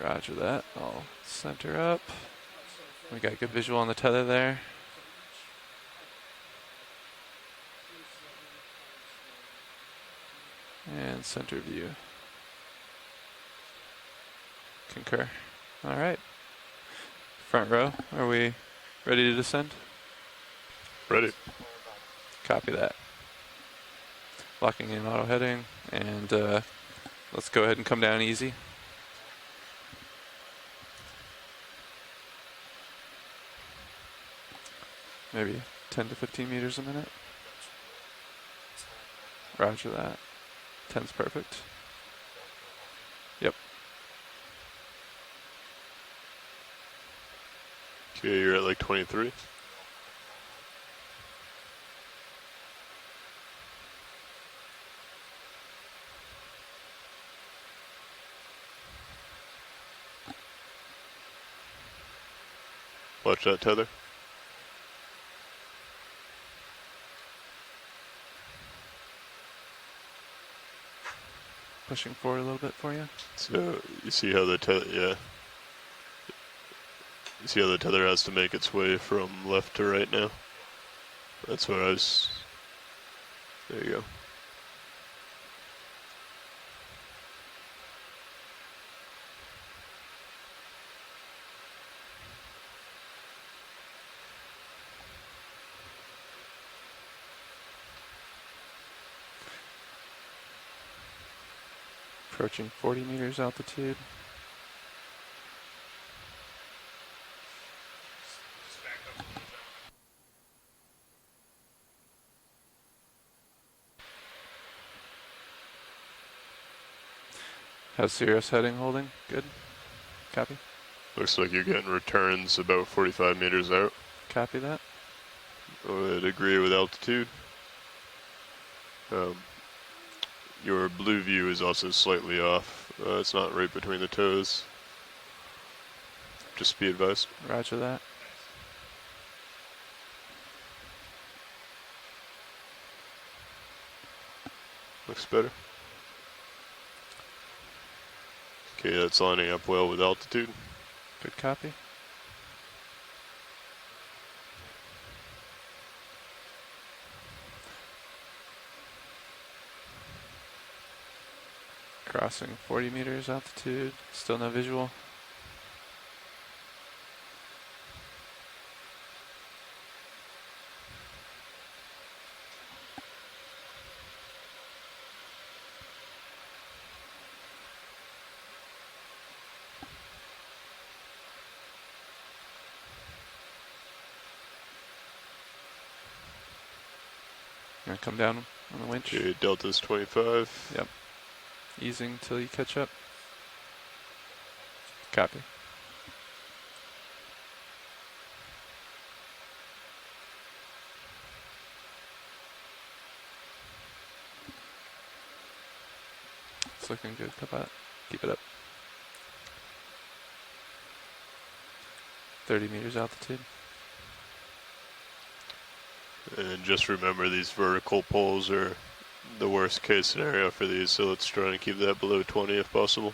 Roger that. I'll center up. We got good visual on the tether there. And center view. Concur. All right. Front row, are we ready to descend? Ready. Copy that. Locking in auto heading, and let's go ahead and come down easy. Maybe 10 to 15 meters a minute. Roger that. 10's perfect. Yep. Okay, you're at like 23. Watch that tether. Pushing forward a little bit for you. So you see how the tether, yeah. You see how the tether has to make its way from left to right now? That's what I was, there you go. Approaching 40 meters altitude. How's Cirrus heading holding? Good? Copy? Looks like you're getting returns about 45 meters out. Copy that? I would agree with altitude. Your blue view is also slightly off. It's not right between the toes. Just be advised. Roger that. Looks better. Okay, that's lining up well with altitude. Good copy. Crossing 40 meters altitude, still no visual. Gonna come down on the winch. Okay, delta's 25. Yep. Easing till you catch up. Copy. It's looking good. Keep it up. 30 meters altitude. And just remember, these vertical poles are the worst case scenario for these, so let's try and keep that below 20 if possible.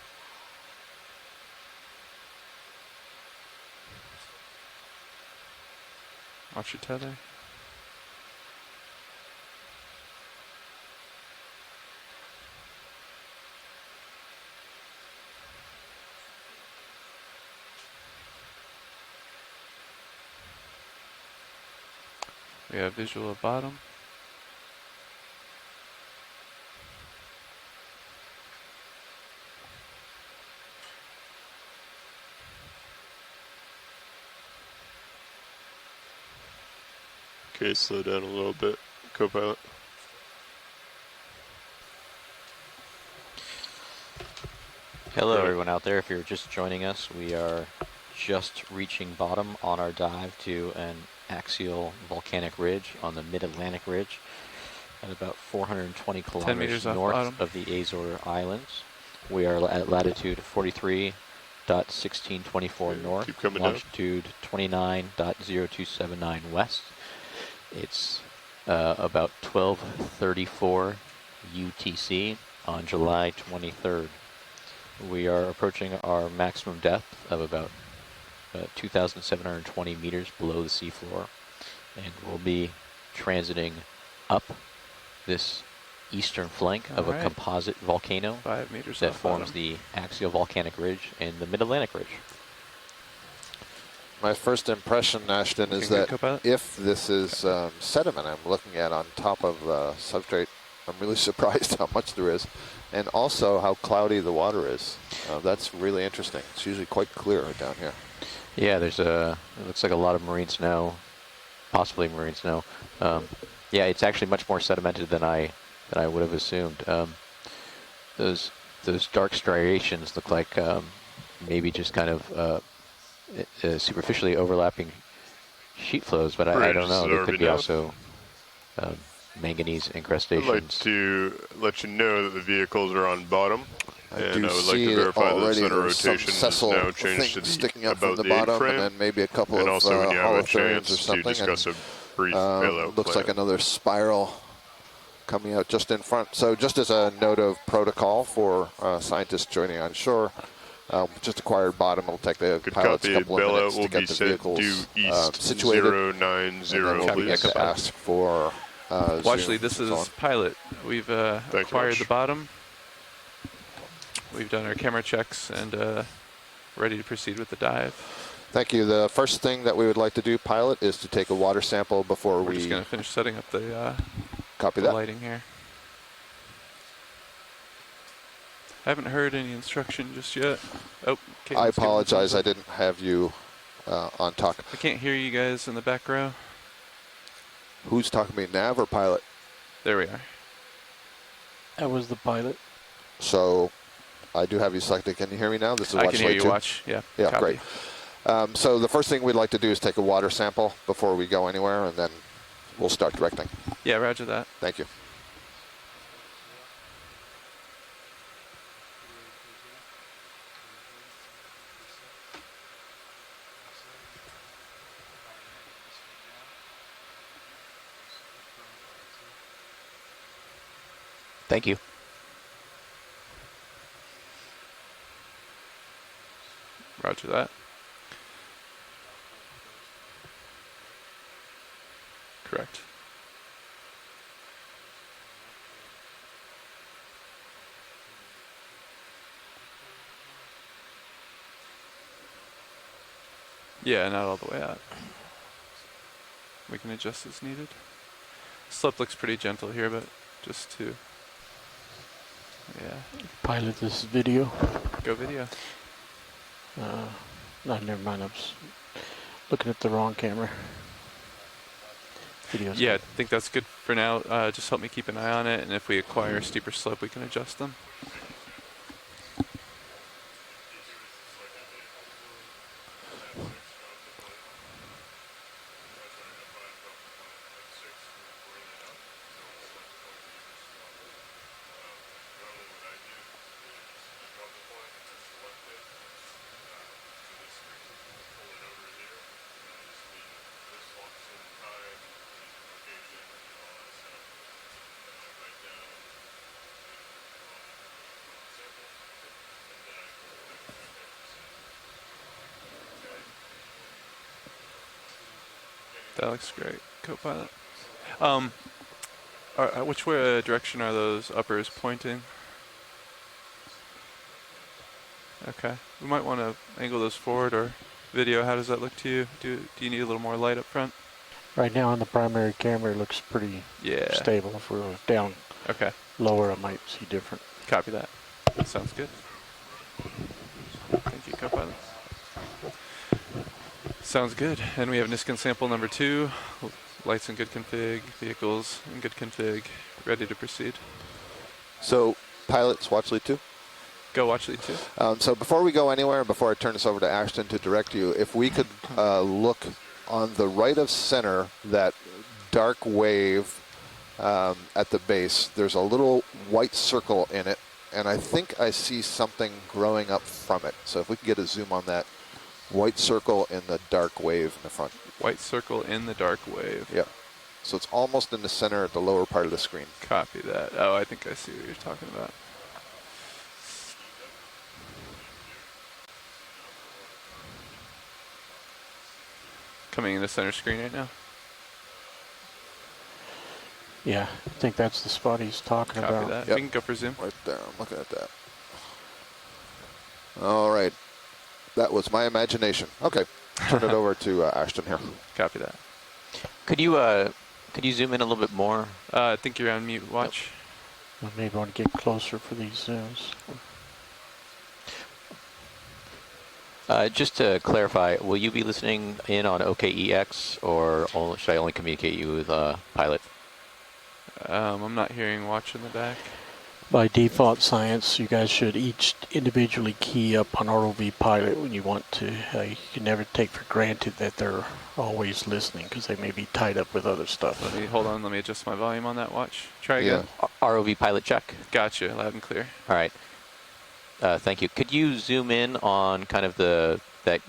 Watch your tether. We have visual of bottom. Okay, slow down a little bit, co-pilot. Hello everyone out there, if you're just joining us, we are just reaching bottom on our dive to an axial volcanic ridge on the mid-Atlantic ridge at about 420 kilometers north of the Azore Islands. We are at latitude 43.1624 north, longitude 29.0279 west. It's about 12:34 UTC on July 23rd. We are approaching our maximum depth of about 2,720 meters below the seafloor, and we'll be transiting up this eastern flank of a composite volcano 5 meters that off forms bottom. the Axial Volcanic Ridge and the Mid-Atlantic Ridge. My first impression, Ashton, is Looking good, that co-pilot? if this is sediment I'm looking at on top of substrate, I'm really surprised how much there is, and also how cloudy the water is. That's really interesting. It's usually quite clear down here. Yeah, there's it looks like a lot of marine snow, possibly marine snow. Yeah, it's actually much more sedimented than I would have assumed. Those dark striations look like maybe just kind of superficially overlapping sheet flows, but I don't know. They could be also manganese I'd incrustations. like to let you know that the vehicles are on bottom, and I would like see to verify that the already center there's some rotation is sessile now changed to things the sticking up from about the the bottom, frame, and then maybe a couple and of also when you have a holothurians or chance to something. discuss And, a brief bailout looks plan. like another spiral coming out just in front. So just as a note of protocol for scientists joining on shore, just acquired bottom. It'll take the Good pilots copy. a couple of Bailout minutes will to get be the set vehicles due east situated. 090, And then we'll begin please. to ask for Well, actually, this zoom and so is on. pilot. We've Thank you acquired much. the bottom. We've done our camera checks and ready to proceed with the dive. Thank you. The first thing that we would like to do, pilot, is to take a water sample before We're we just going to finish setting up the copy that. lighting here. I haven't heard any instruction just yet. Oh, I Caitlin's giving apologize. thumbs I up. didn't have you on talk. I can't hear you guys in the back row. Who's talking to me, nav or pilot? There we are. That was the pilot. So I do have you selected. Can you hear me now? This is I watch can hear light you. two. Watch. Yeah. Yeah, Copy. great. So the first thing we'd like to do is take a water sample before we go anywhere, and then we'll start directing. Yeah, roger that. Thank you. Thank you. Roger that. Correct. Yeah, not all the way out. We can adjust as needed. Slope looks pretty gentle here, but just to, yeah, Pilot this video. go video. No, never mind. I was looking at the wrong camera. Video's Yeah, I good. think that's good for now. Just help me keep an eye on it, and if we acquire a steeper slope, we can adjust them. That looks great, co-pilot. Which way direction are those uppers pointing? Okay, we might want to angle those forward or video. How does that look to you? Do you need a little more light up front? Right now on the primary camera, it looks pretty Yeah. stable. If we were down Okay, lower, I might see different. copy that. Sounds good. Thank you, co-pilot. Sounds good. And we have Niskin sample number 2. Lights in good config, vehicles in good config, ready to proceed. So pilots, watch lead 2. Go watch lead 2. So before we go anywhere, before I turn this over to Ashton to direct you, if we could look on the right of center, that dark wave at the base, there's a little white circle in it, and I think I see something growing up from it. So if we could get a zoom on that white circle in the dark wave in the front. White circle in the dark wave. Yep. So it's almost in the center at the lower part of the screen. Copy that. Oh, I think I see what you're talking about. Coming into center screen right now. Yeah, I think that's the spot he's talking Copy about. that. Yep. We can go for zoom. Right there, I'm looking at that. All right, that was my imagination. Okay, turn it over to Ashton here. Copy that. Could you zoom in a little bit more? I think you're on mute. Watch. I maybe want to get closer for these zooms. Just to clarify, will you be listening in on OKEX, or should I only communicate you with Pilot? I'm not hearing watch in the back. By default science, you guys should each individually key up on ROV Pilot when you want to. You can never take for granted that they're always listening because they may be tied up with other stuff. Hold on. Let me adjust my volume on that watch. Try again. ROV Pilot check. Gotcha. Loud and clear. All right. Thank you. Could you zoom in on kind of that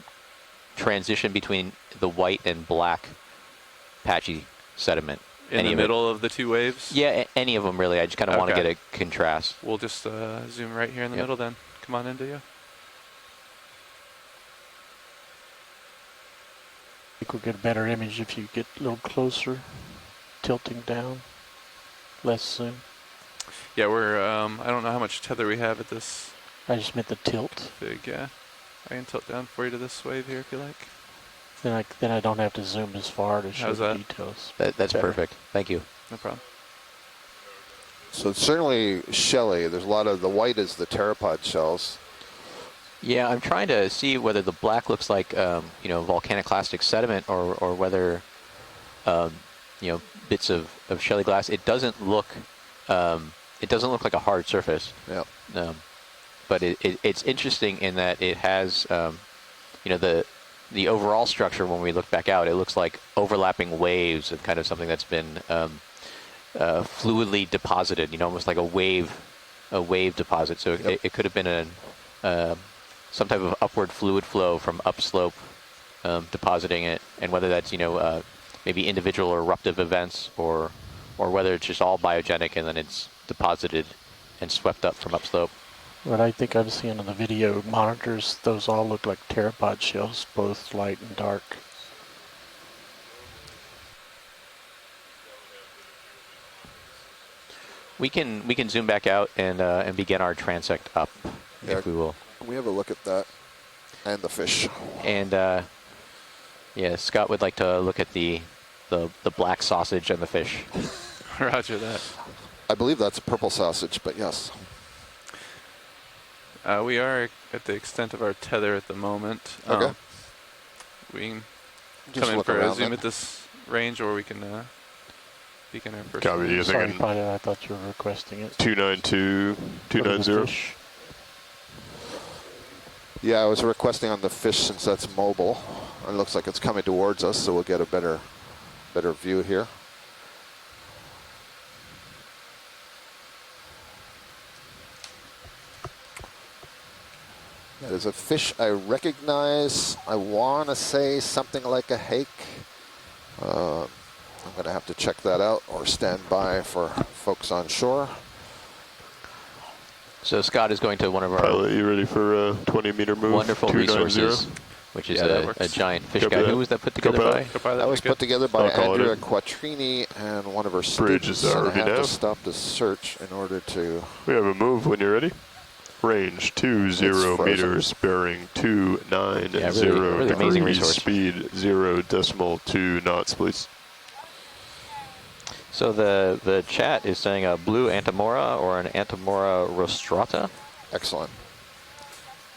transition between the white and black patchy sediment? In the middle of the two waves? Yeah, any of them really. I just kind of want to get a contrast. We'll just zoom right here in the middle then. Come on into you. I think we'll get a better image if you get a little closer, tilting down, less zoom. Yeah, we're, I don't know how much tether we have at this I just meant the tilt. big, yeah. I can tilt down for you to this wave here if you like. Then I don't have to zoom as far to show How's the that? details. That's Better. perfect. Thank you. No problem. So it's certainly shelly. There's a lot of the white is the pteropod shells. Yeah, I'm trying to see whether the black looks like volcaniclastic sediment or whether bits of shelly glass. It doesn't look like a hard surface. Yeah. But it's interesting in that it has the overall structure. When we look back out, it looks like overlapping waves of kind of something that's been fluidly deposited. Almost like a wave deposit. So it could have been some type of upward fluid flow from upslope depositing it, and whether that's maybe individual eruptive events or whether it's just all biogenic and then it's deposited and swept up from upslope. What I think I'm seeing on the video monitors, those all look like pteropod shells, both light and dark. We can zoom back out and begin our transect up, if we will. We have a look at that and the fish. And Scott would like to look at the black sausage and the fish. Roger that. I believe that's a purple sausage, but yes. We are at the extent of our tether at the moment. Okay. We can Just come in look for a around zoom then. at this range, or we can begin our first. Copy. You Sorry, thinking Pilot, I thought you were requesting it. 292, Look at the 290? fish. Yeah, I was requesting on the fish since that's mobile. It looks like it's coming towards us, so we'll get a better view here. That is a fish I recognize. I want to say something like a hake. I'm going to have to check that out or stand by for folks on shore. So Scott is going to one of our Pilot, you ready for a 20-meter move? wonderful 290? resources, which is that a works. giant fish Copy guy. that. Who was that put together Copy by? That was put together by I'll call it Andrea in. Quattrini and one of her Bridge students. is And I already have to down. stop the search in order to... We have a move when you're ready. Range 20 frozen. meters, bearing 290 Yeah, really amazing degrees, resource. speed 0.2 knots, please. So the chat is saying a blue Antimora or an Antimora rostrata. Excellent.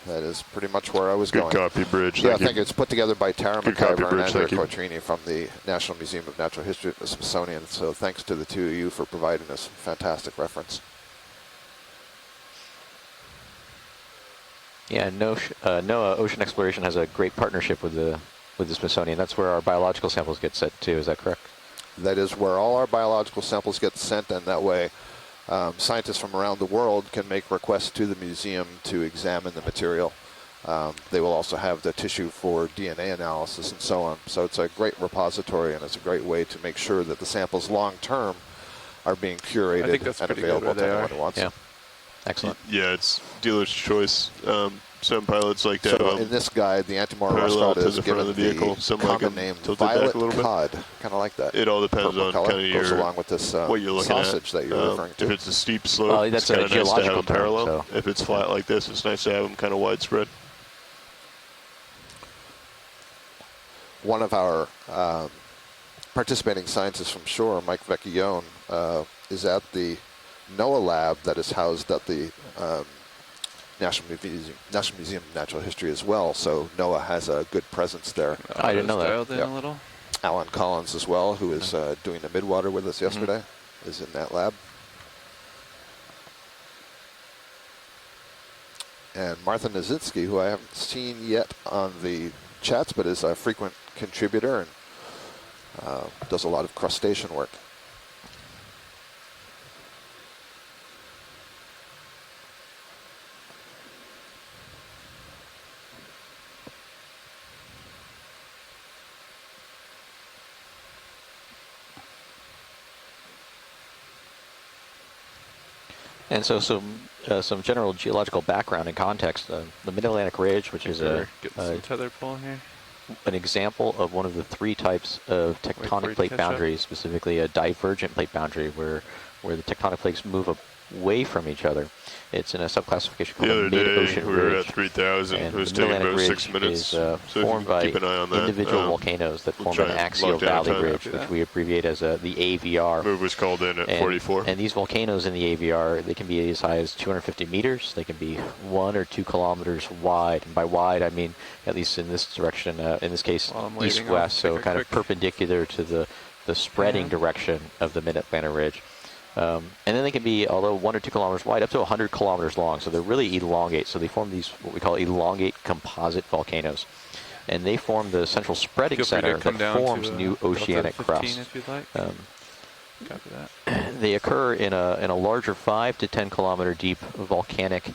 That is pretty much where I was Good going. copy, Bridge. Yeah, Thank you. thank you. It's put together by Tara Good copy, McIver and Bridge. Andrea Thank Quattrini from the National Museum of Natural History at the Smithsonian. So thanks to the two of you for providing us fantastic reference. Yeah, NOAA Ocean Exploration has a great partnership with the Smithsonian. That's where our biological samples get sent to. Is that correct? That is where all our biological samples get sent, and that way scientists from around the world can make requests to the museum to examine the material. They will also have the tissue for DNA analysis and so on. So it's a great repository, and it's a great way to make sure that the samples long-term are being curated I think that's and pretty good available where to they anyone are. who wants Yeah. them. Excellent. Yeah, it's dealer's choice. Some pilots like to have So them in this guide, the Antimora parallel rostrata to is the front given of the vehicle. the Some like common them name tilted back violet a little bit. cod. Kind of like that. It all depends Purple on color. kind of Goes your along with this what you're looking sausage at. that you're referring to. If it's a steep slope, Well, it's that's a kind of nice to have geological them term, parallel. so- If it's flat like this, it's nice to have them kind of widespread. One of our participating scientists from shore, Mike Vecchione, is at the NOAA lab that is housed at the National Museum of Natural History as well. So NOAA has a good presence there. I didn't know that. Dialed in Yep. a little. Alan Collins as well, who is doing the midwater with us yesterday, is in that lab. And Martha Nozitzki, who I haven't seen yet on the chats, but is a frequent contributor and does a lot of crustacean work. And so some general geological background and context. The Mid-Atlantic Ridge, which is Get some tether pull here. an example of one of the three types of for it tectonic to plate catch up. boundaries, specifically a divergent plate boundary where the tectonic plates move away from each other. It's in a subclassification called The other day, mid-ocean we were ridge. at 3,000. And It was the taking Mid-Atlantic about Ridge 6 minutes. is So if you formed can by keep an eye on that. individual volcanoes that we'll form try an and axial lock down valley time. ridge, Copy which that. we abbreviate as the AVR. Move was called in at And 44. these volcanoes in the AVR, they can be as high as 250 meters. They can be 1 or 2 kilometers wide. And by wide, I mean, at least in this direction, in this case, While I'm waiting, east-west, I'll so take a kind of quick perpendicular to the spreading pan. direction of the Mid-Atlantic Ridge. And then they can be, although 1 or 2 kilometers wide, up to 100 kilometers long. So they're really elongate. So they form these, what we call elongate composite volcanoes. And they form the central spreading Feel free to center come that down forms to, new Delta oceanic 15 crust. if you'd like. Copy that. They occur in a larger 5 to 10 kilometer deep volcanically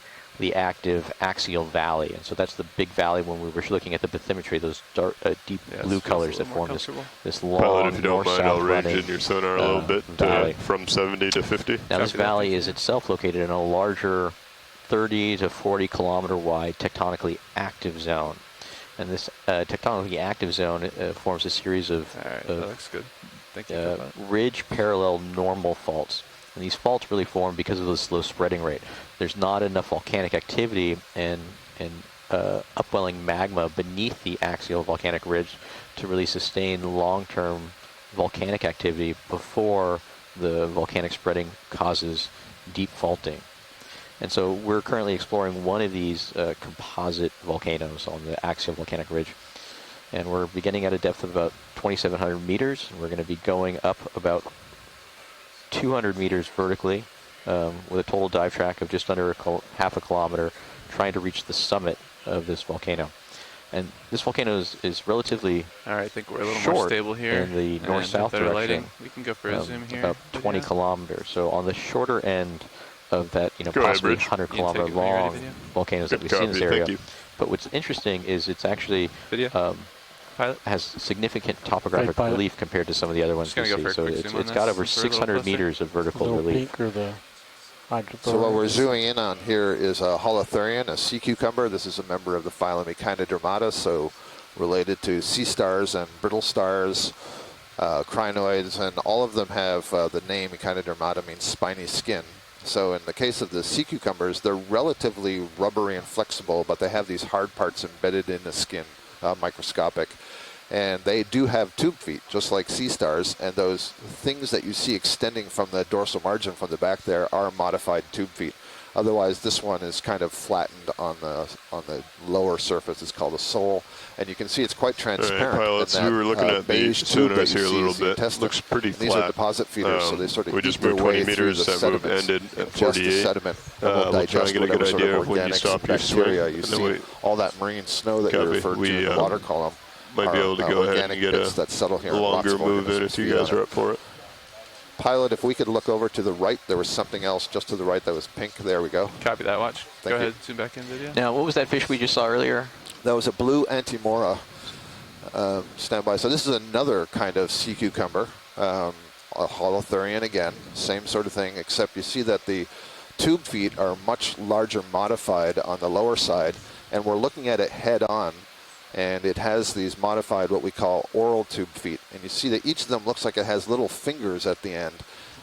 active axial valley, and so that's the big valley when we were looking at the bathymetry, those dark, deep Yeah, blue this feels a colors that little more form this comfortable. long Pilot, if you don't mind, north-south I'll range running in your sonar a little bit valley. from 70 to 50. Now this Copy that, valley thank is you. itself located in a larger 30 to 40 kilometer wide tectonically active zone, and this tectonically active zone forms a series of All right, that looks good. Thank you for that. ridge parallel normal faults. And these faults really form because of the slow spreading rate. There's not enough volcanic activity and upwelling magma beneath the axial volcanic ridge to really sustain long-term volcanic activity before the volcanic spreading causes deep faulting. And so we're currently exploring one of these composite volcanoes on the axial volcanic ridge. And we're beginning at a depth of about 2,700 meters. And we're going to be going up about 200 meters vertically with a total dive track of just under half a kilometer, trying to reach the summit of this volcano. And this volcano is relatively All right, I think we're a little short more stable here. in the and north-south better direction. lighting. We can go for a zoom here. About 20 Video. kilometers. So on the shorter end of that, Go ahead, possibly Rich. 100 You can take kilometer it when you're ready, long video. volcanoes that Good we see in copy, this area. thank you. But what's interesting is it's actually Video. Pilot. has significant topographic pilot. relief compared to some of the other ones Just gonna we go see. for a So quick zoom on it's got this over since we're a little 600 closer. meters of vertical little relief. pink or the So what we're zooming in on here is a holothurian, a sea cucumber. This is a member of the phylum Echinodermata, so related to sea stars and brittle stars, crinoids, and all of them have the name Echinodermata means spiny skin. So in the case of the sea cucumbers, they're relatively rubbery and flexible, but they have these hard parts embedded in the skin, microscopic. And they do have tube feet, just like sea stars, and those things that you see extending from the dorsal margin from the back there are modified tube feet. Otherwise, this one is kind of flattened on the lower surface. It's called a sole, and you can see it's quite transparent. pilots, and we that, were looking at the beige tube that sonars you here a see little is the bit. intestine. Looks pretty And these are flat. deposit feeders, so they sort of we eat just their moved way 20 through meters. the That move sediments, ended at ingest the 48. sediment, and We'll will try and digest get a whatever good sort idea of of when you organics stop and your bacteria. swim, You and then see we all that marine snow that you Copy. referred We, to in the water column. might be able to are go ahead organic and get bits a that settle here in longer lots of move in organisms if you feed on guys it. are up for it. Pilot, if we could look over to the right, there was something else just to the right that was pink. There we go. Copy that. Watch. Thank Go you. ahead. Zoom back in video. Now, what was that fish we just saw earlier? That was a blue Antimora standby. So this is another kind of sea cucumber, a holothurian again, same sort of thing, except you see that the tube feet are much larger modified on the lower side, and we're looking at it head on. And it has these modified, what we call oral tube feet. And you see that each of them looks like it has little fingers at the end.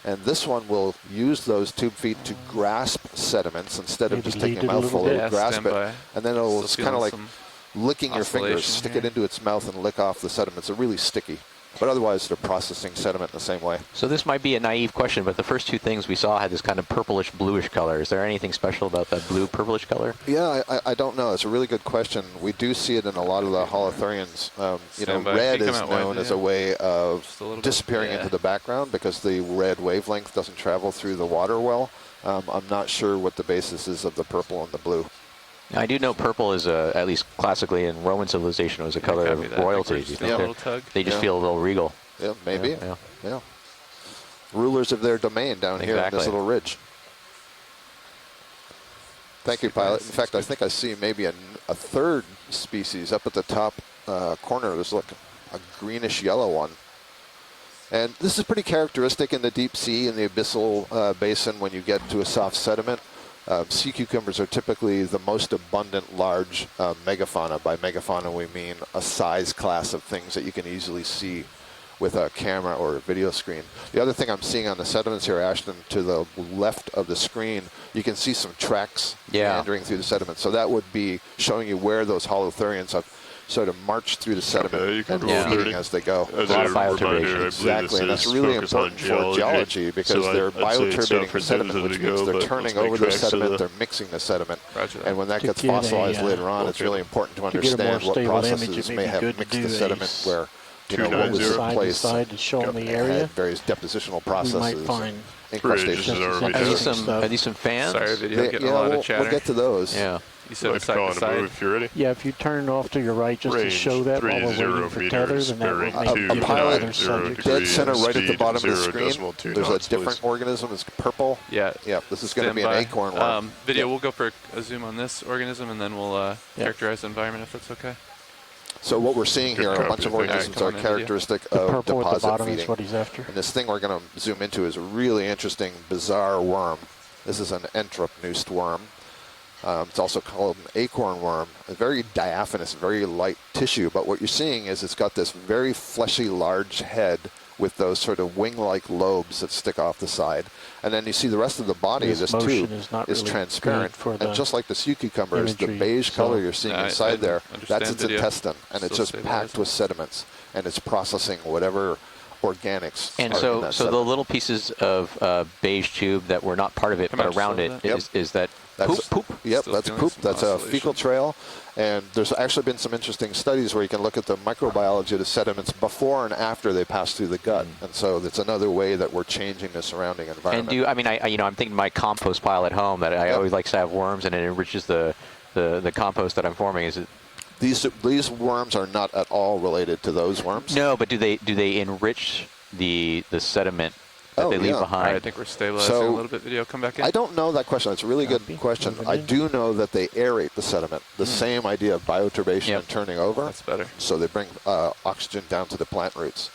And this one will use those tube feet to grasp sediments instead of Maybe just taking lead a it a mouthful. little It'll bit. grasp Yeah, it. stand by. And then it'll, it's Still kind of like feeling licking your fingers, oscillation stick here. it into its mouth and lick off the sediments. They're really sticky. But otherwise, they're processing sediment the same way. So this might be a naive question, but the first two things we saw had this kind of purplish bluish color. Is there anything special about that blue purplish color? Yeah, I don't know. It's a really good question. We do see it in a lot of the holothurians. Stand by. Red You come is out wide, known as yeah. a way Just a of little bit. disappearing Yeah. into the background because the red wavelength doesn't travel through the water well. I'm not sure what the basis is of the purple and the blue. Now, I do know purple is, at least classically in Roman civilization, was a color Copy of that. I think royalty. we're Do you just think doing a they're- little tug. they just Yeah. feel a little regal? Yeah, maybe. Yeah. Yeah. Rulers of their domain down here on Exactly. this little ridge. Thank you, See, pilot. guys, In fact, I think I see maybe a third species up at the top corner. There's like a greenish yellow one. And this is pretty characteristic in the deep sea, in the abyssal basin when you get to a soft sediment. Sea cucumbers are typically the most abundant large megafauna. By megafauna, we mean a size class of things that you can easily see with a camera or a video screen. The other thing I'm seeing on the sediments here, Ashton, to the left of the screen, you can see some tracks meandering through the sediment. So that would be showing you where those holothurians have sort of marched through the sediment you can and roll feeding 30. as they go. As lot a of bioturbation. reminder, I believe Exactly, and this that's is really focused on important for geology because So they're I'd say it's San bioturbating the sediment, Francisco which to means go, they're but turning let's make over the tracks to sediment, the- they're mixing the sediment. Roger that. And when that To gets get a, fossilized later on, it's okay. really important to To get a more understand what stable image, processes it may may be have good to mixed do the a sediment where, what 290. was side to replaced side to show them the had area. various depositional We processes. might and find incrustations. Just as just RV as Are these interesting some, stuff. are these some fans? Sorry, video getting a lot we'll of chatter. get to those. Yeah. You said Like side calling to a side. move if you're ready. Yeah, if you turn off to your right just to Range show that while we're 30 waiting for meters, tethers, and that will bearing make A you give pilot, another subject. Dead Degree center and right at the speed, bottom of the 0 screen, decimal 2 there's knots, a different please. organism. It's purple. Yeah. Yeah, this is going to Stand be an by. acorn worm. Video, Yep. we'll go for a zoom on this organism, and then we'll characterize the environment if that's okay. So what we're seeing Good here, a copy, bunch of thank you. organisms Come are on in, video. characteristic The of purple at the deposit bottom feeding. is what he's after. And this thing we're going to zoom into is a really interesting, bizarre worm. This is an entropneust worm. It's also called an acorn worm. A very diaphanous, very light tissue. But what you're seeing is it's got this very fleshy, large head with those sort of wing-like lobes that stick off the side. And then you see the rest of the body, This this motion tube, is not is really transparent. good for And the just like the sea cucumbers, the imagery, beige so- color you're seeing I inside there, understand that's its video. intestine. And it's Still just packed stabilizing. with sediments. And it's processing whatever organics And are in so, that so the sediment. little pieces of beige tube that were not part of it, Come but on, around slow it, that. is that That's poop? Yep, Still that's feeling poop. some That's a oscillation. fecal trail. And there's actually been some interesting studies where you can look at the microbiology of the sediments before and after they pass through the gut. And so it's another way that we're changing the surrounding environment. And I'm thinking my compost pile at home that I Yep. always like to have worms, and it enriches the compost that I'm forming. Is it? These worms are not at all related to those worms. No, but do they enrich the sediment that Oh, they leave yeah. All right, I behind? think we're stabilizing So- a little bit. Video, come back in. I don't know that question. It's a really good Copy. question. Moving I in. do know that they aerate the sediment. The same idea of bioturbation Yep. and turning over. That's better. So they bring oxygen down to the plant roots.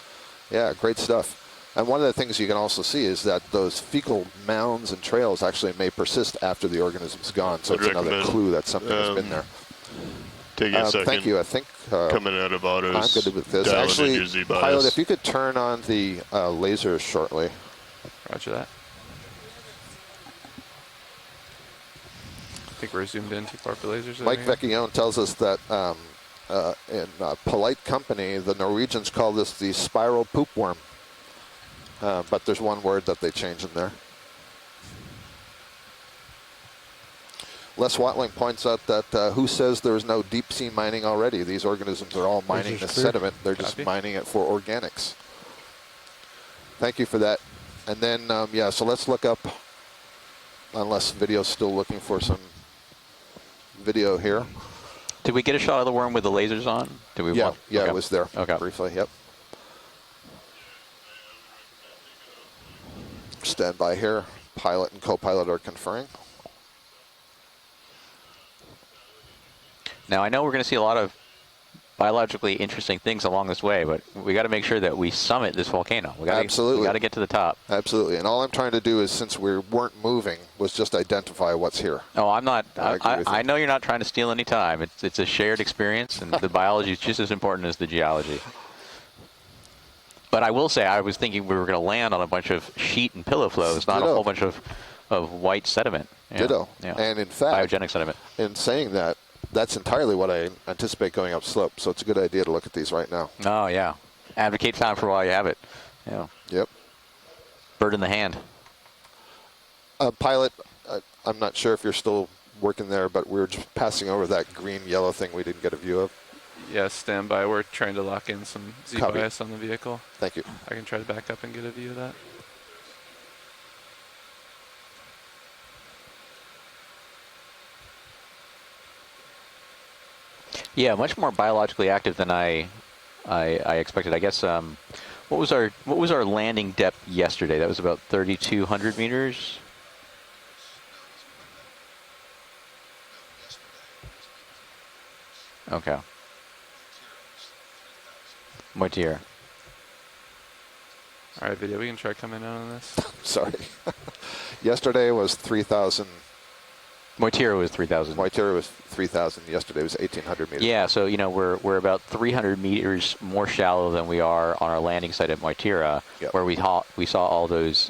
Yeah, great stuff. And one of the things you can also see is that those fecal mounds and trails actually may persist after the organism's gone. So I'd it's another recommend, clue that something has been there. Take a second. Thank you. I think Coming out of autos. I'm good with this. dialing Actually, in your Z bias. pilot, if you could turn on the laser shortly. Roger that. I think we're zoomed in too far for lasers. over Mike here. Vecchione tells us that in polite company, the Norwegians call this the spiral poop worm. But there's one word that they change in there. Les Watling points out that who says there is no deep sea mining already? These organisms are all mining the Laser's clear. sediment. They're just Copy. mining it for organics. Thank you for that. And then, yeah, so let's look up, unless video's still looking for some video here. Did we get a shot of the worm with the lasers on? Did we? Yeah, Okay. it was there Okay. briefly, yep. Stand by here. Pilot and co-pilot are conferring. Now I know we're going to see a lot of biologically interesting things along this way, but we got to make sure that we summit this volcano. We got to get to the top. Absolutely. And all I'm trying to do is, since we weren't moving, was just identify what's here. Oh, I'm not. I you. know you're not trying to steal any time. It's a shared experience, and the biology is just as important as the geology. But I will say, I was thinking we were going to land on a bunch of sheet and pillow flows, not a whole bunch of white sediment. Ditto. Yeah. And in fact, biogenic sediment. in saying that, that's entirely what I anticipate going upslope. So it's a good idea to look at these right now. Oh, yeah. Advocate time for while you have it. Yeah. Yep. Bird in the hand. Pilot, I'm not sure if you're still working there, but we were just passing over that green-yellow thing we didn't get a view of. Yeah, stand by. We're trying to lock in some Copy. Z-bias on the vehicle. Thank you. I can try to back up and get a view of that. Yeah, much more biologically active than I expected. I guess what was our landing depth yesterday? That was about 3,200 meters. Okay. Moitier. All right, video. We can try coming in on this. Sorry. Yesterday was 3,000. Moitier was 3,000. Moitier was 3,000. Yesterday was 1,800 meters. Yeah, so we're about 300 meters more shallow than we are on our landing site at Moitiera, Yep. where we saw all those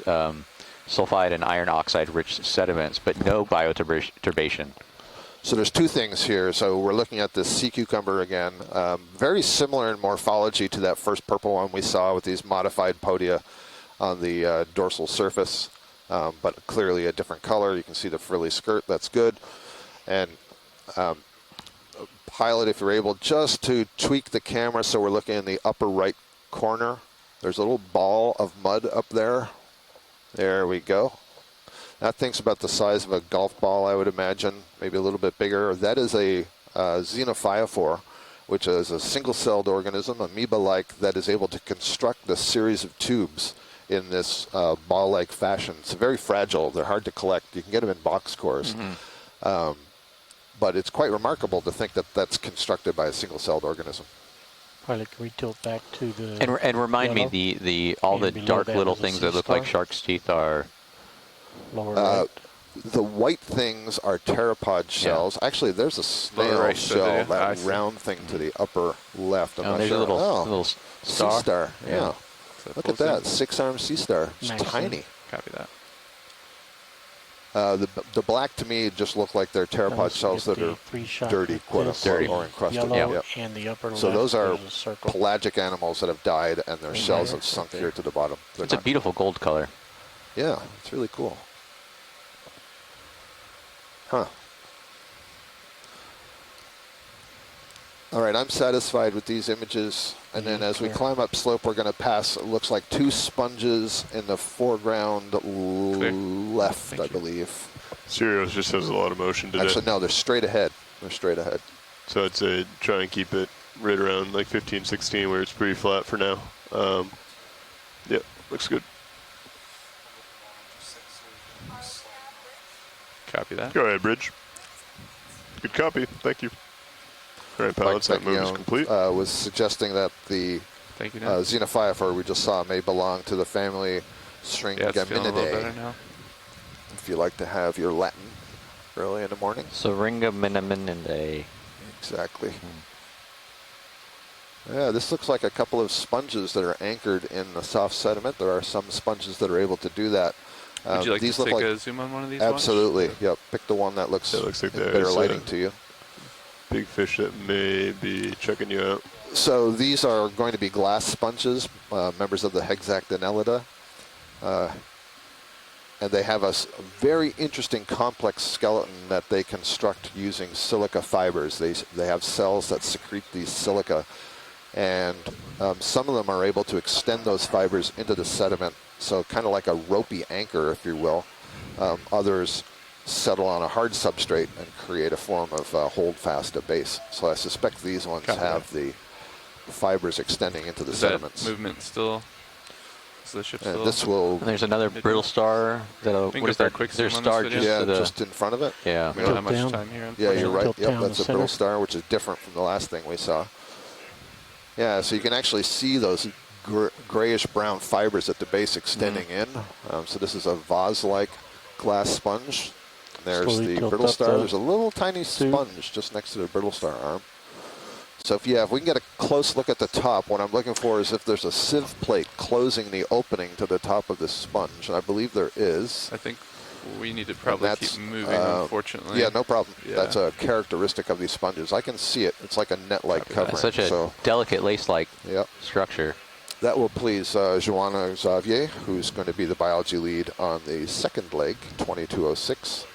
sulfide and iron oxide rich sediments, but no bioturbation. So there's two things here. So we're looking at this sea cucumber again. Very similar in morphology to that first purple one we saw with these modified podia on the dorsal surface, but clearly a different color. You can see the frilly skirt. That's good. And pilot, if you're able, just to tweak the camera so we're looking in the upper right corner. There's a little ball of mud up there. There we go. That thing's about the size of a golf ball, I would imagine, maybe a little bit bigger. That is a xenophyophore, which is a single-celled organism, amoeba-like, that is able to construct a series of tubes in this ball-like fashion. It's very fragile. They're hard to collect. You can get them in box cores. Mm-hmm. But it's quite remarkable to think that that's constructed by a single-celled organism. Pilot, can we tilt back to the And remind yellow? me, all the And below dark that little is a things sea that look like star? shark's teeth are... Lower right. The white things are pteropod shells. Actually, there's a snail right, shell, I that see. round thing to the upper left. I'm Oh, not there's sure. a little sea star. star. Yeah. So Look full at that, zoom. 6-armed sea star. It's Nice. tiny. Copy that. The black to me just look like they're Now pteropod let's shells get that the are three-shot dirty, with quote this unquote, or encrusted. Yellow Yep. and the upper So left, those are there's a circle. pelagic animals that have died, and their And shells there, have sunk right here there. to the bottom. They're It's a not- beautiful gold color. Yeah, it's really cool. Huh. All right, I'm satisfied with these images. And then as we Clear. climb up slope, we're going to pass, it looks like 2 sponges in the foreground left, Thank I you. believe. Sirius just has a lot of motion today. Actually, no, they're straight ahead. They're straight ahead. So I'd say try and keep it right around like 15, 16 where it's pretty flat for now. Yeah, looks good. Copy that. Go ahead, Bridge. Good copy. Thank you. All right, pilots, that move is complete. Was suggesting that the Thank you, Nick. xenophyophore we just saw may belong to the family Yeah, it's feeling a little better Stringhaminidae. now. If you like to have your Latin early in the morning. Syringa miniminidae. Exactly. Yeah, this looks like a couple of sponges that are anchored in the soft sediment. There are some sponges that are able to do that. Would you like these to look take like a zoom on one of these? absolutely. Yep. Pick the one that looks, That looks like in that better is, lighting to you. Big fish that may be checking you out. So these are going to be glass sponges, members of the Hexactinellida. And they have a very interesting complex skeleton that they construct using silica fibers. They have cells that secrete these silica, and some of them are able to extend those fibers into the sediment, so kind of like a ropey anchor, if you will. Others settle on a hard substrate and create a form of holdfast at base. So I suspect these ones Copy have the fibers extending into the Is sediments. that movement still? Is the ship And still? this will, And there's another brittle star. We can What go is for a that? quick Is there a zoom on this star video? just yeah, to the... just in front of it. Yeah. We don't have Tilt much down. time here. Yeah, you're right. Tilt Yep, down that's the a brittle center. star, which is different from the last thing we saw. Yeah, so you can actually see those grayish-brown fibers at the base extending in. So this is a vase-like glass sponge. There's Slowly the tilt brittle up star. the There's a little tiny sponge just next to the brittle star arm. So if we can get a close look at the top, what I'm looking for is if there's a sieve plate closing the opening to the top of this sponge, and I believe there is. I think we need to probably keep moving, unfortunately. Yeah, no problem. Yeah. That's a characteristic of these sponges. I can see it. It's like a net-like covering. It's such a delicate lace-like structure. That will please Joanna Xavier, who's going to be the biology lead on the second leg, 2206.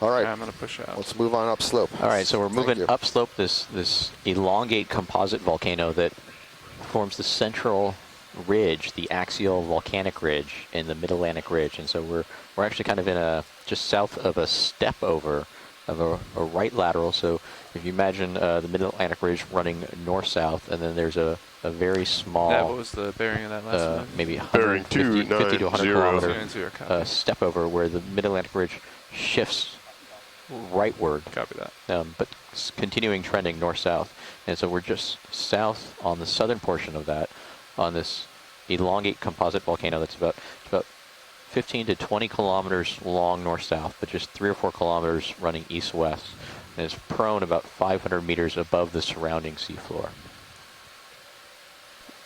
All right, I'm going to push out. Let's move on upslope. All right, so we're moving upslope this elongate composite volcano that forms the central ridge, the Axial Volcanic Ridge in the Mid-Atlantic Ridge. And so we're actually kind of in just south of a step over of a right lateral. So if you imagine the Mid-Atlantic Ridge running north-south, and then there's a very small... what was the bearing of that last one? Maybe Bearing 50 to 100 kilometer step over where the Mid-Atlantic Ridge shifts rightward. Copy that. But continuing trending north-south. And so we're just south on the southern portion of that, on this elongate composite volcano that's about 15 to 20 kilometers long north-south, but just 3 or 4 kilometers running east-west. And it's prone about 500 meters above the surrounding seafloor.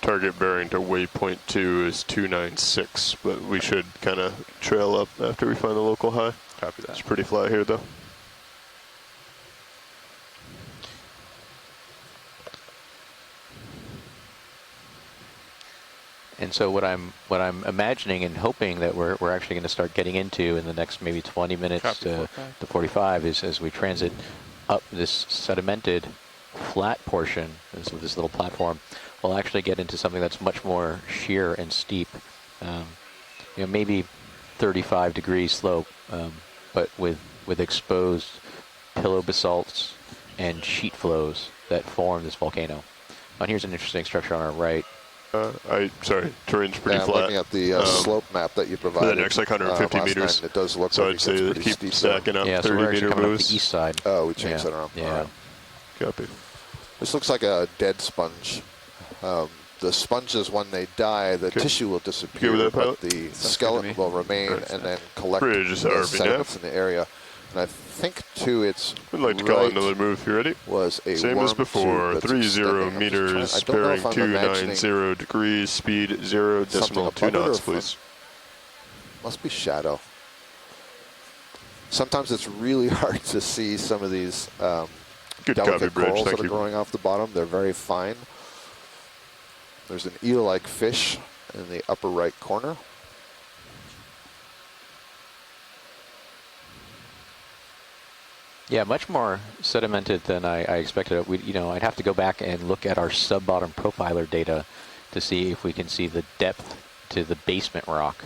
Target bearing to waypoint 2 is 296, but we should kind of trail up after we find the local high. Copy that. It's pretty flat here, though. And so what I'm imagining and hoping that we're actually going to start getting into in the next maybe 20 minutes to 45 is as we transit up this sedimented flat portion of this little platform, we'll actually get into something that's much more sheer and steep. Maybe 35 degree slope, but with exposed pillow basalts and sheet flows that form this volcano. And here's an interesting structure on our right. Sorry, terrain's pretty flat. I'm looking at the slope map that you provided. For the next like 150 meters. It does look so like I'd say that keep stacking up 30-meter coming moves. up the east side. Oh, we changed that around. Yeah. All right. Copy. This looks like a dead sponge. The sponges, when they die, the tissue will disappear, with that, but pilot? the skeleton will remain and then collect Bridge, the RV sediments in the area. And I think, too, it's We'd like to call another move if you're ready. Was a Same as before, 30 meters, bearing 290 degrees, speed 0.2 knots, please. Must be shadow. Sometimes it's really hard to see some of these Good delicate copy, Bridge. corals Thank that are you. growing off the bottom. They're very fine. There's an eel-like fish in the upper right corner. Yeah, much more sedimented than I expected. I'd have to go back and look at our sub-bottom profiler data to see if we can see the depth to the basement rock.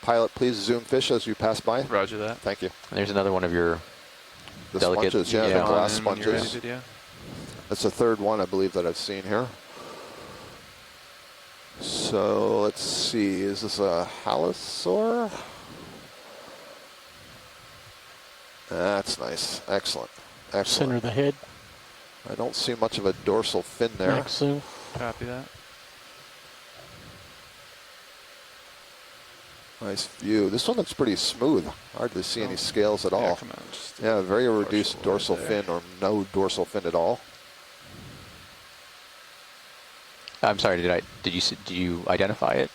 Pilot, please zoom fish as you pass by. Roger that. Thank you. And there's another one of your The delicate, sponges, yeah, yeah. the glass On in when you're ready, sponges. video. That's the third one, I believe, that I've seen here. So let's see, is this a halosaur? That's nice. Excellent. Excellent. Center of the head. I don't see much of a dorsal fin there. Max zoom. Copy that. Nice view. This one looks pretty smooth. Hard to see any scales at Yeah, all. come on. Just Yeah, very reduced partial dorsal there. fin or no dorsal fin at all. I'm sorry. Did you identify it?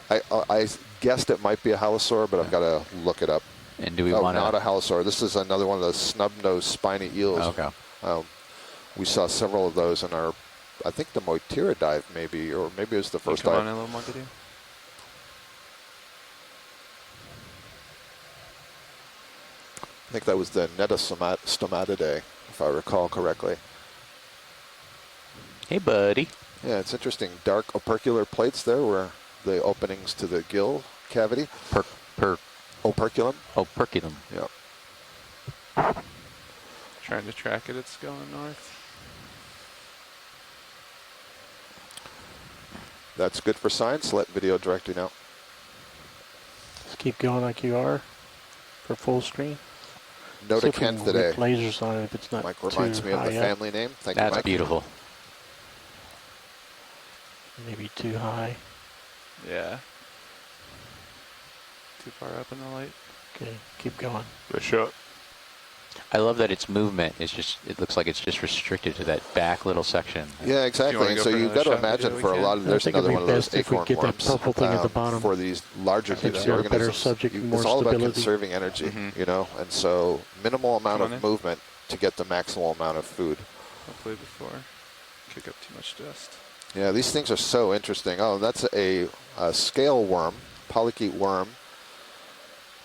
I guessed it might be a halosaur, but I've got to look it up. And do we Oh, want not a to? halosaur. This is another one of those snub-nosed spiny eels. Okay. We saw several of those in our, I think the Moitira dive maybe, or maybe it was the first Come dive. on in a little more video. I think that was the Netastomatidae, if I recall correctly. Hey, buddy. Yeah, it's interesting. Dark opercular plates there where the openings to the gill cavity. Operculum. Operculum. Yeah. Trying to track it. It's going north. That's good for science. Let video direct you now. Just keep going like you are for full screen. Note See a if we Kent can today. whip lasers on it if it's not Mike too reminds me of the high up. family name. Thank you, That's Mike. beautiful. Maybe too high. Yeah. Too far up in the light. Okay, keep going. Nice shot. I love that its movement is just, it looks like it's just restricted to that back little section. Yeah, exactly. wanna And go so for you've another got to shot imagine video, for we a lot can. of, I there's think it'd another be one of those best if we acorn get that worms purple thing at the bottom. for these larger Gives deep sea you a better organisms. subject and more It's all about stability. conserving energy, Mhm. you know, and so minimal amount Come on of in. movement to get the maximal amount of food. Hopefully before kick up too much dust. Yeah, these things are so interesting. Oh, that's a scale worm, polychaete worm.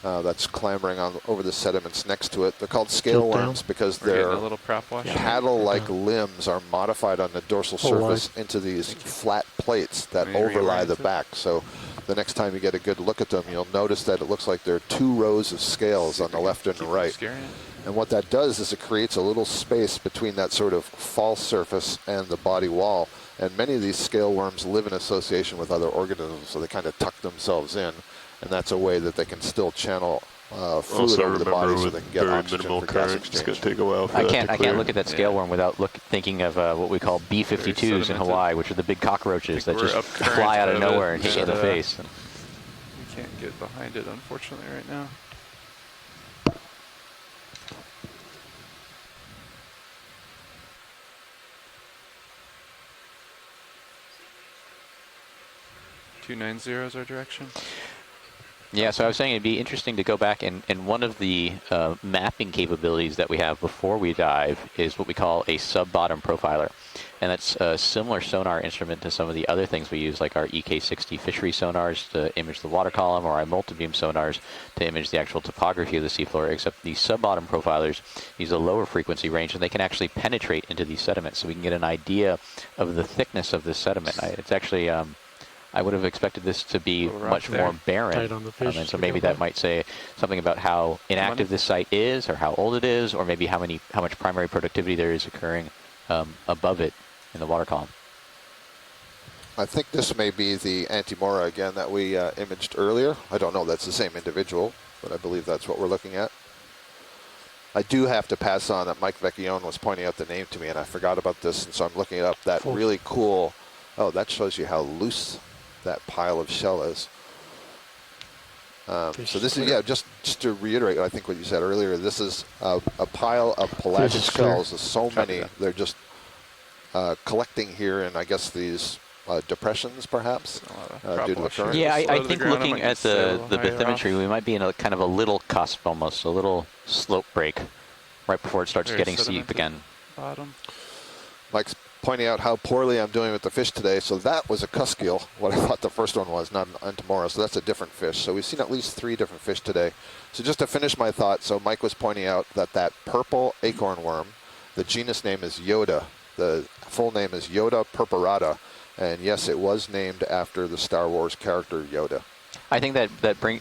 That's clambering on over the sediments next to it. They're called scale Tilt down. worms because We're getting their a little prop wash. paddle-like Yeah. limbs are modified on the dorsal Oh, wide. surface into these flat plates that Let me overlie the reorient it. back. So the next time you get a good look at them, you'll notice that it looks like there are two rows of scales on the left and the right. And what that does is it creates a little space between that sort of fall surface and the body wall. And many of these scale worms live in association with other organisms, so they kind of tuck themselves in. And that's a way that they can still channel fluid Also over the body remember so with they can get very oxygen minimal for gas current, it's exchange. going to take a while for I that can't to I clear. can't look at that scale Yeah. worm without thinking of what we call B-52s in sedimented. Hawaii, which are the big cockroaches Think that we're just up current fly out of of nowhere it, and hit you in the but, face. We can't get behind it, unfortunately, right now. .290 is our direction. Yeah, so I was saying it'd be interesting to go back and one of the mapping capabilities that we have before we dive is what we call a sub-bottom profiler. And that's a similar sonar instrument to some of the other things we use, like our EK60 fishery sonars to image the water column, or our multi-beam sonars to image the actual topography of the seafloor, except these sub-bottom profilers use a lower frequency range, and they can actually penetrate into these sediments, so we can get an idea of the thickness of this sediment. It's actually... I would have expected this to be Little rock much there. more barren. Tight on the fish And so to maybe go that by. might say something about how inactive this site is, or how old it is, or maybe how much primary productivity there is occurring above it in the water column. I think this may be the Antimora again that we imaged earlier. I don't know, that's the same individual, but I believe that's what we're looking at. I do have to pass on that Mike Vecchione was pointing out the name to me, and I forgot about this, and so I'm looking it up. That Cool. really cool, oh, that shows you how loose that pile of shell is. So this is, yeah, just to reiterate, I think what you said earlier, this is a pile of pelagic Fish is clear. shells. There's so Copy many, that. they're just collecting here in, I guess, these depressions, perhaps, A lot of due to the prop current. washing. Yeah, Slow I to the think ground, I looking might at just sail the higher bathymetry, off. we might be in a kind of a little cusp almost, a little slope break right before it starts Very getting steep sedimented. again. Bottom. Mike's pointing out how poorly I'm doing with the fish today. So that was a cuskeel, what I thought the first one was, not an Antimora. So that's a different fish. So we've seen at least 3 different fish today. So just to finish my thought, so Mike was pointing out that purple acorn worm, the genus name is Yoda. The full name is Yoda purpurata. And yes, it was named after the Star Wars character Yoda. I think that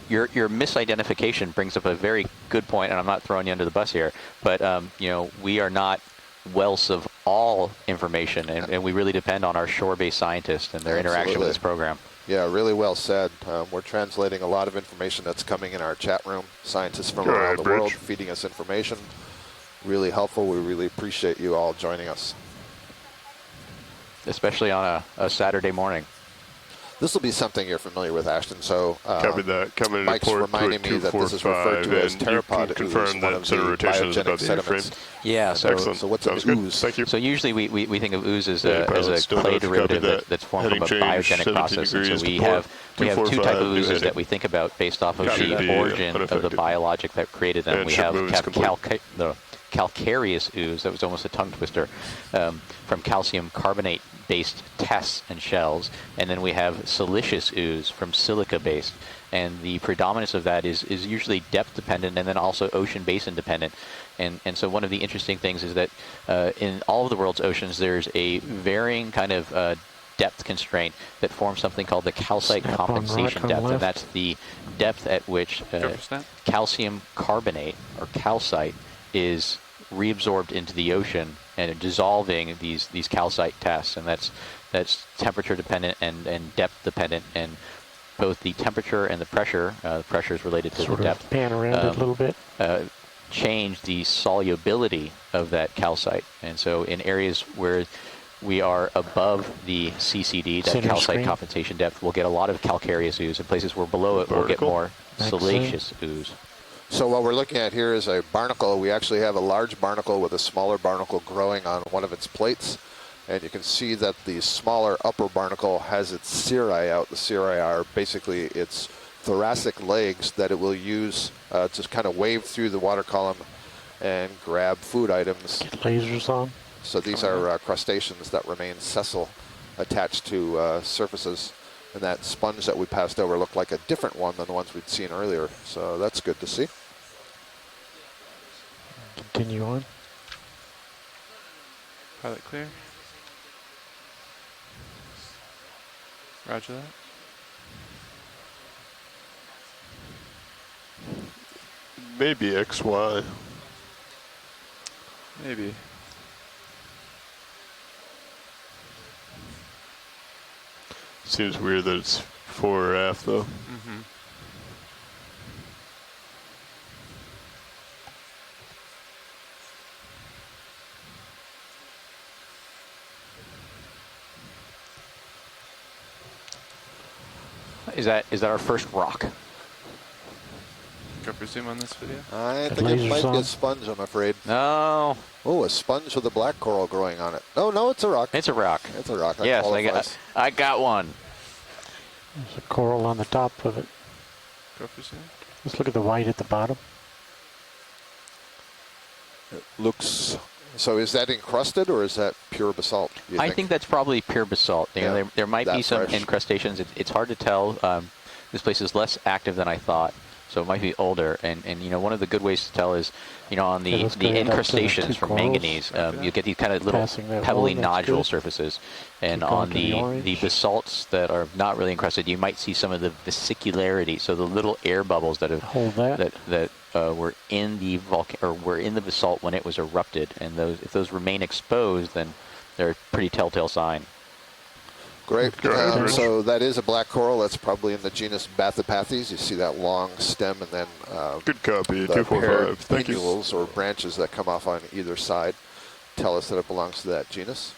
your misidentification brings up a very good point, and I'm not throwing you under the bus here, but we are not wealth of all information, and we really depend on our shore-based scientists and their interaction with Absolutely. this program. Yeah, really well said. We're translating a lot of information that's coming in our chat room. Scientists from Go around ahead, the Bridge. world feeding us information. Really helpful. We really appreciate you all joining us. Especially on a Saturday morning. This will be something you're familiar with, Ashton. So Copy that. Come in Mike's report reminding me that this is referred 245, to as and you pteropod can ooze, confirm one that of center the rotation is about biogenic the sediments. airframe. Yeah, so Excellent. So what's Sounds an good. ooze? Thank you. So usually we think of ooze as Yeah, a pilot, still clay note, copy derivative that. that's formed Heading from a change, biogenic 17 process. And so degrees we to have port, 2 types of 245, new oozes heading. that we think about based off of Copy the that. origin of the Unaffected. biologic that created them. And We ship have movements complete. the calcareous ooze, that was almost a tongue twister, from calcium carbonate based tests and shells, and then we have silicious ooze from silica based, and the predominance of that is usually depth dependent and then also ocean basin dependent. And so one of the interesting things is that in all of the world's oceans there's a varying kind of depth constraint that forms something called the calcite Snap on compensation right, on depth, and left. that's the depth at which Go for snap. calcium carbonate or calcite is reabsorbed into the ocean and dissolving these calcite tests, and that's temperature dependent and depth dependent, and both the temperature and the pressure is related to Sort the of depth, pan around it a little bit. change the solubility of that calcite. And so in areas where we are above the CCD, that Center calcite screen. compensation depth, we'll get a lot of calcareous ooze. In places where below it, we'll get Vertical. more Next salacious ooze. So what we're looking at here is a barnacle. We actually have a large barnacle with a smaller barnacle growing on one of its plates. And you can see that the smaller upper barnacle has its cirri out. The cirri are basically its thoracic legs that it will use to kind of wave through the water column and grab food items. Get lasers on. So these are crustaceans that remain sessile, attached to surfaces. And that sponge that we passed over looked like a different one than the ones we'd seen earlier. So that's good to see. Continue on. Pilot clear. Roger that. Maybe XY. Maybe. Seems weird that it's fore or aft though. Mm-hmm. Is that our first rock? Go for zoom on this video. I Got think it lasers might be on. a sponge, I'm afraid. No, Oh, a sponge with a black coral growing on it. No, it's a rock. it's a rock. It's a rock. That Yes, qualifies. I got one. There's a coral on the top of it. Go for zoom. Let's look at the white at the bottom. It looks. So is that encrusted or is that pure basalt? Do you I think that's probably pure basalt. You know, Yeah, there might be that some fresh. incrustations. It's hard to tell. This place is less active than I thought, so it might be older. And you know, one of the good ways to tell is, you know, on Okay, the let's go ahead up to the incrustations two from corals. manganese, you get these kind of little Passing that pebbly wall, that's nodule good. surfaces. And Keep going on to the the orange. basalts that are not really encrusted, you might see some of the vesicularity. So the little air bubbles that have Hold that. were in the were in the basalt when it was erupted, and if those remain exposed, then they're a pretty telltale sign. Great. Good. So that is a black coral. That's probably in the genus Bathypathes. You see that long stem and then Good copy. the 245. paired Thank you. pinnules or branches that come off on either side tell us that it belongs to that genus.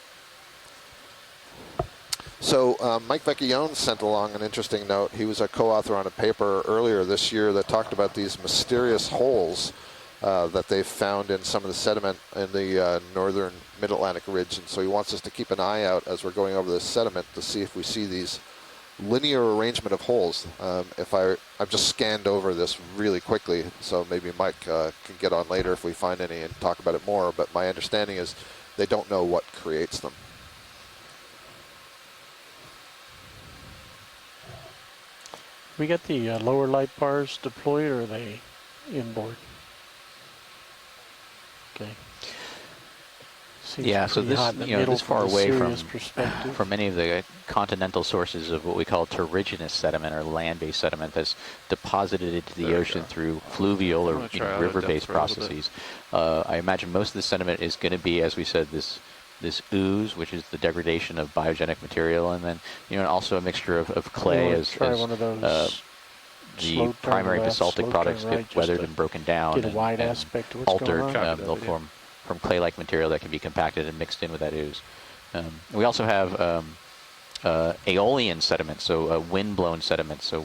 So Mike Vecchione sent along an interesting note. He was a co-author on a paper earlier this year that talked about these mysterious holes that they've found in some of the sediment in the northern mid-Atlantic ridge. And so he wants us to keep an eye out as we're going over this sediment to see if we see these linear arrangement of holes. I've just scanned over this really quickly, so maybe Mike can get on later if we find any and talk about it more. But my understanding is they don't know what creates them. We got the lower light bars deployed, or are they inboard? Okay. Seems Yeah, so pretty this, hot in the you know, middle this far from a away serious perspective. from many of the continental sources of what we call terrigenous sediment or land-based sediment that's deposited into the There we ocean go. through fluvial I'm or gonna try out a river-based depth for a little bit. processes. I imagine most of the sediment is going to be, as we said, this ooze, which is the degradation of biogenic material, and then also a mixture of clay Or as try one of those the slow turn primary left, basaltic slow products turn right, get just weathered to and broken down get a wide and aspect of what's altered. going on. They'll form from clay-like material that can be compacted and mixed in with that ooze. We also have aeolian sediment, so wind-blown sediment. So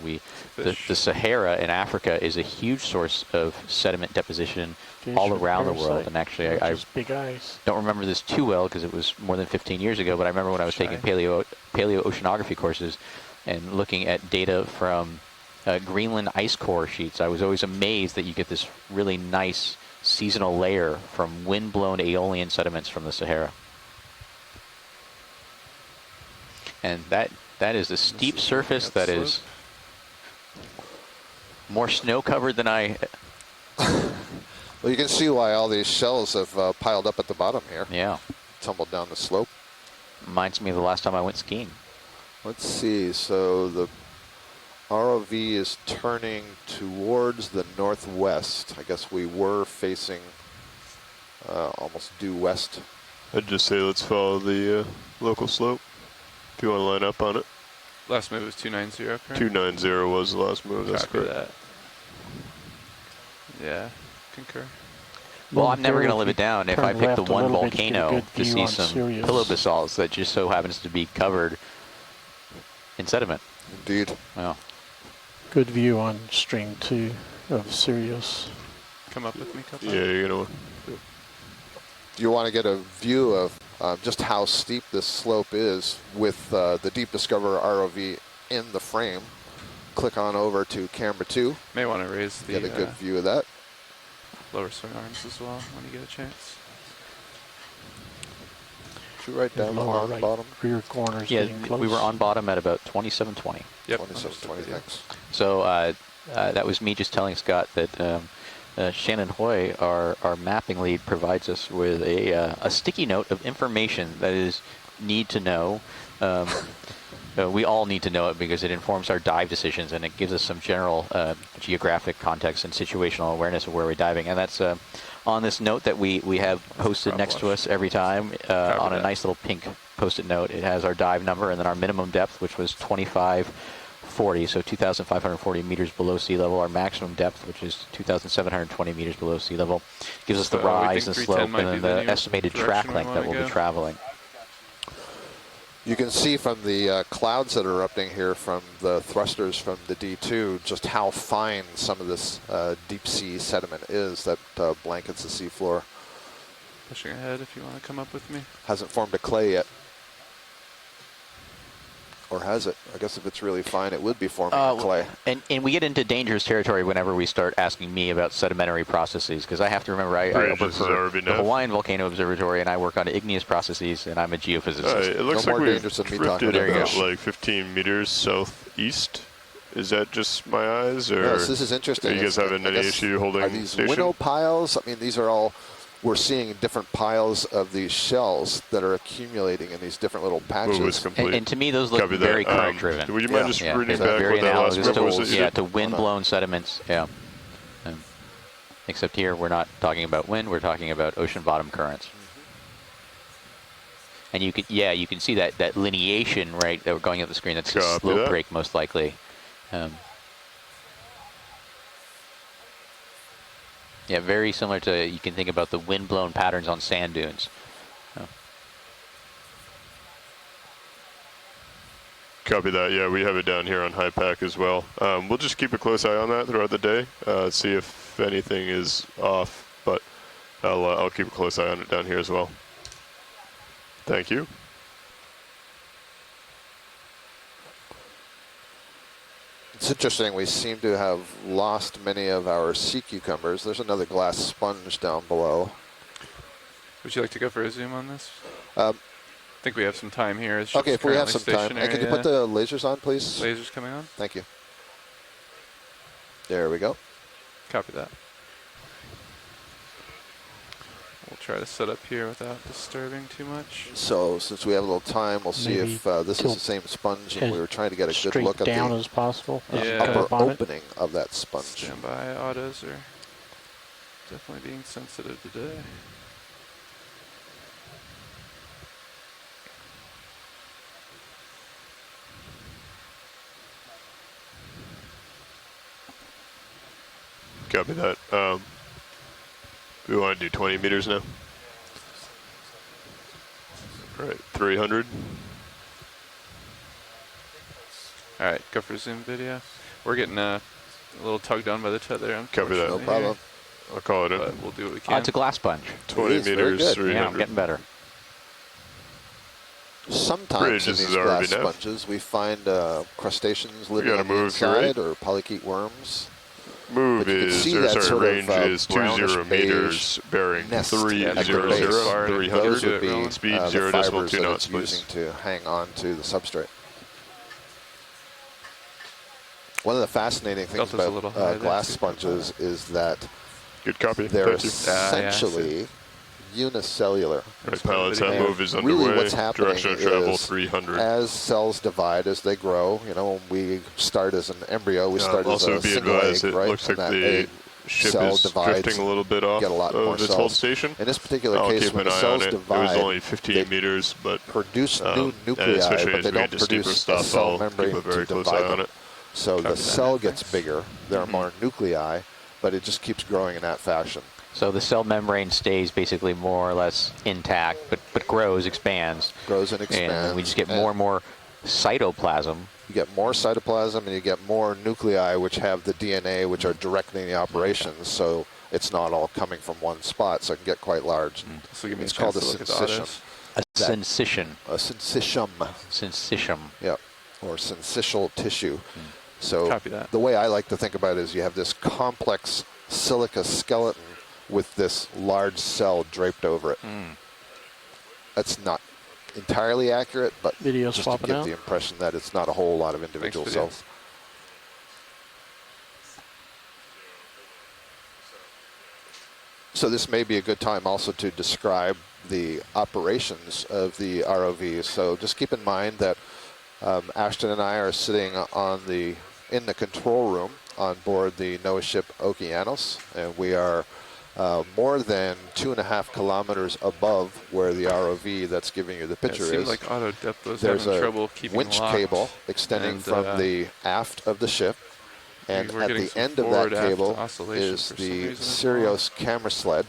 the Sahara in Africa is a huge source of sediment deposition Fish all or around the world. parasite, And actually, I just big eyes. don't remember this too well because it was more than 15 years ago, but I remember when I was taking paleo-oceanography courses and looking at data from Greenland ice core sheets. I was always amazed that you get this really nice seasonal layer from wind-blown aeolian sediments from the Sahara. And that is a steep is surface looking at that the is more snow-covered than I... Well, you can see why all these shells have piled up at the bottom here, Yeah, tumbled down the slope. reminds me of the last time I went skiing. Let's see. So the ROV is turning towards the northwest. I guess we were facing almost due west. I'd just say let's follow the local slope. If you want to line up on it. Last move was 290, correct? 290 was the last move. That's Copy correct. that. Yeah, concur. Well, I'm never going to Momentarily, live it down if turn I pick the left a one little bit, you get a volcano good to view see on some Sirius. pillow basalts that just so happens to be covered in sediment. Indeed. Wow. Good view on string 2 of Sirius. Come up with me, couple. Yeah, you're gonna. You want to get a view of just how steep this slope is with the Deep Discoverer ROV in the frame. Click on over to camera 2. May want to raise the Get a good view of that. lower swing arms as well when you get a chance. Should we write down the Lower on right bottom? rear corners Yeah, getting close. we were on bottom at about 2720. Yep. 2720, thanks. So that was me just telling Scott that Shannon Hoy, our mapping lead, provides us with a sticky note of information that is need to know. We all need to know it because it informs our dive decisions and it gives us some general geographic context and situational awareness of where we're diving. And that's on this note that we have posted next to us every time on a nice little pink post-it note. It has our dive number and then our minimum depth, which was 2540, so 2,540 meters below sea level. Our maximum depth, which is 2,720 meters below sea level, gives us the So we rise think and 310 slope might and be then the the new estimated direction track we length wanna that we'll go. be traveling. You can see from the clouds that are erupting here from the thrusters from the D2 just how fine some of this deep sea sediment is that blankets the seafloor. Pushing ahead if you want to come up with me. Hasn't formed a clay yet. Or has it? I guess if it's really fine, it would be forming a clay. And we get into dangerous territory whenever we start asking me about sedimentary processes, because I have to remember I work Bridges for already the enough. Hawaiian Volcano Observatory, and I work on igneous processes, and I'm a geophysicist. It looks No like more we've dangerous than me talking drifted about about this. like 15 meters southeast. Is that just my eyes, or Yes, this is interesting. are you guys having I any guess, issue holding are these station? winnow piles? I mean, these are all, we're seeing different piles of these shells that are accumulating in these different little patches. Move is complete. And to me, those look Copy that. very current-driven. Would you mind Yeah. just Yeah, reading they're back very what that last analogous number was that you to, did? to wind-blown sediments. Yeah. Except here, we're not talking about wind; we're talking about ocean bottom currents. And you can see that lineation right that we're going up the screen. That's a Copy slope that. break, most likely. Yeah, very similar to, you can think about the wind-blown patterns on sand dunes. Copy that. Yeah, we have it down here on HiPAC as well. We'll just keep a close eye on that throughout the day, see if anything is off. But I'll keep a close eye on it down here as well. Thank you. It's interesting, we seem to have lost many of our sea cucumbers. There's another glass sponge down below. Would you like to go for a zoom on this? Um, I think we have some time here. It's Okay, just if we have currently some time. And stationary, can you put the lasers on, please? lasers coming on? Thank you. There we go. Copy that. We'll try to set up here without disturbing too much. So since we have a little time, we'll see Maybe if this is tilt the same sponge, and as we were trying to get a good straight look at down the as possible. Yeah. Come up upper on it. opening of that sponge. Standby autos are definitely being sensitive today. Copy that. We want to do 20 meters now. All right, 300. All right, go for zoom video. We're getting a little tugged on by the tether. Copy that. No unfortunately, problem. I'll call it here, in. But we'll do what we Oh, can. it's a glass sponge. 20 It is very meters, good. Yeah, I'm 300. getting better. Sometimes Bridge, in this these is glass RVNF. sponges, we find crustaceans living gotta on the move here, inside, right? or polychaete worms. Move But you can is, see or that sorry, sort of, range is 20 brownish beige meters, bearing nest 300, at the base. 300, Those would be speed the 0 decimal fibers 2 that knots, it's please. using to hang on to the substrate. One of the fascinating things Delta's a little high about there, glass too. sponges is that Good copy. they're Thank you. essentially unicellular. Right, pilots, that And move is really underway. what's happening Direction of travel is 300. as cells divide, as they grow, you know, when we start as an embryo, we start as Also a be single advised, egg, it right? looks like and that the egg ship cell is divides, drifting a little bit off get a lot more of its hold cells. station. In this particular I'll case, keep when an the eye cells on it. divide, It was only they 15 meters, but produce new and nuclei, especially but as they we don't get to steeper produce a stuff, cell I'll membrane keep a very to close divide eye on them. it. So the Copy that. cell gets Thanks. bigger, there are more nuclei, but it just keeps growing in that fashion. So the cell membrane stays basically more or less intact, but grows, expands. Grows and expands. And we just get more and more cytoplasm. You get more cytoplasm and you get more nuclei which have the DNA which are directing the operations, so it's not all coming from one spot, so it can get quite large. So give me It's a chance called a to look at the syncytium. autos. A syncytium. A syncytium. Syncytium. Yeah, or syncytial tissue. So Copy that. the way I like to think about it is you have this complex silica skeleton with this large cell draped over it. That's not entirely accurate, but Video just to swapping give out. the impression that it's not a whole lot of individual video. cells. So this may be a good time also to describe the operations of the ROV. So just keep in mind that Ashton and I are sitting in the control room on board the NOAA ship Okeanos, and we are more than 2.5 kilometers above where the ROV that's giving you the picture It seemed is. like auto depth was There's having a trouble keeping winch locked. cable extending and, from the aft of the ship, and were at getting the some end of that forward-aft cable oscillation is for some the reason as Sirius camera sled,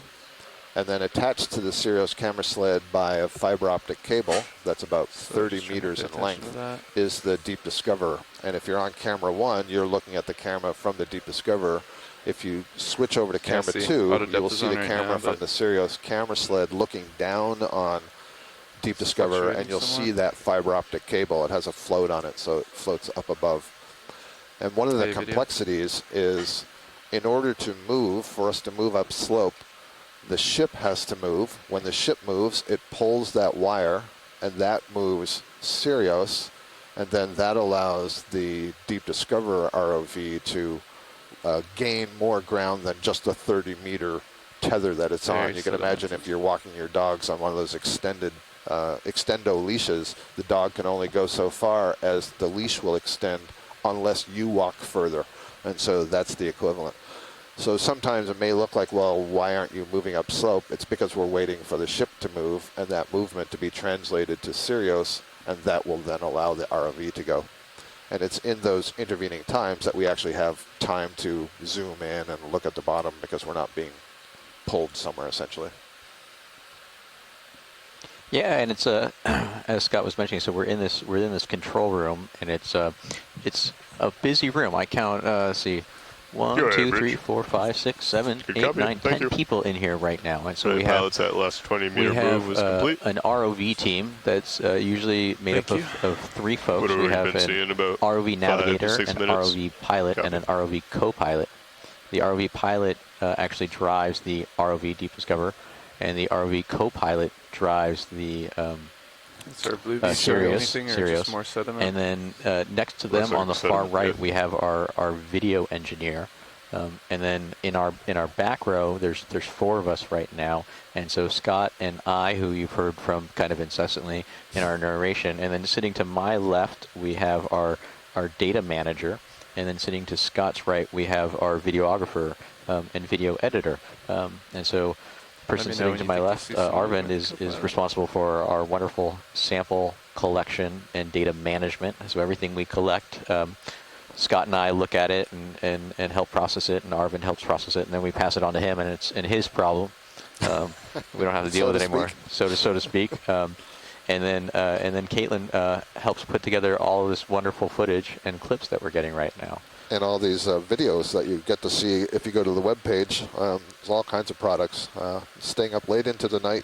and then attached to the Sirius camera sled by a fiber optic cable that's about So 30 just trying to meters pay in attention length to that. is the Deep Discoverer. And if you're on camera 1, you're looking at the camera from the Deep Discoverer. If you switch over to camera see, 2, auto you depth will is see on the right camera now, from but the Sirius camera sled looking down on Deep Discoverer, and fluctuating you'll see somewhat. that fiber optic cable. It has a float on it, so it floats up above. And one of the Hey, video. complexities is, in order to move, for us to move up slope, the ship has to move. When the ship moves, it pulls that wire, and that moves Sirius, and then that allows the Deep Discoverer ROV to gain more ground than just a 30-meter tether that it's Very on. You can imagine if you're walking your dogs on one of those extended extendo leashes, the dog can only go so far as the leash will extend unless you walk further. And so that's the equivalent. So sometimes it may look like, well, why aren't you moving up slope? It's because we're waiting for the ship to move and that movement to be translated to Sirius, and that will then allow the ROV to go. And it's in those intervening times that we actually have time to zoom in and look at the bottom, because we're not being pulled somewhere, essentially. Yeah, and it's as Scott was mentioning, so we're in this control room, and it's a busy room. I count, let's see, 1, You're 2, average. 3, 4, 5, 6, 7, Good 8, copy. 9, Thank 10 you. people in here right now, and so So we the have pilots, that last 20-meter we have move was complete. an ROV team that's usually made Thank up of 3 folks. What have we we have been an seeing, about ROV 5 to navigator, 6 an minutes? ROV pilot, and an ROV co-pilot. The ROV pilot actually drives the ROV Deep Discoverer, and the ROV co-pilot drives the It's our blue beast or Sirius, anything, or Sirius. just more sediment? And then next to them Looks like on the far sediment, right, yeah. we have our video engineer. And then in our back row, there's 4 of us right now. And so Scott and I, who you've heard from kind of incessantly in our narration, and then sitting to my left, we have our data manager. And then sitting to Scott's right, we have our videographer and video editor. And so the person me know sitting when to you my think you left, see someone Arvind, with is Copilot. responsible for our wonderful sample collection and data management. So everything we collect, Scott and I look at it and help process it, and Arvind helps process it, and then we pass it on to him, and it's his problem. We don't have to deal So with it to anymore, so to speak. And then Caitlin helps put together all of this wonderful footage and clips that we're getting right now. And all these videos that you get to see if you go to the webpage. There's all kinds of products. Staying up late into the night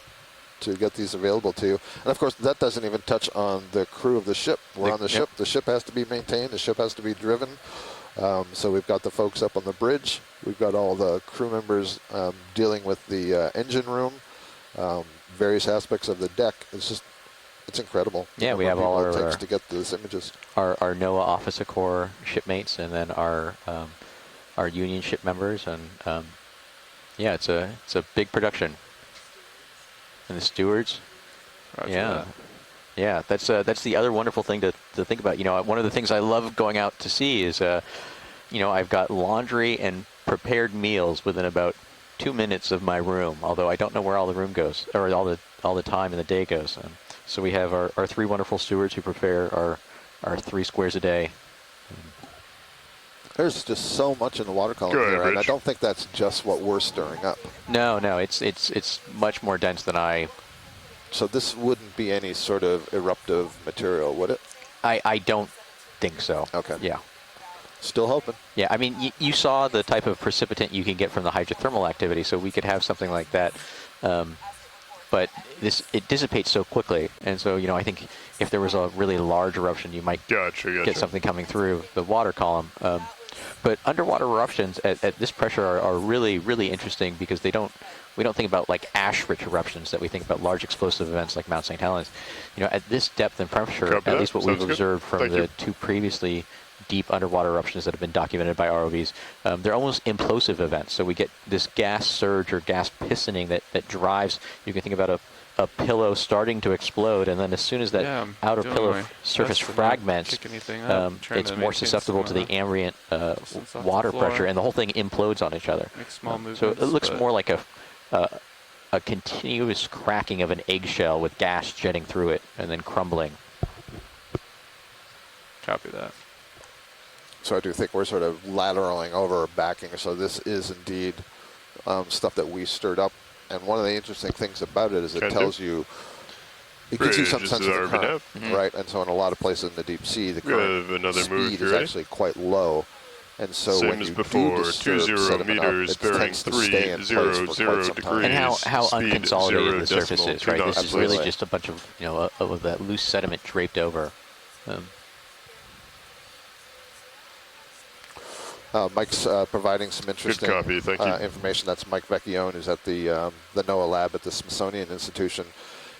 to get these available to you. And of course, that doesn't even touch on the crew of the ship. We're on the ship. The ship has to be maintained. The ship has to be driven. So we've got the folks up on the bridge. We've got all the crew members dealing with the engine room, various aspects of the deck. It's incredible. Yeah, the we number have of all people it our takes to get those images. our NOAA Officer Corps shipmates, and then our union ship members, and yeah, it's a big production. And the stewards. Roger Yeah. that. Yeah, that's the other wonderful thing to think about. You know, one of the things I love going out to see is, you know, I've got laundry and prepared meals within about 2 minutes of my room. Although I don't know where all the room goes, or all the time in the day goes. So we have our 3 wonderful stewards who prepare our 3 squares a day. There's just so much in the water column Go ahead, here, and I Rich. don't think that's just what we're stirring up. No, it's much more dense than So this wouldn't be any sort of eruptive material, would it? I don't think so. Okay. Yeah. Still hoping. Yeah, I mean, you saw the type of precipitant you can get from the hydrothermal activity, so we could have something like that. But it dissipates so quickly, and so, I think if there was a really large eruption, you might Gotcha. get something coming through the water column. But underwater eruptions at this pressure are really, really interesting because we don't think about like ash-rich eruptions that we think about large explosive events like Mount St. Helens. At this depth and pressure, Copy at that. least what Sounds we've good. observed from Thank the you. two previously deep underwater eruptions that have been documented by ROVs, they're almost implosive events. So we get this gas surge or gas pistoning that drives. You can think about a pillow starting to explode, and then as soon as that Yeah, I'm outer doing pillow my surface best to not fragments, kick anything up, trying it's to more maintain susceptible to some, the ambient distance off the water floor. pressure, and the whole thing implodes on each other. Make small movements. So it looks but more like a continuous cracking of an eggshell with gas jetting through it and then crumbling. Copy that. So I do think we're sort of lateraling over or backing. So this is indeed stuff that we stirred up. And one of the interesting things about it is it Can do. tells you, it gives you some Bridge sense is of the our current, nav. right? And so in a lot of places in the deep sea, the We have current another move speed here, is ready? actually quite low. And so Same when as you before, do disturb 20 sediment meters, up, it bearing tends to stay in 30 place for quite some degrees. time. And how Speed unconsolidated the surface 0.2 is, right? This is knots. really Absolutely. just a bunch of that loose sediment draped over. Mike's providing some interesting copy, thank you. information. That's Mike Vecchione, who's at the NOAA lab at the Smithsonian Institution.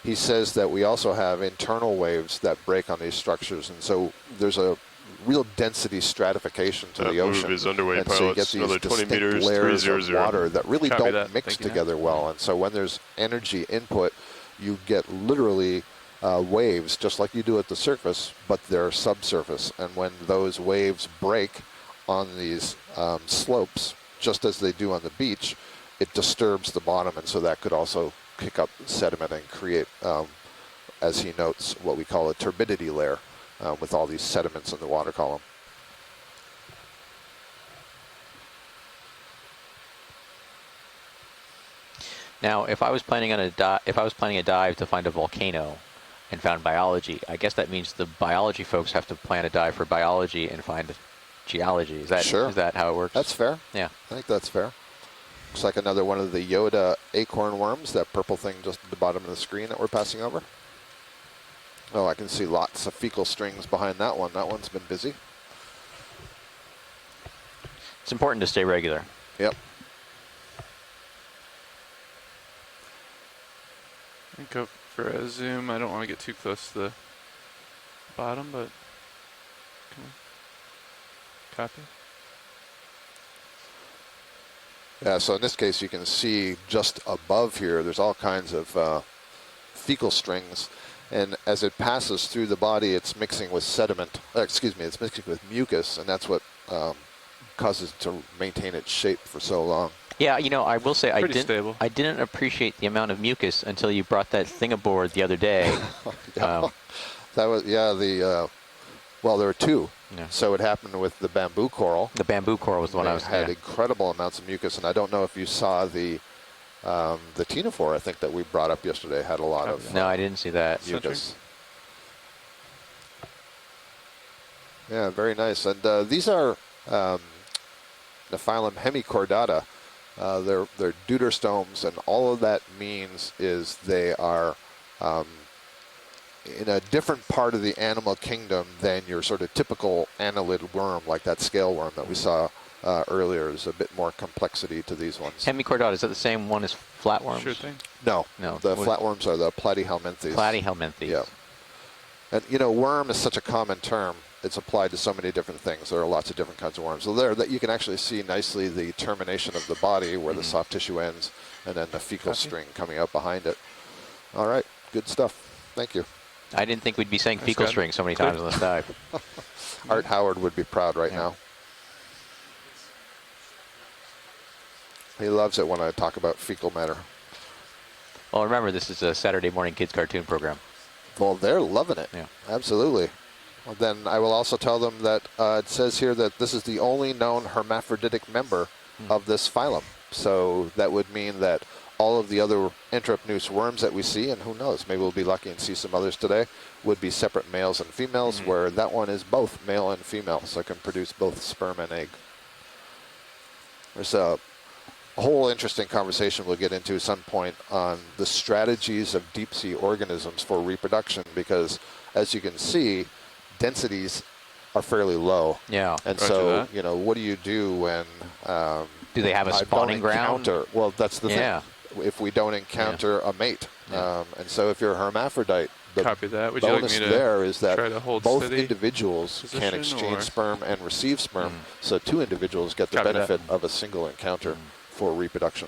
He says that we also have internal waves that break on these structures, and so there's a real density stratification to That the move ocean. is underway, and so you get pilots. these Another 20 distinct meters, layers of 300. water that really Copy don't that. mix Thank you, together well. And so when there's energy input, you get literally waves, just like you do at the surface, but they're subsurface. And when those waves break on these slopes, just as they do on the beach, it disturbs the bottom, and so that could also kick up sediment and create, as he notes, what we call a turbidity layer with all these sediments in the water column. Now, if I was planning a dive to find a volcano and found biology, I guess that means the biology folks have to plan a dive for biology and find geology. Is that Sure. Is that how it works? That's fair. Yeah. I think that's fair. Looks like another one of the Yoda acorn worms, that purple thing just at the bottom of the screen that we're passing over. Oh, I can see lots of fecal strings behind that one. That one's been busy. It's important to stay regular. Yep. I think go for a zoom. I don't want to get too close to the bottom, but come on. Copy. Yeah, so in this case, you can see just above here, there's all kinds of fecal strings. And as it passes through the body, it's mixing with sediment. It's mixing with mucus, and that's what causes it to maintain its shape for so long. Yeah, I will say Pretty stable. I didn't appreciate the amount of mucus until you brought that thing aboard the other day. That was, well, there were two. Yeah. So it happened with the bamboo coral. The bamboo coral was the one They I was had yeah. incredible amounts of mucus, and I don't know if you saw the ctenophore, I think, that we brought up yesterday had a lot of No, I didn't see that. mucus. Yeah, very nice. And these are Nephyllum hemicordata. They're deuterostomes, and all of that means is they are in a different part of the animal kingdom than your sort of typical annelid worm, like that scale worm that we saw earlier. There's a bit more complexity to these ones. Hemicordata, is that the same one as flatworms? Sure thing. No, No. the What- flatworms are the platyhelminthes. Platyhelminthes. Yeah. And worm is such a common term. It's applied to so many different things. There are lots of different kinds of worms. So there, that you can actually see nicely the termination of the body where the soft tissue ends, and then the fecal string coming out behind it. All right, good stuff. Thank you. I didn't think we'd be saying Nice fecal job. string so many Good. times on this dive. Art Howard would be proud right Yeah. now. He loves it when I talk about fecal matter. Well, remember, this is a Saturday morning kids cartoon program. Well, they're loving it. Yeah. Absolutely. then I will also tell them that it says here that this is the only known hermaphroditic member of this phylum. So that would mean that all of the other Enteropneus worms that we see, and who knows, maybe we'll be lucky and see some others today, would be separate males and females, where that one is both male and female, so it can produce both sperm and egg. There's a whole interesting conversation we'll get into at some point on the strategies of deep sea organisms for reproduction, because as you can see, densities are fairly low. Yeah. And Roger so, that. you know, what do you do when Do they have a I don't spawning ground? encounter- Well, that's the Yeah. thing. If we don't encounter a mate. And so if you're a hermaphrodite, the Copy that. Would you like bonus me to there is that try to hold both steady individuals can position, exchange or- sperm and receive sperm, so two individuals get the Copy that. benefit of a single encounter for reproduction.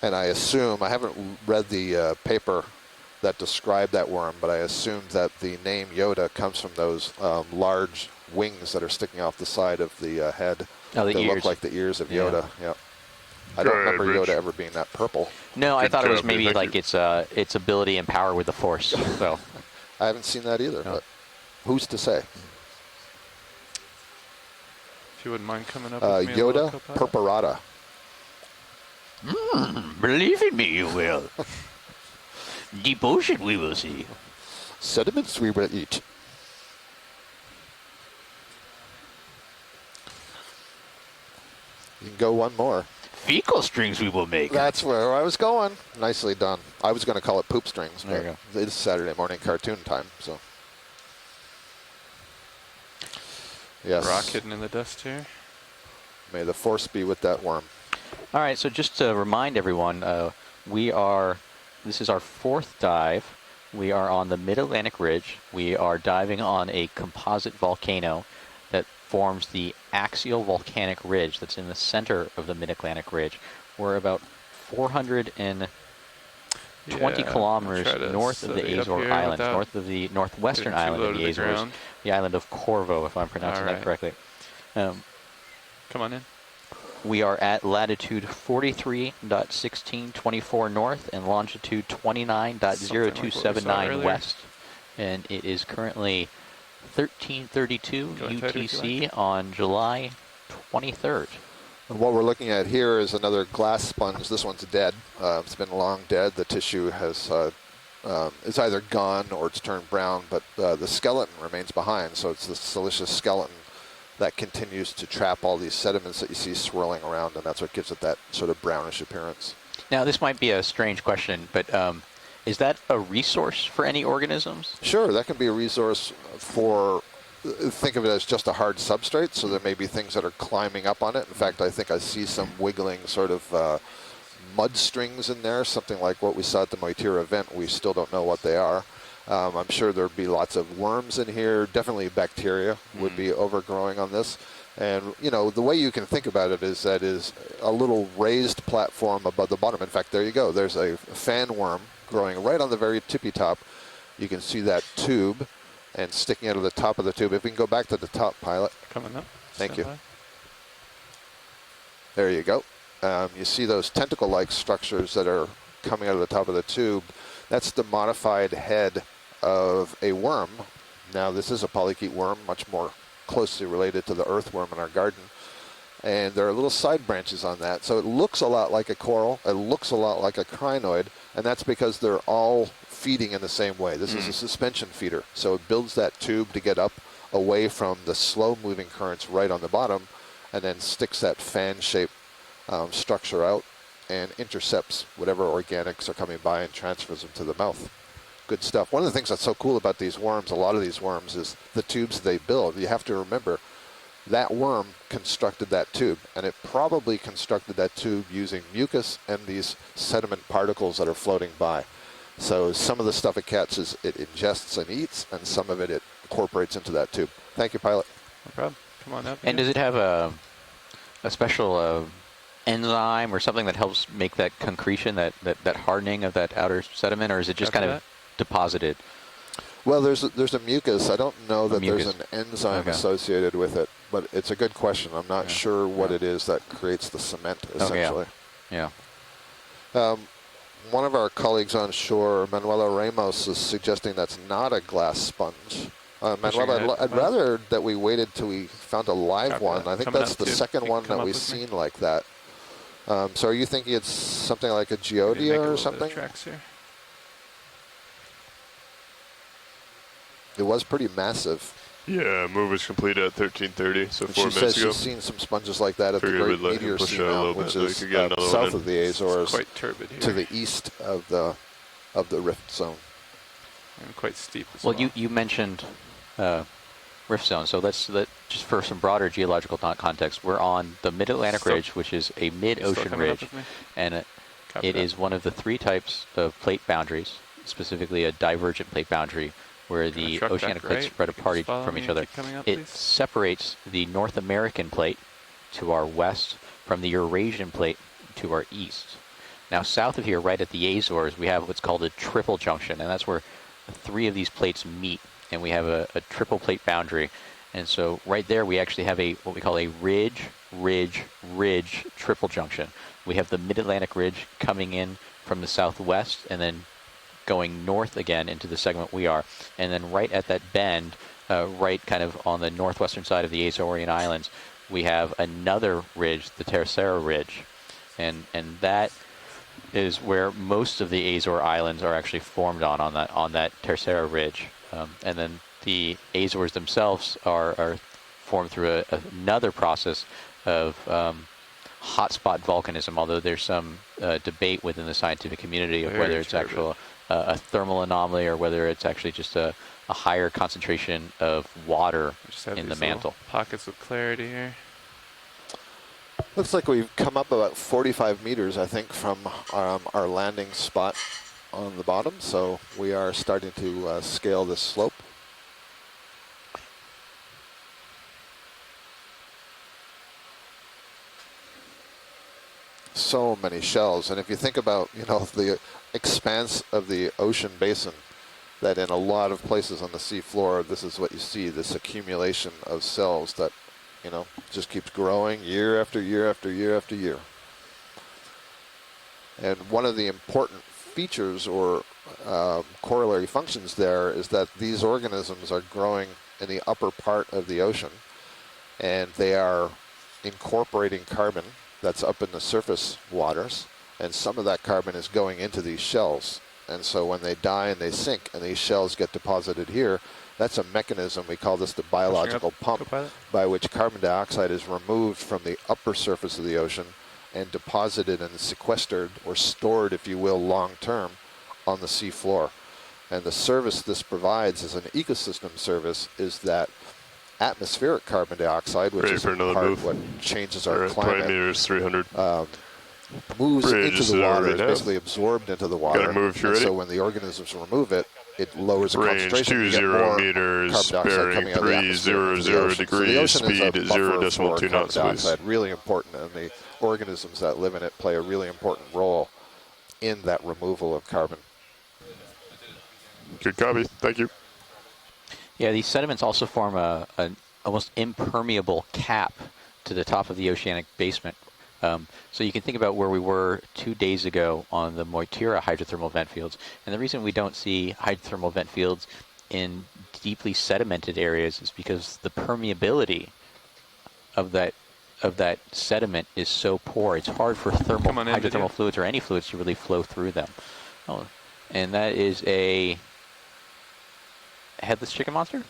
And I assume, I haven't read the paper that described that worm, but I assume that the name Yoda comes from those large wings that are sticking off the side of the head. Oh, the that ears. look like the ears of Yeah. Yoda. Yeah. I don't Go ahead, remember Rich. Yoda ever being that purple. No, I Good thought it was job, maybe thank like you. its ability and power with the Force. So I haven't seen that either, but who's to say? If you wouldn't mind coming up with me a little, Yoda co-pilot. purpurata. believe in me, you will. Deep ocean, we will see. Sediments we will eat. You can go one more. Fecal strings, we will make. That's where I was going. Nicely done. I was going to call it poop strings, There you but it's Saturday morning cartoon time, so. Yes. Rock hidden in the dust here. May the force be with that worm. All right, so just to remind everyone, this is our fourth dive. We are on the Mid-Atlantic Ridge. We are diving on a composite volcano that forms the Axial Volcanic Ridge that's in the center of the Mid-Atlantic Ridge. We're about 420 Yeah, kilometers I'll try to north of the steady up Azores here Islands, without north of the northwestern getting too island low of to the the Azores, ground. the island of Corvo, if I'm pronouncing that Alright. correctly. Come on in. We are at latitude 43.1624 north and longitude 29.0279 earlier. west. And it is currently 13:32 Go ahead, if you UTC on July 23rd. And what we're looking at here is another glass sponge. This one's dead. It's been long dead. The tissue has it's either gone or it's turned brown, but the skeleton remains behind. So it's the siliceous skeleton that continues to trap all these sediments that you see swirling around, and that's what gives it that sort of brownish appearance. Now, this might be a strange question, but is that a resource for any organisms? Sure, that can be a resource for, think of it as just a hard substrate, so there may be things that are climbing up on it. In fact, I think I see some wiggling sort of mud strings in there, something like what we saw at the Moitira event. We still don't know what they are. I'm sure there'd be lots of worms in here. Definitely bacteria would be overgrowing on this. And, you know, the way you can think about it is that is a little raised platform above the bottom. In fact, there you go. There's a fan worm growing right on the very tippy top. You can see that tube and sticking out of the top of the tube. If we can go back to the top, pilot. Coming up. Thank Stand you. by. There you go. You see those tentacle-like structures that are coming out of the top of the tube. That's the modified head of a worm. Now, this is a polychaete worm, much more closely related to the earthworm in our garden. And there are little side branches on that. So it looks a lot like a coral. It looks a lot like a crinoid. And that's because they're all feeding in the same way. This is a suspension feeder. So it builds that tube to get up away from the slow-moving currents right on the bottom, and then sticks that fan-shaped structure out and intercepts whatever organics are coming by and transfers them to the mouth. Good stuff. One of the things that's so cool about these worms, a lot of these worms, is the tubes they build. You have to remember that worm constructed that tube, and it probably constructed that tube using mucus and these sediment particles that are floating by. So some of the stuff it catches, it ingests and eats, and some of it incorporates into that tube. Thank you, pilot. No problem. Come on up. And here. does it have a special enzyme or something that helps make that concretion, that hardening of that outer sediment, or is it just After kind of deposited? Well, there's a mucus. I don't know that there's mucus. an enzyme Okay. associated with it, but it's a good question. I'm not Yeah. sure what Yeah. it is that creates the cement, Okay, yeah. essentially. Yeah. one of our colleagues on shore, Manuela Ramos, is suggesting that's not a glass sponge. Manuela, I'd rather that we waited till we found a live one. I think that's the second one that we've seen like that. So are you thinking it's something like a geodia or something? It was pretty massive. Yeah, move was completed at 13:30, so 4 minutes ago. She says she's seen some sponges like that at the Great Meteor Seamount, which is south of the Azores, quite turbid here. to the east of the rift zone. And quite steep as well. Well, you mentioned rift zone, so let's just for some broader geological context, we're on the Mid-Atlantic Ridge, which is a mid-ocean ridge, and it is one of the 3 types of plate boundaries, specifically a divergent plate boundary, where the oceanic plates spread apart from each other. It separates the North American plate to our west from the Eurasian plate to our east. Now, south of here, right at the Azores, we have what's called a triple junction, and that's where 3 of these plates meet, and we have a triple plate boundary. And so right there, we actually have what we call a ridge triple junction. We have the Mid-Atlantic Ridge coming in from the southwest, and then going north again into the segment we are. And then right at that bend, right kind of on the northwestern side of the Azorean Islands, we have another ridge, the Tercera Ridge. And that is where most of the Azore Islands are actually formed on that Tercera Ridge. And then the Azores themselves are formed through another process of hotspot volcanism, although there's some debate within the scientific community of whether it's actual a thermal anomaly or whether it's actually just a higher concentration of water in the mantle. Pockets of clarity here. Looks like we've come up about 45 meters, I think, from our landing spot on the bottom, so we are starting to scale this slope. So many shells, and if you think about, the expanse of the ocean basin, that in a lot of places on the sea floor, this is what you see, this accumulation of cells that, just keeps growing year after year after year after year. And one of the important features or corollary functions there is that these organisms are growing in the upper part of the ocean, and they are incorporating carbon that's up in the surface waters, and some of that carbon is going into these shells. And so when they die and they sink and these shells get deposited here, that's a mechanism, we call this the biological pump, by which carbon dioxide is removed from the upper surface of the ocean and deposited and sequestered or stored, if you will, long term on the sea floor. And the service this provides as an ecosystem service is that atmospheric carbon dioxide, which is part of what changes our climate, 20 meters, 300. Moves into the water, is basically absorbed into the water. Gotta move, and so when the organisms remove it, it lowers the concentration. Range 20 meters, bearing 300 degrees, speed 0.2 knots, please. Really important, and the organisms that live in it play a really important role in that removal of carbon. Good copy. Thank you. Yeah, these sediments also form an almost impermeable cap to the top of the oceanic basement. So you can think about where we were 2 days ago on the Moitira hydrothermal vent fields. And the reason we don't see hydrothermal vent fields in deeply sedimented areas is because the permeability of that sediment is so poor. It's hard for hydrothermal fluids or any fluids to really flow through them. Oh, and that is a headless chicken monster?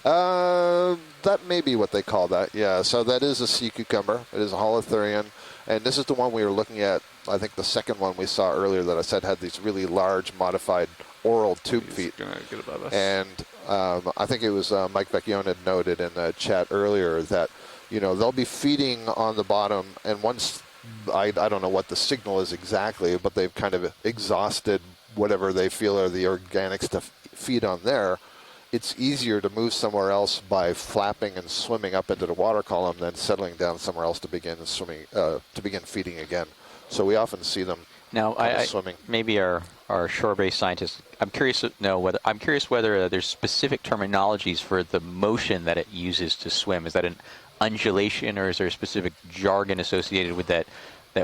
That may be what they call that, yeah. So that is a sea cucumber. It is a holothurian. And this is the one we were looking at, I think the second one we saw earlier that I said had these really large modified oral tube feet. Gonna get above us. And I think it was Mike Vecchione had noted in the chat earlier that, they'll be feeding on the bottom, and once, I don't know what the signal is exactly, but they've kind of exhausted whatever they feel are the organics to feed on there. It's easier to move somewhere else by flapping and swimming up into the water column than settling down somewhere else to begin feeding again. So we often see them now. Swimming. Maybe our shore-based scientists. I'm curious whether there's specific terminologies for the motion that it uses to swim. Is that an undulation, or is there a specific jargon associated with that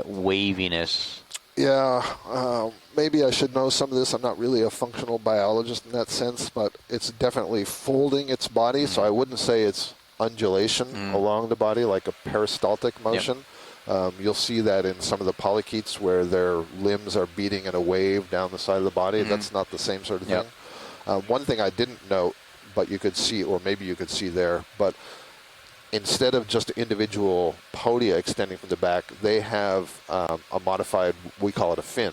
waviness? Yeah, maybe I should know some of this. I'm not really a functional biologist in that sense, but it's definitely folding its body, so I wouldn't say it's undulation along the body like a peristaltic motion. You'll see that in some of the polychaetes where their limbs are beating in a wave down the side of the body. That's not the same sort of thing. One thing I didn't note, but you could see, or maybe you could see there, but instead of just individual podia extending from the back, they have a modified, we call it a fin,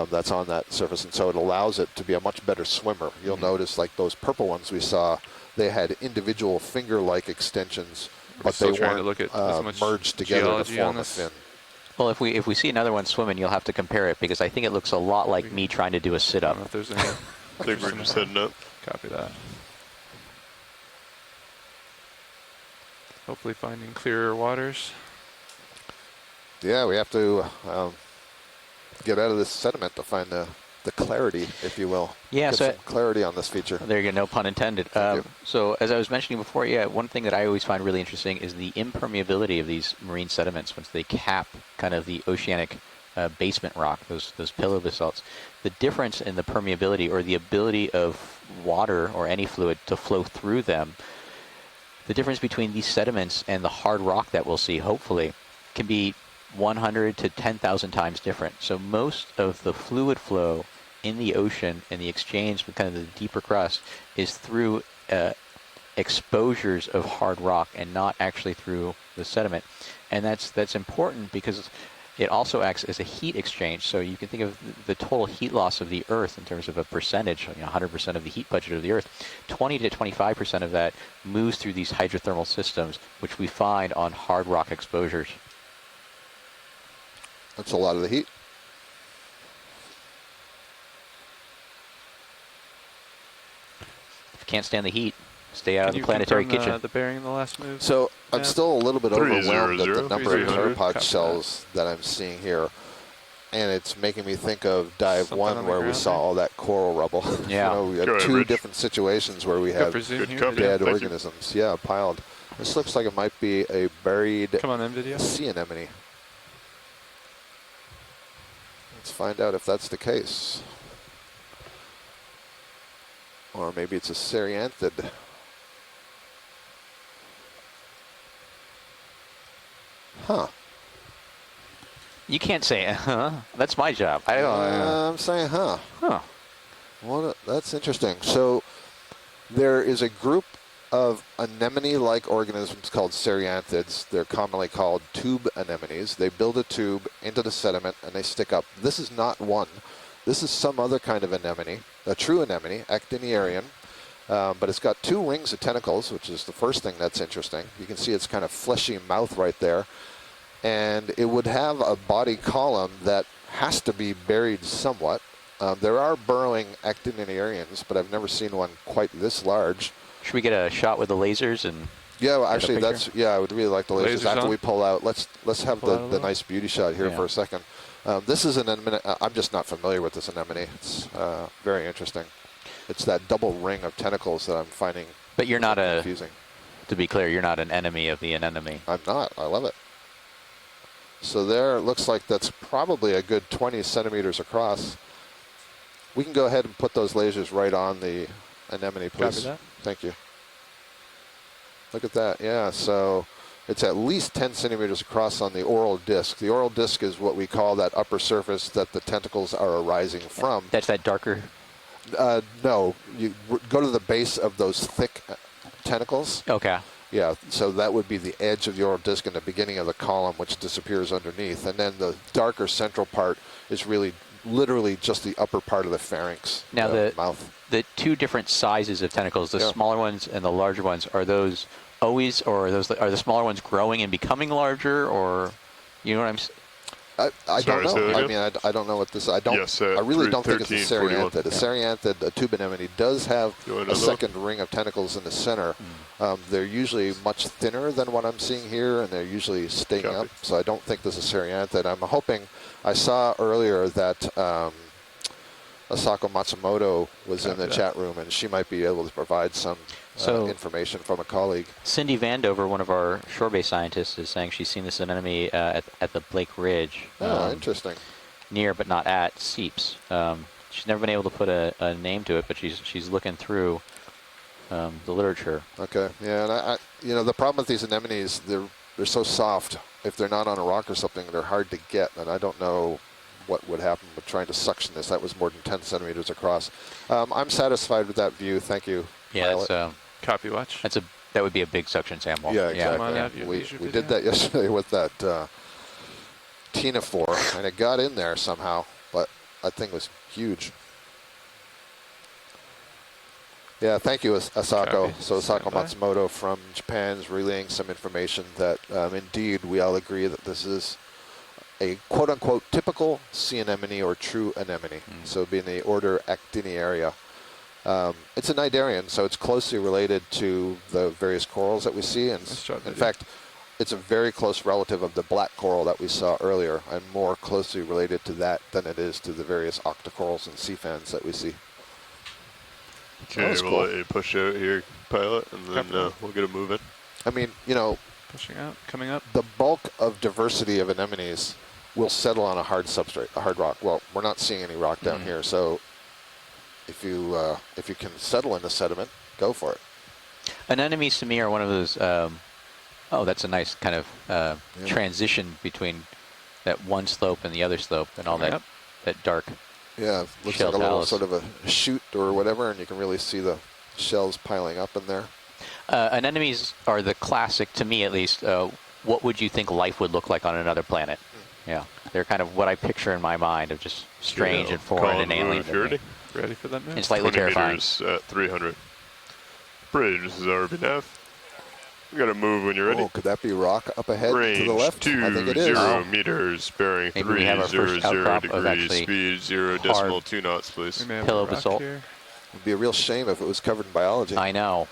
that's on that surface, and so it allows it to be a much better swimmer. You'll notice like those purple ones we saw, they had individual finger-like extensions, but they weren't merged together to form a fin. Well, if we see another one swimming, you'll have to compare it, because I think it looks a lot like me trying to do a I sit-up. don't know if there's any. I think we're just heading up. Copy that. Hopefully finding clearer waters. Yeah, we have to get out of this sediment to find the clarity, if you will. Yeah, get so some clarity on this feature. There you go, no pun intended. So as I was mentioning before, one thing that I always find really interesting is the impermeability of these marine sediments once they cap kind of the oceanic basement rock, those pillow basalts. The difference in the permeability, or the ability of water or any fluid to flow through them, the difference between these sediments and the hard rock that we'll see, hopefully, can be 100 to 10,000 times different. So most of the fluid flow in the ocean and the exchange with kind of the deeper crust is through exposures of hard rock and not actually through the sediment. And that's important because it also acts as a heat exchange. So you can think of the total heat loss of the Earth in terms of a percentage, 100% of the heat budget of the Earth. 20 to 25% of that moves through these hydrothermal systems, which we find on hard rock exposures. That's a lot of the heat. If you can't stand the heat, stay out of Can the planetary you confirm kitchen. the bearing in the last move? So I'm still a little bit overwhelmed at the 300, number of 300. pteropod Copy shells that I'm seeing here. And it's making me think of dive Something one on the where we ground saw there? all that coral rubble. Yeah. We have Go ahead, two Rich. different situations where we Go have for zoom Good here. copy. video. dead Thank you. organisms. Yeah, piled. This looks like it might be a buried Come on, NVIDIA. sea anemone. Let's find out if that's the case. Or maybe it's a serianthid. Huh. You can't say, huh? That's my job. I don't I'm saying, huh. Huh. Well, that's interesting. So there is a group of anemone-like organisms called serianthids. They're commonly called tube anemones. They build a tube into the sediment and they stick up. This is not one. This is some other kind of anemone, a true anemone, actiniarian. But it's got two rings of tentacles, which is the first thing that's interesting. You can see its kind of fleshy mouth right there. And it would have a body column that has to be buried somewhat. There are burrowing actiniarians, but I've never seen one quite this large. Should we get a shot with the lasers and? Yeah, well, Get a actually, picture? I would really like the lasers. Lasers After on? we pull out, let's have Pull out a the little? nice beauty shot here Yeah. for a second. This is an anemone. I'm just not familiar with this anemone. It's very interesting. It's that double ring of tentacles that I'm finding But you're not confusing. to be clear, you're not an enemy of the anemone. I'm not. I love it. So there, it looks like that's probably a good 20 centimeters across. We can go ahead and put those lasers right on the anemone, please. that. Thank you. Look at that. Yeah, so it's at least 10 centimeters across on the oral disc. The oral disc is what we call that upper surface that the tentacles are arising from. That's that darker. No, you go to the base of those thick tentacles. Okay. Yeah, so that would be the edge of the oral disc in the beginning of the column, which disappears underneath. And then the darker central part is really literally just the upper part of the pharynx, Now the mouth. The two different sizes of tentacles, the Yeah. smaller ones and the larger ones, are those always, or are the smaller ones growing and becoming larger, or you know what I'm saying? I Sorry, don't say that know. I again? mean, I don't know what this. I don't. Yes, I really don't think it's a 1341. serianthid. A serianthid, a tube anemone, does have You want a another one? second ring of tentacles in the center. They're usually much thinner than what I'm seeing here, and they're usually staying Copy. up. So I don't think this is serianthid. I'm hoping. I saw earlier that Asako Matsumoto was in the Copy that. chat room, and she might be able to provide some information from a colleague. Cindy Vandover, one of our shore-based scientists, is saying she's seen this anemone at the Blake Ridge. Oh, interesting. near but not at seeps. She's never been able to put a name to it, but she's looking through the literature. Okay, yeah, and I the problem with these anemones, they're so soft. If they're not on a rock or something, they're hard to get, and I don't know what would happen with trying to suction this. That was more than 10 centimeters across. I'm satisfied with that view. Thank you. Yeah, Pilot. Copy watch. that would be a big suction sample. Yeah, exactly. Come on out, you We leisure did video. that yesterday with that Tina 4, and it got in there somehow, but that thing was huge. Yeah, thank you, Asako. Copy. So Asako Stand by. Matsumoto from Japan is relaying some information that indeed we all agree that this is a quote-unquote typical sea anemone or true anemone. So being the order Actiniaria. It's a cnidarian, so it's closely related to the various corals that we see. And Nice job, in Eddie. fact, it's a very close relative of the black coral that we saw earlier, and more closely related to that than it is to the various octocorals and sea fans that we see. Okay, was we'll cool. let you push out here, pilot, and then Copy. we'll get it moving. I mean, Pushing out, coming up. the bulk of diversity of anemones will settle on a hard substrate, a hard rock. Well, we're not seeing any rock down here, so if you can settle in the sediment, go for it. Anemones to me are one of those. That's a nice kind of transition between that one slope and the other slope, and all Coming that up. that dark. Yeah, looks Shell like a little talus. sort of a chute or whatever, and you can really see the shells piling up in there. Anemones are the classic, to me at least. What would you think life would look like on another planet? Yeah, they're kind of what I picture in my mind of just strange and foreign and alien. to me. Ready? Ready for that move? And slightly 20 terrifying. meters at 300. Bridge, this is RBNAV. We gotta move when you're ready. Oh, could that be rock up ahead Range to the left? I think it is. 20 meters, bearing Maybe we have our first 300 outcrop of degrees, actually speed 0.2 knots, please. We may have Pillow a rock basalt. here. It'd be a real shame if it was covered in biology. I know.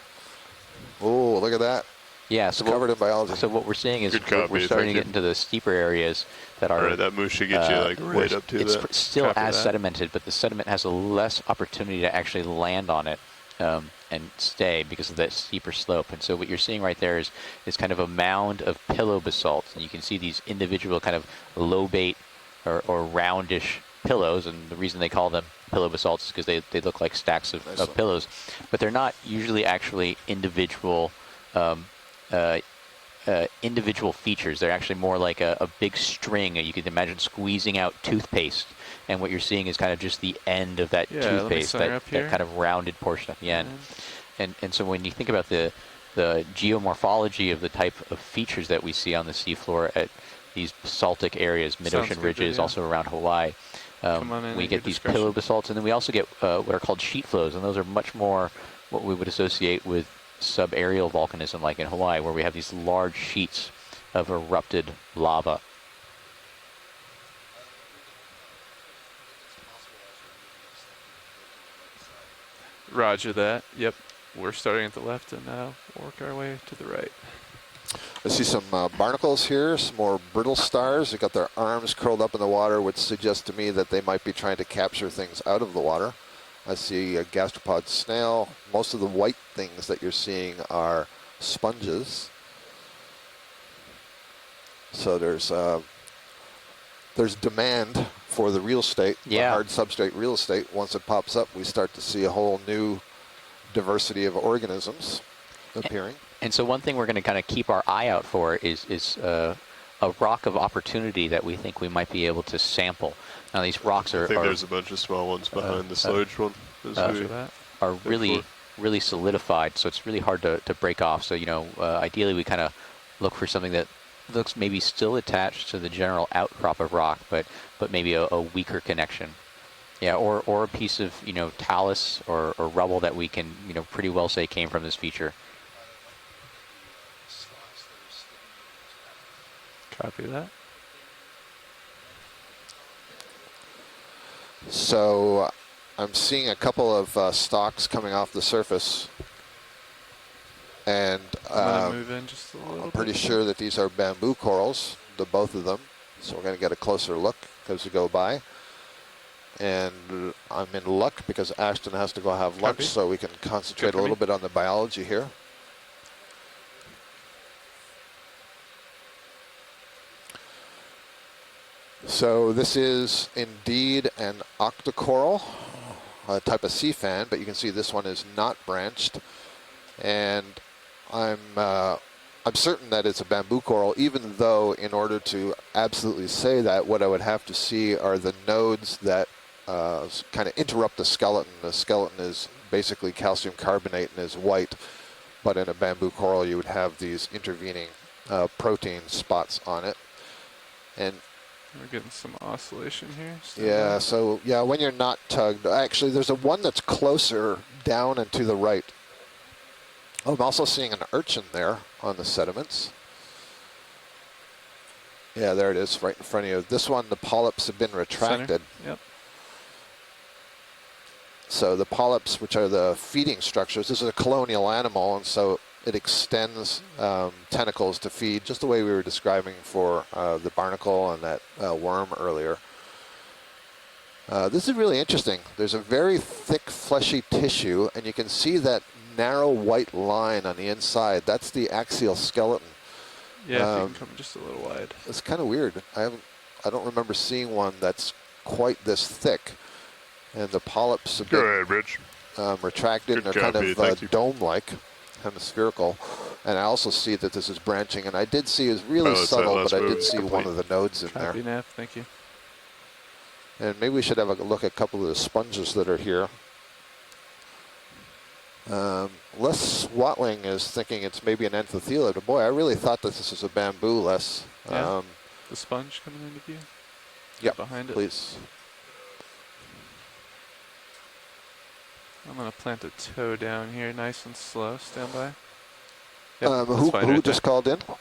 Oh, look at that. Yeah, It's so covered in biology. So what we're seeing is Good we're copy, starting to thank get you. into the steeper areas that are. Alright, that move should get you like where right up to it's that. still Copy as that. sedimented, but the sediment has a less opportunity to actually land on it and stay because of that steeper slope. And so what you're seeing right there is kind of a mound of pillow basalt, and you can see these individual kind of lobate or roundish pillows. And the reason they call them pillow basalts is because they look like stacks of pillows, but they're not usually actually individual. Individual features. They're actually more like a big string. You could imagine squeezing out toothpaste, and what you're seeing is kind of just the end of that Yeah, let me toothpaste, center that up here. kind of rounded portion at the end. And so when you think about the geomorphology of the type of features that we see on the seafloor at these basaltic areas, mid-ocean good ridges, video. also around Hawaii, Come on in we at get your these discretion. pillow basalts, and then we also get what are called sheet flows, and those are much more what we would associate with subaerial volcanism, like in Hawaii, where we have these large sheets of erupted lava. Roger that. Yep. We're starting at the left and now work our way to the right. I see some barnacles here, some more brittle stars. They got their arms curled up in the water, which suggests to me that they might be trying to capture things out of the water. I see a gastropod snail. Most of the white things that you're seeing are sponges. So there's demand for the real estate, the Yeah. hard substrate real estate. Once it pops up, we start to see a whole new diversity of organisms appearing. And so one thing we're going to kind of keep our eye out for is a rock of opportunity that we think we might be able to sample. Now these rocks I are think there's a bunch of small ones behind this large one. Roger that. are really solidified, so it's really hard to break off. So ideally we kind of look for something that looks maybe still attached to the general outcrop of rock, but maybe a weaker connection. Yeah, or a piece of talus or rubble that we can pretty well say came from this feature. Copy that. So I'm seeing a couple of stalks coming off the surface, and I'm going to move in just a little I'm pretty bit. sure that these are bamboo corals, the both of them. So we're going to get a closer look as we go by. And I'm in luck because Ashton has to go have lunch, Copy. so we can concentrate Good a for little me. bit on the biology here. So this is indeed an octocoral, a type of sea fan, but you can see this one is not branched. And I'm certain that it's a bamboo coral, even though in order to absolutely say that, what I would have to see are the nodes that kind of interrupt the skeleton. The skeleton is basically calcium carbonate and is white, but in a bamboo coral you would have these intervening protein spots on it. And We're getting some oscillation here. yeah, so yeah, when you're not tugged, actually there's a one that's closer down and to the right. Oh, I'm also seeing an urchin there on the sediments. Yeah, there it is, right in front of you. This one, the polyps have been retracted. Center. Yep. So the polyps, which are the feeding structures, this is a colonial animal, and so it extends tentacles to feed, just the way we were describing for the barnacle and that worm earlier. This is really interesting. There's a very thick, fleshy tissue, and you can see that narrow white line on the inside. That's the axial skeleton. Yeah, if you can come just a little wide. It's kind of weird. I don't remember seeing one that's quite this thick. And the polyps have Go been ahead, Rich. retracted, and Good they're kind copy, thank you. of dome-like, hemispherical. And I also see that this is branching, and I did see it was really Pilot subtle, site, but I last did move see one complete. of the nodes in Copy, there. Nav. Thank you. And maybe we should have a look at a couple of the sponges that are here. Les Watling is thinking it's maybe an anthothelia, but boy, I really thought that this was a bamboo, Les. Yeah. The sponge coming into view. Yep, Behind it. please. I'm gonna plant a toe down here, nice and slow. Stand by. Yep, that's Who fine right just called in? there.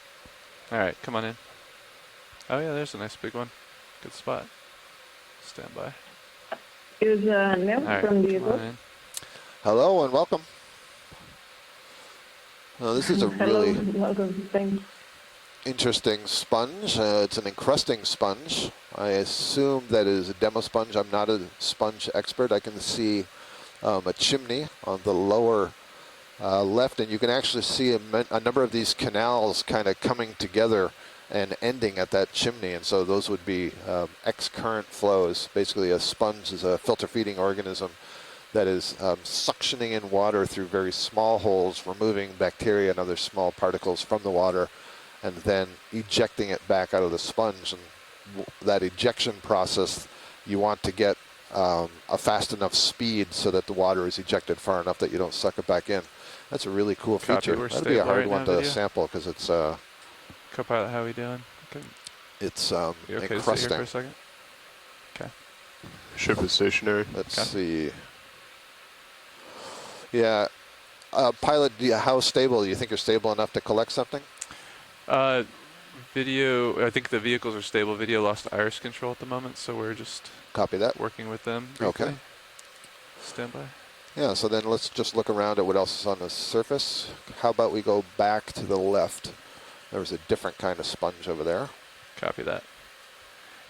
All right, come on in. Oh yeah, there's a nice big one. Good spot. Stand by. Is Neil All right, from the come on in. Hello and welcome. This is a Hello, really welcome. Thanks. interesting sponge. It's an encrusting sponge. I assume that it is a demo sponge. I'm not a sponge expert. I can see a chimney on the lower left, and you can actually see a number of these canals kind of coming together and ending at that chimney, and so those would be X-current flows. Basically, a sponge is a filter-feeding organism that is suctioning in water through very small holes, removing bacteria and other small particles from the water, and then ejecting it back out of the sponge. And that ejection process, you want to get a fast enough speed so that the water is ejected far enough that you don't suck it back in. That's a really cool Copy, feature. we're That'd be a stable hard right one now, to video. sample because it's Co-pilot, how we doing? Okay. You okay to stay here for encrusting. a second? Okay. Ship is stationary. Let's Okay. see. Yeah, pilot, how stable? Do you think you're stable enough to collect something? Video, I think the vehicles are stable. Video lost iris control at the moment, so we're just Copy that. working with them. Okay. briefly. Stand by. Yeah, so then let's just look around at what else is on the surface. How about we go back to the left? There was a different kind of sponge over there. Copy that.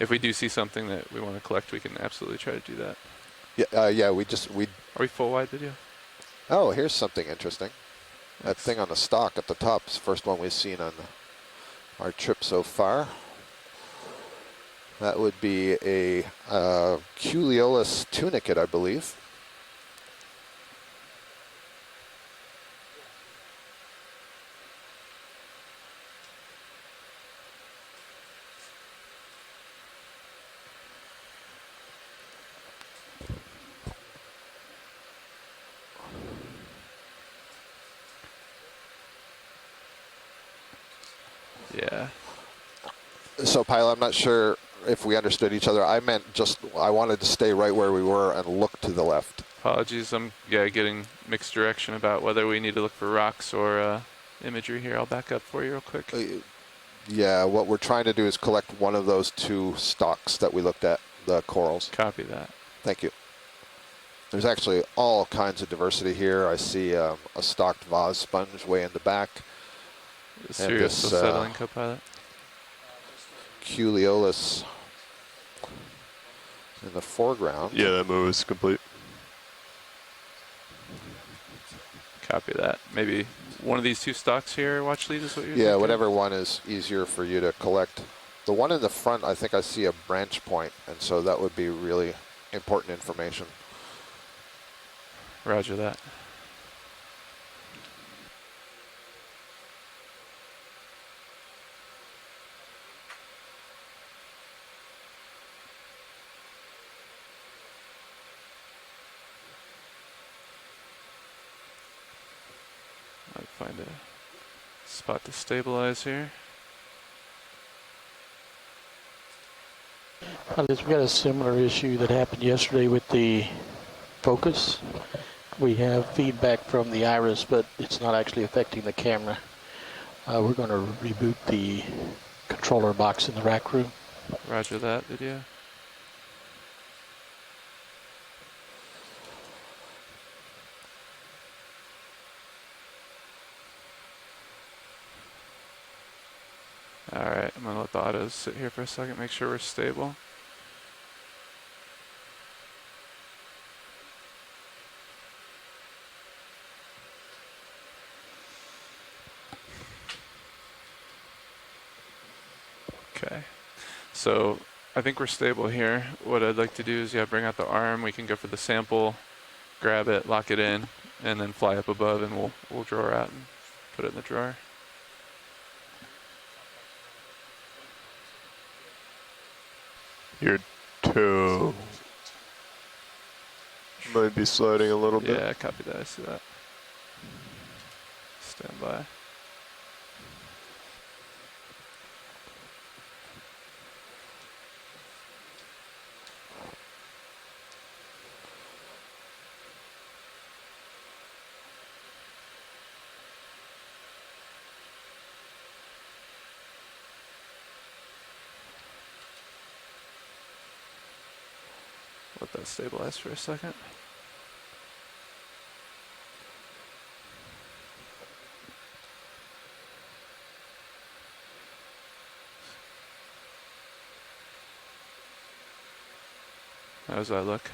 If we do see something that we want to collect, we can absolutely try to do that. Yeah, we Are we full wide video? oh, here's something interesting. That thing on the stalk at the top is the first one we've seen on our trip so far. That would be a Culeolus tunicate, I believe. Yeah. So, pilot, I'm not sure if we understood each other. I meant just I wanted to stay right where we were and look to the left. Apologies, I'm getting mixed direction about whether we need to look for rocks or imagery here. I'll back up for you real quick. Yeah, what we're trying to do is collect one of those two stalks that we looked at, the corals. Copy that. Thank you. There's actually all kinds of diversity here. I see a stalked vase sponge way in the back. Is Sirius this, still settling, co-pilot? Culeolus in the foreground. Yeah, that move is complete. Copy that. Maybe one of these two stocks here, watch lead is what you're Yeah, thinking? whatever one is easier for you to collect. The one in the front, I think I see a branch point, and so that would be really important information. Roger that. Might find a spot to stabilize here. We've got a similar issue that happened yesterday with the focus. We have feedback from the iris, but it's not actually affecting the camera. We're going to reboot the controller box in the rack room. Roger that, video. Alright, I'm going to let the autos sit here for a second, make sure we're stable. Okay, so I think we're stable here. What I'd like to do is, bring out the arm. We can go for the sample, grab it, lock it in, and then fly up above, and we'll drawer out and put it in the drawer. Your toe might be sliding a little bit. Yeah, copy that. I see that. Stand by. Let that stabilize for a second. How does that look?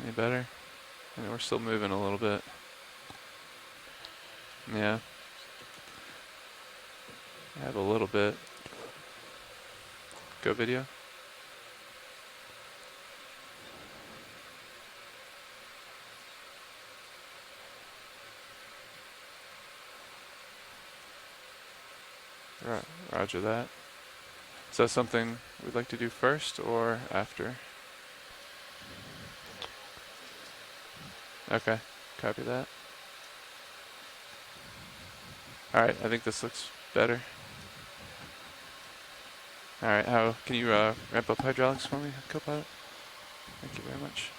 Any better? I mean, we're still moving a little bit. Yeah. I have a little bit. Go video. Right, roger that. Is that something we'd like to do first or after? Okay, copy that. Alright, I think this looks better. Alright, how can you ramp up hydraulics for me, Copilot? Thank you very much.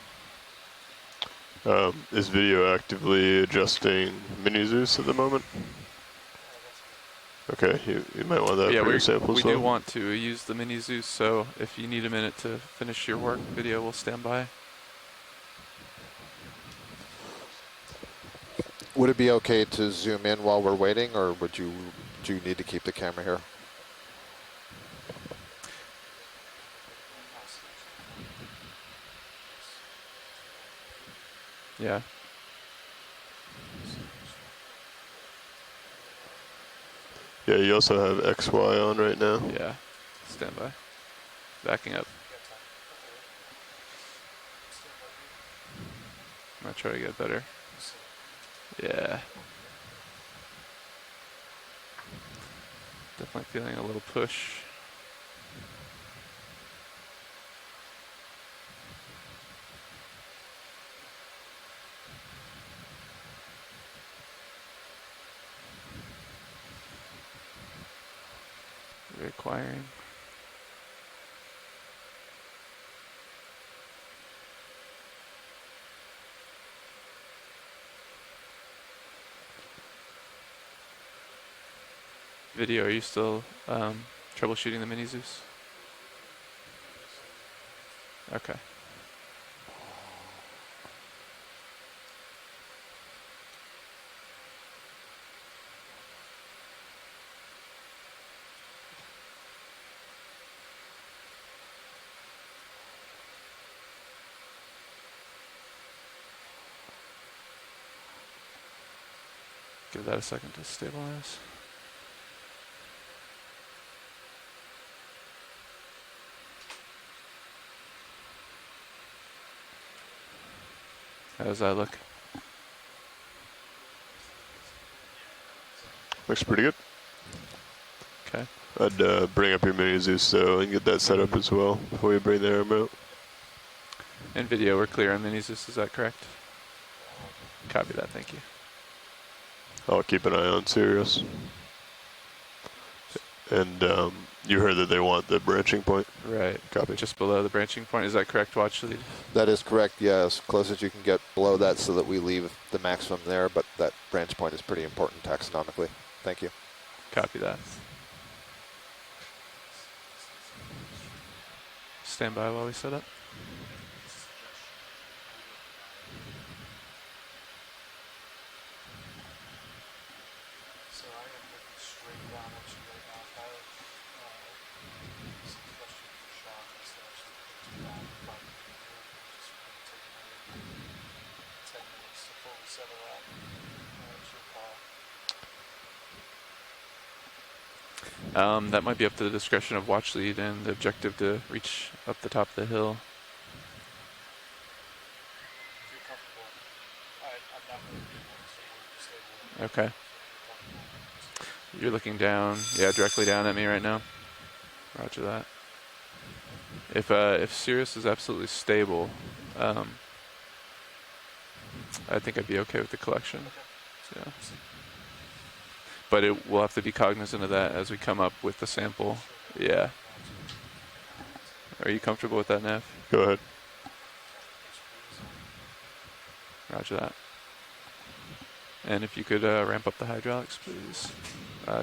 Is video actively adjusting mini Zeus at the moment? Okay, you might want that Yeah, for your samples. we do want to use the mini Zeus, so if you need a minute to finish your work, video will stand by. Would it be okay to zoom in while we're waiting, or do you need to keep the camera here? Yeah. Yeah, you also have XY on right now. Yeah, stand by. Backing up. I'm gonna try to get better. Yeah. Definitely feeling a little push. Reacquiring. Video, are you still troubleshooting the mini Zeus? Okay. Give that a second to stabilize. How does that look? Looks pretty good. Okay. I'd bring up your mini Zeus so and get that set up as well before you bring the arm out. And video, we're clear on minis, is that correct? Copy that, thank you. I'll keep an eye on Sirius. And you heard that they want the branching point. Right. Copy. Just below the branching point, is that correct, watch lead? That is correct, yeah, as close as you can get below that so that we leave the maximum there, but that branch point is pretty important taxonomically. Thank you. Copy that. Stand by while we set up. So I am looking straight down at you right now, pilot. Some question for Sean is that actually put down 5 minutes. Just going to take another 10 minutes to fully settle up. It's your call. That might be up to the discretion of watch lead and the objective to reach up the top of the hill. If you're comfortable, I'm not going to do one, so we'll just stay Okay. You're looking down, yeah, directly down at me right now. Roger that. If Sirius is absolutely stable, I think I'd be okay with the collection. Yeah. But we'll have to be cognizant of that as we come up with the sample. Yeah. Are you comfortable with that, Nev? Go ahead. Roger that. And if you could ramp up the hydraulics, please.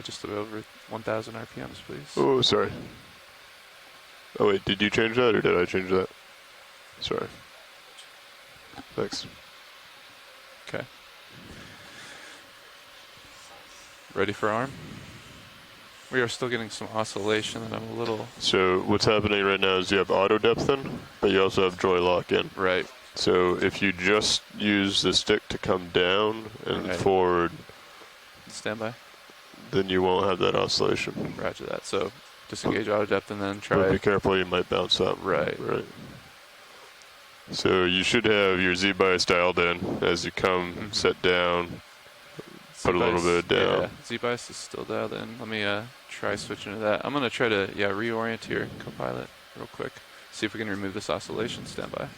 Just over 1,000 RPMs, please. Oh, sorry. Oh, wait, did you change that or did I change that? Sorry. Thanks. Okay. Ready for arm? We are still getting some oscillation and I'm a little... So what's happening right now is you have auto depth in, but you also have joy lock in. Right. So if you just use the stick to come down and Right. forward, Stand by. then you won't have that oscillation. Roger that. So disengage auto depth and then But try... be careful, you might bounce up. Right. Right. So you should have your Z-bias dialed in as you come, set down, put a little bit down. Yeah, Z-bias is still dialed in. Let me try switching to that. I'm going to try to reorient here, Copilot, real quick. See if we can remove this oscillation. Stand by.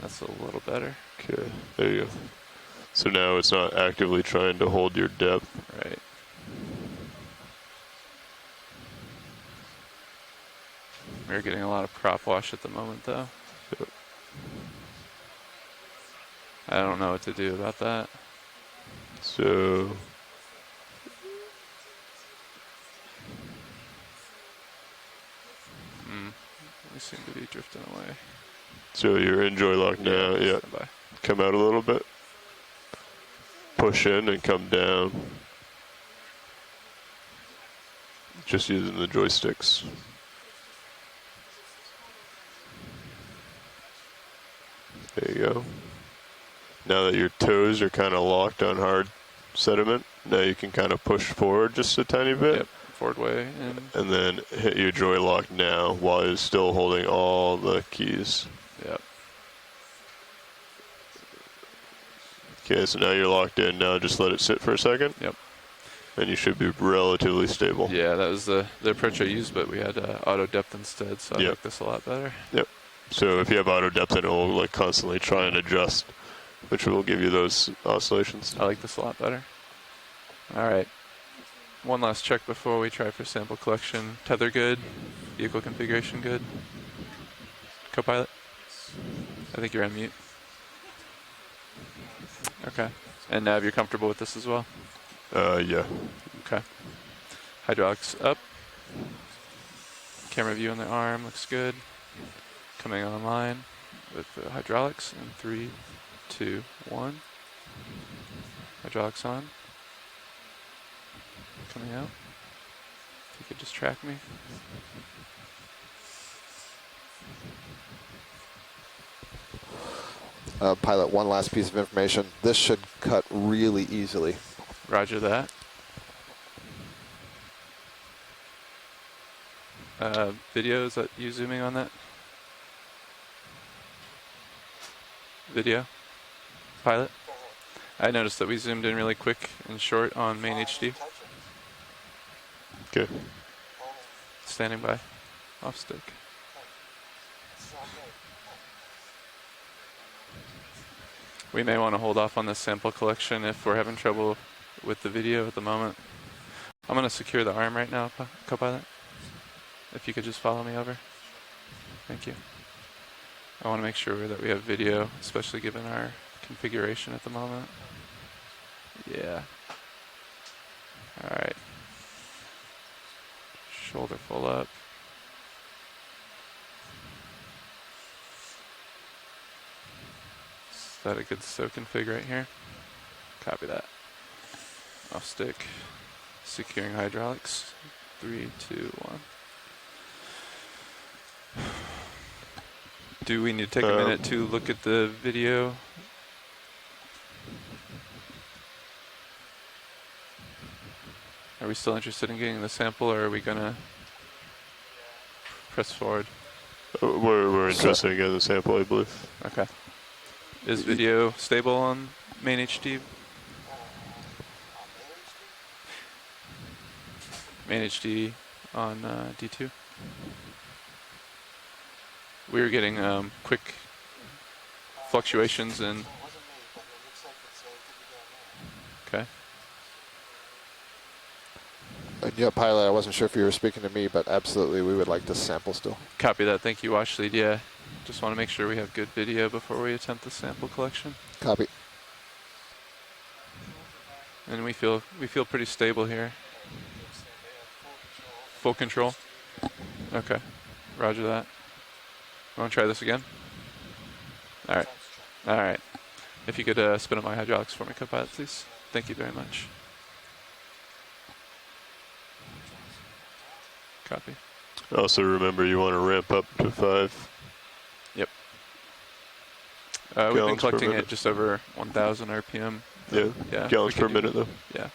That's a little better. Okay, there you go. So now it's not actively trying to hold your depth. Right. We're getting a lot of prop wash at the moment, though. Yep. I don't know what to do about that. So We seem to be drifting away. So you're in joy lock now. Yeah. Stand by. Come out a little bit. Push in and come down. Just using the joysticks. There you go. Now that your toes are kind of locked on hard sediment, now you can kind of push forward just a tiny bit. Yep. Forward way And then hit your joy lock now while you're still holding all the keys. Yep. Okay, so now you're locked in. Now just let it sit for a second. Yep. And you should be relatively stable. Yeah, that was the approach I used, but we had auto depth instead, so I like this a lot better. Yep. So if you have auto depth, then it will like constantly try and adjust, which will give you those oscillations. I like this a lot better. All right. One last check before we try for sample collection. Tether good. Vehicle configuration good. Copilot? I think you're on mute. Okay. And Nav, you're comfortable with this as well? Yeah. Okay. Hydraulics up. Camera view on the arm looks good. Coming online with the hydraulics in 3, 2, 1. Hydraulics on. Coming out. If you could just track me. Pilot, one last piece of information. This should cut really easily. Roger that. Video, is that you zooming on that? Video? Pilot? I noticed that we zoomed in really quick and short on main HD. Okay. Standing by. Off stick. We may want to hold off on this sample collection if we're having trouble with the video at the moment. I'm going to secure the arm right now, Copilot. If you could just follow me over. Thank you. I want to make sure that we have video, especially given our configuration at the moment. Yeah. Alright. Shoulder full up. Is that a good SO config right here? Copy that. Off stick. Securing hydraulics. 3, 2, 1. Do we need to take a minute to look at the video? Are we still interested in getting the sample, or are we gonna press forward? We're interested in getting the sample, I believe. Okay. Is video stable on main HD? Main HD on D2? We were getting quick fluctuations in. Okay. And yeah, pilot, I wasn't sure if you were speaking to me, but absolutely, we would like to sample still. Copy that. Thank you, Watchlead. Yeah, just want to make sure we have good video before we attempt the sample collection. Copy. And we feel pretty stable here. Full control. Okay. Roger that. Want to try this again? All right. All right. If you could spin up my hydraulics for me, Copilot, please. Thank you very much. Copy. Also remember, you want to ramp up to 5. Yep. We've been Gallons per collecting minute. at just over 1,000 RPM. Yeah. Yeah. Gallons we per could minute, though. Yeah.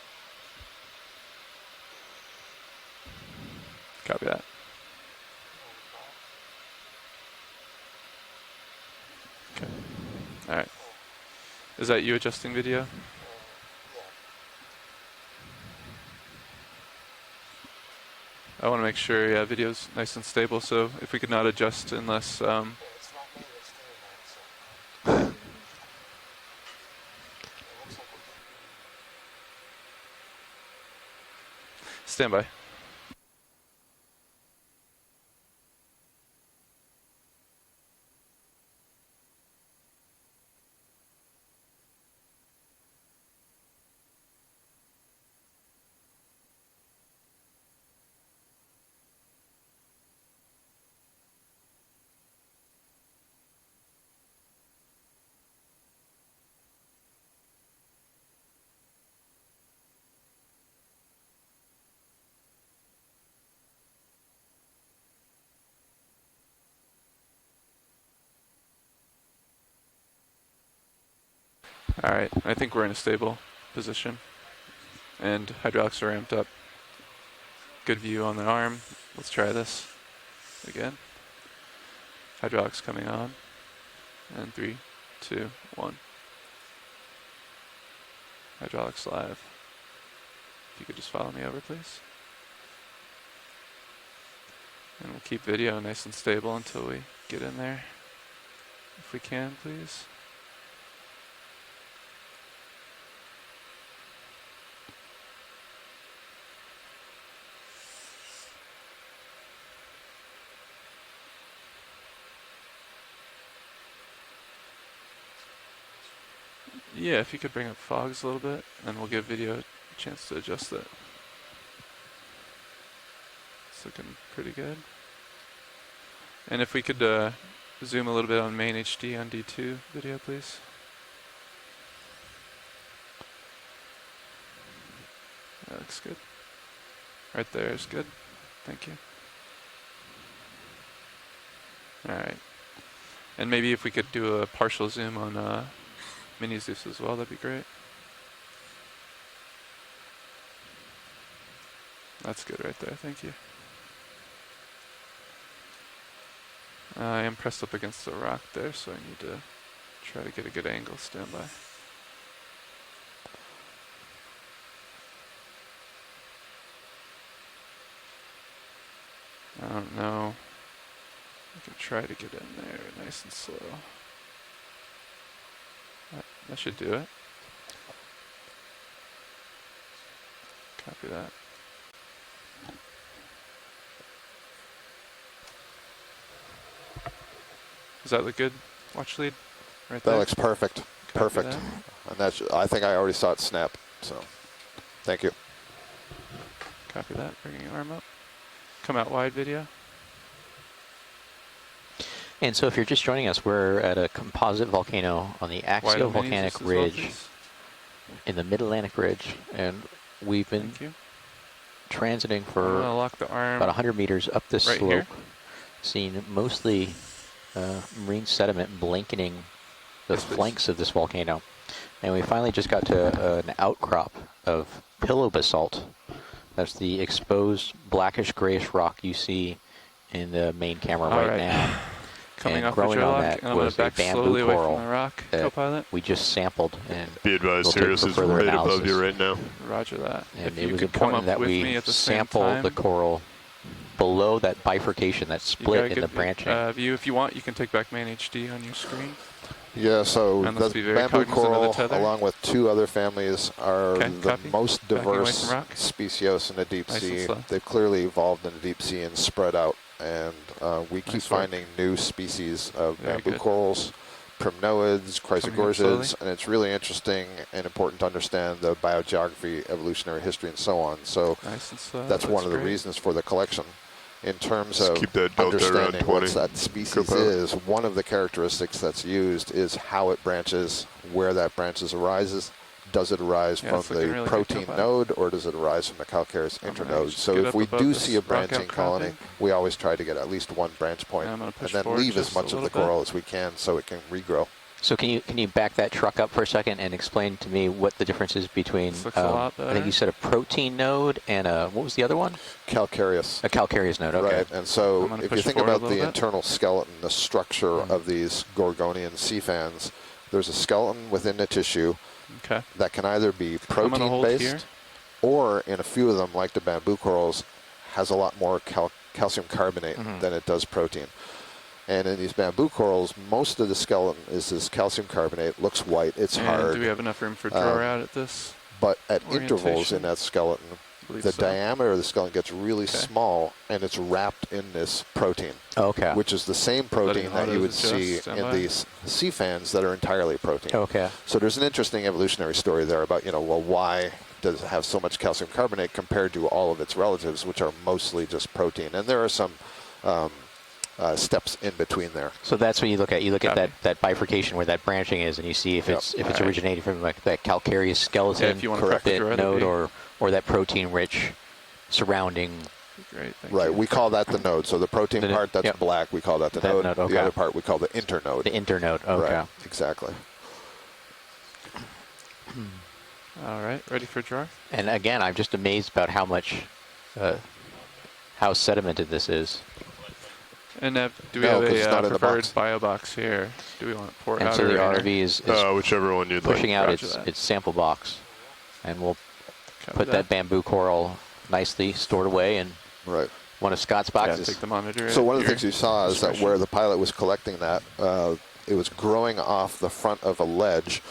Copy that. Okay. All right. Is that you adjusting video? I want to make sure, yeah, video's nice and stable, so if we could not adjust unless, stand by. All right, I think we're in a stable position, and hydraulics are ramped up. Good view on the arm. Let's try this again. Hydraulics coming on, and 3, 2, 1. Hydraulics live. If you could just follow me over, please. And we'll keep video nice and stable until we get in there. If we can, please. Yeah, if you could bring up fogs a little bit, and we'll give video a chance to adjust it. It's looking pretty good. And if we could zoom a little bit on main HD on D2 video, please. That looks good. Right there is good. Thank you. Alright. And maybe if we could do a partial zoom on Mini Zeus as well, that'd be great. That's good right there, thank you. I am pressed up against the rock there, so I need to try to get a good angle. Stand by. I don't know. I can try to get in there nice and slow. That should do it. Copy that. Does that look good? Watch lead? Right That there? looks perfect. Copy Perfect. that. And that's, I think I already saw it snap. So, thank you. Copy that. Bringing your arm up. Come out wide video. And so if you're just joining us, we're at a composite volcano on the Wide Axial minis Volcanic just as well, Ridge please. in the Mid-Atlantic Ridge. And we've been Thank you. transiting I'm for gonna lock the arm. about 100 meters up this Right slope, here? seeing mostly marine sediment blanketing the Yes, please. flanks of this volcano. And we finally just got to an outcrop of pillow basalt. That's the exposed blackish grayish rock you see in the main camera All right right. now. Coming and off the growing on Sherlock, that and I'm going was to a back bamboo slowly away coral from the rock, that co-pilot. we just sampled, and Be advised, we'll take Sirius for is further right analysis. above you right now. Roger that. And If it you was could come important up that with we me at the same sample time. the coral below that bifurcation, that You got a split in good the branching. view. If you want, you can take back main HD on your screen. Yeah, so And let's the be very bamboo cognizant of the coral, tether. along with two other families, are Okay, the copy. most Backing away diverse from rock. species in the deep Nice and sea. slow. They've clearly evolved in the deep sea and spread out. And we keep Nice work. finding new species of Very bamboo good. corals, primnoids, chrysogorgiids, slowly. and it's really interesting and important to understand the biogeography, evolutionary history, and so on. So Nice and slow. that's one of the great. reasons for the collection. In terms Just of keep that delta around understanding 20. what that species Co-pilot. is, one of the characteristics that's used is how it branches, where that branches arises. Does it arise Yeah, from it's looking the really good, protein co-pilot. node, or does it arise from the calcareous I'm gonna internode? just So get if up we above do this see a rock branching colony, outcropping. we always try to get at least one branch point, And I'm gonna and push then forward leave as just a much of the little bit. coral as we can so it can regrow. So can you back that truck up for a second and explain to me what the difference is between, This looks a lot I think better. you said a protein node and a, what was the other one? Calcareous. A calcareous node, okay. Right, and so I'm gonna if you push think forward a about little the bit. internal skeleton, the structure of these Gorgonian sea fans, there's a skeleton within the tissue Okay. that can either be I'm gonna hold here. protein-based, or in a few of them, like the bamboo corals, has a lot more calcium carbonate than it does protein. And in these bamboo corals, most of the skeleton is this calcium carbonate, looks white, it's And hard, do we have enough room for drawer out at this? but at intervals orientation? in that skeleton, I believe the so. diameter of the skeleton gets really Okay. small, and it's wrapped in this protein. Okay. Which is the same protein that you would autos see adjust, stand in by. these sea fans that are entirely protein. Okay. So there's an interesting evolutionary story there about, well, why does it have so much calcium carbonate compared to all of its relatives, which are mostly just protein? And there are some steps in between there. So that's what you look at. You look at Copy. that bifurcation where that branching is, and you see if Yep. it's Alright. originating from like that calcareous skeleton, Yeah, if you wanna crack the bit drawer, that'd node, be- or that protein-rich surrounding. Great, thank Right, you. we call that the node. So the protein The- part, that's yep. black, we call that the That node. node, The okay. other part we call the internode. The internode. Okay. Right, exactly. All right, ready for drawer? And again, I'm just amazed about how much, how sedimented this is. And do we No, 'cause have it's a not in the preferred box. bio box here? Do we want to pour it And out so or the in RV here? is Whichever one you'd pushing like. out Roger its that. its sample box, and we'll Copy put that bamboo coral nicely stored away in Right. one of Scott's Yeah, boxes. take the monitor. So one of the here. things you saw is that Discretion. where the pilot was collecting that, it was growing off the front of a ledge,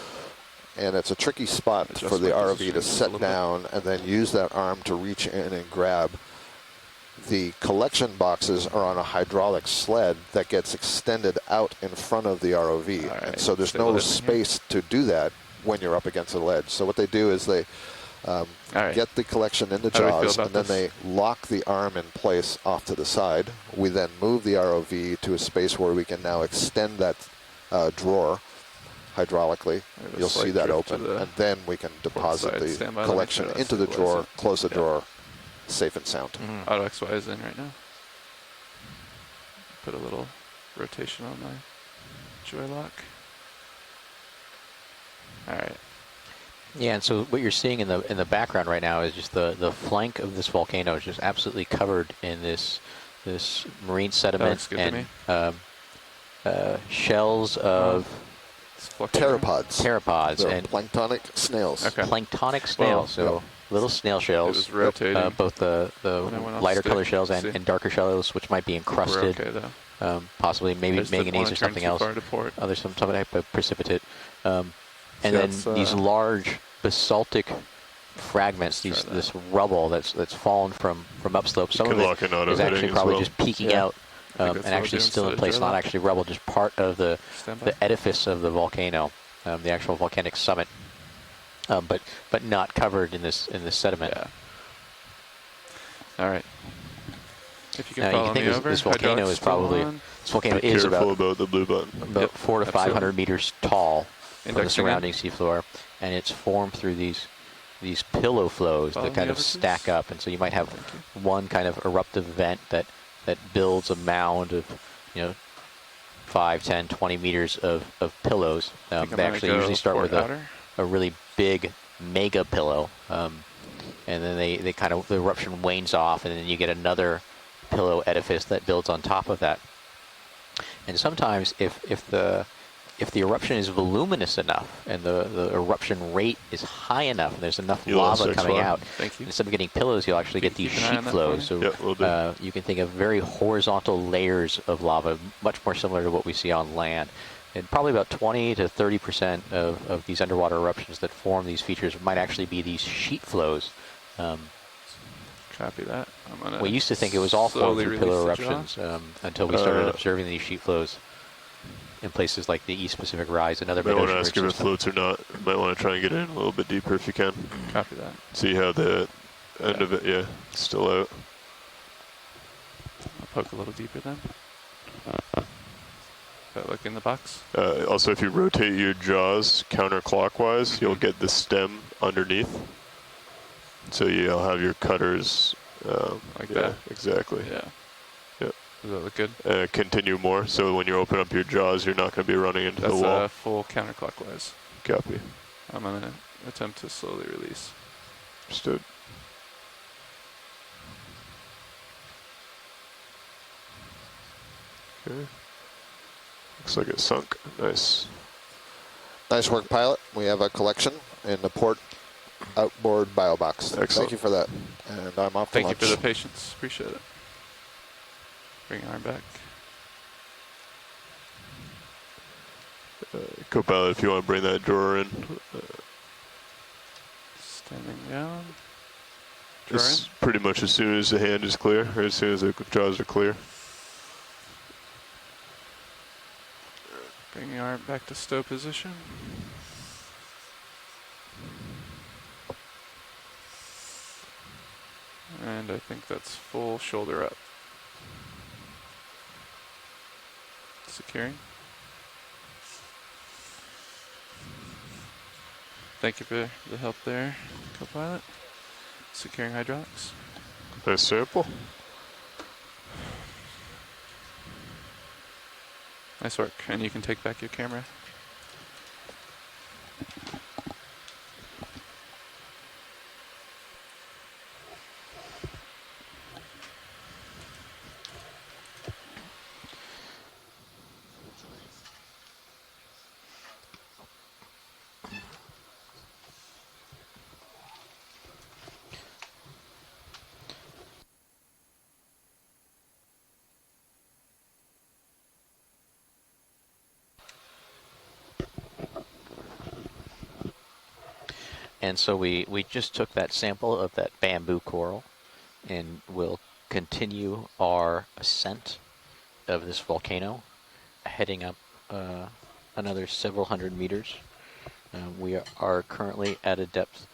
and it's a tricky spot Adjust for the my RV position to just a set little bit. down and then use that arm to reach in and grab. The collection boxes are on a hydraulic sled that gets extended out in front of the ROV, All right, and so there's no stabilizing here. space to do that when you're up against a ledge. So what they do is they All right. get the collection in the How do we feel jaws, about and then this? they lock the arm in place off to the side. We then move the ROV to a space where we can now extend that drawer hydraulically. There's a You'll see slight that drift to open, the and then we can deposit side. the Stand by, let me collection try to into the stabilize drawer, it. close the Yeah. drawer, safe and sound. Auto XY is in right now. Put a little rotation on my joy lock. All right. Yeah, and so what you're seeing in the background right now is just the flank of this volcano is just absolutely covered in this marine sediment looks good to and me. shells of It's volcano. Pteropods. They're and planktonic snails. Okay. planktonic snails. Well, so little snail It shells. was rotating. Both the when I went off lighter stick. color shells See? and darker shells, which might be We're encrusted, okay though. possibly maybe I just didn't manganese wanna or turn something too else. far to port. There's some type of precipitate. And See, then that's, these large basaltic fragments, Let's try that. this rubble that's fallen from upslope. Some can of lock in auto it is hitting actually as probably well. just peeking Yeah. out I think and that's what I'll actually do still in instead of place, drill not out. actually rubble, just part of the Stand by. the edifice of the volcano, the actual volcanic summit, but not covered in this sediment. Yeah. All right. If you can Now, follow you can me think over. this volcano hydraulics is still probably on. this volcano Be is careful about about the blue button. Yep, 400 to 500 absolutely. meters tall from the Indexing in. surrounding seafloor, and it's formed through these pillow flows Follow that kind me of over, stack please. up, and so you might have Thank you. one kind of eruptive vent that builds a mound of 5, 10, 20 meters of pillows. I think I'm They gonna actually go usually start port with outer. a really big mega pillow, and then they kind of the eruption wanes off, and then you get another pillow edifice that builds on top of that. And sometimes if the eruption is voluminous enough and the eruption rate is high enough and there's enough You lost lava coming XY. out, Thank you. instead of getting pillows, you'll actually get Can you these keep an eye sheet on that flows. for So me? Yeah, will do. you can think of very horizontal layers of lava, much more similar to what we see on land. And probably about 20 to 30% of these underwater eruptions that form these features might actually be these sheet flows. Copy that. I'm gonna. We used to think it was all formed slowly through release pillar the jaw. eruptions until we started observing these sheet flows in places like the East Pacific Rise and other You might want to mid-ocean ask if ridge it systems. floats or not. You might want to try and get in a little bit deeper if you can. Copy that. See how the end of it, yeah, it's still out. I'll poke a little deeper then. That look in the box. Also, if you rotate your jaws counterclockwise, you'll get the stem underneath. So you'll have your cutters. Like yeah, that? exactly. Yeah. Yep. Does that look good? Continue more. So when you open up your jaws, you're not going to be running into That's the wall. full counterclockwise. Copy. I'm gonna attempt to slowly release. Understood. Okay. Looks like it sunk. Nice. Nice work, pilot. We have a collection in the port outboard bio box. Excellent. Thank you for that. And I'm off to Thank you lunch. for the patience. Appreciate it. Bring your arm back. Co-pilot, if you want to bring that drawer in. Standing down. Drawer in. Just pretty much as soon as the hand is clear, or as soon as the jaws are clear. Bring your arm back to stow position. And I think that's full shoulder up. Securing. Thank you for the help there, co-pilot. Securing hydraulics. Nice sample. Nice work. And you can take back your camera. And so we just took that sample of that bamboo coral and we'll continue our ascent of this volcano, heading up another several hundred meters. We are currently at a depth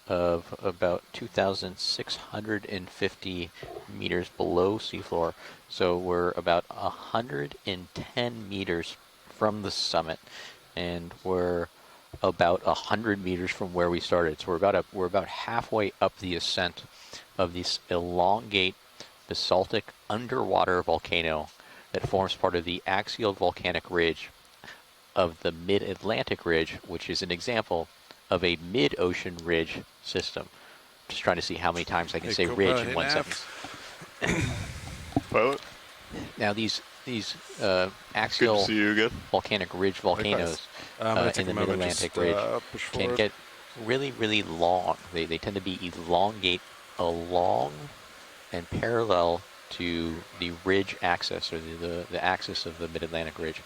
of about 2,650 meters below seafloor. So we're about 110 meters from the summit, and we're about 100 meters from where we started. So we're about halfway up the ascent of this elongate basaltic underwater volcano that forms part of the Axial Volcanic Ridge of the Mid-Atlantic Ridge, which is an example of a mid-ocean ridge system. Just trying to see how many times I can say ridge in 1 sentence. Pilot? Now these these Good to axial see you again. volcanic ridge volcanoes I'm going to take in a the moment, Mid-Atlantic just ridge push can forward. get really, really long. They tend to be elongate along and parallel to the ridge axis, or the axis of the Mid-Atlantic ridge.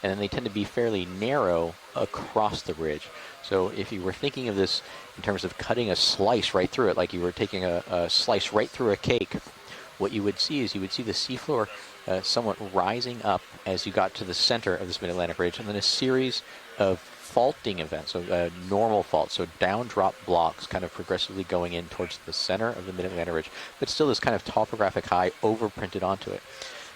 And then they tend to be fairly narrow across the ridge. So if you were thinking of this in terms of cutting a slice right through it, like you were taking a slice right through a cake, what you would see is you would see the seafloor somewhat rising up as you got to the center of this Mid-Atlantic ridge, and then a series of faulting events, so normal faults, so down drop blocks kind of progressively going in towards the center of the Mid-Atlantic ridge, but still this kind of topographic high overprinted onto it.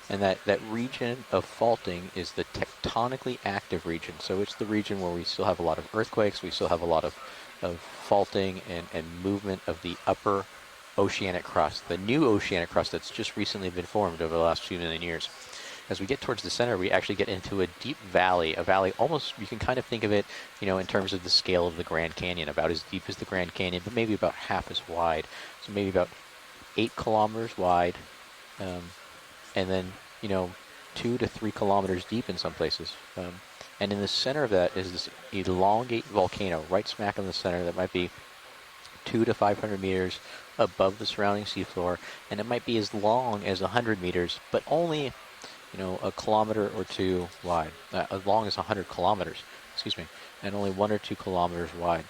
And that region of faulting is the tectonically active region. So it's the region where we still have a lot of earthquakes, we still have a lot of faulting and movement of the upper oceanic crust, the new oceanic crust that's just recently been formed over the last few million years. As we get towards the center, we actually get into a deep valley, almost, you can kind of think of it, in terms of the scale of the Grand Canyon, about as deep as the Grand Canyon, but maybe about half as wide. So maybe about 8 kilometers wide, and then, 2 to 3 kilometers deep in some places. And in the center of that is this elongate volcano, right smack in the center, that might be 200 to 500 meters above the surrounding seafloor, and it might be as long as 100 meters, but only a kilometer or two wide, as long as 100 kilometers, excuse me, and only 1 or 2 kilometers wide.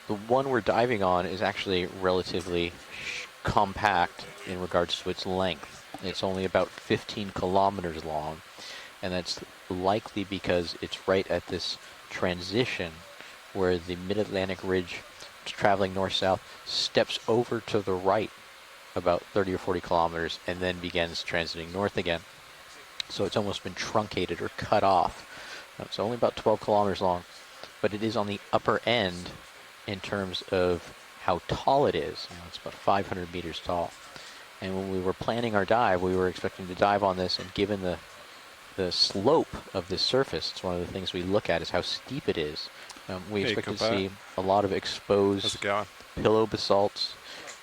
The one we're diving on is actually relatively compact in regards to its length. It's only about 15 kilometers long, and that's likely because it's right at this transition where the Mid-Atlantic ridge, traveling north-south, steps over to the right about 30 or 40 kilometers and then begins transiting north again. So it's almost been truncated or cut off. It's only about 12 kilometers long, but it is on the upper end in terms of how tall it is. It's about 500 meters tall. And when we were planning our dive, we were expecting to dive on this, and given the slope of this surface, it's one of the things we look at is how steep it is. We Hey, expect to Koopa. see a lot of How's exposed it going? pillow basalts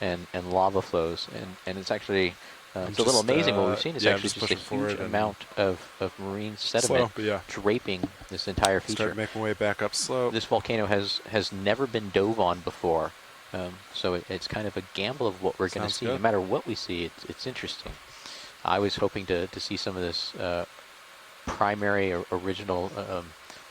and lava flows, and it's actually it's a little amazing. What we've seen is yeah, I'm actually just a pushing huge forward and amount of marine slow, sediment but yeah, draping this entire feature. start making my way back up slope. This volcano has never been dove on before, so it's kind of a gamble of what we're going to Sounds see. good. No matter what we see, it's interesting. I was hoping to see some of this primary or original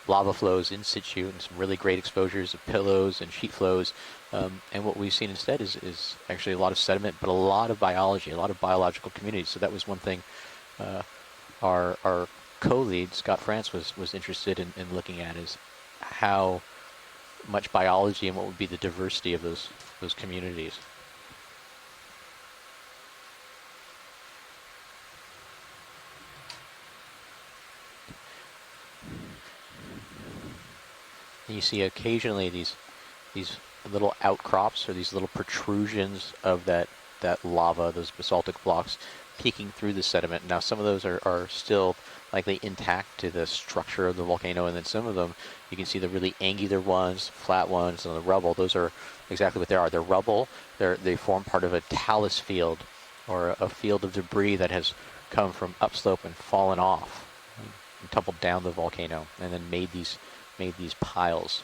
lava flows in situ and some really great exposures of pillows and sheet flows. And what we've seen instead is actually a lot of sediment, but a lot of biology, a lot of biological communities. So that was one thing our co-lead, Scott France, was interested in looking at, is how much biology and what would be the diversity of those communities. And you see occasionally these little outcrops or these little protrusions of that lava, those basaltic blocks peeking through the sediment. Now some of those are still likely intact to the structure of the volcano, and then some of them you can see the really angular ones, flat ones, and the rubble. Those are exactly what they are. They're rubble. They form part of a talus field, or a field of debris that has come from upslope and fallen off and tumbled down the volcano, and then made these piles.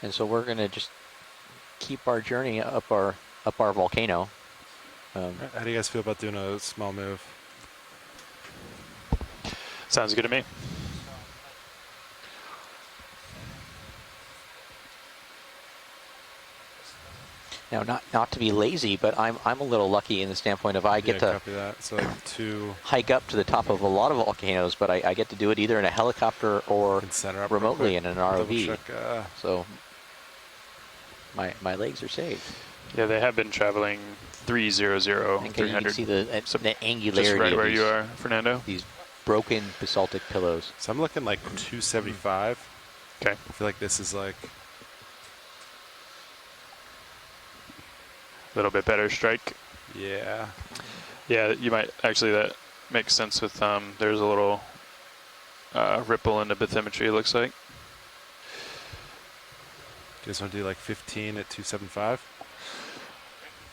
And so we're going to just keep our journey up our volcano. How do you guys feel about doing a small move? Sounds good to me. Now, not to be lazy, but I'm a little lucky in the standpoint of I get to copy that. So like 2 hike up to the top of a lot of volcanoes, but I get to do it either in a helicopter or can center up real remotely quick. in an Double ROV. check, So my legs are saved. Yeah, they have been traveling 300, And you can 300. see the angularity Just right of where these, you are, Fernando. these broken basaltic pillows. so I'm looking like 275. Okay. I feel like this is like, A little bit better strike. yeah. Yeah, you might actually, that makes sense with there's a little ripple in the bathymetry, it looks like. Do you guys want to do like 15 at 275?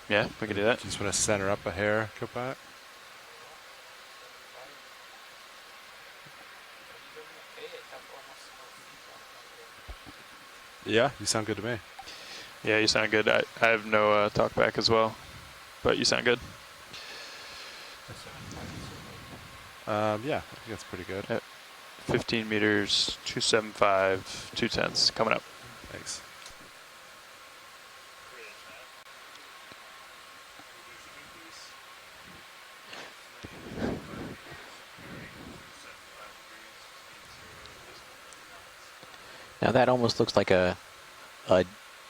Yeah, we can do that. Do you just want to center up a hair, Copat? Yeah, you sound good to me. Yeah, you sound good. I have no talk back as well, but you sound good. Yeah, I think that's pretty good. Yep. 15 meters, 275, 2/10 coming up. Thanks. Now that almost looks like a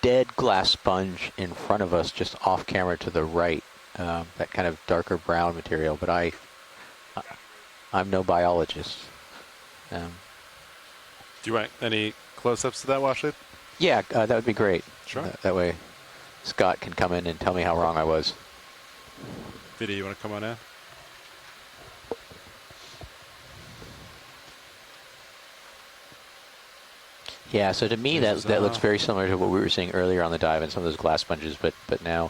dead glass sponge in front of us, just off camera to the right. That kind of darker brown material, but I'm no biologist. Do you want any close-ups to that, Washley? Yeah, that would be great. Sure. That way Scott can come in and tell me how wrong I was. Vidi, you want to come on in? Yeah, so to me Jesus, that looks very similar to what we were seeing earlier on the dive and some of those glass sponges, but now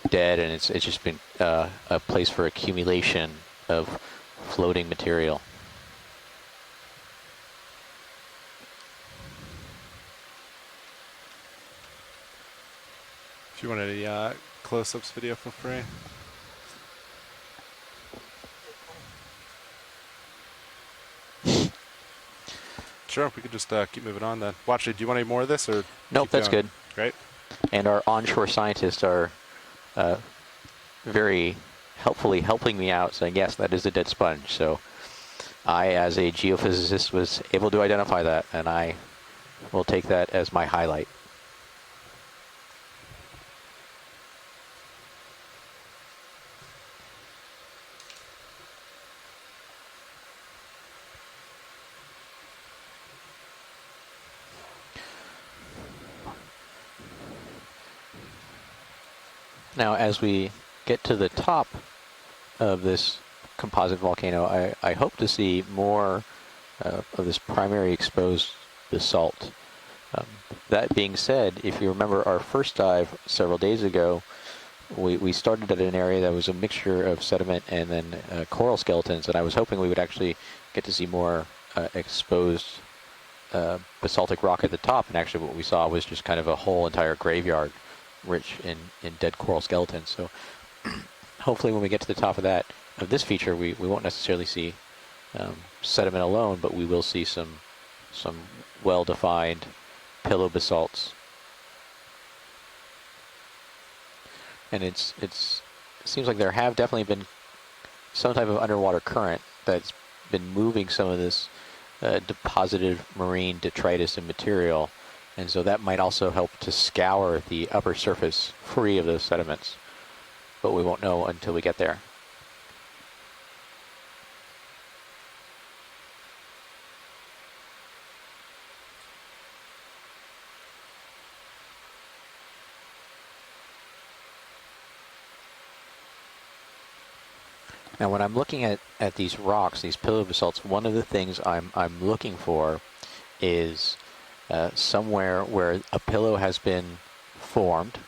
dead, and it's just been a place for accumulation of floating material. If you want any close-ups video for free. Sure, we could just keep moving on then. Washley, do you want any more of this, or Nope, keep that's going? good. Great. And our onshore scientists are very helpfully helping me out, saying, yes, that is a dead sponge. So I, as a geophysicist, was able to identify that, and I will take that as my highlight. Now, as we get to the top of this composite volcano, I hope to see more of this primary exposed basalt. That being said, if you remember our first dive several days ago, we started at an area that was a mixture of sediment and then coral skeletons, and I was hoping we would actually get to see more exposed basaltic rock at the top, and actually what we saw was just kind of a whole entire graveyard rich in dead coral skeletons. So hopefully when we get to the top of this feature, we won't necessarily see sediment alone, but we will see some well-defined pillow basalts. And it seems like there have definitely been some type of underwater current that's been moving some of this deposited marine detritus and material, and so that might also help to scour the upper surface free of those sediments, but we won't know until we get there. Now, when I'm looking at these rocks, these pillow basalts, one of the things I'm looking for is somewhere where a pillow has been formed,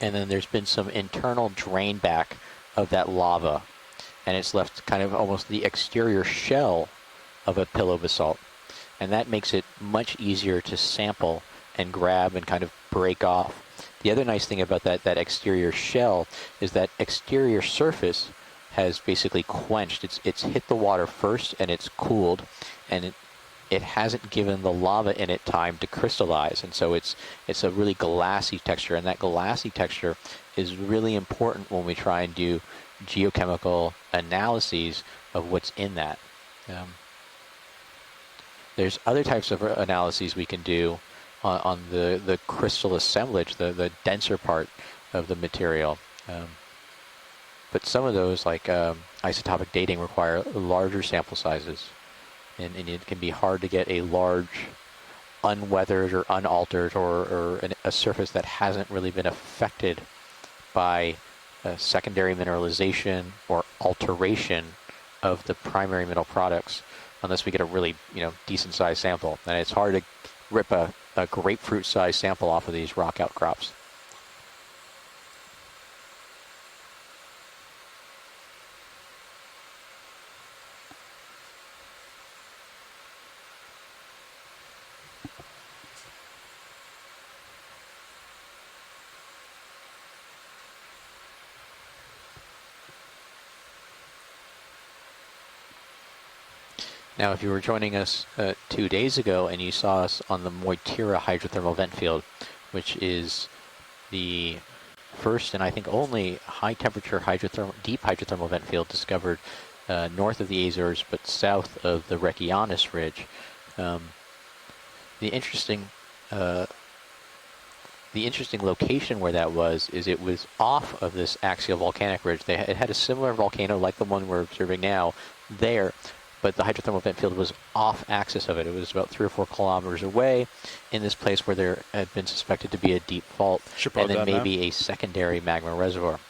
and then there's been some internal drain back of that lava, and it's left kind of almost the exterior shell of a pillow basalt, and that makes it much easier to sample and grab and kind of break off. The other nice thing about that exterior shell is that exterior surface has basically quenched. It's hit the water first and it's cooled, and it hasn't given the lava in it time to crystallize, and so it's a really glassy texture, and that glassy texture is really important when we try and do geochemical analyses of what's in that. There's other types of analyses we can do on the crystal assemblage, the denser part of the material. But some of those, like isotopic dating, require larger sample sizes. And it can be hard to get a large, unweathered or unaltered or a surface that hasn't really been affected by secondary mineralization or alteration of the primary mineral products, unless we get a really decent sized sample. And it's hard to rip a grapefruit sized sample off of these rock outcrops. Now, if you were joining us 2 days ago and you saw us on the Moitira hydrothermal vent field, which is the first and I think only high-temperature deep hydrothermal vent field discovered north of the Azores but south of the Okeanos ridge, the interesting location where that was is it was off of this axial volcanic ridge. It had a similar volcano like the one we're observing now there, but the hydrothermal vent field was off axis of it. It was about 3 or 4 kilometers away in this place where there had been suspected to be a deep fault and then maybe a secondary magma reservoir.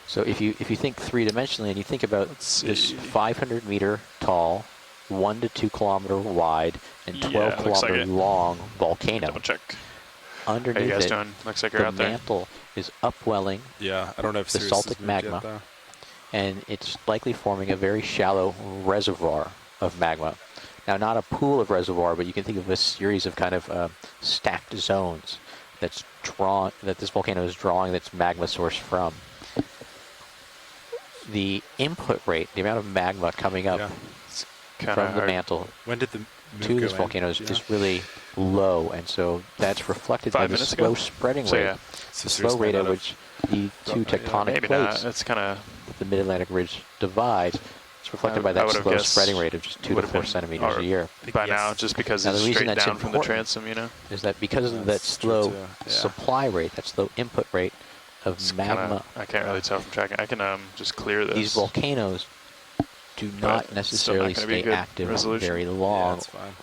So if you think three-dimensionally and you think about this 500 meter tall, 1 to 2 kilometer wide, and 12 kilometer long volcano. Double check. Underneath How you guys it, doing? Looks like you're the out there. mantle is upwelling Yeah, I don't know if Sirius basaltic has moved magma, yet, though. and it's likely forming a very shallow reservoir of magma. Now, not a pool of reservoir, but you can think of a series of kind of stacked zones that this volcano is drawing its magma source from. The input rate, the amount of magma coming up Yeah. It's from kind of the mantle When did the move to go this in? volcano is Do you just know? really low, and so that's reflected by 5 the minutes slow ago. spreading So rate. yeah, So The Sirius slow might rate not at have which the two that, yeah. tectonic maybe plates, not. It's kind of the Mid-Atlantic Ridge divides, it's reflected by I that would've slow guessed spreading rate of just 2 to would've 4 been centimeters a or- year. by Yes. now, just because Now, the it's reason straight that's down from the important transom, you know. Is that because of that That's true slow too, yeah. supply rate, that slow input rate of It's magma, I can't really tell from tracking. I can just clear this. these volcanoes do not it's necessarily still not gonna be stay good active resolution. very Yeah, long. it's fine.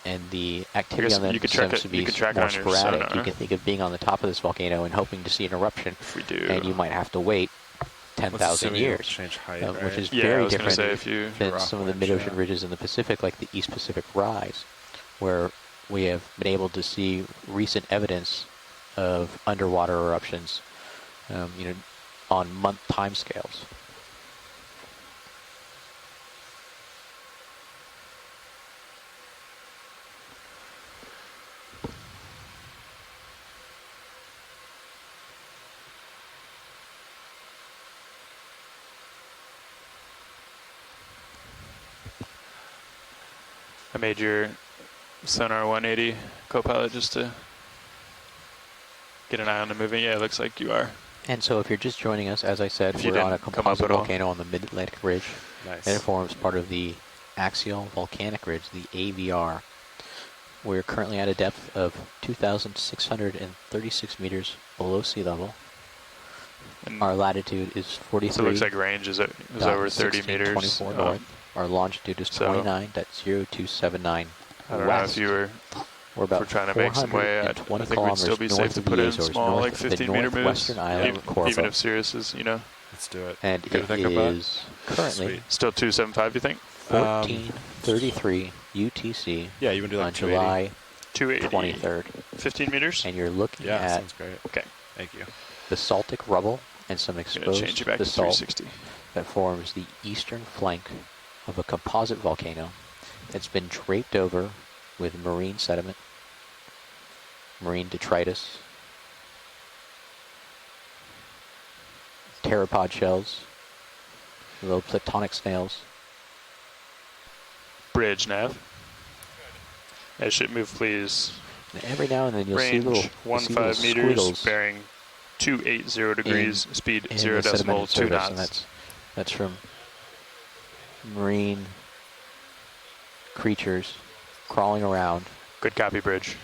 And the activity guess on them you could track seems it- to be you could track it more on your sporadic. You sonar. can think of being on the top of this volcano and hoping to see an eruption, If we do, and you might have to wait Let's 10,000 assume you don't years, change height, which right? is yeah, I very was gonna different say if you than rock some of the wedge, mid-ocean yeah. ridges in the Pacific, like the East Pacific Rise, where we have been able to see recent evidence of underwater eruptions, on month timescales. I made your sonar 180 co-pilot just to get an eye on the moving. Yeah, it looks like you are. And so if you're just joining us, as I said, If you we're on a didn't come up composite at all. volcano on the Mid-Atlantic Ridge. Nice. And it forms part of the Axial Volcanic Ridge, the AVR. We're currently at a depth of 2,636 meters below sea level. And Our latitude is 43. so it looks like range is over 30 meters. 24 north. Our longitude is so- 29.0279 I don't west. know if you were We're about we're trying to make some way. I 420 think we'd still be kilometers safe to north of put the in Azores, small, north like of the 15-meter moves, northwestern island of Corvo. even if Sirius is, Let's do it. And You it ever think about is currently Sweet. still 275. You think? 14:33 UTC Yeah, you want to do on like 280? July 280. 23rd, 15 meters. and you're looking Yeah, at sounds great. Okay. Thank you. basaltic rubble and some I'm gonna exposed change you back to basalt 360. that forms the eastern flank of a composite volcano that's been draped over with marine sediment, marine detritus, pteropod shells, little platonic snails. Bridge nav. As ship move, please. And every now and then you'll see Range little, you'll see little 15 meters, squiggles bearing 280 degrees, speed in 0 the decimal sedimented 2 surface, and knots. that's from marine creatures crawling around. Good copy, bridge.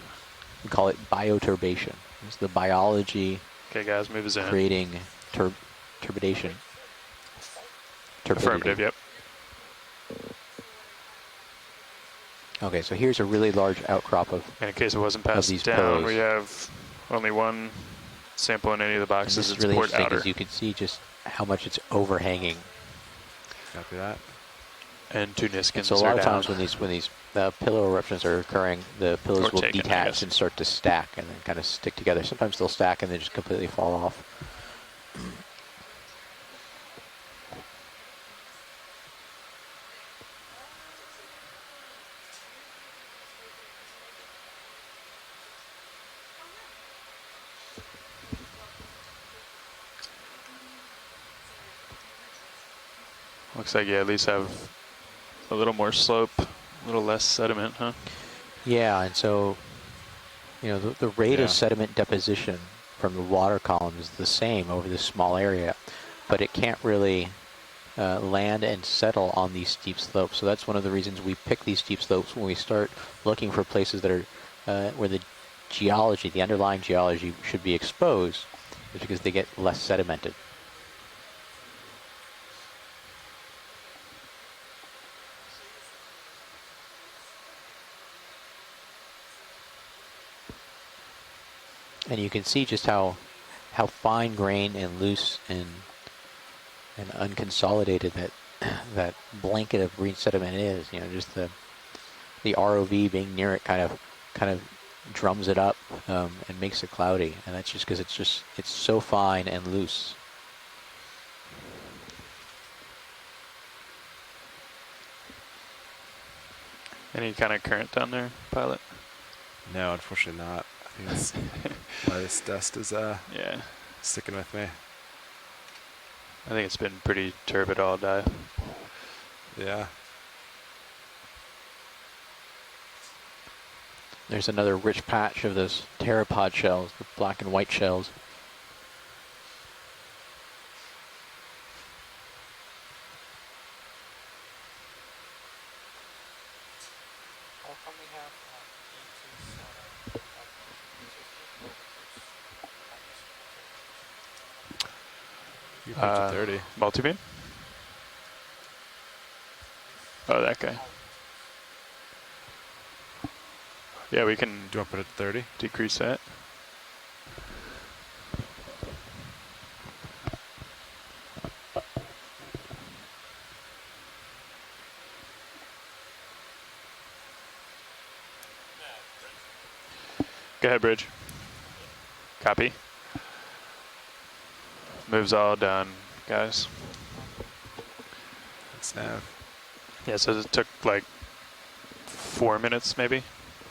We call it bioturbation. It's the biology Okay, guys, move us in. creating turbidation. Affirmative, yep. Okay, so here's a really large outcrop of, And in case it wasn't passed these down, pillows. we have only one sample in any of the and boxes. this is It's really port interesting outer. because you can see just how much it's overhanging. Copy that. And two And Niskins so a are lot of down. times when these pillow eruptions are occurring, the pillows Or will taken, I detach guess. and start to stack and then kind of stick together. Sometimes they'll stack and then just completely fall off. Looks like you at least have a little more slope, a little less sediment, huh? Yeah, and so, the rate of sediment deposition from the water column is the same over this small area, but it can't really land and settle on these steep slopes. So that's one of the reasons we pick these steep slopes when we start looking for places that are where the geology, the underlying geology, should be exposed, is because they get less sedimented. And you can see just how fine grained and loose and unconsolidated that blanket of green sediment is. Just the ROV being near it kind of drums it up and makes it cloudy, and that's just because it's so fine and loose. Any kind of current down there, pilot? No, unfortunately not. I think that's why this dust is Yeah. sticking with me. I think it's been pretty turbid all day. Yeah. There's another rich patch of those pteropod shells, the black and white shells. You picked a 30. Multi-beam? Oh, that guy. Yeah, we can Do you want to put it at 30? decrease that. Go ahead, Bridge. Copy. Moves all done, guys. It's nav. Yeah, so it took like 4 minutes maybe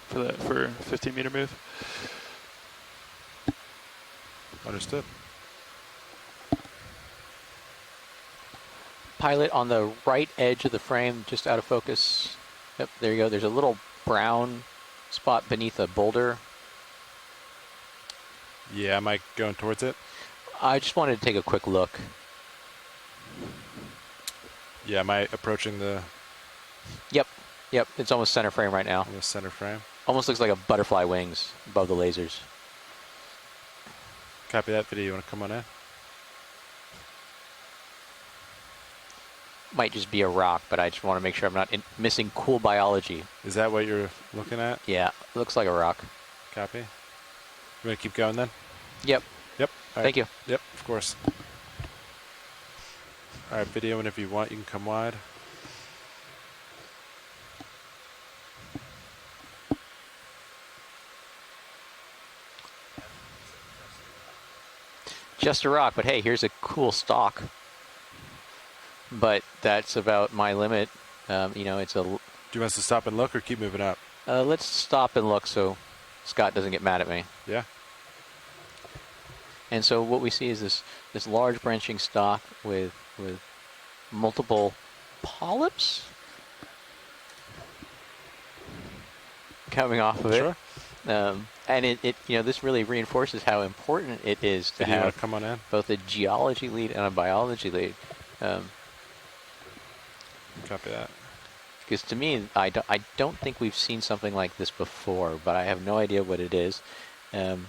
for a 15-meter move. Understood. Pilot on the right edge of the frame, just out of focus. Yep, there you go. There's a little brown spot beneath a boulder. Yeah, am I going towards it? I just wanted to take a quick look. Yeah, am I approaching the Yep, it's almost center frame right now. center frame? Almost looks like a butterfly wings above the lasers. Copy that video. You want to come on in? Might just be a rock, but I just want to make sure I'm not missing cool biology. Is that what you're looking at? Yeah, looks like a rock. Copy. You want to keep going then? Yep, Yep. All right. thank you. Yep, of course. All right, video whenever you want. You can come wide. Just a rock, but hey, here's a cool stalk. But that's about my limit. It's a... Do you want us to stop and look or keep moving up? let's stop and look so Scott doesn't get mad at me. Yeah. And so what we see is this large branching stalk with multiple polyps coming off of Sure. it. And it this really reinforces how important it is to Do you want have to come on in? both a geology lead and a biology lead. Copy that. Because to me, I don't think we've seen something like this before, but I have no idea what it is. And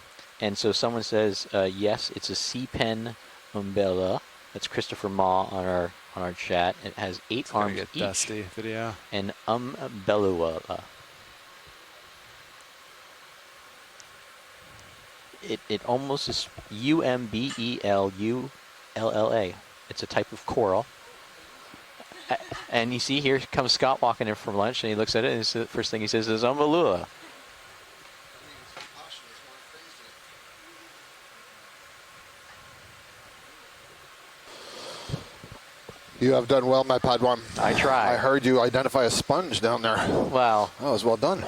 so someone says, yes, it's a sea pen umbella. That's Christopher Maw on our chat. It has 8 It's gonna arms get each. dusty video. And umbellua. It almost is Umbellulla. It's a type of coral. And you see, here comes Scott walking in from lunch, and he looks at it, and the first thing he says is umbellua. You have done well, my Padawan. I tried. I heard you identify a sponge down there. Wow. That was well done.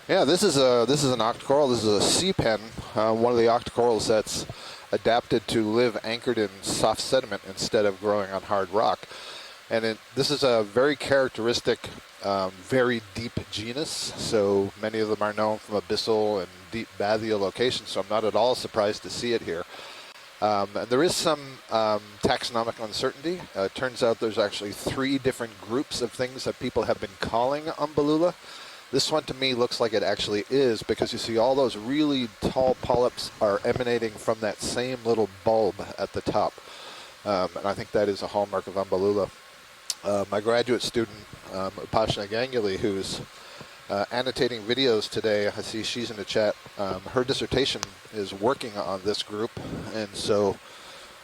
Yeah, this is an octocoral. This is a sea pen, one of the octocorals that's adapted to live anchored in soft sediment instead of growing on hard rock. And this is a very characteristic, very deep genus. So many of them are known from abyssal and deep bathyal locations. So I'm not at all surprised to see it here. And there is some taxonomic uncertainty. It turns out there's actually 3 different groups of things that people have been calling Umbellula. This one to me looks like it actually is, because you see all those really tall polyps are emanating from that same little bulb at the top. And I think that is a hallmark of Umbellula. My graduate student, Upashna Ganguly, who's annotating videos today, I see she's in the chat. Her dissertation is working on this group, and so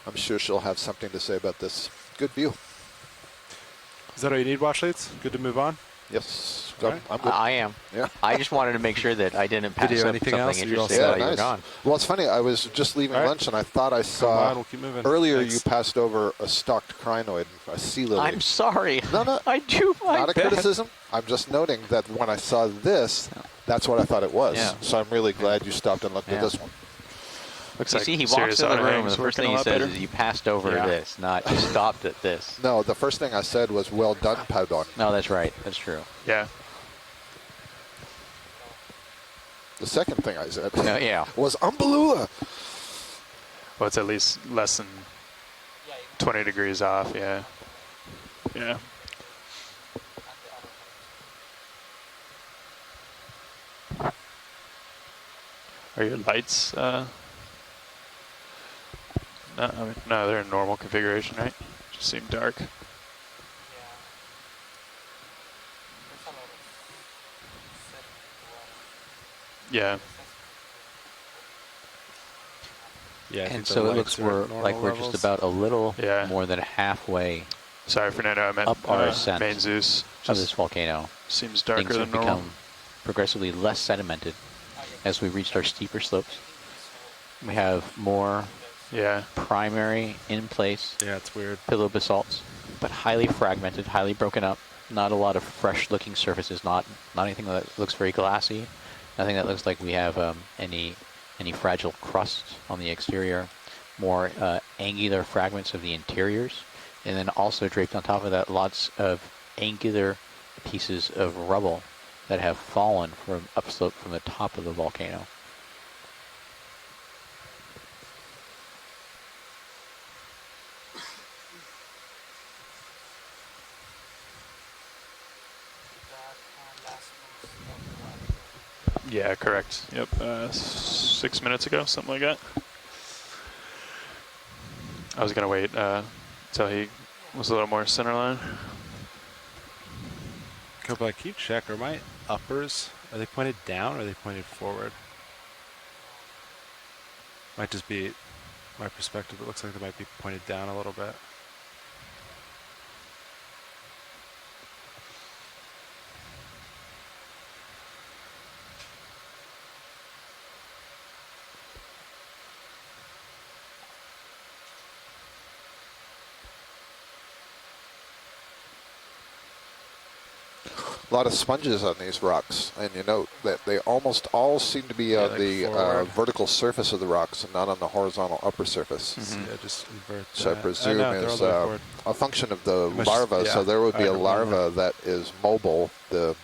I'm sure she'll have something to say about this. Good view. Is that all you need, Washleets? Good to move on? Yes, All right. I'm good. I am. Yeah. I just wanted to make sure that I didn't pass Video, up anything something else? You're all interesting set? while you were nice. gone. Well, it's funny. I was just leaving All right. lunch, and I thought I Come saw on, we'll keep moving. earlier Thanks. you passed over a stalked crinoid, a sea lily. I'm sorry. No. I do my Not a best. criticism. I'm just noting that when I saw this, that's what I thought it was. Yeah. So I'm really glad you stopped and looked at Yeah. this one. Looks You like see, he walks serious in the room, and auto-hangs the first working thing a he lot says better. is, "You passed over Yeah. this, not just stopped at this." No, the first thing I said was, well done, Paudon. No, that's right. That's true. Yeah. The second thing I said No, yeah. was Umbellula. Well, it's at least less than 20 degrees off, yeah. Yeah. Are your lights, no, no, they're in normal configuration, right? Just seem dark. Yeah. Yeah, I think And the so it lights looks are at like normal we're levels. just about a little Yeah. more than halfway Sorry, Fernando, I meant Up our ascent main Zeus. of this Just volcano. seems darker Things have than normal. become progressively less sedimented as we reached our steeper slopes. We have more Yeah. primary in place Yeah, it's weird. pillow basalts, but highly fragmented, highly broken up. Not a lot of fresh looking surfaces, not anything that looks very glassy, nothing that looks like we have any fragile crust on the exterior. More angular fragments of the interiors, and then also draped on top of that lots of angular pieces of rubble that have fallen from upslope from the top of the volcano. Yeah, correct. Yep, 6 minutes ago, something like that. I was gonna wait till he was a little more center line. Couple, can you check, are my uppers, are they pointed down or are they pointed forward? Might just be my perspective. It looks like they might be pointed down a little bit. A lot of sponges on these rocks, and you note that they almost all seem to be on like the forward. vertical surface of the rocks and not on the horizontal upper surface. Yeah, just invert So I that. presume no, they're all is the way forward. a function of the Must- larva. yeah. So there would be I a have one larva that is mobile, the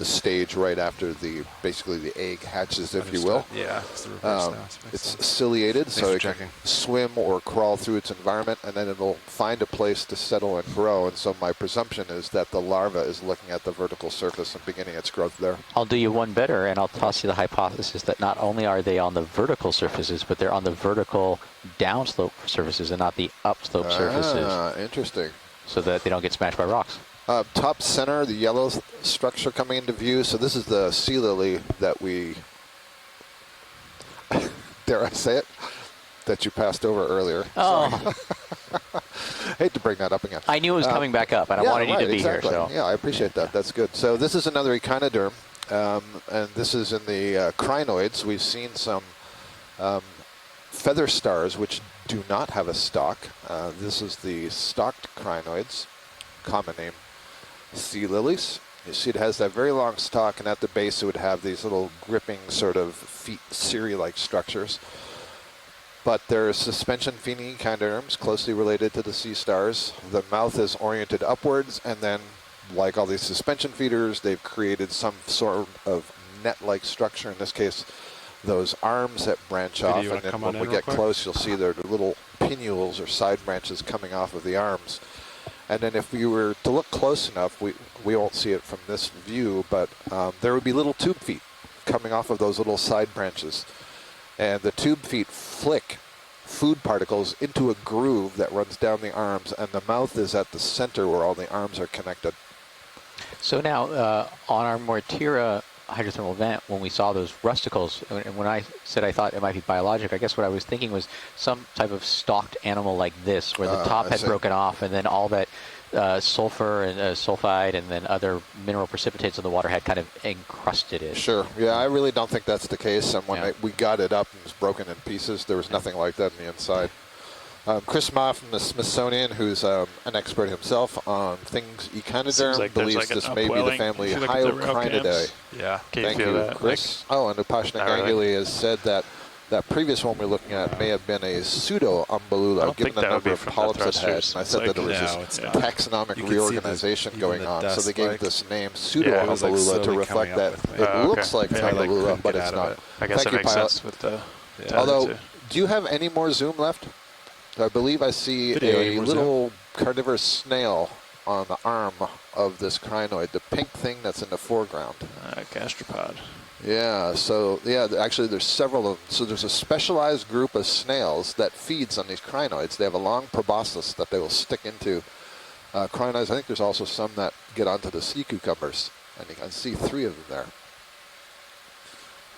stage right after basically the egg hatches, if you will. Understood. Yeah, it's the reverse now. So it makes It's sense. ciliated, so for it can checking. swim or crawl through its environment, and then it'll find a place to settle and grow. And so my presumption is that the larva is looking at the vertical surface and beginning its growth there. I'll do you one better, and I'll toss you the hypothesis that not only are they on the vertical surfaces, but they're on the vertical downslope surfaces and not the upslope surfaces, Ah, interesting. so that they don't get smashed by rocks. Top center, the yellow structure coming into view. So this is the sea lily that we, dare I say it, that you passed over earlier. Oh, Hate to bring that up again. I knew it was coming back up, and I wanted you to be exactly. here. So Yeah, I appreciate that. That's good. So this is another echinoderm, and this is in the crinoids. We've seen some feather stars which do not have a stalk. This is the stalked crinoids, common name sea lilies. You see it has that very long stalk, and at the base it would have these little gripping sort of feet, Siri-like structures. but they're suspension feeding echinoderms closely related to the sea stars. The mouth is oriented upwards, and then, like all these suspension feeders, they've created some sort of net-like structure. In this case, those arms that branch off, and then when we get close, you'll see there are little pinnules or side branches coming off of the arms. And then if we were to look close enough, we won't see it from this view, but there would be little tube feet coming off of those little side branches. And the tube feet flick food particles into a groove that runs down the arms, and the mouth is at the center where all the arms are connected. So now, on our Mortira hydrothermal vent, when we saw those rusticles, and when I said I thought it might be biologic, I guess what I was thinking was some type of stalked animal like this, where the top had broken off, and then all that sulfur and sulfide and then other mineral precipitates in the water had kind of encrusted it. Sure. Yeah, I really don't think that's the case. And when we got it up and it was broken in pieces, there was nothing like that on the inside. Chris Ma from the Smithsonian, who's an expert himself on things echinoderm, believes this may be the family Hyocrinidae. Yeah. Thank you, Chris. And Upashna Ganguly has said that that previous one we're looking at may have been a pseudo-umbellula, given the number of polyps it had. And I said that there was this taxonomic reorganization going on. So they gave this name pseudo-umbellula to reflect that it looks like Umbellula, but it's not. I guess Thank you, makes Pilot. sense with the Although, do you have any more zoom left? I believe I see a little carnivorous snail on the arm of this crinoid, the pink thing that's in the foreground. Gastropod. Yeah, so actually there's several of them. So there's a specialized group of snails that feeds on these crinoids. They have a long proboscis that they will stick into crinoids. I think there's also some that get onto the sea cucumbers, and you can see 3 of them there.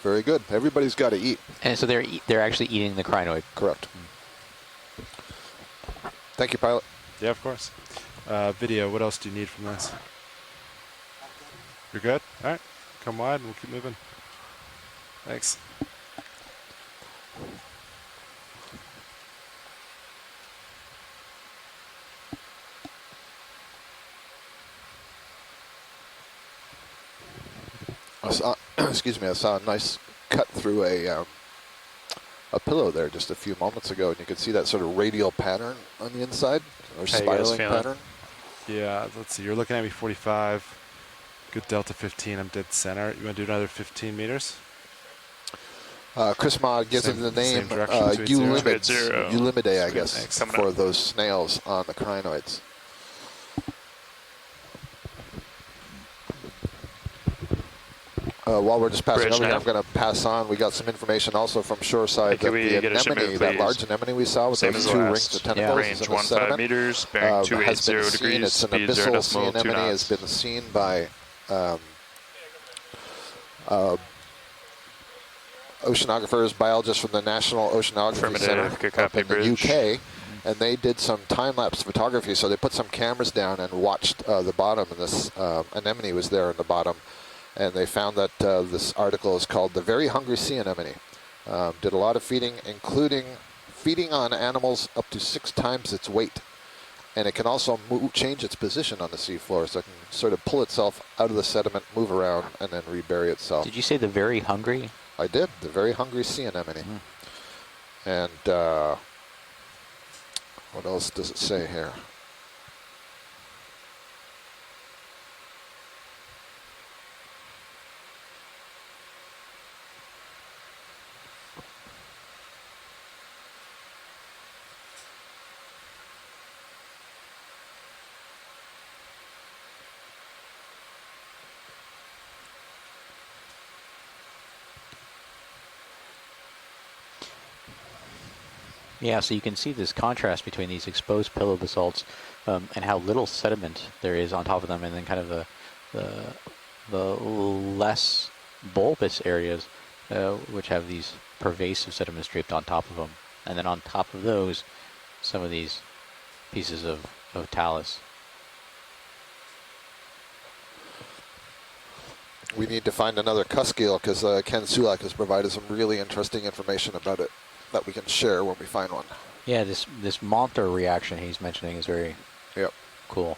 Very good. Everybody's got to eat. And so they're actually eating the crinoid. Correct. Thank you, Pilot. Yeah, of course. Video, what else do you need from this? You're good? All right. Come wide and we'll keep moving. Thanks. I saw, excuse me, I saw a nice cut through a pillow there just a few moments ago, and you could see that sort of radial pattern on the inside, or spiraling pattern. Yeah, let's see. You're looking at me 45. Good delta 15. I'm dead center. You want to do another 15 meters? Chris Ma gives it the name Eulimidae, I guess, for those snails on the crinoids. While we're just passing over here, I'm going to pass on. We got some information also from shoreside that the anemone, that large anemone we saw with those 2 rings of tentacles range in the sediment, meters, bearing 280 has been seen. It's an abyssal sea anemone. Has been seen by oceanographers, biologists from the National Oceanography Center up in the UK, and they did some time-lapse photography. So they put some cameras down and watched the bottom, and this anemone was there in the bottom. And they found that this article is called "The Very Hungry Sea Anemone." Did a lot of feeding, including feeding on animals up to 6 times its weight. And it can also change its position on the seafloor, so it can sort of pull itself out of the sediment, move around, and then rebury itself. Did you say the very hungry? I did. The Very Hungry Sea Anemone. And what else does it say here? Yeah, so you can see this contrast between these exposed pillow basalts and how little sediment there is on top of them, and then kind of the less bulbous areas, which have these pervasive sediments draped on top of them. And then on top of those, some of these pieces of talus. We need to find another cusk eel, because Ken Sulak has provided some really interesting information about it that we can share when we find one. Yeah, this Monter reaction he's mentioning is very cool.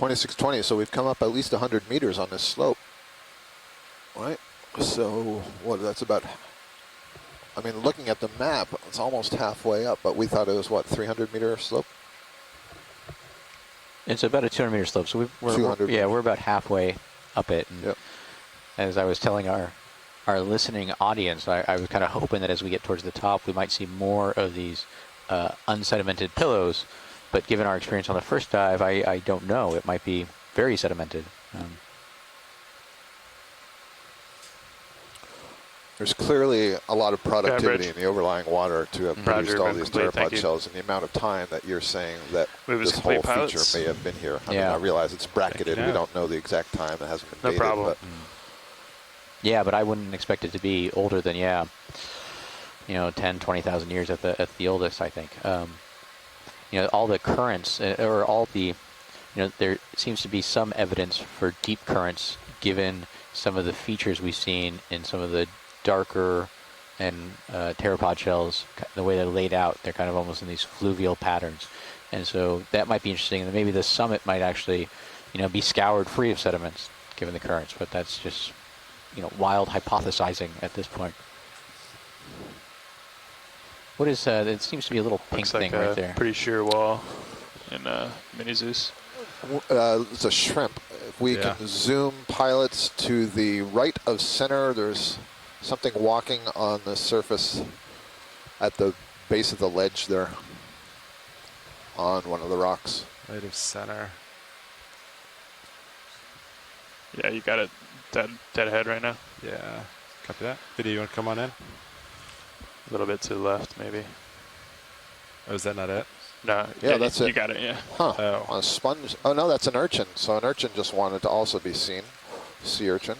2620, so we've come up at least 100 meters on this slope. Right? So, what, that's about, I mean, looking at the map, it's almost halfway up, but we thought it was, what, 300-meter slope? It's about a 200-meter slope, so we're 200 yeah, meters. we're about halfway up it. And Yep. as I was telling our listening audience, I was kind of hoping that as we get towards the top, we might see more of these unsedimented pillows. But given our experience on the first dive, I don't know. It might be very sedimented. There's clearly a lot of productivity Bridge. in the overlying water to have produced Roger, all been these complete, thank pteropod you. shells, and the amount of time that you're saying that Move as this whole complete, feature pilots. may have been here. I mean, Yeah. I realize it's bracketed. Yeah. We don't know the exact time. It hasn't been No dated. problem. But Yeah, but I wouldn't expect it to be older than 10, 20,000 years at the oldest. I think. All the currents or all the, there seems to be some evidence for deep currents given some of the features we've seen in some of the darker and pteropod shells, the way they're laid out. They're kind of almost in these fluvial patterns, and so that might be interesting. And maybe the summit might actually, be scoured free of sediments given the currents. But that's just, wild hypothesizing at this point. What is it seems to be a little pink Looks thing like right a there. pretty sheer wall in Mini Zeus. it's a shrimp. If we Yeah. can zoom pilots to the right of center, there's something walking on the surface at the base of the ledge there on one of the rocks. Right of center. Yeah, you got it dead ahead right now. Yeah. Copy that. Video, you want to come on in? A little bit to the left, maybe. Oh, is that not it? No, Yeah, that's you it. got it, yeah. Huh, Oh. on a sponge. Oh no, that's an urchin. So an urchin just wanted to also be seen. Sea urchin.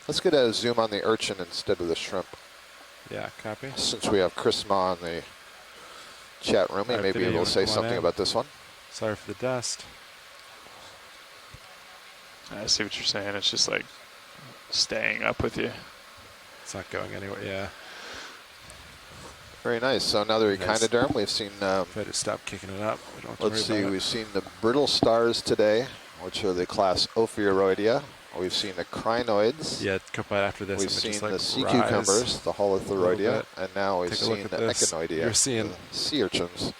Let's get a zoom on the urchin instead of the shrimp. Yeah, copy. Since we have Chris Ma in the chat room, he All right, may be Video, you able to wanna say come on something in? about this one. Sorry for the dust. I see what you're saying. It's just like staying up with you. It's not going anywhere. Yeah. Very nice. So another Nice. echinoderm. We've seen, If I just stop kicking it up, we don't have to let's see, worry about we've seen the brittle stars today, which are the class Ophiuroidea. We've seen the crinoids. it. Yeah, come right after this. We've I'm gonna seen just, like, the sea rise. cucumbers, the little Holothuroidea, bit. and now we've Take a look seen at the this. Echinoidea, You're seeing the sea urchins.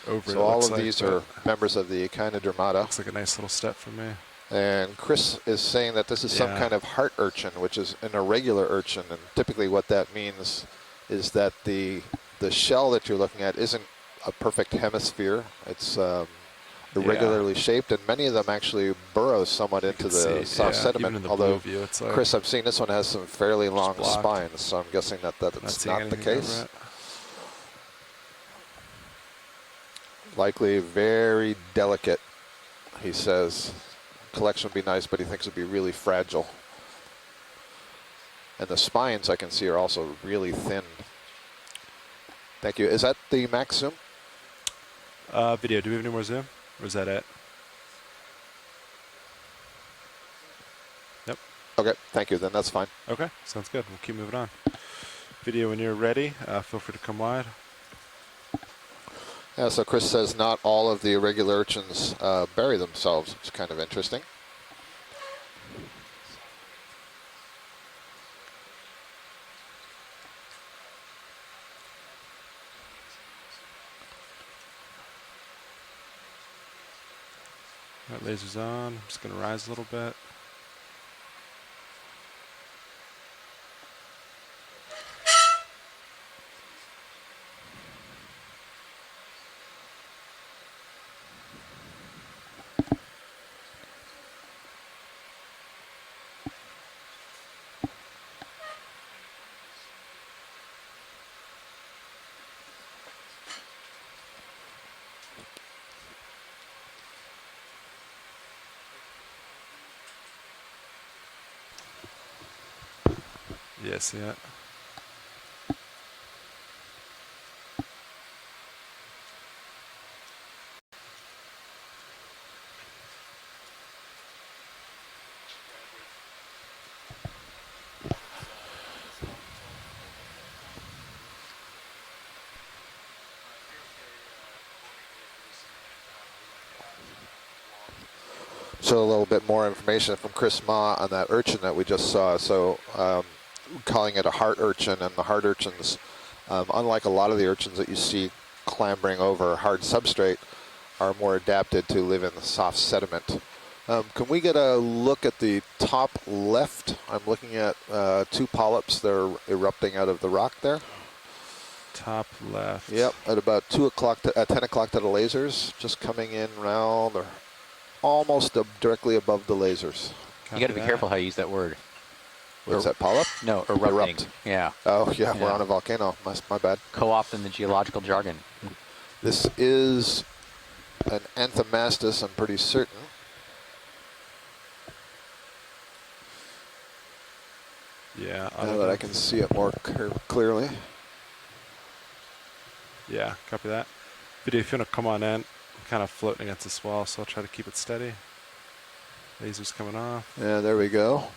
over it, So all looks of like, these but are members of the Echinodermata. Looks like a nice little step for me. And Chris is saying that this is some Yeah. kind of heart urchin, which is an irregular urchin. And typically what that means is that the shell that you're looking at isn't a perfect hemisphere. It's irregularly shaped, and many of them actually burrow somewhat into can the see, soft yeah, sediment. even in the Although, blue view, it's like Chris, I've seen this one has some fairly long blocked. spines, so I'm guessing that not that's seeing not the anything over case. it. Likely very delicate, he says. Collection would be nice, but he thinks it would be really fragile. And the spines I can see are also really thin. Thank you. Is that the max zoom? Video, do we have any more zoom? Or is that it? Yep. Okay, thank you. Then that's fine. Okay, sounds good. We'll keep moving on. Video, when you're ready, feel free to come wide. Yeah, so Chris says not all of the irregular urchins bury themselves. It's kind of interesting. All right, laser's on. I'm just going to rise a little bit. Yeah, see it? So a little bit more information from Chris Ma on that urchin that we just saw. So calling it a heart urchin, and the heart urchins, unlike a lot of the urchins that you see clambering over hard substrate, are more adapted to live in the soft sediment. Can we get a look at the top left? I'm looking at 2 polyps that are erupting out of the rock there. Top left. Yep, at about 10 o'clock to the lasers, just coming in round or almost directly above the lasers. You got to be careful how you use that word. What's that, polyp? No, erupting. Erupt. Yeah. Oh, yeah, we're Yeah. on a volcano. My bad. Co-opting the geological jargon. This is an anthomastus, I'm pretty certain. Yeah. Now that I can see it more clearly. Yeah, copy that. Video, if you want to come on in, I'm kind of floating against this wall, so I'll try to keep it steady. Lasers coming off. Yeah, there we go.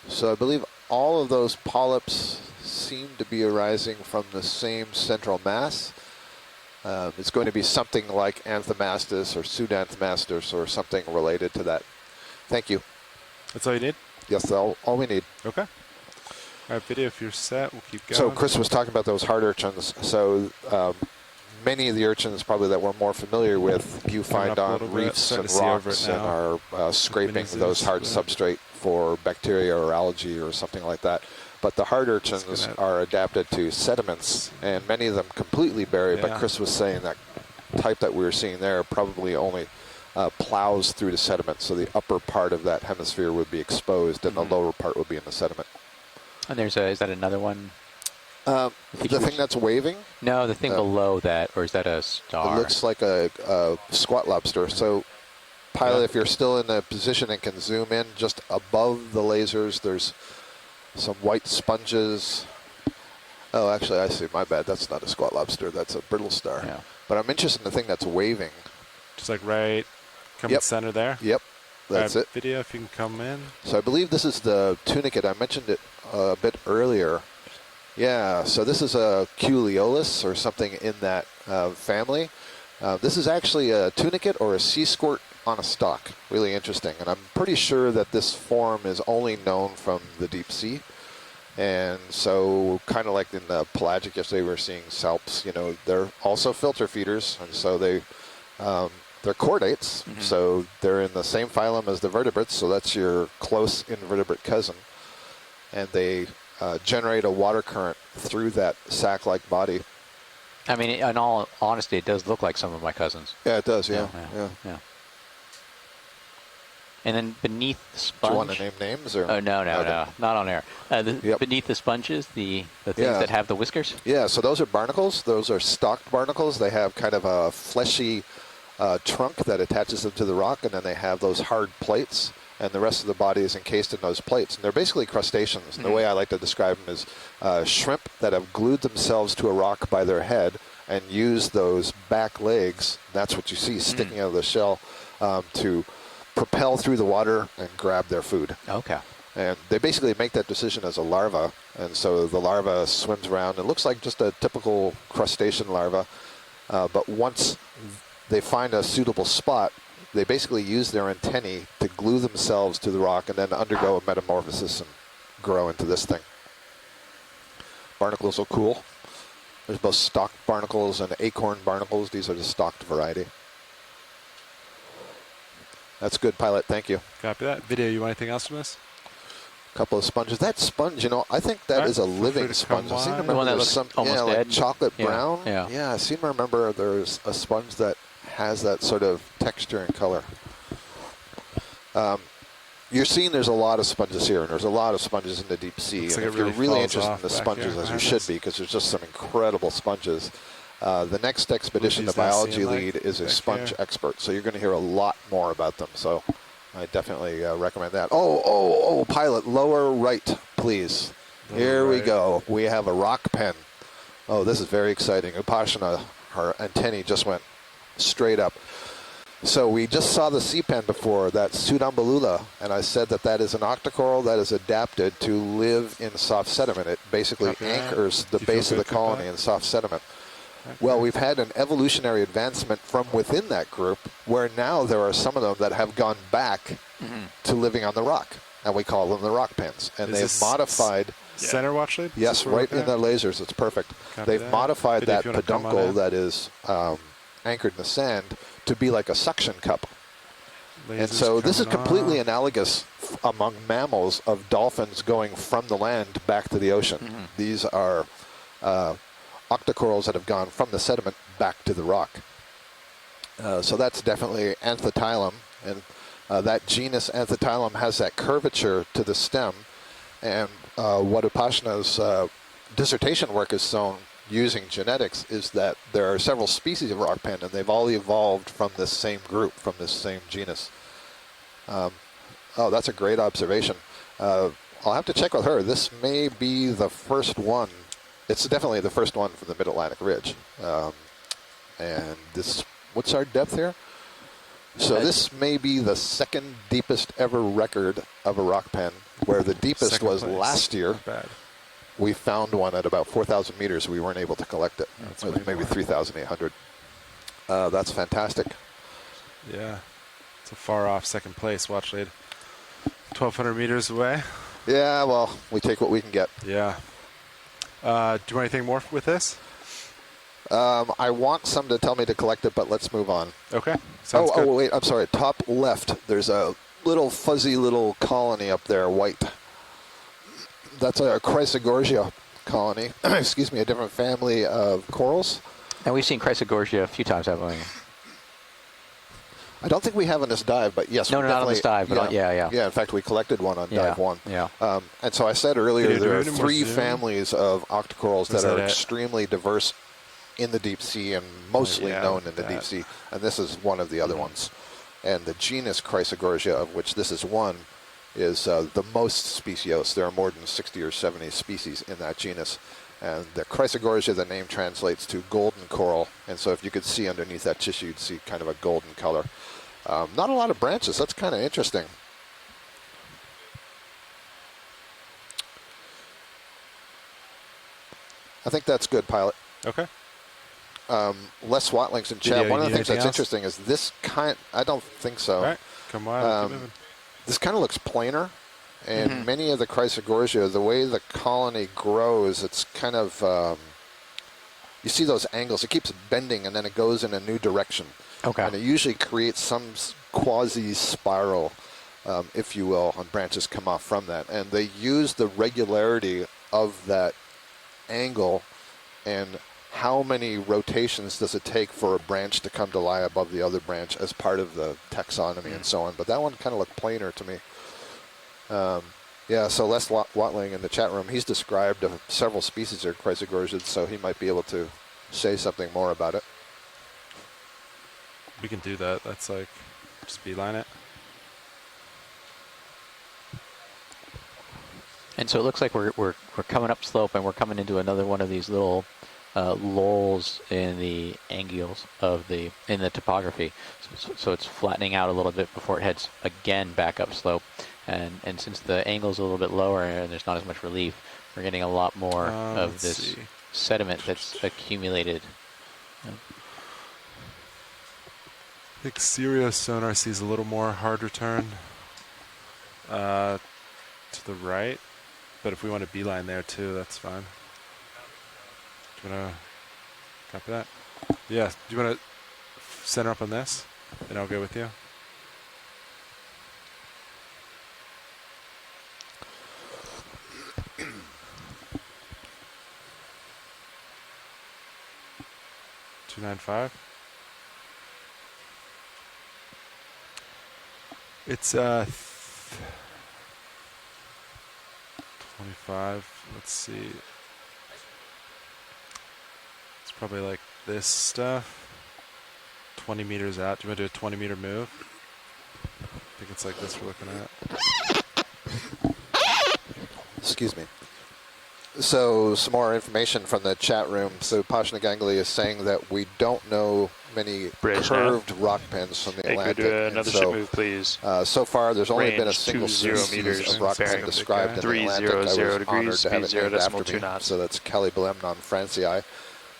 So I believe all of those polyps seem to be arising from the same central mass. It's going to be something like anthomastus or pseudanthomastus or something related to that. Thank you. That's all you need? Yes, that's all we need. Okay. All right, video, if you're set, we'll keep going. So Chris was talking about those hard urchins. So many of the urchins probably that we're more familiar with, you Coming find up a on little bit, reefs starting and to see over rocks it and now. are scraping Mini those zoos, hard yeah. substrate for bacteria or algae or something like that. But the hard urchins are adapted to sediments, and many of them completely bury. But Yeah. Chris was saying that type that we were seeing there probably only plows through the sediment. So the upper part of that hemisphere would be exposed, and the lower part would be in the sediment. And there's is that another one? The thing that's waving? No, the thing below that, or is that a star? It looks like a squat lobster. So, pilot, if you're still in the position and can zoom in, just above the lasers, there's some white sponges. Oh, actually, I see. My bad. That's not a squat lobster. That's a brittle star. Yeah. But I'm interested in the thing that's waving. Just like right, come Yep. center there. Yep, that's All right, it. Video, if you can come in. So I believe this is the tunicate. I mentioned it a bit earlier. Yeah, so this is a Culeolus or something in that family. This is actually a tunicate or a sea squirt on a stalk. Really interesting. And I'm pretty sure that this form is only known from the deep sea. And so kind of like in the pelagic yesterday, we were seeing salps, you know, they're also filter feeders. And so they're chordates. So they're in the same phylum as the vertebrates. So that's your close invertebrate cousin. And they generate a water current through that sac-like body. I mean, in all honesty, it does look like some of my cousins. Yeah, it does. Yeah. And then beneath the sponge. Do you want to name names? Or? Oh, no, Okay. not on air. Yep. Beneath the sponges, the things Yeah. that have the whiskers. Yeah, so those are barnacles. Those are stalked barnacles. They have kind of a fleshy trunk that attaches them to the rock, and then they have those hard plates, and the rest of the body is encased in those plates. And they're basically crustaceans. And the way I like to describe them is shrimp that have glued themselves to a rock by their head and use those back legs, that's what you see sticking out of the shell, to propel through the water and grab their food. Okay. And they basically make that decision as a larva. And so the larva swims around. It looks like just a typical crustacean larva. But once they find a suitable spot, they basically use their antennae to glue themselves to the rock and then undergo a metamorphosis and grow into this thing. Barnacles are cool. There's both stalked barnacles and acorn barnacles. These are the stalked variety. That's good, pilot. Thank you. Copy that. Video, you want anything else from this? A couple of sponges. That sponge, you know, I think that Right. is a Feel free living to sponge. come I seem to wide. remember The one that there's looks some, almost like dead? chocolate Yeah, brown. yeah. I seem to remember there's a sponge that has that sort of texture and color. You're seeing there's a lot of sponges here, and there's a lot of sponges in the deep sea. Looks And like if it you're really really falls interested in off the back sponges, here. as you Behind should us. be, because there's just some incredible sponges. The next expedition, the What these now biology seem like lead, is a back sponge here. expert, so you're going to hear a lot more about them. So I definitely recommend that. Oh, pilot, lower right, please. Lower Here we right. go. We have a rock pen. Oh, this is very exciting. Upashana, her antennae just went straight up. So we just saw the sea pen before, that's Pseudambulula, and I said that that is an octocoral that is adapted to live in soft sediment. It basically Copy that. anchors the Do you feel base of the good, colony Cooper? in soft sediment. Well, we've had an evolutionary advancement from within that group where now there are some of them that have gone back to living on the rock, and we call them the rock pens. And Is they've this mooed. Center watch lead? Yes, Is this where right we're in the looking lasers. It's perfect. Copy They've that. modified Biddy, if that you wanna come on peduncle in. that is anchored in the sand to be like a suction cup. at? And Lasers so this is coming completely off. analogous among mammals of dolphins going from the land back to the ocean. These are octocorals that have gone from the sediment back to the rock. So that's definitely Anthotilum, and that genus Anthotilum has that curvature to the stem. And what Upashna's dissertation work has shown using genetics is that there are several species of rock pen, and they've all evolved from this same group, from this same genus. Oh, that's a great observation. I'll have to check with her. This may be the first one. It's definitely the first one from the Mid-Atlantic Ridge. And this, what's our depth here? So this may be the second deepest ever record of a rock pen, where the deepest Second was place. last year. Not bad. We found one at about 4,000 meters. We weren't able to collect it. That's It was way maybe more. 3,800. That's fantastic. Yeah. It's a far off second place watch lead. 1,200 meters away. Yeah, well, we take what we can get. Yeah. Do you want anything more with this? I want some to tell me to collect it, but let's move on. Okay. Sounds good. Oh, wait, I'm sorry. Top left, there's a little fuzzy little colony up there, white. That's a Chrysogorgia colony. Excuse me, a different family of corals. And we've seen Chrysogorgia a few times, haven't we? I don't think we have on this dive, but yes, No, we no, not on this definitely- dive, but yeah. Yeah, in fact, we collected one on dive one. Yeah. And so I said earlier, Did you there do are any more 3 zoom? families of octocorals that Is are that it? extremely diverse in the deep sea and mostly yeah, known look in at the deep that. sea. And this is one of the other ones. And the genus Chrysogorgia, of which this is one, is the most speciose. There are more than 60 or 70 species in that genus. And the Chrysogorgia, the name translates to golden coral. And so if you could see underneath that tissue, you'd see kind of a golden color. Not a lot of branches. That's kind of interesting. I think that's good, pilot. Okay. Les Swatling's in Did chat. you One of the need things that's anything else? interesting is this kind. I don't think so. All right. Come on. Keep moving. This kind of looks planar, and many of the Chrysogorgia, the way the colony grows, it's kind of. You see those angles. It keeps bending, and then it goes in a new direction. Okay. And it usually creates some quasi-spiral, if you will, and branches come off from that. And they use the regularity of that angle and how many rotations does it take for a branch to come to lie above the other branch as part of the taxonomy and so on. But that one kind of looked planar to me. Yeah, so Les Watling in the chat room, he's described several species of Chrysogorgiids, so he might be able to say something more about it. We can do that. That's like, just beeline it. And so it looks like we're coming up slope, and we're coming into another one of these little lulls in the angles of in the topography. So it's flattening out a little bit before it heads again back up slope. And since the angle's a little bit lower and there's not as much relief, we're getting a lot more of Let's this see. sediment that's accumulated. I think Sirius sonar sees a little more hard return to the right, but if we want to beeline there too, that's fine. Do you want to copy that? Yeah. Do you want to center up on this, and I'll go with you? $295. It's 25. Let's see. It's probably like this stuff. 20 meters out. Do you want to do a 20 meter move? I think it's like this we're looking at. Excuse me. So some more information from the chat room. So Pashna Ganguly is saying that we don't know many Bridge now. curved rock pens from the Hey, could we Atlantic. do And another ship so, move, please? so far, there's only been a Range single 20 species meters, of rock pen bearing described in the Atlantic. I was 300 honored degrees, to have it speed named after 0.2 me. knots. So that's Callibalemnon francii.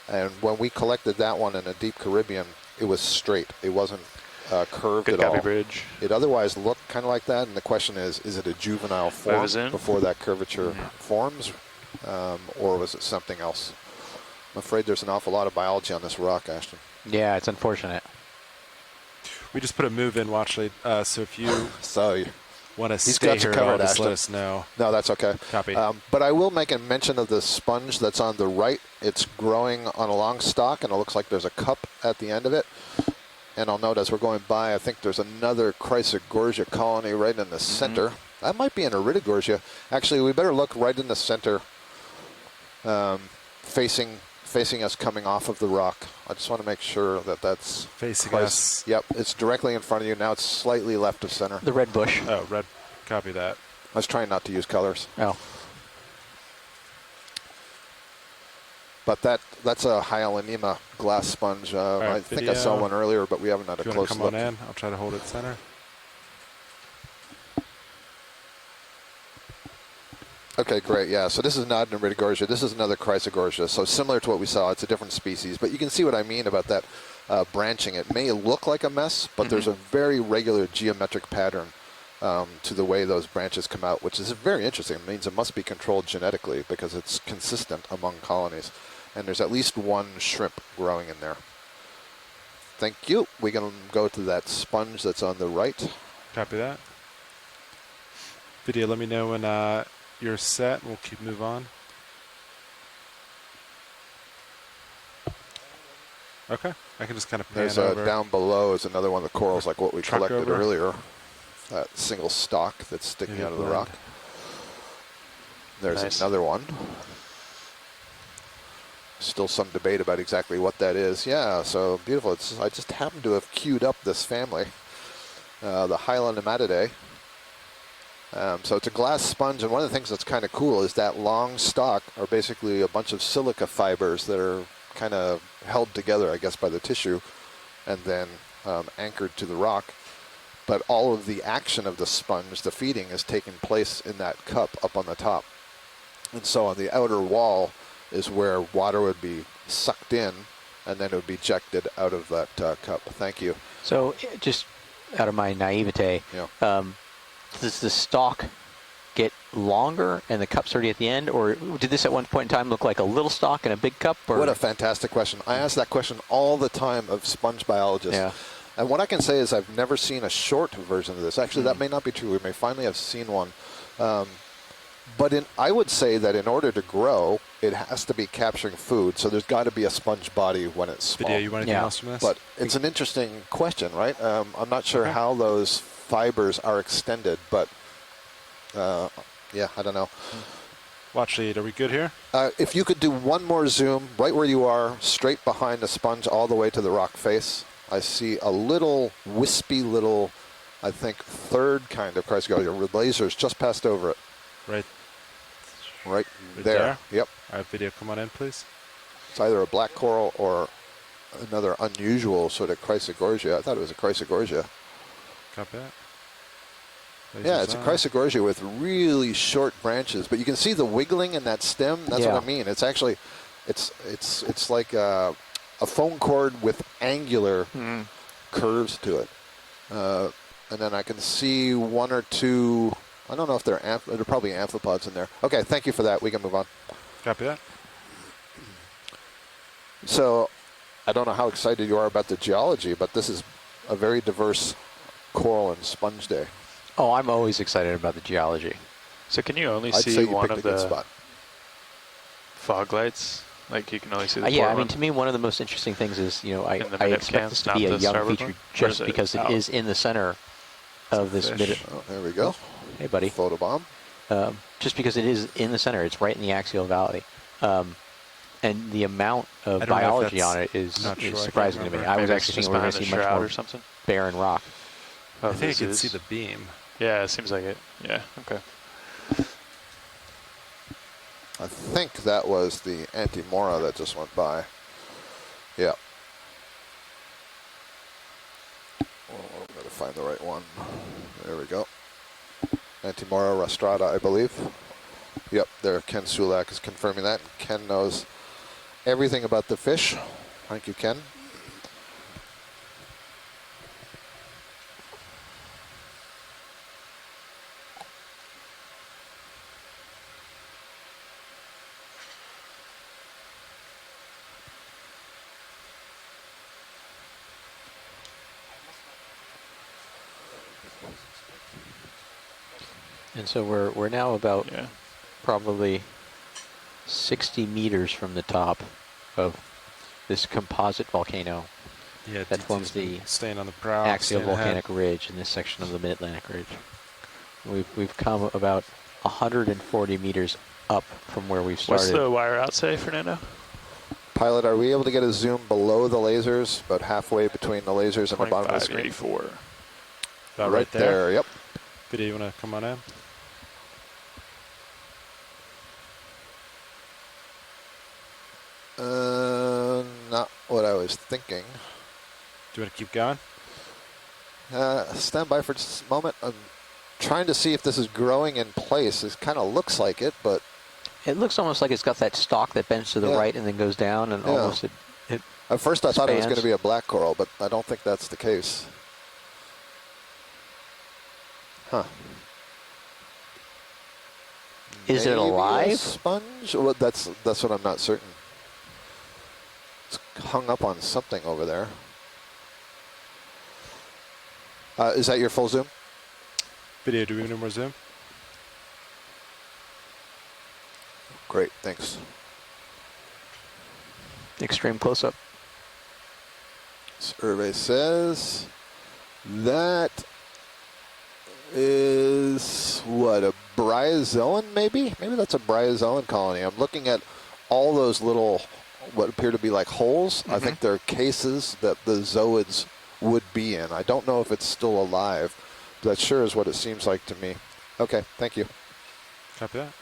And when we collected that one in the deep Caribbean, it was straight. It wasn't curved Good at all. copy, Bridge. It otherwise looked kind of like that, and the question is it a juvenile form was in. before that curvature forms, or was it something else? I'm afraid there's an awful lot of biology on this rock, Ashton. Yeah, it's unfortunate. We just put a move in, Watchley. So if you So, want to He's stay got you here at all, covered, just Ashton. let us know. no, that's okay. Copy. But I will make a mention of the sponge that's on the right. It's growing on a long stalk, and it looks like there's a cup at the end of it. And I'll note as we're going by, I think there's another Chrysogorgia colony right in the center. That might be an Iridogorgia. Actually, we better look right in the center, facing us coming off of the rock. I just want to make sure that that's Facing us. Yep, it's directly in front of you. Now it's slightly left of center. The red bush. Oh, red. Copy that. I was trying not to use colors. Oh. But that's a Hyalinema glass sponge. right, I think I saw video. one earlier, but we haven't had a If you want close to come look. on in, I'll try to hold it center. Okay, great. Yeah, so this is not an Iridogorgia. This is another Chrysogorgia. So similar to what we saw, it's a different species. But you can see what I mean about that branching. It may look like a mess, but there's a very regular geometric pattern to the way those branches come out, which is very interesting. It means it must be controlled genetically because it's consistent among colonies. And there's at least one shrimp growing in there. Thank you. We can go to that sponge that's on the right. Copy that. Video, let me know when you're set. We'll keep move on. Okay. I can just kind of pan There's over. down below is another one of the corals like what we Truck collected over. earlier. That single stalk that's sticking Maybe out of the blend. rock. There's Nice. another one. Still some debate about exactly what that is. Yeah, so beautiful. I just happen to have queued up this family, the Hylonematidae. So it's a glass sponge, and one of the things that's kind of cool is that long stalk are basically a bunch of silica fibers that are kind of held together, I guess, by the tissue, and then anchored to the rock. But all of the action of the sponge, the feeding, is taking place in that cup up on the top. And so on the outer wall is where water would be sucked in, and then it would be ejected out of that cup. Thank you. So, just out of my naivete, Yeah. does the stalk get longer and the cup's already at the end, or did this at one point in time look like a little stalk and a big cup? Or? What a fantastic question. I ask that question all the time of sponge biologists. Yeah. And what I can say is I've never seen a short version of this. Actually, that may not be true. We may finally have seen one. But I would say that in order to grow, it has to be capturing food. So there's got to be a sponge body when it's small. Video, you want anything Yeah. else from this? But it's an interesting question, right? I'm not sure Okay. how those fibers are extended, but yeah, I don't know. Watch lead. Are we good here? If you could do one more zoom right where you are, straight behind the sponge all the way to the rock face, I see a little wispy little, I think, third kind of Chrysogorgia. Your laser's just passed over it. Right. Right Right there. there? Yep. All right, video, come on in, please. It's either a black coral or another unusual sort of Chrysogorgia. I thought it was a Chrysogorgia. Copy that. Yeah, it's a Lasers on. Chrysogorgia with really short branches, but you can see the wiggling in that stem. That's Yeah. what I mean. It's actually, it's like a phone cord with angular curves to it. And then I can see one or two. I don't know if they're probably amphipods in there. Okay, thank you for that. We can move on. Copy that. So, I don't know how excited you are about the geology, but this is a very diverse coral and sponge day. Oh, I'm always excited about the geology. So can you only I'd say see you one picked of a good the spot. fog lights? Like you can only see the Yeah, I port mean, one? to me, one of the most interesting things is, I In the expect mid-cans, this to not be a the young starboard feature one? Or is just it because it out? is in the center of this Fish. mid. Oh, there we go. Hey, buddy. Photobomb. Just because it is in the center, it's right in the Axial Valley. And the amount of I don't know if biology that's- on it is not sure, I can't surprising to me. remember. I was Maybe it's actually just thinking we were going behind to the see much shroud more or something. barren rock. I Of think I this can is. see the beam. Yeah, it seems like it. Yeah, okay. I think that was the Antimora that just went by. Yeah. Oh, I've got to find the right one. There we go. Antimora rostrata, I believe. Yep, there. Ken Sulak is confirming that. Ken knows everything about the fish. Thank you, Ken. And so we're now about Yeah. probably 60 meters from the top of this composite volcano Yeah, that DT's forms been the staying on the prow. Axial staying ahead. Volcanic Ridge in this section of the Mid-Atlantic Ridge. We've come about 140 meters up from where we've started. What's the wire out say, Fernando? Pilot, are we able to get a zoom below the lasers, about halfway between the lasers and the bottom of the screen? 2584. About right there. Yep. Video, you want to come on in? Not what I was thinking. Do you want to keep going? Stand by for just a moment. I'm trying to see if this is growing in place. It kind of looks like it, but It looks almost like it's got that stalk that bends to the Yeah. right and then goes down, and Yeah. almost it at first I thought it was going to Spans. be a black coral, but I don't think that's the case. Huh. Is it Maybe a alive? sponge? Well, that's what I'm not certain. It's hung up on something over there. Is that your full zoom? Video, do we need more zoom? Great, thanks. extreme close-up. Survey says that is what, a bryozoan maybe? Maybe that's a bryozoan colony. I'm looking at all those little what appear to be like holes. I think they're cases that the zooids would be in. I don't know if it's still alive, but that sure is what it seems like to me. Okay, thank you. Copy that.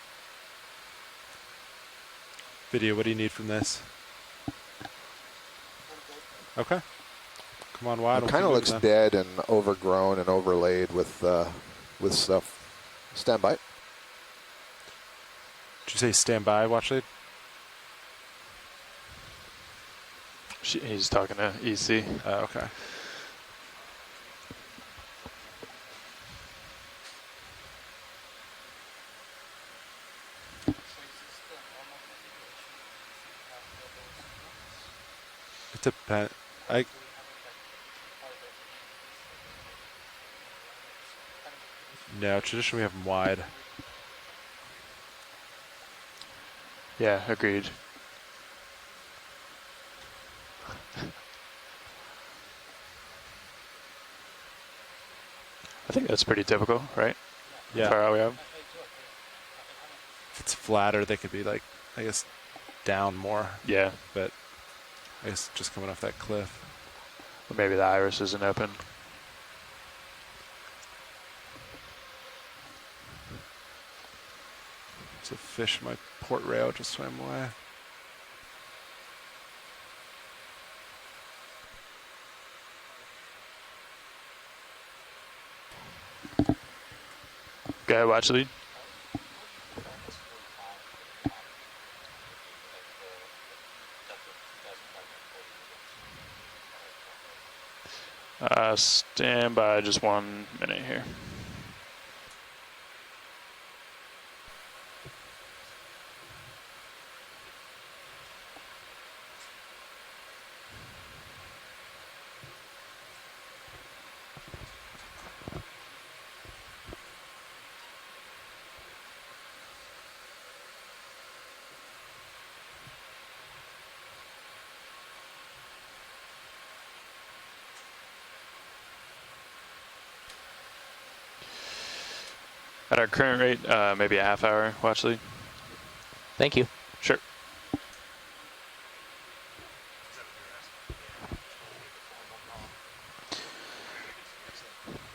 Video, what do you need from this? Okay. Come on wide. It kind of looks dead and overgrown and overlaid with stuff. Stand by. Did you say stand by, watch lead? He's talking to EC. Okay. It depends. No, traditionally we have them wide. Yeah, agreed. I think that's pretty typical, right? Yeah. For how we have. If it's flatter, they could be like, I guess, down more. Yeah. But I guess just coming off that cliff. Or maybe the iris isn't open. There's a fish in my port rail just swam away. Go ahead, watch lead. Stand by just 1 minute here. At our current rate, maybe a half hour watch lead. Thank you. Sure.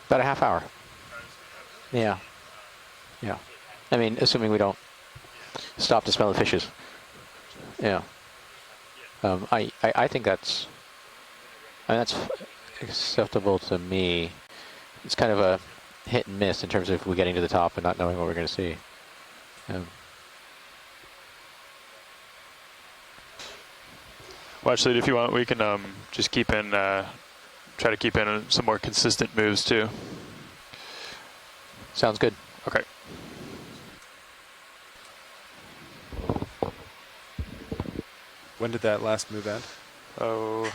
About a half hour. Yeah. Yeah. I mean, assuming we don't stop to smell the fishes. Yeah. I think that's acceptable to me. It's kind of a hit and miss in terms of we getting to the top and not knowing what we're going to see. Well, actually, if you want, we can just keep in, try to keep in some more consistent moves too. Sounds good. Okay. When did that last move end? Oh,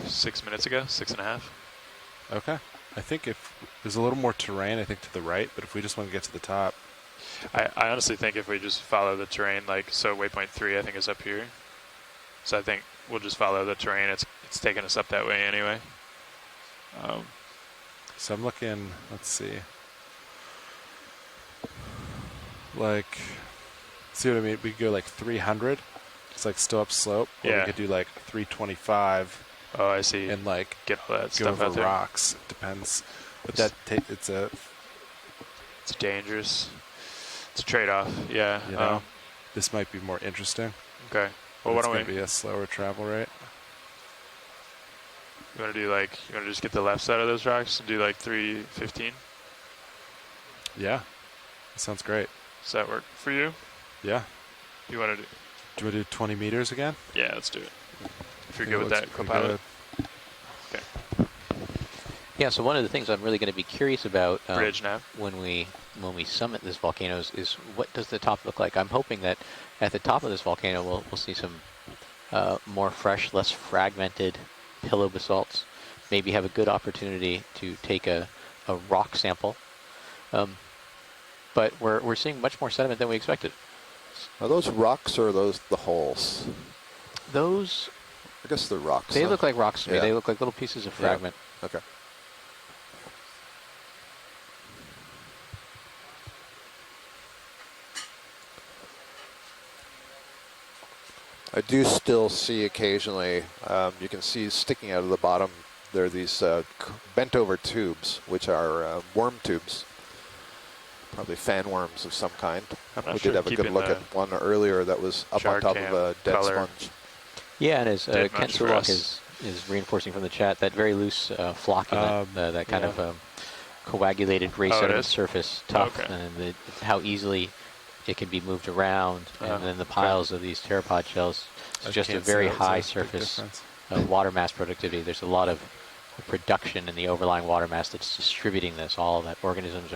6 minutes ago, 6.5. Okay. I think if there's a little more terrain, I think to the right, but if we just want to get to the top. I honestly think if we just follow the terrain, like, so waypoint 3 I think is up here. So I think we'll just follow the terrain. It's taking us up that way anyway. So I'm looking, let's see. Like, see what I mean? We could go like 300. It's like still up slope. Or Yeah. we could do like 325 Oh, I see. and like Get all that go stuff over out there. rocks. Depends. But it's a, It's dangerous. It's a trade-off. Yeah. you know, this might be more interesting. Okay. Well, why it's don't going we? to be a slower travel rate. You want to do like? You want to just get the left side of those rocks and do like 315? Yeah. That sounds great. Does that work for you? Yeah. You want to do? Do we do 20 meters again? Yeah, let's do it. If you're I think good with it that, looks pretty co-pilot. good. Okay. Yeah, so one of the things I'm really going to be curious about Bridge nav. when we summit this volcano is what does the top look like? I'm hoping that at the top of this volcano we'll see some more fresh, less fragmented pillow basalts. Maybe have a good opportunity to take a rock sample. But we're seeing much more sediment than we expected. Are those rocks or are those the holes? Those, I guess they're rocks. they huh? look like rocks to me. Yeah. They look like little pieces of Yeah. fragment. Okay. I do still see occasionally, you can see sticking out of the bottom, there are these bent over tubes, which are worm tubes, probably fan worms of some kind. I'm not We sure did have a good keeping look the at one earlier that was up on top of a Charcam dead color. sponge. Yeah, and as Did Kent much for Sulak us. is reinforcing from the chat, that very loose flocculent, that kind yeah. of coagulated gray Oh, it sediment is? surface, tough, Okay. and how easily it can be moved around, and then the piles of these pteropod shells. It's I just a can't very say that was high a big surface difference. water mass productivity. There's a lot of production in the overlying water mass that's distributing this. All that organisms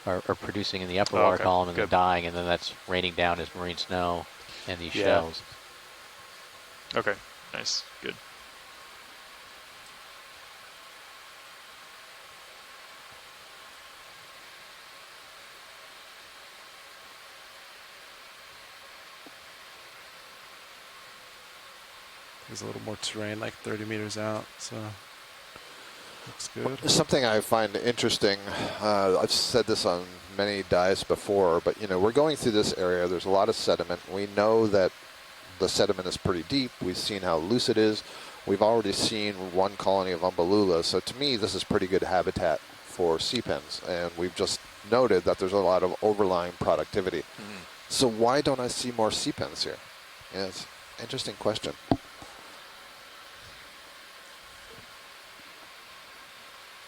are producing in the upper Oh, water okay. column and then Good. dying, and then that's raining down as marine snow and these Yeah. shells. Okay. Nice. Good. There's a little more terrain, like 30 meters out, so looks good. Something I find interesting, I've said this on many dives before, but we're going through this area, there's a lot of sediment. We know that the sediment is pretty deep. We've seen how loose it is. We've already seen one colony of umbellula, so to me this is pretty good habitat for sea pens, and we've just noted that there's a lot of overlying productivity. So why don't I see more sea pens here? Yeah, it's an interesting question.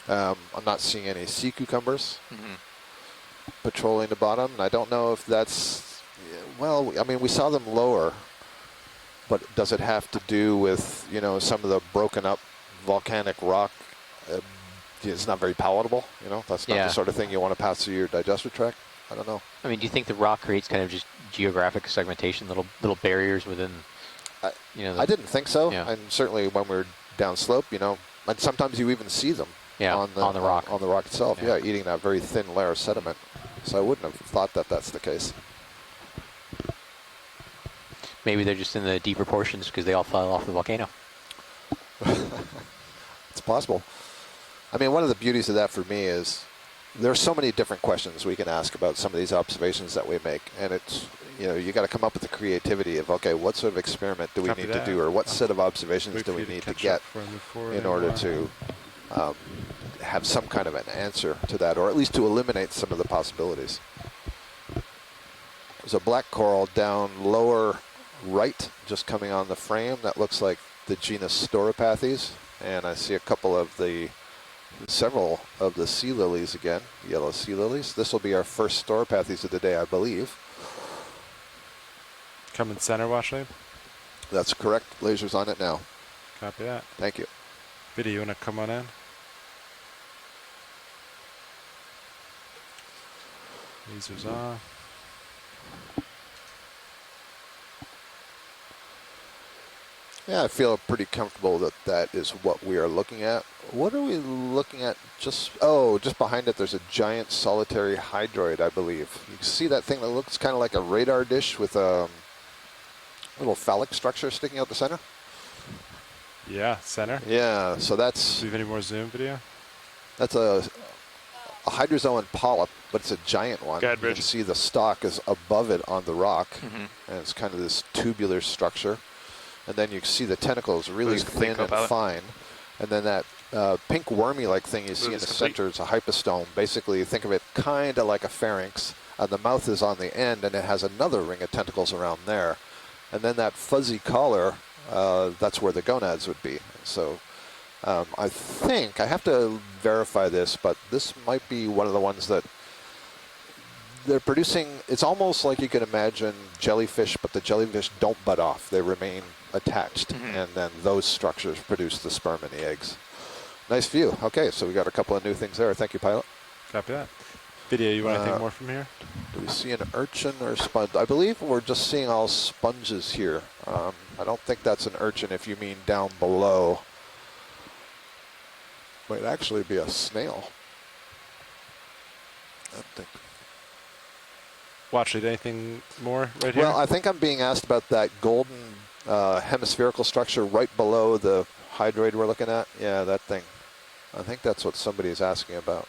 I'm not seeing any sea cucumbers patrolling the bottom, and I don't know if that's, well, I mean, we saw them lower, but does it have to do with, some of the broken up volcanic rock? It's not very palatable, that's not Yeah. the sort of thing you want to pass through your digestive tract. I don't know. I mean, do you think the rock creates kind of just geographic segmentation, little barriers within, I didn't think so, Yeah. and certainly when we're downslope, and sometimes you even see them. Yeah, on the rock. On the rock itself, Yeah. yeah, eating that very thin layer of sediment. So I wouldn't have thought that that's the case. Maybe they're just in the deeper portions because they all fell off the volcano. It's possible. I mean, one of the beauties of that for me is there's so many different questions we can ask about some of these observations that we make, and it's you got to come up with the creativity of, okay, what sort of experiment do we Copy need that. to do, or what set of observations Wait do for we you to need to catch get up before I move forward in order anymore. to have some kind of an answer to that, or at least to eliminate some of the possibilities. There's a black coral down lower right, just coming on the frame. That looks like the genus Storopathes, and I see several of the sea lilies again, yellow sea lilies. This will be our first Storopathes of the day, I believe. Come in center, watch lane. That's correct. Laser's on it now. Copy that. Thank you. Video, you want to come on in? Laser's off. Yeah, I feel pretty comfortable that that is what we are looking at. What are we looking at? Just behind it, there's a giant solitary hydroid, I believe. You can see that thing that looks kind of like a radar dish with a little phallic structure sticking out the center? Yeah, center. Yeah, so that's... Do you have any more zoom video? That's a hydrozoan polyp, but it's a giant one. Go ahead, You Rich. can see the stalk is above it on the rock, Mhm. and it's kind of this tubular structure. And then you can see the tentacles really Lose complete thin and co-pilot. fine. And then that pink wormy-like thing you see in Lose the complete. center is a hypostome. Basically, think of it kind of like a pharynx. The mouth is on the end, and it has another ring of tentacles around there. And then that fuzzy collar, that's where the gonads would be. So I think, I have to verify this, but this might be one of the ones that they're producing. It's almost like you can imagine jellyfish, but the jellyfish don't bud off. They remain attached, and then those structures produce the sperm and the eggs. Nice view. Okay, so we got a couple of new things there. Thank you, pilot. Copy that. Video, you want anything more from here? Do we see an urchin or sponge? I believe we're just seeing all sponges here. I don't think that's an urchin if you mean down below. Might actually be a snail. I think. Watch it. Anything more right here? Well, I think I'm being asked about that golden hemispherical structure right below the hydroid we're looking at. Yeah, that thing. I think that's what somebody is asking about.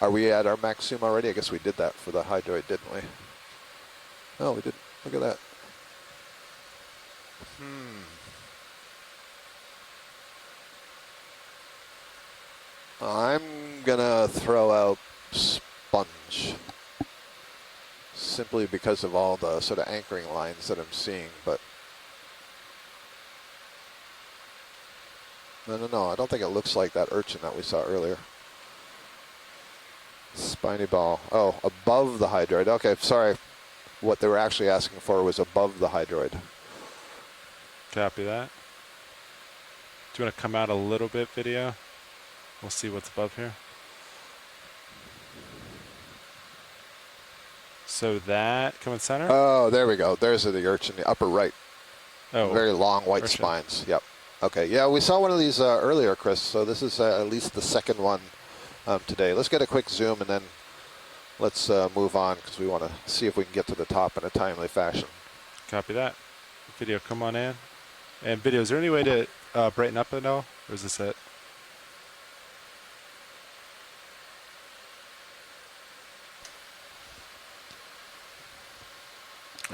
Are we at our max zoom already? I guess we did that for the hydroid, didn't we? Oh, we did. Look at that. I'm gonna throw out sponge, simply because of all the sort of anchoring lines that I'm seeing, but no, I don't think it looks like that urchin that we saw earlier. Spiny ball. Oh, above the hydroid. Okay, sorry. What they were actually asking for was above the hydroid. Copy that. Do you want to come out a little bit, video? We'll see what's above here. So that, come in center? Oh, there we go. There's the urchin, the upper right. Oh, Very long white urchin. spines. Yep. Okay. Yeah, we saw one of these earlier, Chris. So this is at least the second one today. Let's get a quick zoom and then let's move on because we want to see if we can get to the top in a timely fashion. Copy that. Video, come on in. And video, is there any way to brighten up at all? Or is this it?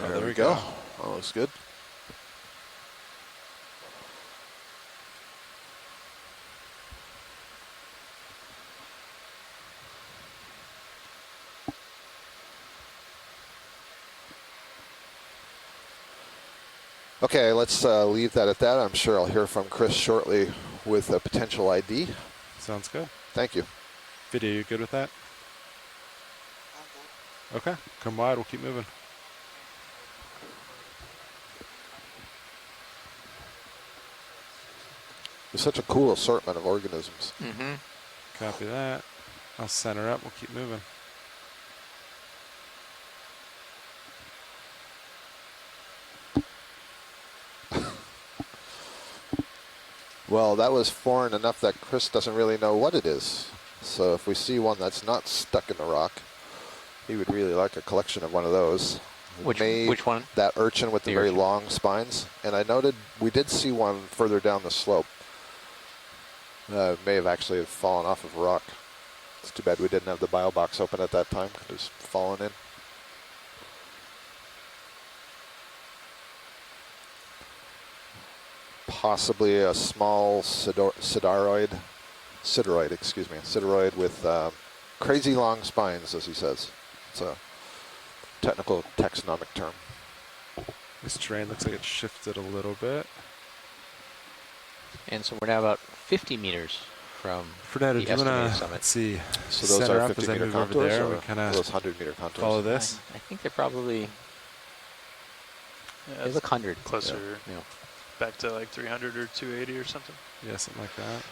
Oh, There we go. That looks good. Okay, let's leave that at that. I'm sure I'll hear from Chris shortly with a potential ID. Sounds good. Thank you. Video, you good with that? Okay, come wide, we'll keep moving. There's such a cool assortment of organisms. Mm-hmm. Copy that. I'll center up, we'll keep moving. Well, that was foreign enough that Chris doesn't really know what it is. So if we see one that's not stuck in the rock, he would really like a collection of one of those. Which one? That urchin with the The very urchin. long spines. And I noted we did see one further down the slope. May have actually fallen off of a rock. It's too bad we didn't have the bio box open at that time. Could have just fallen in. Possibly a small sideroid, with crazy long spines, as he says. It's a technical taxonomic term. This terrain looks like it shifted a little bit. And so we're now about 50 meters from Fernando, the do you want estimated to, summit. let's see, So those center are up as I 50-meter move over contours, there, or we kind are of those 100-meter contours? follow this. I think they're probably Yeah, They look 100. closer You know. back to like 300 or 280 or something. Yeah, something like that.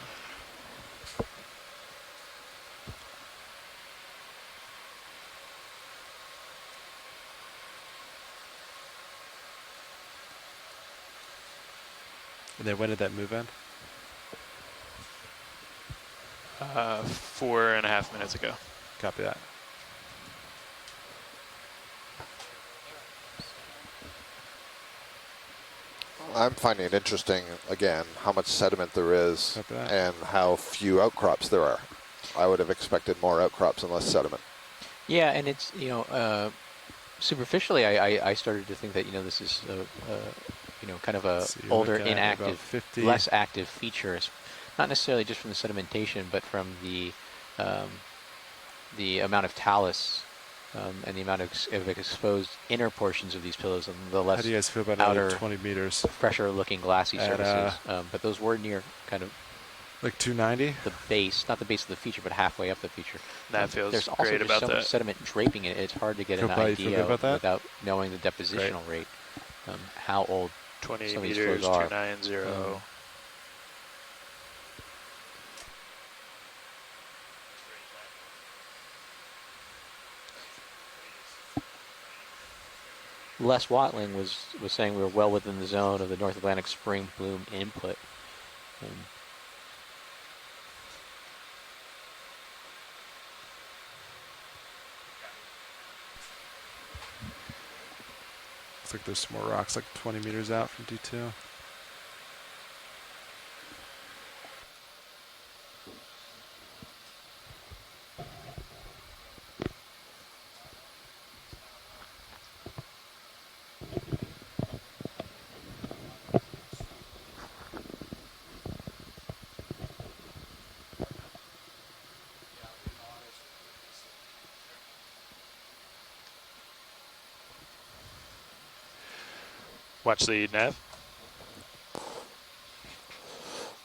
And then when did that move in? 4.5 minutes ago. Copy that. I'm finding it interesting, again, how much sediment there is Copy that. and how few outcrops there are. I would have expected more outcrops and less sediment. Yeah, and it's, superficially, I started to think that, this is, kind of a Let's see, you're older, looking at about inactive, 50. less active feature. It's not necessarily just from the sedimentation, but from the amount of talus and the amount of exposed inner portions of these pillows and the How less do you guys feel about outer, another 20 meters? fresher looking glassy At, surfaces. But those were near kind of Like 290? the base, not the base of the feature, but halfway up the feature. That feels There's also great just about so that. much sediment draping it. It's hard to get an Copilot, you feel idea good about that? without knowing the depositional rate, how old 20 some of these meters, flows are. 290. Les Watling was saying we were well within the zone of the North Atlantic spring bloom input. Looks like there's some more rocks like 20 meters out from D2. Watch the nav.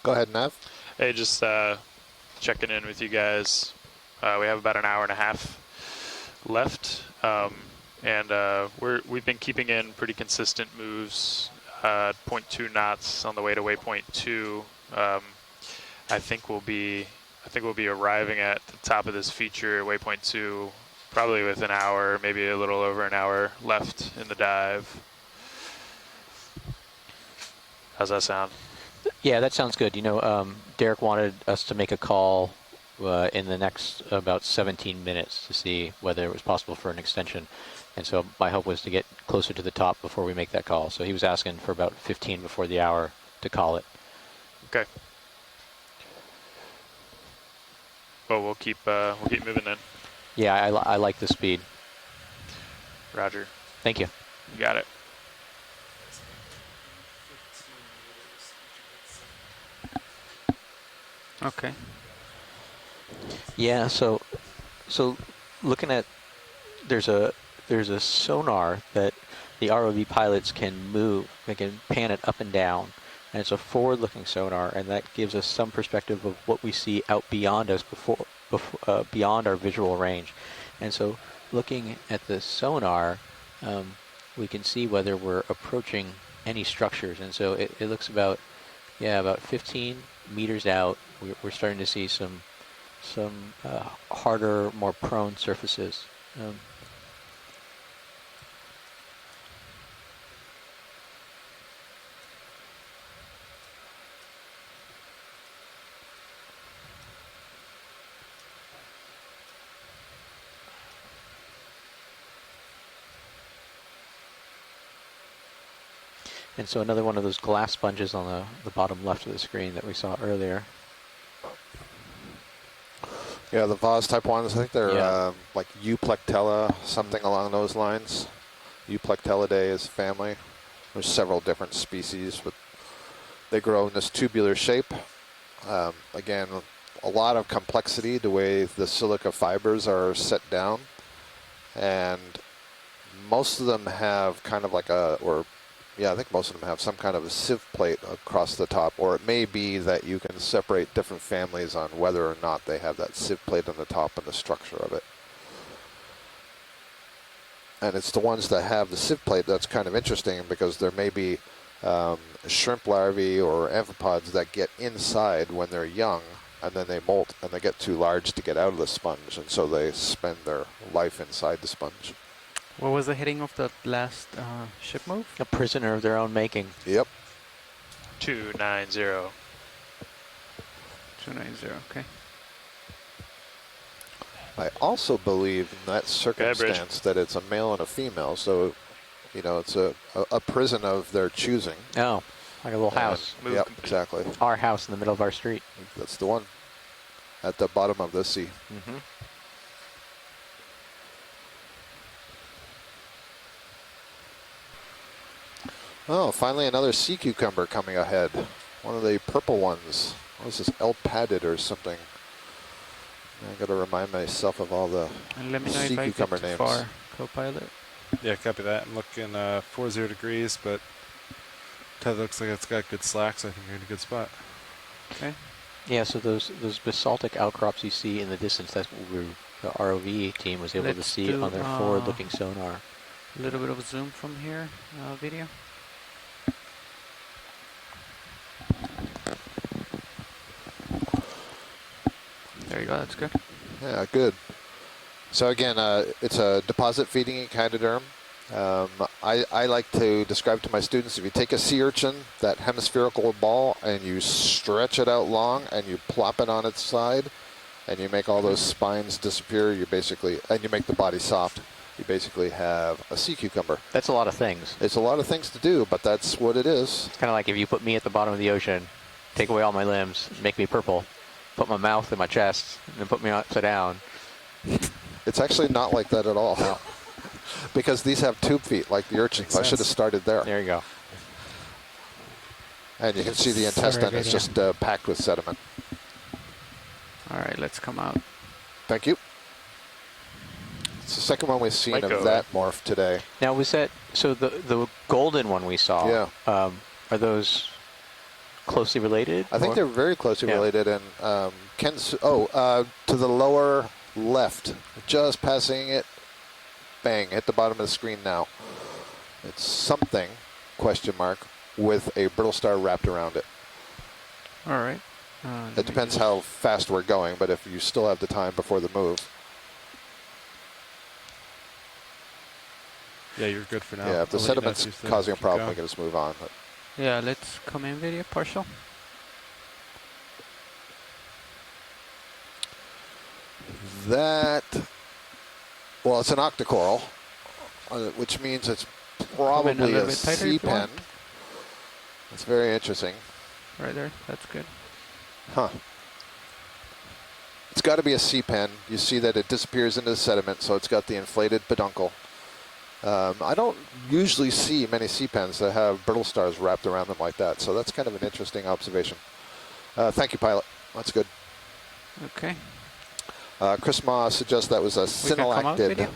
Go ahead, Nav. Hey, just checking in with you guys. We have about an hour and a half left, and we've been keeping in pretty consistent moves. 0.2 knots on the way to waypoint 2. I think we'll be arriving at the top of this feature, waypoint 2, probably with an hour, maybe a little over an hour left in the dive. How's that sound? Yeah, that sounds good. Derek wanted us to make a call in the next about 17 minutes to see whether it was possible for an extension. And so my hope was to get closer to the top before we make that call. So he was asking for about 15 before the hour to call it. Okay. Well, we'll keep moving then. Yeah, I like the speed. Roger. Thank you. You got it. Okay. Yeah, so looking at there's a sonar that the ROV pilots can move. They can pan it up and down, and it's a forward-looking sonar, and that gives us some perspective of what we see out beyond us beyond our visual range. And so, looking at the sonar, we can see whether we're approaching any structures. And so it looks about 15 meters out. We're starting to see some harder, more prone surfaces. And so another one of those glass sponges on the bottom left of the screen that we saw earlier. Yeah, the vase type ones, I think they're Yeah. like Euplectella, something along those lines. Euplectellidae is family. There's several different species, but they grow in this tubular shape. Again, a lot of complexity the way the silica fibers are set down. And most of them have kind of like I think most of them have some kind of a sieve plate across the top, or it may be that you can separate different families on whether or not they have that sieve plate on the top and the structure of it. and it's the ones that have the sieve plate that's kind of interesting because there may be shrimp larvae or amphipods that get inside when they're young, and then they molt and they get too large to get out of the sponge, and so they spend their life inside the sponge. What was the heading of the last ship move? A prisoner of their own making. Yep. 290. 290, okay. I also believe in that circumstance that it's a male and a female, so you know it's a prison of their choosing. Oh, like a little house. Move Yep, complete. exactly. Our house in the middle of our street. That's the one at the bottom of the sea. Mm-hmm. Oh, finally another sea cucumber coming ahead. One of the purple ones. What is this, El-Padid or something? I got to remind myself of all the And let me know sea if I cucumber get too names. far, co-pilot. Yeah, copy that. I'm looking 40 degrees, but that looks like it's got good slacks. I think you're in a good spot. Okay. Yeah, so those basaltic outcrops you see in the distance, that's what the ROV team was able to Let's see do, on their forward-looking sonar. A little bit of zoom from here, video. There you go, that's good. Yeah, good. So again, it's a deposit feeding echinoderm. I like to describe to my students, if you take a sea urchin, that hemispherical ball, and you stretch it out long and you plop it on its side and you make all those spines disappear, you basically, and you make the body soft, you basically have a sea cucumber. That's a lot of things. It's a lot of things to do, but that's what it is. It's kind of like if you put me at the bottom of the ocean, take away all my limbs, make me purple, put my mouth in my chest, and then put me upside down. It's actually not like that at all. No. Because these have tube feet like the urchins. Makes I should have sense. started there. There you go. And you can see the intestine is just packed with sediment. All right, let's come out. Thank you. It's the second one we've seen Might of go, that morph today. Now, was that, so the golden one we saw, Yeah. Are those closely related? I think or- they're very closely Yeah. related. And to the lower left, just passing it, bang, hit the bottom of the screen now. It's something, question mark, with a brittle star wrapped around it. All right. It depends how fast we're going, but if you still have the time before the move. Yeah, you're good for now. Yeah, if the I'll let you know sediment's if you causing a keep problem, we going. can just move on. But Yeah, let's come in video, partial. that, well, it's an octocoral, which means it's probably little a bit tighter sea if you pen. want. It's very interesting. Right there, that's good. Huh. It's got to be a sea pen. You see that it disappears into the sediment, so it's got the inflated peduncle. I don't usually see many sea pens that have brittle stars wrapped around them like that, so that's kind of an interesting observation. Thank you, pilot. That's good. Okay. Chris Ma suggests that was a We can come out synallactid video.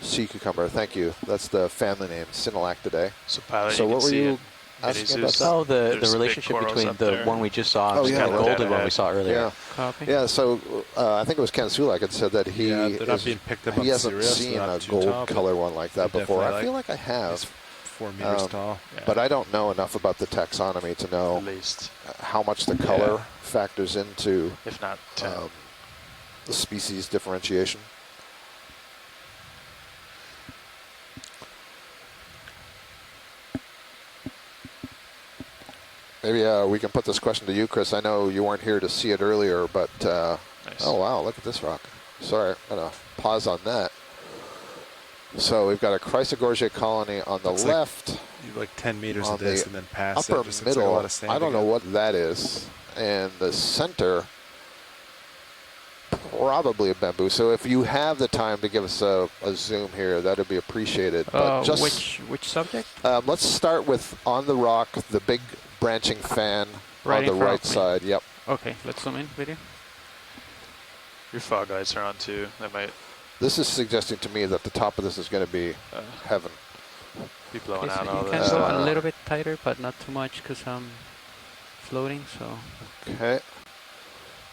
sea cucumber. Thank you. That's the family name, Synallactidae. So pilot, So you what can were see you it. asking Mini about Zeus. that? Oh, the There's big relationship corals between up the there. one we just saw Oh, and yeah, the right. golden one we saw earlier. Yeah. Copy. Yeah, so I think it was Ken Sulak had said that he Yeah, they're not is- being picked up he on hasn't Sirius, seen they're a not too gold tall, but color one like that they're before. I definitely feel like I have, He's 4 meters tall. Yeah, but I don't know enough about the taxonomy to at know least, how much the color factors into if not 10. the species differentiation. Maybe we can put this question to you, Chris. I know you weren't here to see it earlier, but Nice. oh wow, look at this rock. Sorry, I'm gonna pause on that. So we've got a Chrysogorgia colony on the Looks like left, You like 10 meters on of this the and then past upper it. Just looks like a middle. lot of sand I don't know again. what that is, and the center probably a bamboo. So if you have the time to give us a zoom here, that'd be appreciated. But just which subject? let's start with on the rock, the big branching fan Right on in the front right of me. side. Yep. Okay, let's zoom in video. Your fog lights are on too. That might This is suggesting to me that the top of this is going to be heaven. be blowing Okay, so out all you can this. go a little bit tighter, but not too much because I'm floating. So Okay.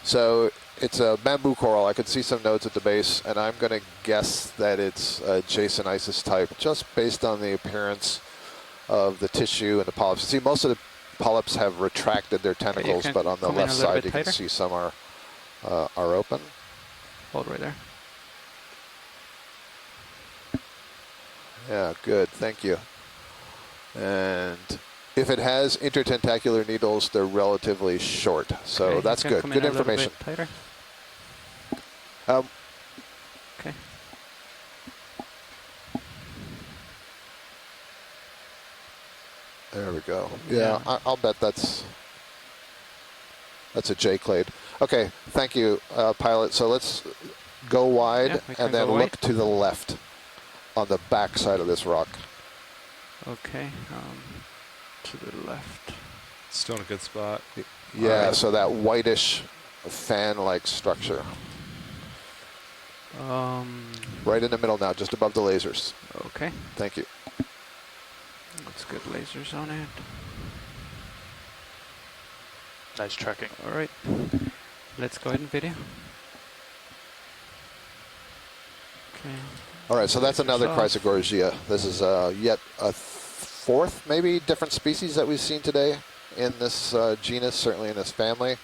So it's a bamboo coral. I could see some nodes at the base, and I'm going to guess that it's a Jasonisis type, just based on the appearance of the tissue and the polyps. See, most of the polyps have retracted their tentacles, can but on the come in left a little side bit you can tighter. see some are open. Hold right there. Yeah, good. Thank you. And if it has intertentacular needles, they're relatively short. So Okay, you that's can good. come Good in a little information. bit tighter. Um, Okay. There we go. Yeah. Yeah, I'll bet that's a J-clade. Okay, thank you, pilot. So let's go wide Yeah, we can and then go look wide. to the left on the back side of this rock. Okay. To the left. Still in a good spot. Yeah, Alright. so that whitish fan-like structure. Right in the middle now, just above the lasers. Okay. Thank you. Let's get lasers on it. Nice trekking. All right. Let's go ahead and video. Okay. All right, so that's Lasers another off. Chrysogorgia. This is yet a fourth, maybe, different species that we've seen today in this genus, certainly in this family.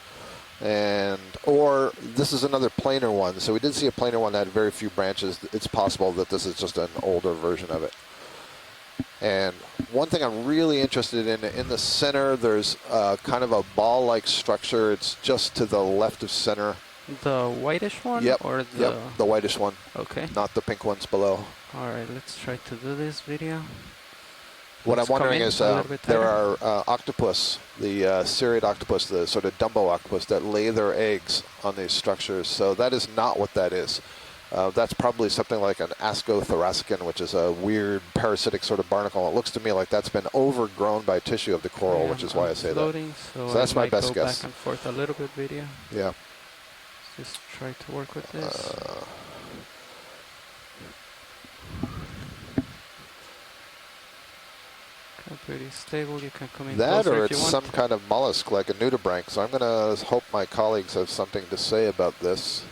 Or this is another planar one. So we did see a planar one that had very few branches. It's possible that this is just an older version of it. And one thing I'm really interested in the center, there's kind of a ball-like structure. It's just to the left of center. The whitish one? Yep, Or the... yep, the whitish one, Okay. not the pink ones below. All right, let's try to do this video. What Let's I'm come wondering in is a little bit there tighter. are octopus, the serrate octopus, the sort of Dumbo octopus that lay their eggs on these structures. So that is not what that is. That's probably something like an ascothoracican, which is a weird parasitic sort of barnacle. It looks to me like that's been overgrown by tissue of the coral, Yeah, which is why I say that. loading, so So that's I my might best go guess. back and forth a little bit video. Yeah. Just try to work with this. Okay, pretty stable. You can come in That closer or if you it's want. some kind of mollusk like a nudibranch. So I'm going to hope my colleagues have something to say about this.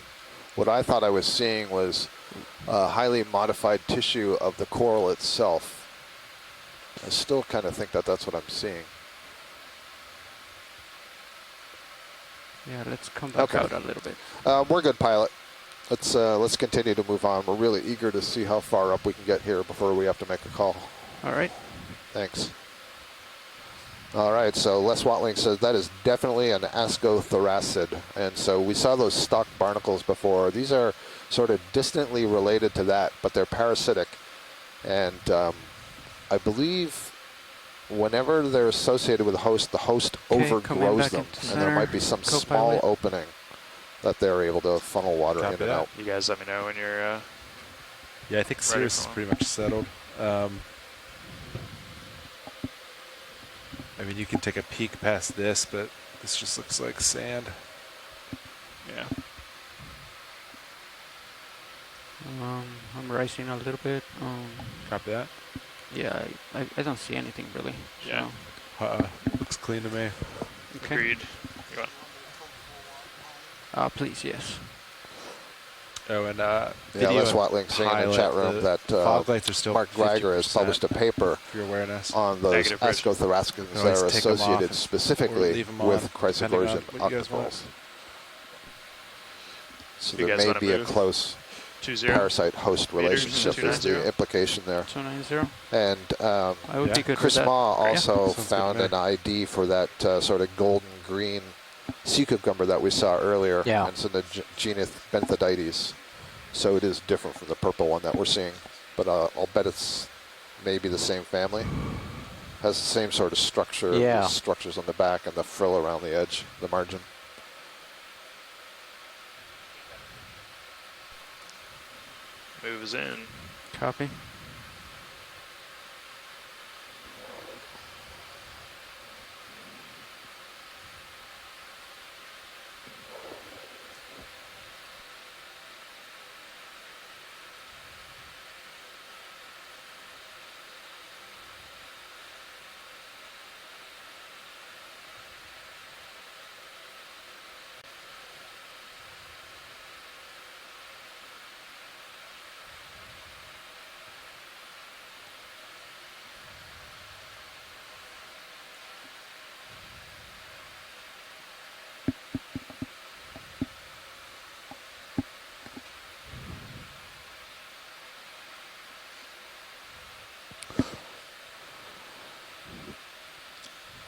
What I thought I was seeing was highly modified tissue of the coral itself. I still kind of think that that's what I'm seeing. Yeah, let's come back Okay. out a little bit. We're good, pilot. Let's continue to move on. We're really eager to see how far up we can get here before we have to make a call. All right. Thanks. All right, so Les Watling says that is definitely an ascothoracid. And so we saw those stalk barnacles before. These are sort of distantly related to that, but they're parasitic. And I believe whenever they're associated with a host, the host Okay, coming overgrows back them. into And there center. might be some small Co-pilot. opening that they're able to funnel water Copy in and that. out. You guys let me know when you're Yeah, I think Sirius is for pretty much settled. I mean, you can take a peek past this, but this just looks like sand. yeah. I'm rising a little bit. Copy that. Yeah, I don't see anything really. Yeah. Looks clean to me. So, okay. Agreed. You want- Please, yes. Oh, and Yeah, video Les and Watling saying in the pilot, chat room that fog lights are still Mark Greiger has 50% published a paper for your awareness. on those Negative, Rich. ascothoracicans You always that are take 'em off associated or specifically leave 'em with on, depending on Chrysogorgian what you guys want. octopus. So You there guys may wanna be a move? close 2-0. parasite-host relationship is the 290. implication there. 290. And I would Yeah. be good Chris with that. Ma also Sounds good to found me. an ID for that sort of golden green sea cucumber that we saw earlier. Yeah. And it's in the genus Benthodites. So it is different from the purple one that we're seeing. But I'll bet it's maybe the same family. Has the same sort of structure, Yeah. the structures on the back and the frill around the edge, the margin. Moves in. Copy.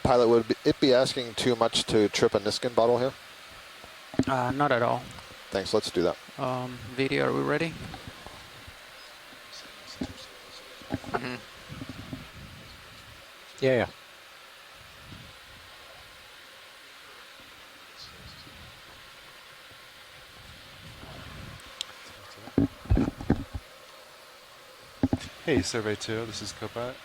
Pilot, would it be asking too much to trip a Niskin bottle here? Not at all. Thanks, let's do that. VD, are we ready? Yeah. Hey, Survey 2, this is Copilot.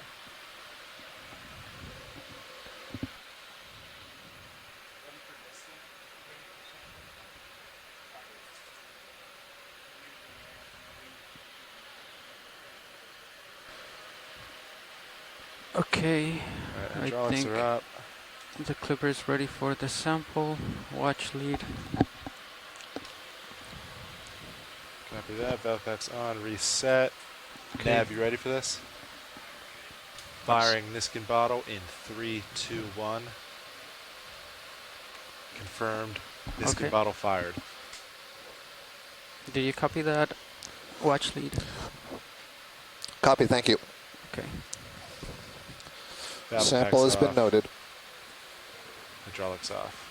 Okay. Alright, I hydraulics think are up. the clipper is ready for the sample. Watch lead. Copy that. Velcro's on. Reset. Okay. Nav, you ready for this? Firing Niskin bottle in 3, 2, 1. Confirmed. Niskin Okay. bottle fired. Did you copy that? Watch lead. Copy, thank you. Okay. Valve Sample packs has been off. noted. Hydraulics off.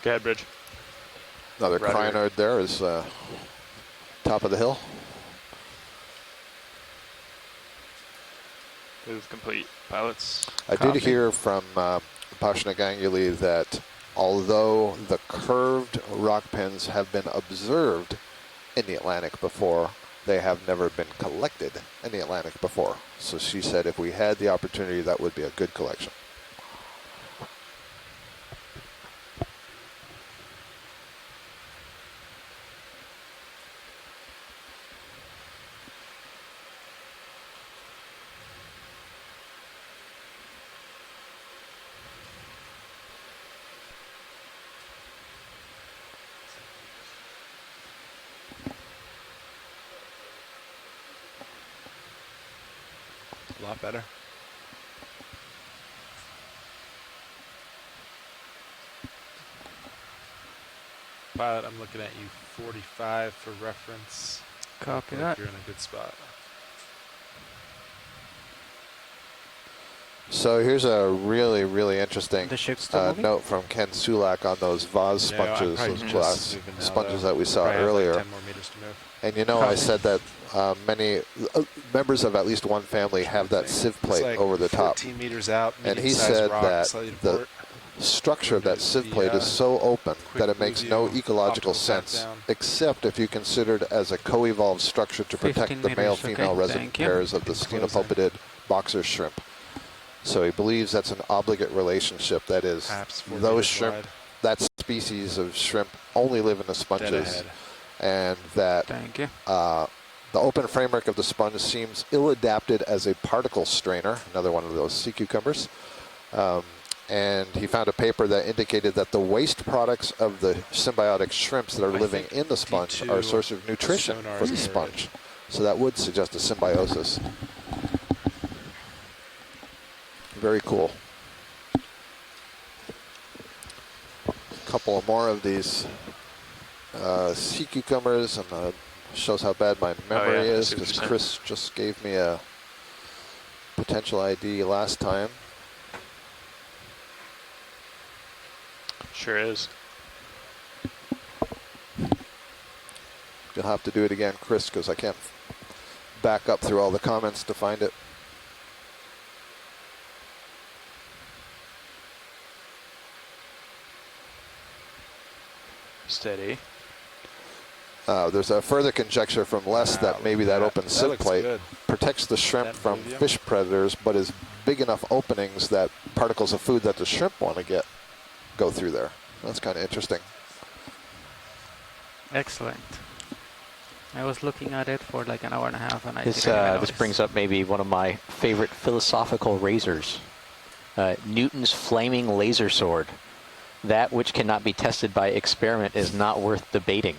Go ahead, Bridge. Another Roger. crinoid there is top of the hill. Move complete. Pilots. I Copy. did hear from Pashna Ganguli that although the curved rock pins have been observed in the Atlantic before, they have never been collected in the Atlantic before. So she said if we had the opportunity, that would be a good collection. A lot better. Pilot, I'm looking at you 45 for reference. Copy Look like that. You're in a good spot. So here's a really, really interesting The ship's still moving? note from Ken Sulak on those vase Yeah, I'm sponges, probably those just glass moving now, sponges though. that we saw Probably have, earlier. Like 10 more meters to move. And you know, I Copy. said that many members of at least one family have that sieve It's plate like over the top. 14 meters out, And he medium-sized said rock, that slightly to the port. structure of that sieve The, plate is so open quick that it makes no blue view, ecological optical sense, pat down. except if you consider it as a co-evolved structure to 15 protect the meters, male-female okay, resident thank you. pairs of the Closing. stenopulpitid boxer shrimp. So he believes that's an obligate relationship. That is, Perhaps 4 those meters shrimp, wide. that species of shrimp only live in the Dead sponges, ahead. and that Thank you. the open framework of the sponge seems ill-adapted as a particle strainer, another one of those sea cucumbers. And he found a paper that indicated that the waste products of the symbiotic shrimps that are I living think in the sponge D2 are a source of nutrition sonar for is the here. sponge. So that would suggest a symbiosis. Very cool. A couple of more of these sea cucumbers, and shows how bad my memory yeah, I is, see what because you're saying. Chris just gave me a potential ID last time. Sure is. You'll have to do it again, Chris, because I can't back up through all the comments to find it. Steady. There's a further conjecture from Les that maybe that open that sid looks plate good. protects the shrimp That from medium? fish predators, but is big enough openings that particles of food that the shrimp want to get go through there. That's kind of interesting. Excellent. I was looking at it for like an hour and a half, and I This didn't even this notice. brings up maybe one of my favorite philosophical razors, Newton's flaming laser sword. That which cannot be tested by experiment is not worth debating.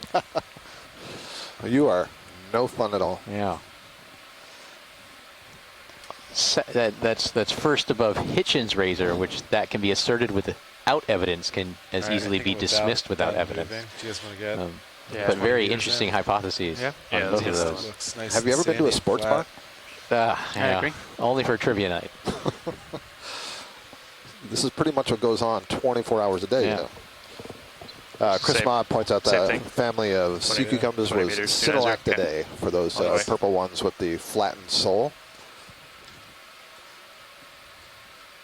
You are no fun at all. Yeah. That's first above Hitchens' razor, which that can be asserted without evidence, can as All right, I easily think be without- dismissed without without evidence. moving. Do you guys want to get? Yeah. But very meters interesting in? hypotheses Yeah. on Yeah, both let's of get those. this. Looks nice Have you and ever been to a sandy and sports bar? flat. Yeah, agree. only for trivia night. This is pretty much what goes on 24 hours a day. Yeah. You know? Chris Same- Ma points out same that thing. family of sea 20 cucumbers 20 was meters, 290. Sidolactidae for those All the way. purple ones with the flattened sole.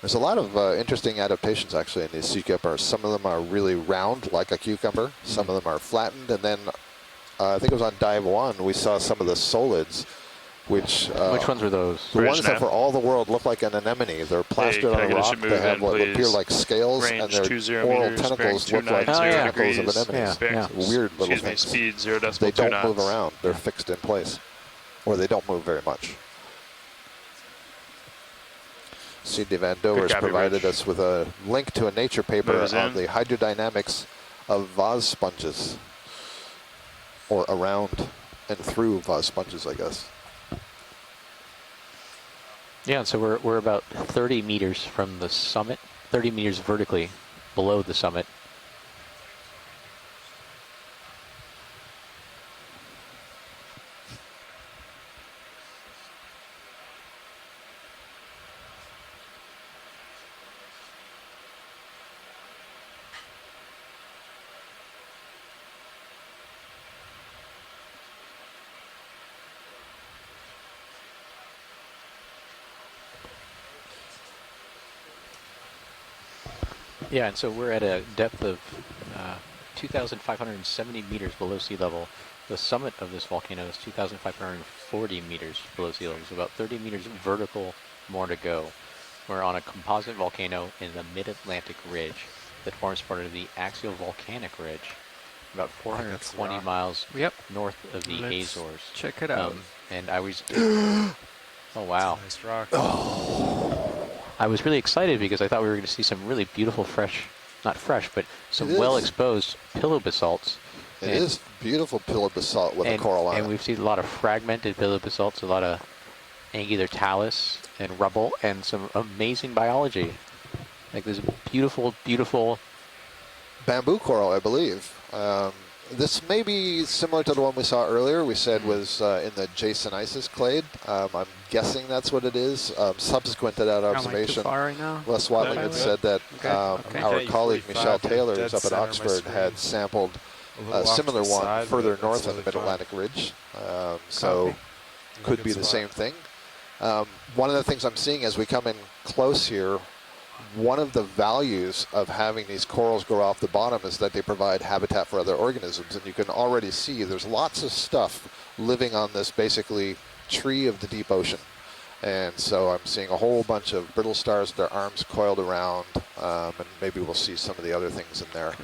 There's a lot of interesting adaptations actually in these sea cucumbers. Some of them are really round like a cucumber. Some of them are flattened, and then I think it was on dive 1 we saw some of the solids, which Which ones were those? the Bridge ones that now. for all the world look like an anemone. They're plastered can I on a get a rock. ship They move have in, what appear please? like scales, and Range their 20 oral meters, tentacles bearing look like 290 tentacles of degrees, anemones. Yeah, bearing- Weird little excuse me, things. speed 0 decimal They 2 don't knots. move around. They're fixed in place, or they don't move very much. Cindy Van Dover's copy, provided Rich. us with a link to a Nature paper Moves on in. the hydrodynamics of vase sponges, or around and through vase sponges, I guess. Yeah, so we're about 30 meters from the summit, 30 meters vertically below the summit. Yeah, and so we're at a depth of 2,570 meters below sea level. The summit of this volcano is 2,540 meters below sea level. So about 30 meters vertical more to go. We're on a composite volcano in the mid-Atlantic ridge that forms part of the Axial Volcanic Ridge, about 420 rock. miles Yep. north of the Let's Azores. check it out. And I was, oh wow. Nice rock. I was really excited because I thought we were going to see some really beautiful not fresh, but some It is. well-exposed pillow basalts. It is beautiful pillar basalt with a coral on and it. we've seen a lot of fragmented pillow basalts, a lot of angular talus and rubble, and some amazing biology. Like this beautiful, beautiful. Bamboo coral, I believe. This may be similar to the one we saw earlier. We said was in the Jasonisis clade. I'm guessing that's what it is. Subsequent to that Am I too observation, far right now? Les Watling had Okay. said that Okay, okay. our Okay, colleague 45, Michelle Taylor, dead who's up at center of my Oxford, screen. had sampled A little a off to similar the one side, further but north that's of the totally fine. Mid-Atlantic Ridge. So Copy. could Good be the spot. same thing. One of the things I'm seeing as we come in close here, one of the values of having these corals grow off the bottom is that they provide habitat for other organisms. And you can already see there's lots of stuff living on this basically tree of the deep ocean. And so I'm seeing a whole bunch of brittle stars with their arms coiled around, and maybe we'll see some of the other things in there.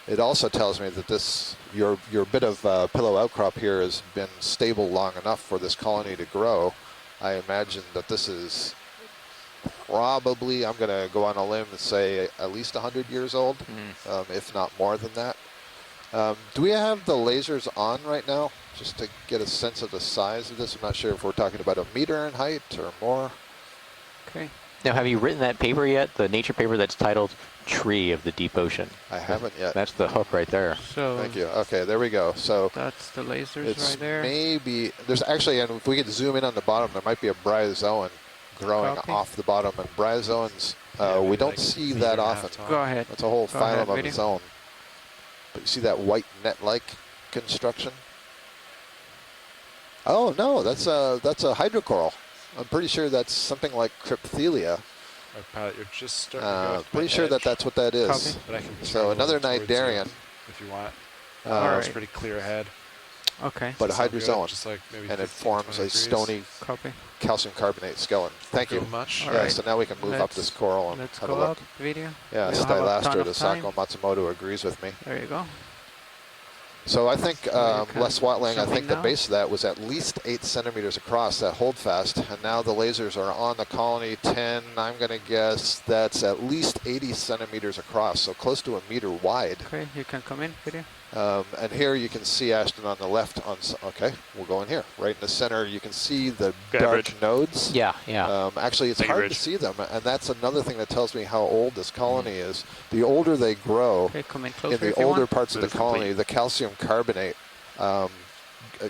It also tells me that your bit of pillow outcrop here has been stable long enough for this colony to grow. I imagine that this is probably, I'm going to go on a limb and say at least 100 years old, if not more than that. Do we have the lasers on right now, just to get a sense of the size of this? I'm not sure if we're talking about a meter in height or more. Okay. Now, have you written that paper yet? The nature paper that's titled "Tree of the Deep Ocean." I haven't yet. That's the hook right there. So Thank you. Okay, there we go. So that's the lasers it's right there. maybe, there's actually, and if we could zoom in on the bottom, there might be a bryozoan growing Copy. off the bottom. And bryozoans, Yeah, we maybe don't like see meter that and a half often. tall. Go ahead. That's a whole Go ahead, phylum of video. its own. But you see that white net-like construction? Oh no, that's a hydrocoral. I'm pretty sure that's something like Crypthelia. Our pilot, you're just starting to go with my Pretty sure that edge, that's what that is. Copy. But I can So turn a another little towards you Cnidarian, if you want. All It's right. pretty clear ahead. Okay. but a Does that sound good? hydrozoan, Just like maybe and it 15, forms 20 a degrees. stony Copy. calcium carbonate skeleton. Thank Go you. much. All Yeah, right. so now we can move up this coral and Let's have go a look. up. Video. Yeah, We'll have a ton Stylaster, of the time. Sako Matsumoto agrees with me. There you go. So I think, can Les Watling, I zoom think in the now. base of that was at least 8 centimeters across, that holdfast, and now the lasers are on the colony 10. I'm going to guess that's at least 80 centimeters across, so close to a meter wide. Okay, you can come in. Video. And here you can see Ashton on the left. Okay, we'll go in here. Right in the center, you can see the Go ahead, dark Rich. nodes. Yeah, yeah. Actually, it's Thank you, hard to Rich. see them, and that's another thing that tells me how old this colony is. The older they grow, Okay, come in closer in the if you older want. parts of the Move colony, complete. the calcium carbonate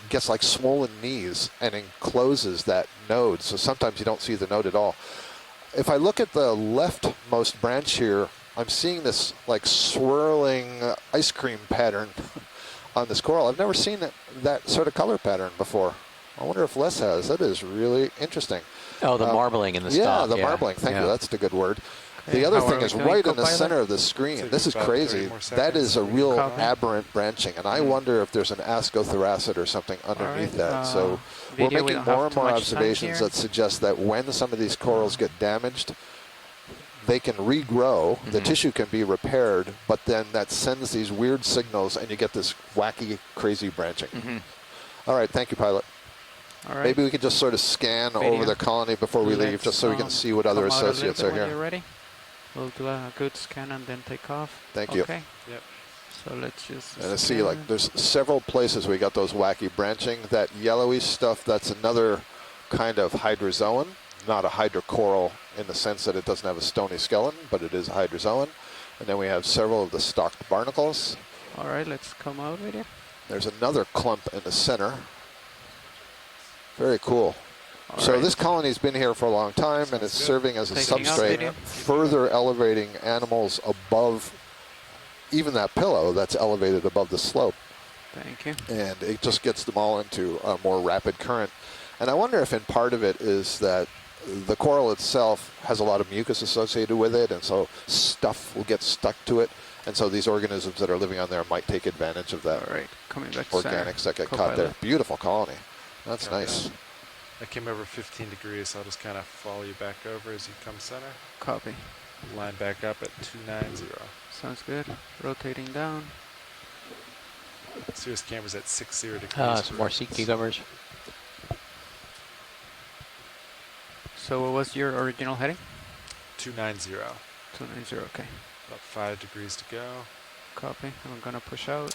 gets like swollen knees and encloses that node. So sometimes you don't see the node at all. If I look at the leftmost branch here, I'm seeing this like swirling ice cream pattern on this coral. I've never seen that sort of color pattern before. I wonder if Les has. That is really interesting. Oh, the marbling in the Yeah, stock. the marbling. Thank you. yeah. That's the good word. Okay, The other how thing are we is doing, right in the co-pilot? center of the screen. Take This is about 30 crazy. more That is a seconds. real Copy. aberrant branching, and I wonder if there's an ascothoracid or something underneath right, that. So we're video, we making don't have more and too more much time observations here. that suggest that when some of these corals get damaged, they can regrow, the tissue can be repaired, but then that sends these weird signals and you get this wacky, crazy branching. All right, thank you, pilot. All right. Maybe we can just sort of scan Video. over the colony before we leave, Let's, just so we can see what other come out a little associates bit are when here. You're ready. We'll do a good scan and then take off. Thank you. Okay. Yep. So let's just. And I see, scan. like, there's several places we got those wacky branching. That yellowy stuff, that's another kind of hydrozoan, not a hydrocoral in the sense that it doesn't have a stony skeleton, but it is a hydrozoan. And then we have several of the stalked barnacles. All right, let's come out with it. There's another clump in the center. Very cool. All So right. this colony's been here for a long time, and it's serving as a Taking out substrate, video. further elevating animals above even that pillow that's elevated above the slope. Thank you. And it just gets them all into a more rapid current. And I wonder if in part of it is that the coral itself has a lot of mucus associated with it, and so stuff will get stuck to it. And so these organisms that are living on there might take advantage of that All right, coming back to center. organics that get caught there. Co-pilot. Beautiful colony. That's Okay. nice. I came over 15 degrees, so I'll just kind of follow you back over as you come center. Copy. Line back up at 290. Sounds good. Rotating down. Sirius camera's at 60 degrees. Some more seat cucumbers. So what was your original heading? 290. 290. Okay. About 5 degrees to go. Copy. I'm gonna push out.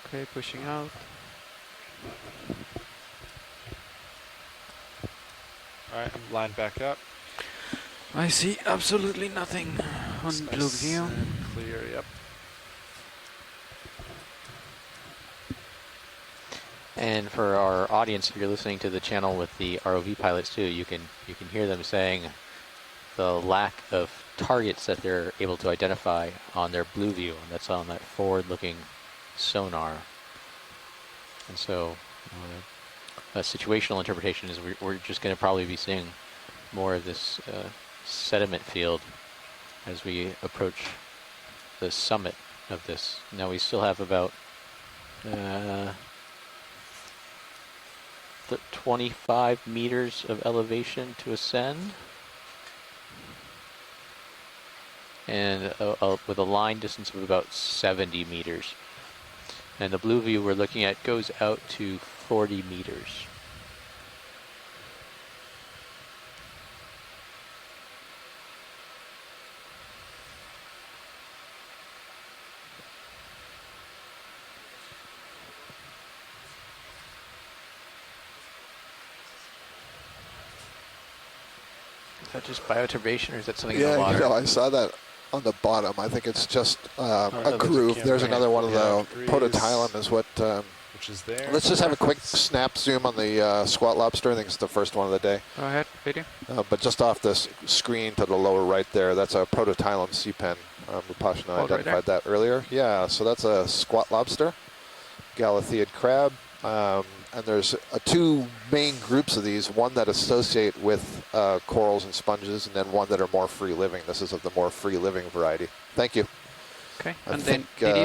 Okay, pushing out. All right, I'm lined back up. I see absolutely nothing on It's blue nice view. and clear, yep. And for our audience, if you're listening to the channel with the ROV pilots too, you can hear them saying the lack of targets that they're able to identify on their blue view, and that's on that forward-looking sonar. And so, a situational interpretation is we're just going to probably be seeing more of this sediment field as we approach the summit of this. Now we still have about 25 meters of elevation to ascend, and with a line distance of about 70 meters. And the blue view we're looking at goes out to 40 meters. that just bioturbation, or is that something in Yeah, the water? you know, I saw that on the bottom. I think it's just a there's a groove. There's camera. another one of Yeah, the trees. prototylum is what. Which is there. Let's just have a quick snap zoom on the squat lobster. I think it's the first one of the day. Go ahead, video. But just off this screen to the lower right there, that's a prototylum sea pen. Rupashna Oh, right identified that earlier. Yeah, so that's a squat lobster, Galatheid crab. And there's two main groups of these, one that associate with corals and sponges, and then one that are more free-living. This is of the more free-living variety. Thank you. Okay, I and think, then did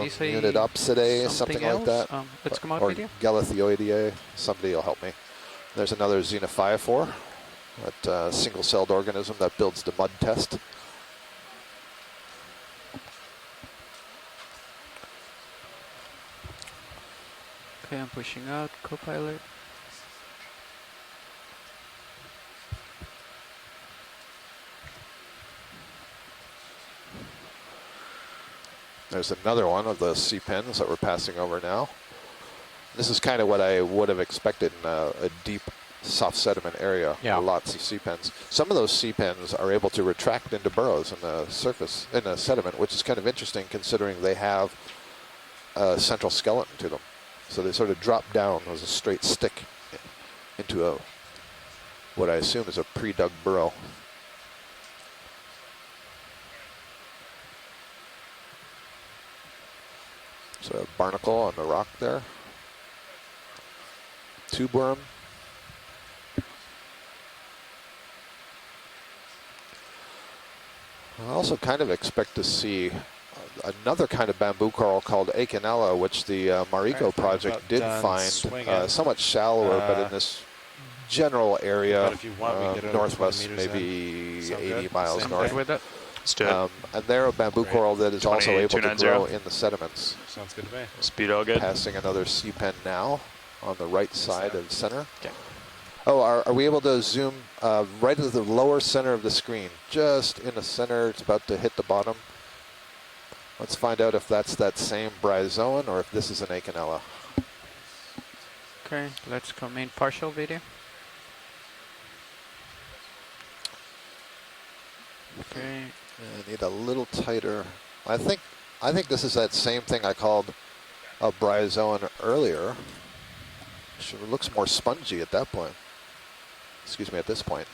you say Unidopsidae, something like else? that. Let's come out Or video. Galathioideae. Somebody will help me. There's another Xenophyophore, that single-celled organism that builds the mud test. Okay, I'm pushing out, co-pilot. There's another one of the sea pens that we're passing over now. This is kind of what I would have expected in a deep, soft sediment area. Yeah. Lots of sea pens. Some of those sea pens are able to retract into burrows in the surface, in the sediment, which is kind of interesting considering they have a central skeleton to them. So they sort of drop down as a straight stick into a, what I assume is a pre-dug burrow. So a barnacle on the rock there. Tube worm. I also kind of expect to see another kind of bamboo coral called Acanella, which the Mariko Alright, project about did done find swinging. somewhat shallower, but in this general area, But if you want, we can get over 20 northwest, meters maybe Sound 80 good? miles Same north. thing? With that. Let's do it. And they're a bamboo Great. coral that is also able to 2290. grow in the sediments. Sounds good to me. Speed all good. Passing another sea pen now on the right side of center. Okay. Oh, are we able to zoom right to the lower center of the screen? Just in the center, it's about to hit the bottom. Let's find out if that's that same bryozoan or if this is an Acanella. Okay, let's come in partial video. Okay, I need a little tighter. I think this is that same thing I called a bryozoan earlier. It looks more spongy at that point. Excuse me, at this point.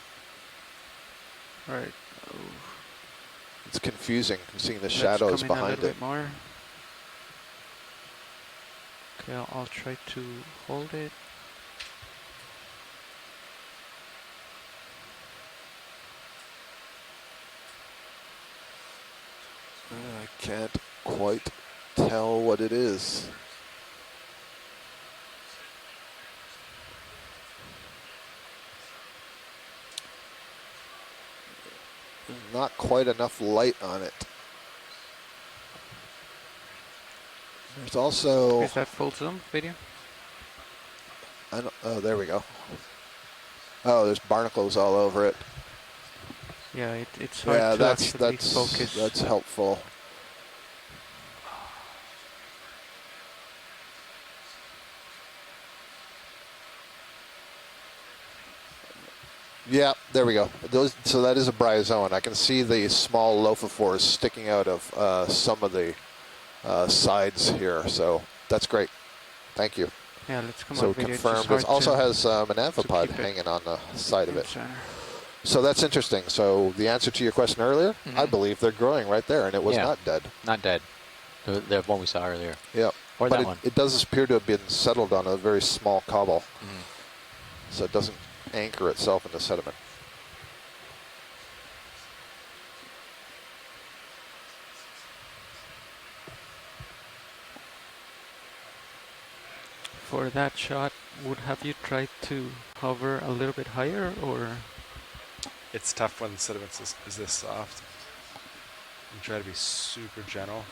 alright. It's confusing seeing the Let's shadows come in a behind little it. bit more. Okay, I'll try to hold it. I can't quite tell what it is. Not quite enough light on it. There's also, Is that full zoom video? oh, there we go. Oh, there's barnacles all over it. Yeah, it's hard Yeah, to that's actually focus. that's helpful. Yeah, there we go. So that is a bryozoan. I can see the small lophophores sticking out of some of the sides here. So that's great. Thank you. Yeah, let's come So on video. It's confirmed. just It hard also to has an amphipod keep it hanging on the side of in it. center. So that's interesting. So the answer to your question earlier, I believe they're growing right there, and it was Yeah. not dead. Not dead. The one we saw earlier. Yep. Or But that one. it does appear to have been settled on a very small cobble. So it doesn't anchor itself in the sediment. For that shot, would have you tried to hover a little bit higher, or It's tough when the sediment is this soft. You try to be super gentle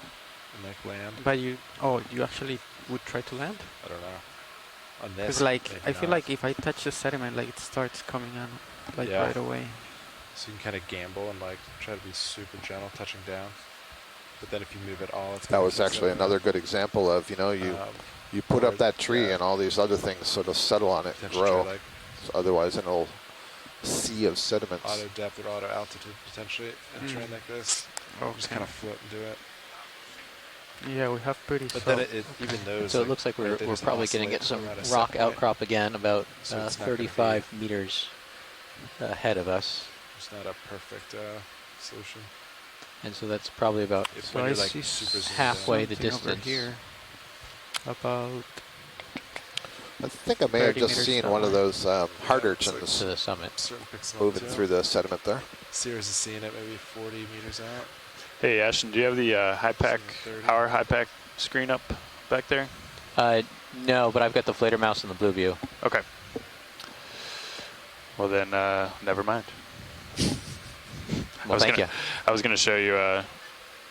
and like land. but you actually would try to land? I don't know. On this, Because like maybe I feel not. like if I touch the sediment, like it starts coming on like Yeah. right away. So you can kind of gamble and like try to be super gentle touching down. But then if you move at all, it's That gonna was be actually sediment. another good example of, you put up that tree yeah. and all these other things sort of settle on it and potentially grow. try, like, So otherwise it'll sea of sediments. Auto depth or auto altitude potentially in a terrain like this. Just kind of float and do it. Yeah, we have pretty. But then it even knows. So it looks like we're probably going to get some rock outcrop again about So it's not gonna 35 meters ahead of us. It's not a perfect solution. And so that's probably about If So when I you're like see super zoomed halfway in. the something over distance. here. About I think I may have 30 just meters seen that one of way. those heart to urchins the summit. Certain pixel moving too. through the sediment there. Sirius is seeing it maybe 40 meters out. Hey, Ashton, do you have the our high pack screen up back there? No, but I've got the flater mouse in the blue view. Okay. Well then, never mind. Well, thank you. I was gonna show you.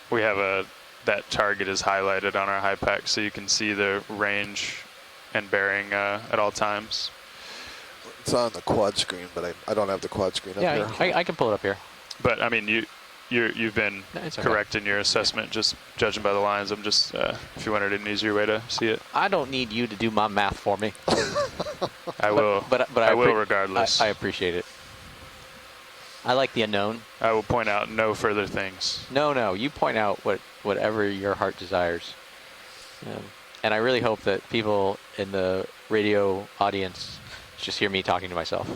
We have that target is highlighted on our high pack, so you can see the range and bearing at all times. It's on the quad screen, but I don't have the quad screen up Yeah, here. I can pull it up here. But I mean, you've been No, it's okay. correct in your assessment, just judging by the lines. I'm just if you wanted an easier way to see it, I don't need you to do my math for me. I will. But I will regardless. I appreciate it. I like the unknown. I will point out no further things. No, you point out whatever your heart desires. And I really hope that people in the radio audience just hear me talking to myself,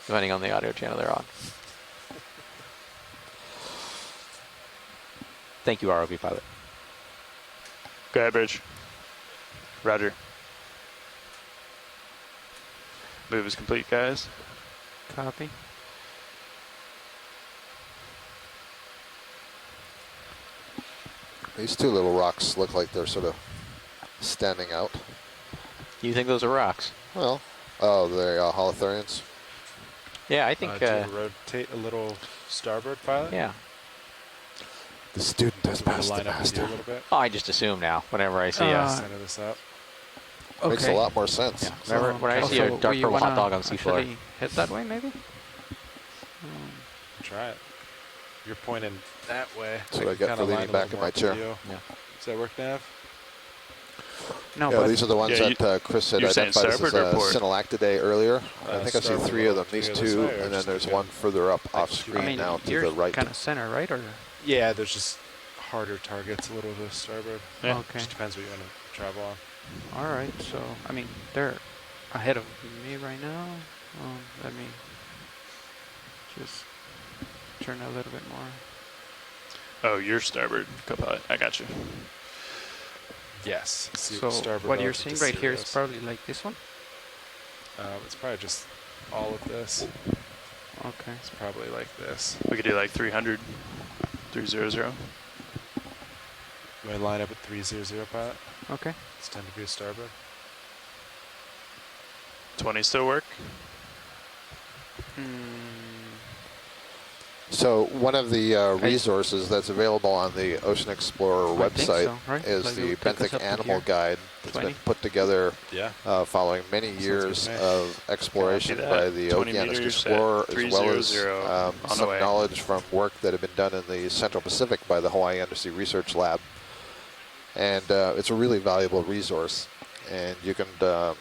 depending on the audio channel they're on. Thank you, ROV pilot. Go ahead, Bridge. Roger. Move is complete, guys. copy. These two little rocks look like they're sort of standing out. You think those are rocks? Well, oh, they're Holothurians. Yeah, I think. Do you rotate a little starboard, pilot? Yeah. The student has Do you want passed to the line up with you a master. little bit? Oh, I just assume now, whenever I see a. Center this up. Makes a lot more sense. Yeah. Whenever, when I see a dark we purple hot wanna dog on the seafloor. actually head that way, maybe? Try it. You're pointing that way. That's what I get kinda for leaning line a back little in more my up with chair. you. Yeah. Does that work, Nav? No, Yeah, but these are the ones Yeah, that Chris had you're saying identified as starboard or port? Synallactidae earlier. I think I see starboard three of them. or These three this two, way, or and then just there's like one further up off I screen mean, now to you're the right. kind of center, right? Or Yeah, there's just harder targets a little to starboard. Yeah. okay. Just depends what you want to travel on. All right. So I mean, they're ahead of me right now. Let me just turn a little bit more. Oh, you're starboard, co-pilot. I got you. Yes. So starboard what you're relative to seeing right here is Sirius. probably like this one. It's probably just all of this. Okay. It's probably like this. We could do like 300, 300. You want to line up at 300, pilot? Okay. It's 10 degrees starboard. 20 still work? So one of the resources that's available on the Ocean Explorer I think website so, right? is Like the it'll take us benthic up to animal here. guide that's 20? been put together Yeah. following many Sounds years good to me. of exploration Copy by that. the 20 Okeanos meters Explorer, at as well as 300 on the some way. knowledge from work that had been done in the Central Pacific by the Hawaii Undersea Research Lab. And it's a really valuable resource. And you can,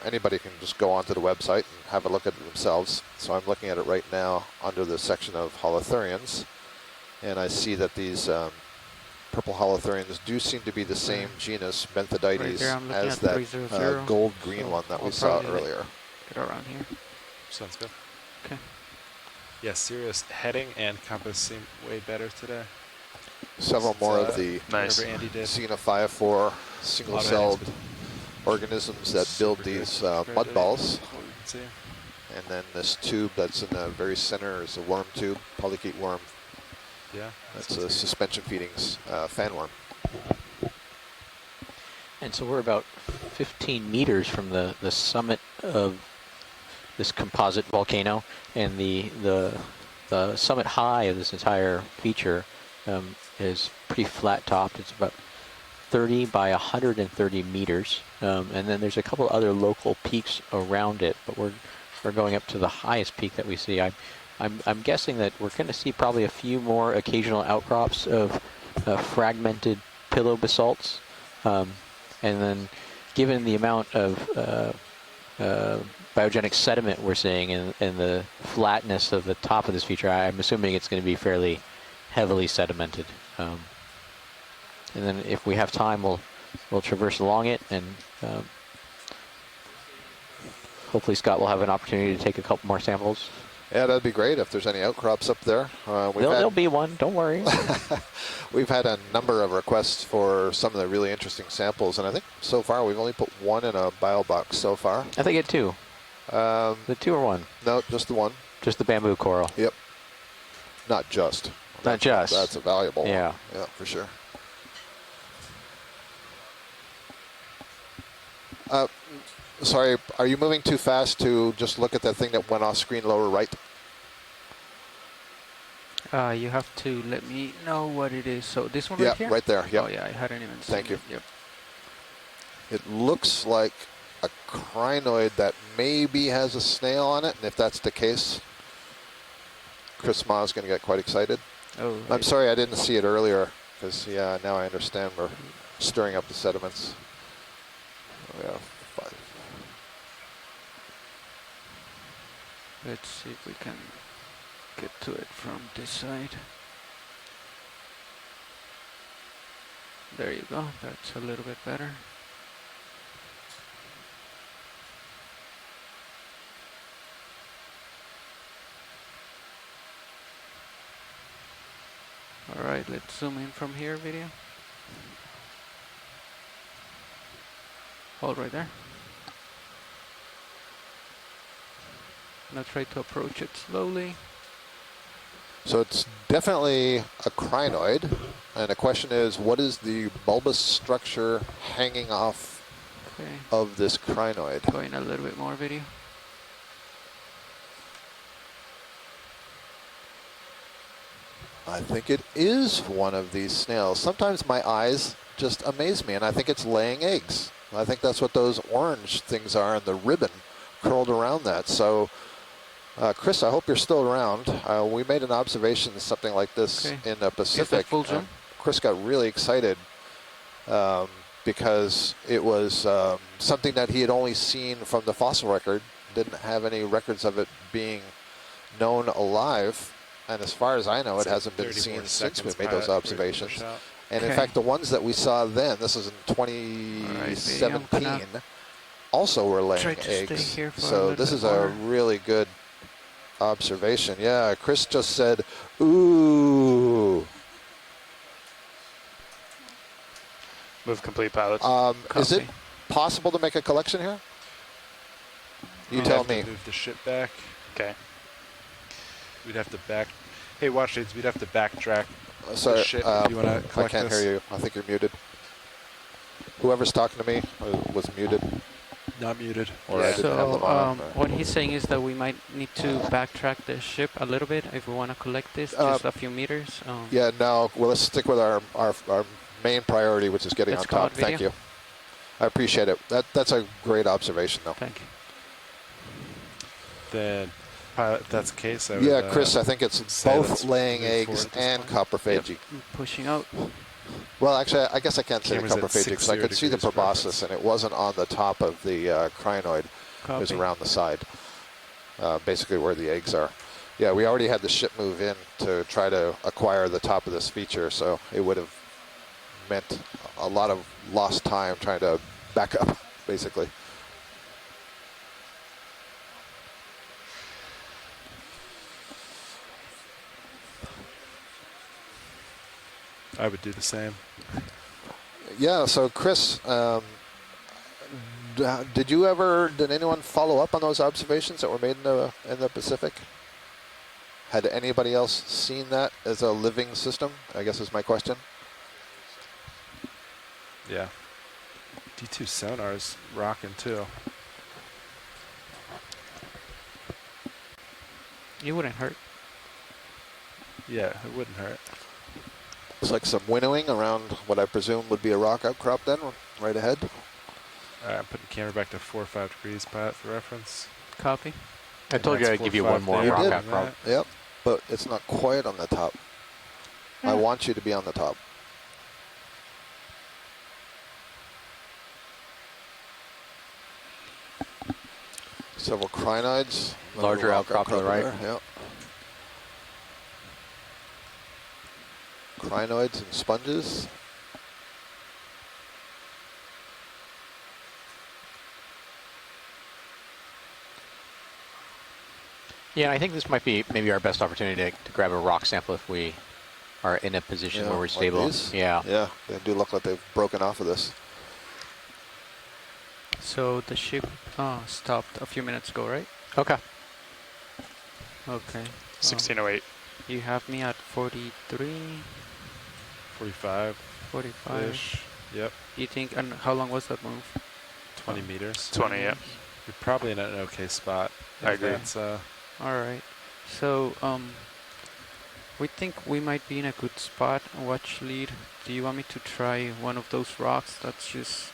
anybody can just go onto the website and have a look at it themselves. So I'm looking at it right now under the section of Holothurians. And I see that these purple holothurians do seem to be the same genus, Benthidites, Right there, I'm looking as at that 300, gold-green so one that we I'll saw probably, like, earlier. Get around here. Sounds good. Okay. Yeah, Sirius heading and compass seem way better today. Several more of the Nice. Whatever Andy did. Xenophyophore single-celled Auto-headings, organisms that build super good these compared mud to balls. what we can see. And then this tube that's in the very center is a worm tube, polychaete worm. Yeah. That's a suspension feedings fan worm. And so we're about 15 meters from the summit of this composite volcano, and the summit high of this entire feature is pretty flat topped. It's about 30 by 130 meters, and then there's a couple other local peaks around it, but we're going up to the highest peak that we see. I'm guessing that we're going to see probably a few more occasional outcrops of fragmented pillow basalts, and then given the amount of biogenic sediment we're seeing and the flatness of the top of this feature, I'm assuming it's going to be fairly heavily sedimented. And then if we have time, we'll traverse along it, and hopefully Scott will have an opportunity to take a couple more samples. Yeah, that'd be great if there's any outcrops up there. There'll be one, don't worry. We've had a number of requests for some of the really interesting samples, and I think so far we've only put one in a bio box so far. I think it two. The two or one? No, just the one. Just the bamboo coral. Yep. Not just. Not just. That's a valuable one. Yeah. Yeah, for sure. Sorry, are you moving too fast to just look at that thing that went off screen lower right? You have to let me know what it is. So this one Yeah, right here? right there. Yep. Oh yeah, I hadn't even seen Thank you. it. Yep. It looks like a crinoid that maybe has a snail on it, and if that's the case, Chris Ma is going to get quite excited. Oh. I'm sorry I didn't see it earlier, because yeah, now I understand we're stirring up the sediments. Oh, yeah. Let's see if we can get to it from this side. There you go. That's a little bit better. All right, let's zoom in from here, video. Hold right there. Now try to approach it slowly. So it's definitely a crinoid, and the question is, what is the bulbous structure hanging off of this crinoid? Going a little bit more video. I think it is one of these snails. Sometimes my eyes just amaze me, and I think it's laying eggs. I think that's what those orange things are, and the ribbon curled around that. So, Chris, I hope you're still around. We made an observation of something like this in the Pacific. Full zoom. Chris got really excited because it was something that he had only seen from the fossil record, didn't have any records of it being known alive. And as far as I know, it hasn't been seen since we made those observations. And in fact, the ones that we saw then, this was in 2017, also were laying eggs. So this is a really good observation. Yeah, Chris just said, ooh. Move complete, pilot. Is it possible to make a collection here? You tell me. Move the ship back. Okay. We'd have to back. Hey, watch shades. We'd have to backtrack. Sorry, the ship if you want to collect I can't hear you. I think you're muted. Whoever's talking to me was muted. Not muted. Or I didn't have them on. What he's saying is that we might need to backtrack the ship a little bit if we want to collect this, just a few meters. Yeah, no. Well, let's stick with our main priority, which is getting on top. Thank you. I appreciate it. That's a great observation, though. Thank you. Then, pilot, if that's the case, I would, yeah, Chris, I think it's both laying eggs and coprophagy. Yep. Pushing out. Well, actually, I guess I can't say the Camera's at coprophagy because I could see the proboscis, preference. and it wasn't on the top of the crinoid. It was around the side, basically where the eggs are. Yeah, we already had the ship move in to try to acquire the top of this feature, so it would have meant a lot of lost time trying to back up, basically. I would do the same. Yeah, so Chris, did anyone follow up on those observations that were made in the Pacific? Had anybody else seen that as a living system, I guess is my question. Yeah. D2 sonar's rocking too. You wouldn't hurt. Yeah, it wouldn't hurt. Looks like some winnowing around what I presume would be a rock outcrop then, right ahead. All right, I'm putting the camera back to 4 or 5 degrees, pilot, for reference. Copy. I told you I'd give you one more rock outcrop. Yep, but it's not quite on the top. I want you to be on the top. several crinoids. Another Larger rock outcrop to the right. there, Yep. Crinoids and sponges. Yeah, I think this might be maybe our best opportunity to grab a rock sample if we are in a position where we're like stable. these. Yeah. Yeah, they do look like they've broken off of this. So the ship stopped a few minutes ago, right? Okay. Okay. 1608. You have me at 43, 45 45. ish. Yep. You think, and how long was that move? 20 meters. 20, yeah. You're probably in an okay spot. I if agree. That's, All right. So, we think we might be in a good spot. Watch lead. Do you want me to try one of those rocks? That's just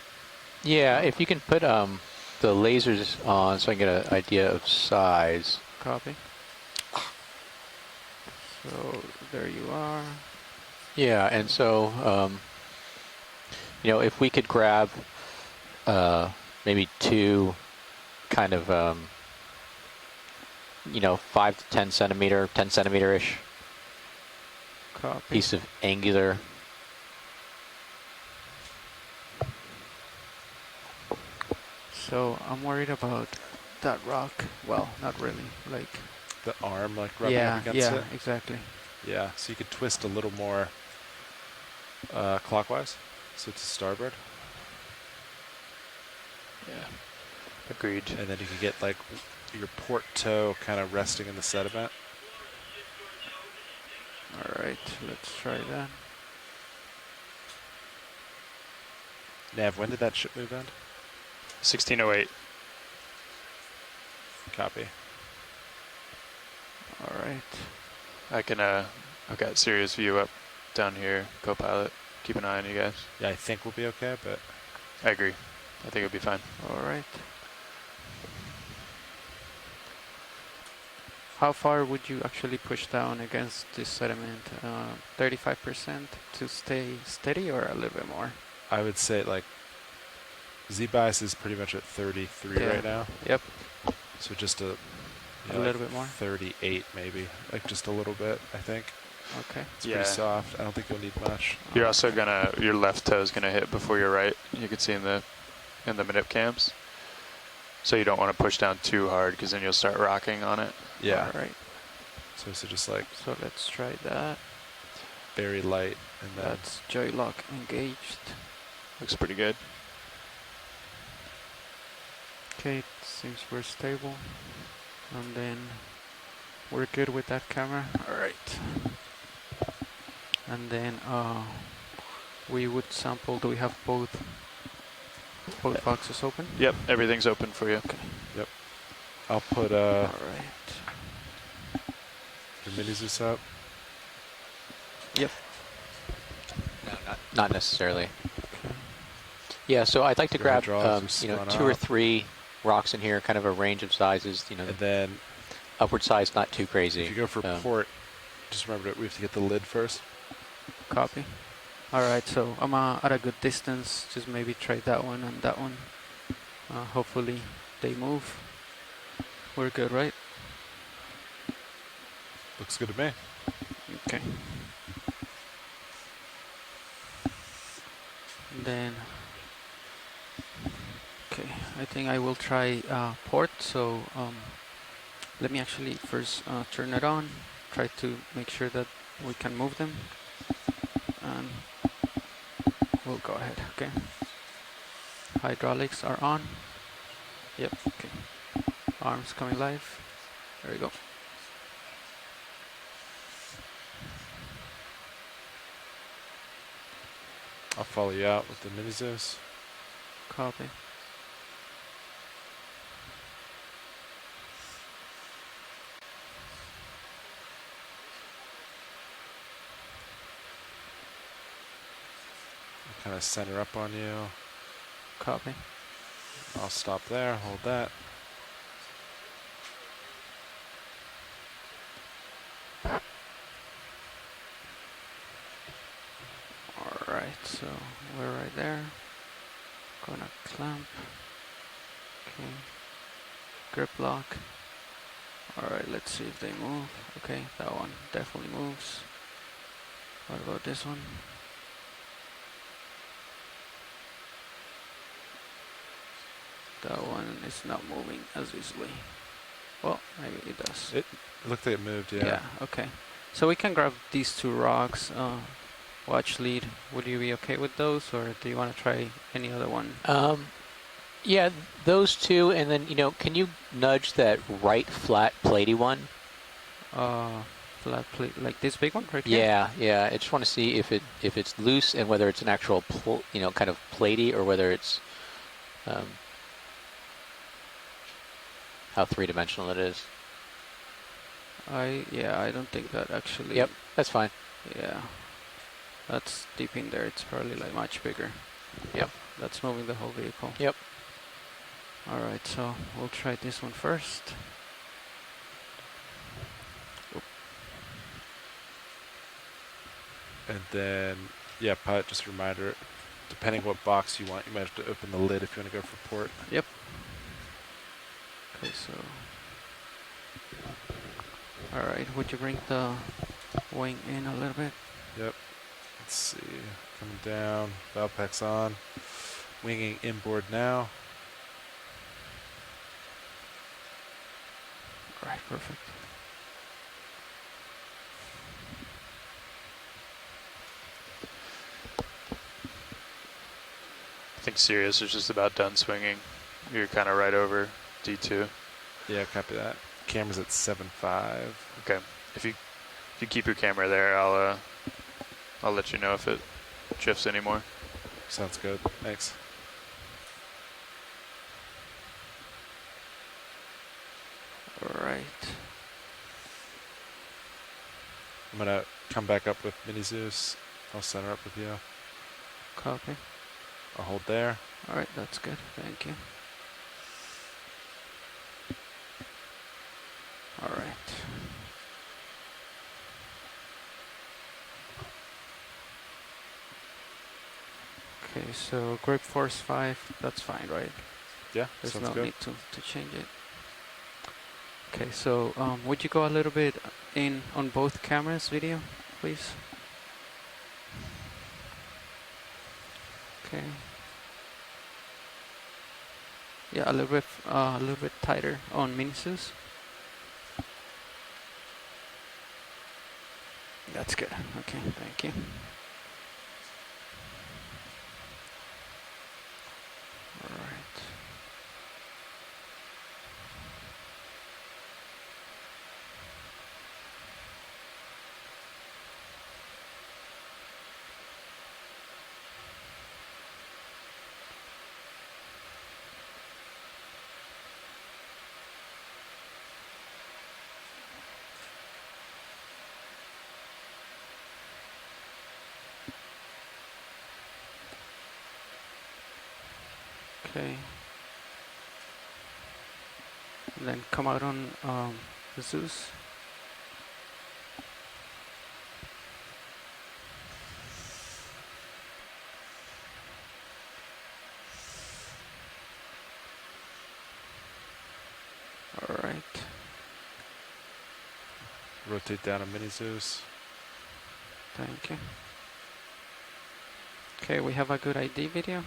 Yeah, if you can put the lasers on so I can get an idea of size. copy. So there you are. Yeah, and so, you know, if we could grab maybe two kind of, you know, 5 to 10 centimeter, 10 centimeter-ish Copy. piece of angular. So I'm worried about that rock. Well, not really. Like, the arm like rubbing yeah, up against yeah, it. exactly. Yeah, so you could twist a little more clockwise, so it's a starboard, Yeah. Agreed. and then you can get like your port toe kind of resting in the sediment. All right, let's try that. Nav, when did that ship move in? 1608. Copy. All right. I can, I've got serious view up down here, co-pilot. Keep an eye on you guys. Yeah, I think we'll be okay, but I agree. I think it'll be fine. All right. How far would you actually push down against this sediment? 35% to stay steady, or a little bit more? I would say like Z-bias is pretty much at 33 Yeah. right now. Yep. So just a little bit more? 38 maybe, like just a little bit, I think. Okay. It's pretty soft. I don't think you'll need much. You're also gonna, your left toe is gonna hit before your right. You can see in the manip cams. So you don't want to push down too hard because then you'll start rocking on it. Yeah. All right. So just like So let's try that. very light, and then That's joy lock engaged. Looks pretty good. Okay, it seems we're stable. And then we're good with that camera. All right. And then we would sample. Do we have both boxes open? Yep, everything's open for you. Okay. I'll put All right. your mini Zeus up. Yep. No, not necessarily. Yeah, so I'd like to Your grab, hydraulics are you know, spun 2 or up. 3 rocks in here, kind of a range of sizes, you know, And then upward size, not too crazy. if you go for port, just remember that we have to get the lid first. Copy. All right, so I'm at a good distance. Just maybe try that one and that one. Hopefully they move. We're good, right? Looks good to me. Okay. Then, okay, I think I will try port. So let me actually first turn it on. Try to make sure that we can move them. And we'll go ahead, okay. Hydraulics are on. Yep, okay. Arms coming live. There we go. I'll follow you out with the mini Zeus. Copy. Kind of center up on you. Copy. I'll stop there, hold that. Alright, so we're right there. Gonna clamp. Okay. grip lock. Alright, let's see if they move. Okay, that one definitely moves. What about this one? That one is not moving as easily. Well, maybe it does. It looked like it moved, yeah. Okay. So we can grab these two rocks. Watch lead. Would you be okay with those, or do you want to try any other one? Yeah, those two, and then, can you nudge that right flat platey one? Flat plate, like this big one right here? Yeah. I just want to see if it's loose and whether it's an actual, kind of platey, or whether it's how three-dimensional it is. I don't think that actually. Yep, that's fine. Yeah, that's deep in there. It's probably like much bigger. Yep. That's moving the whole vehicle. Yep. All right, so we'll try this one first. And then, yeah, pilot, just a reminder, depending what box you want, you might have to open the lid if you want to go for port. Yep. Okay, so. All right, would you bring the wing in a little bit? Yep. Let's see. Coming down. Valve packs on. Winging inboard now. All right, perfect. I think Sirius is just about done swinging. You're kind of right over D2. Yeah, copy that. Camera's at 7.5. Okay. If you keep your camera there, I'll let you know if it shifts anymore. Sounds good. Thanks. All right. I'm going to come back up with Mini Zeus. I'll center up with you. Copy. I'll hold there. All right, that's good. Thank you. All right. Okay, so grip force 5, that's fine, right? Yeah, There's sounds no good. need to change it. Okay, so would you go a little bit in on both cameras video, please? Okay. Yeah, a little bit tighter on Minisus. That's good. Okay, thank you. All right. Okay. And then come out on the Zeus. All right. Rotate down a Mini Zeus. Thank you. Okay, we have a good ID video.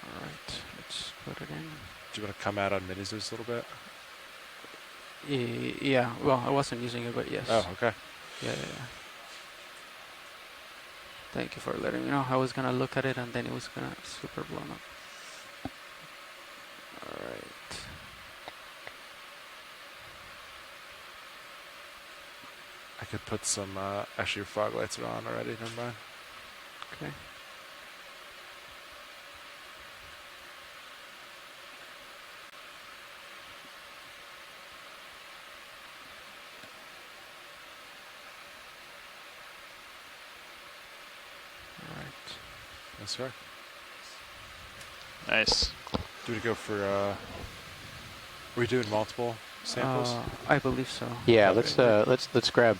All right, let's put it in. Do you want to come out on Mini Zeus a little bit? Yeah, well, I wasn't using it, but yes. Oh, okay. Yeah. Thank you for letting me know. I was gonna look at it and then it was gonna super blown up. All right. I could put some, actually your fog lights are on already, never mind. Okay. All right. Yes, sir. Nice. Do we go for, are we doing multiple samples? I believe so. Yeah, Okay. let's grab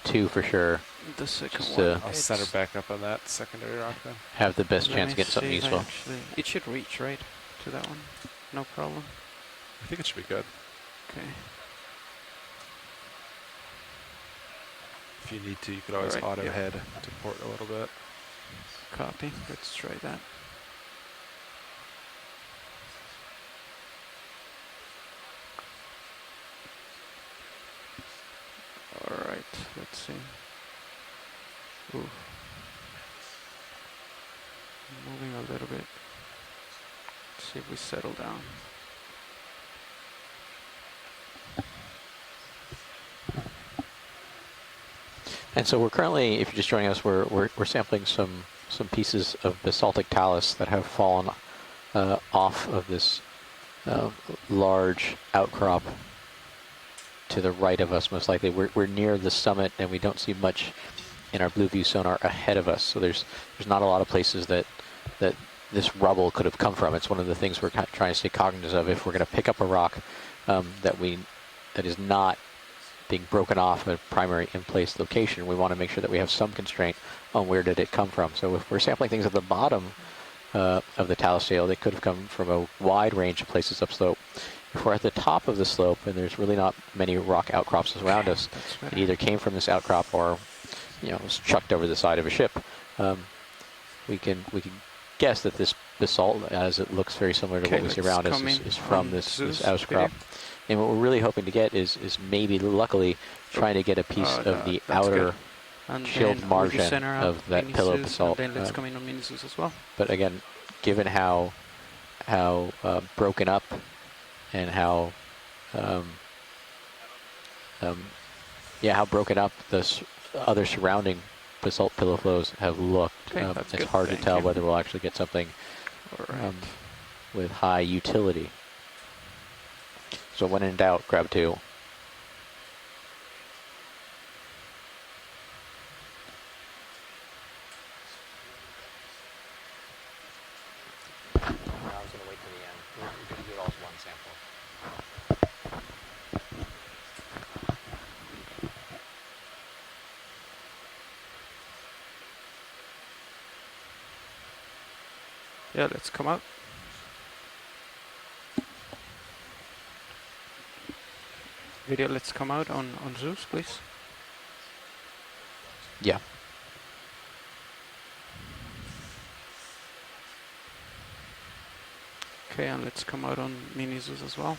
2 for sure. The second Just one. I'll center back up on that secondary rock then. have the best Let chance me of getting something see if I useful. actually, it should reach, right? To that one. No problem. I think it should be good. Okay. If you need to, you could always Alright, auto yeah. head to port a little bit. Copy. Let's try that. Alright, let's see. Ooh. Moving a little bit. Let's see if we settle down. And so we're currently, if you're just joining us, we're sampling some pieces of basaltic talus that have fallen off of this large outcrop to the right of us, most likely. We're near the summit, and we don't see much in our blue view sonar ahead of us. So there's not a lot of places that this rubble could have come from. It's one of the things we're trying to stay cognizant of. If we're going to pick up a rock that is not being broken off a primary in-place location, we want to make sure that we have some constraint on where did it come from. So if we're sampling things at the bottom of the talus shale, they could have come from a wide range of places upslope. If we're at the top of the slope and there's really not many rock outcrops around us, it either came from this outcrop or was chucked over the side of a ship. We can guess that this basalt, as it looks very similar to what we see around us, is from this outcrop. And what we're really hoping to get is maybe, luckily, trying to get a piece of the outer chilled margin of that pillow basalt. And then let's come in on Minisus as well. But again, given how broken up and how broken up the other surrounding basalt pillow flows have looked, it's hard to tell whether we'll actually get something with high utility. So when in doubt, grab two. I was going to wait till the end. We're going to do it all as one sample. Yeah, let's come out. Video, let's come out on Zeus, please. Yeah. Okay, and let's come out on Mini Zeus as well.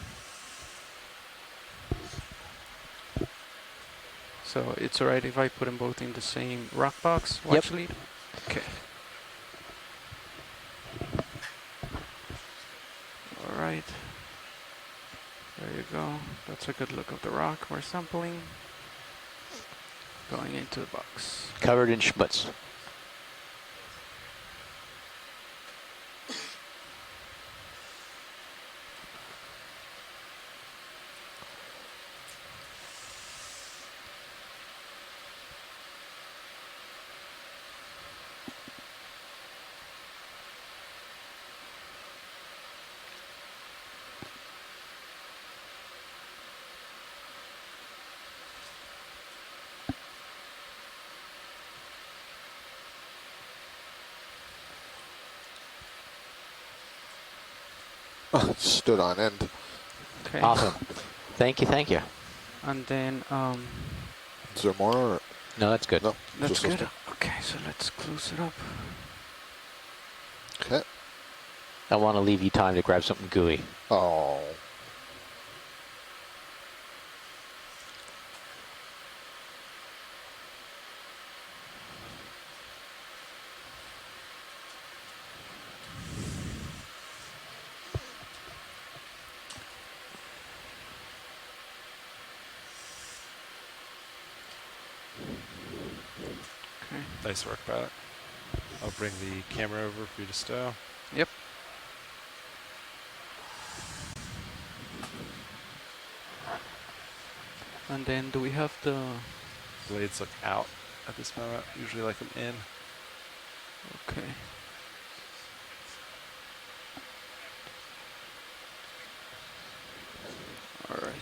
So it's alright if I put them both in the same rock box? Watch lead? Okay. Alright. There you go. That's a good look of the rock we're sampling. Going into the box. Covered in schmutz. Oh, it stood on end. Okay. Awesome. Thank you. And then, Is there more? Or? No, that's good. No. that's just those good. two. Okay, so let's close it up. Okay. I want to leave you time to grab something gooey. Oh. Okay. Nice work, pilot. I'll bring the camera over for you to stow. Yep. And then do we have the... Blades look out at this moment. Usually like them in. Okay. All right.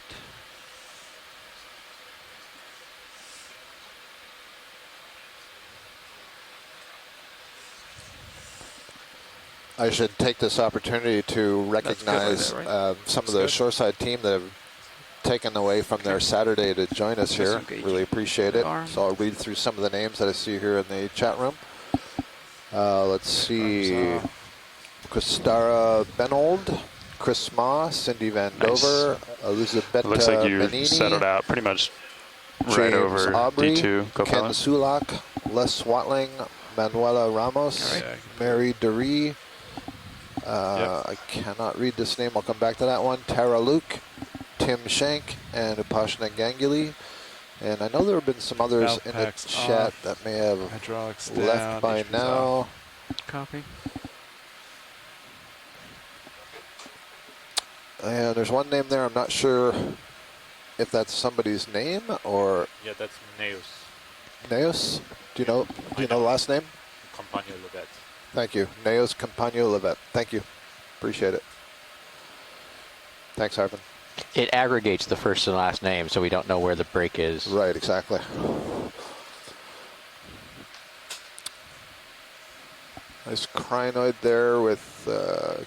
I should take this opportunity to recognize right there, some of the shoreside team that have taken away from their Saturday to join us here. Disengage Really appreciate it. arm. So I'll read through some of the names that I see here in the chat room. Let's see. Christara Benold, Chris Ma, Cindy Van Nice. Dover, Elizabeth It looks like you Benini, settled out pretty much James right over Aubrey, D2. Go Ken pilot. Sulak, Les Swatling, Manuela Ramos, Mary Dury. I cannot read this name. I'll come back to that one. Tara Luke, Tim Shank, and Upashna Ganguly. And I know there have been some others in the Valpac's chat off. that may have Hydraulics left down, by HP's now. off. Copy. And there's one name there. I'm not sure if that's somebody's name or Yeah, that's Neus, Neos. Do you know the last name? Compagno Levet. Thank you. Neos Campagno Levet. Thank you. Appreciate it. Thanks, Harvin. It aggregates the first and last name, so we don't know where the break is. Right, exactly. Nice crinoid there with,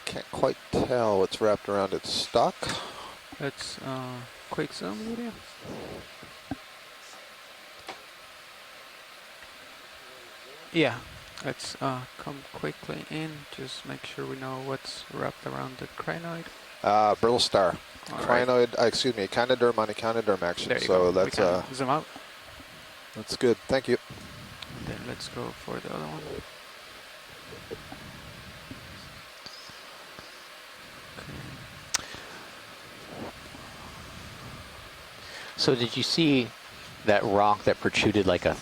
can't quite tell what's wrapped around its stock. Let's quick zoom video. Yeah, let's come quickly in. Just make sure we know what's wrapped around the crinoid. Brittle star. All right. Crinoid, excuse me, echinoderm on echinoderm action. There you So go. that's we can zoom out. that's good. Thank you. Then let's go for the other one. So did you see that rock that protruded like a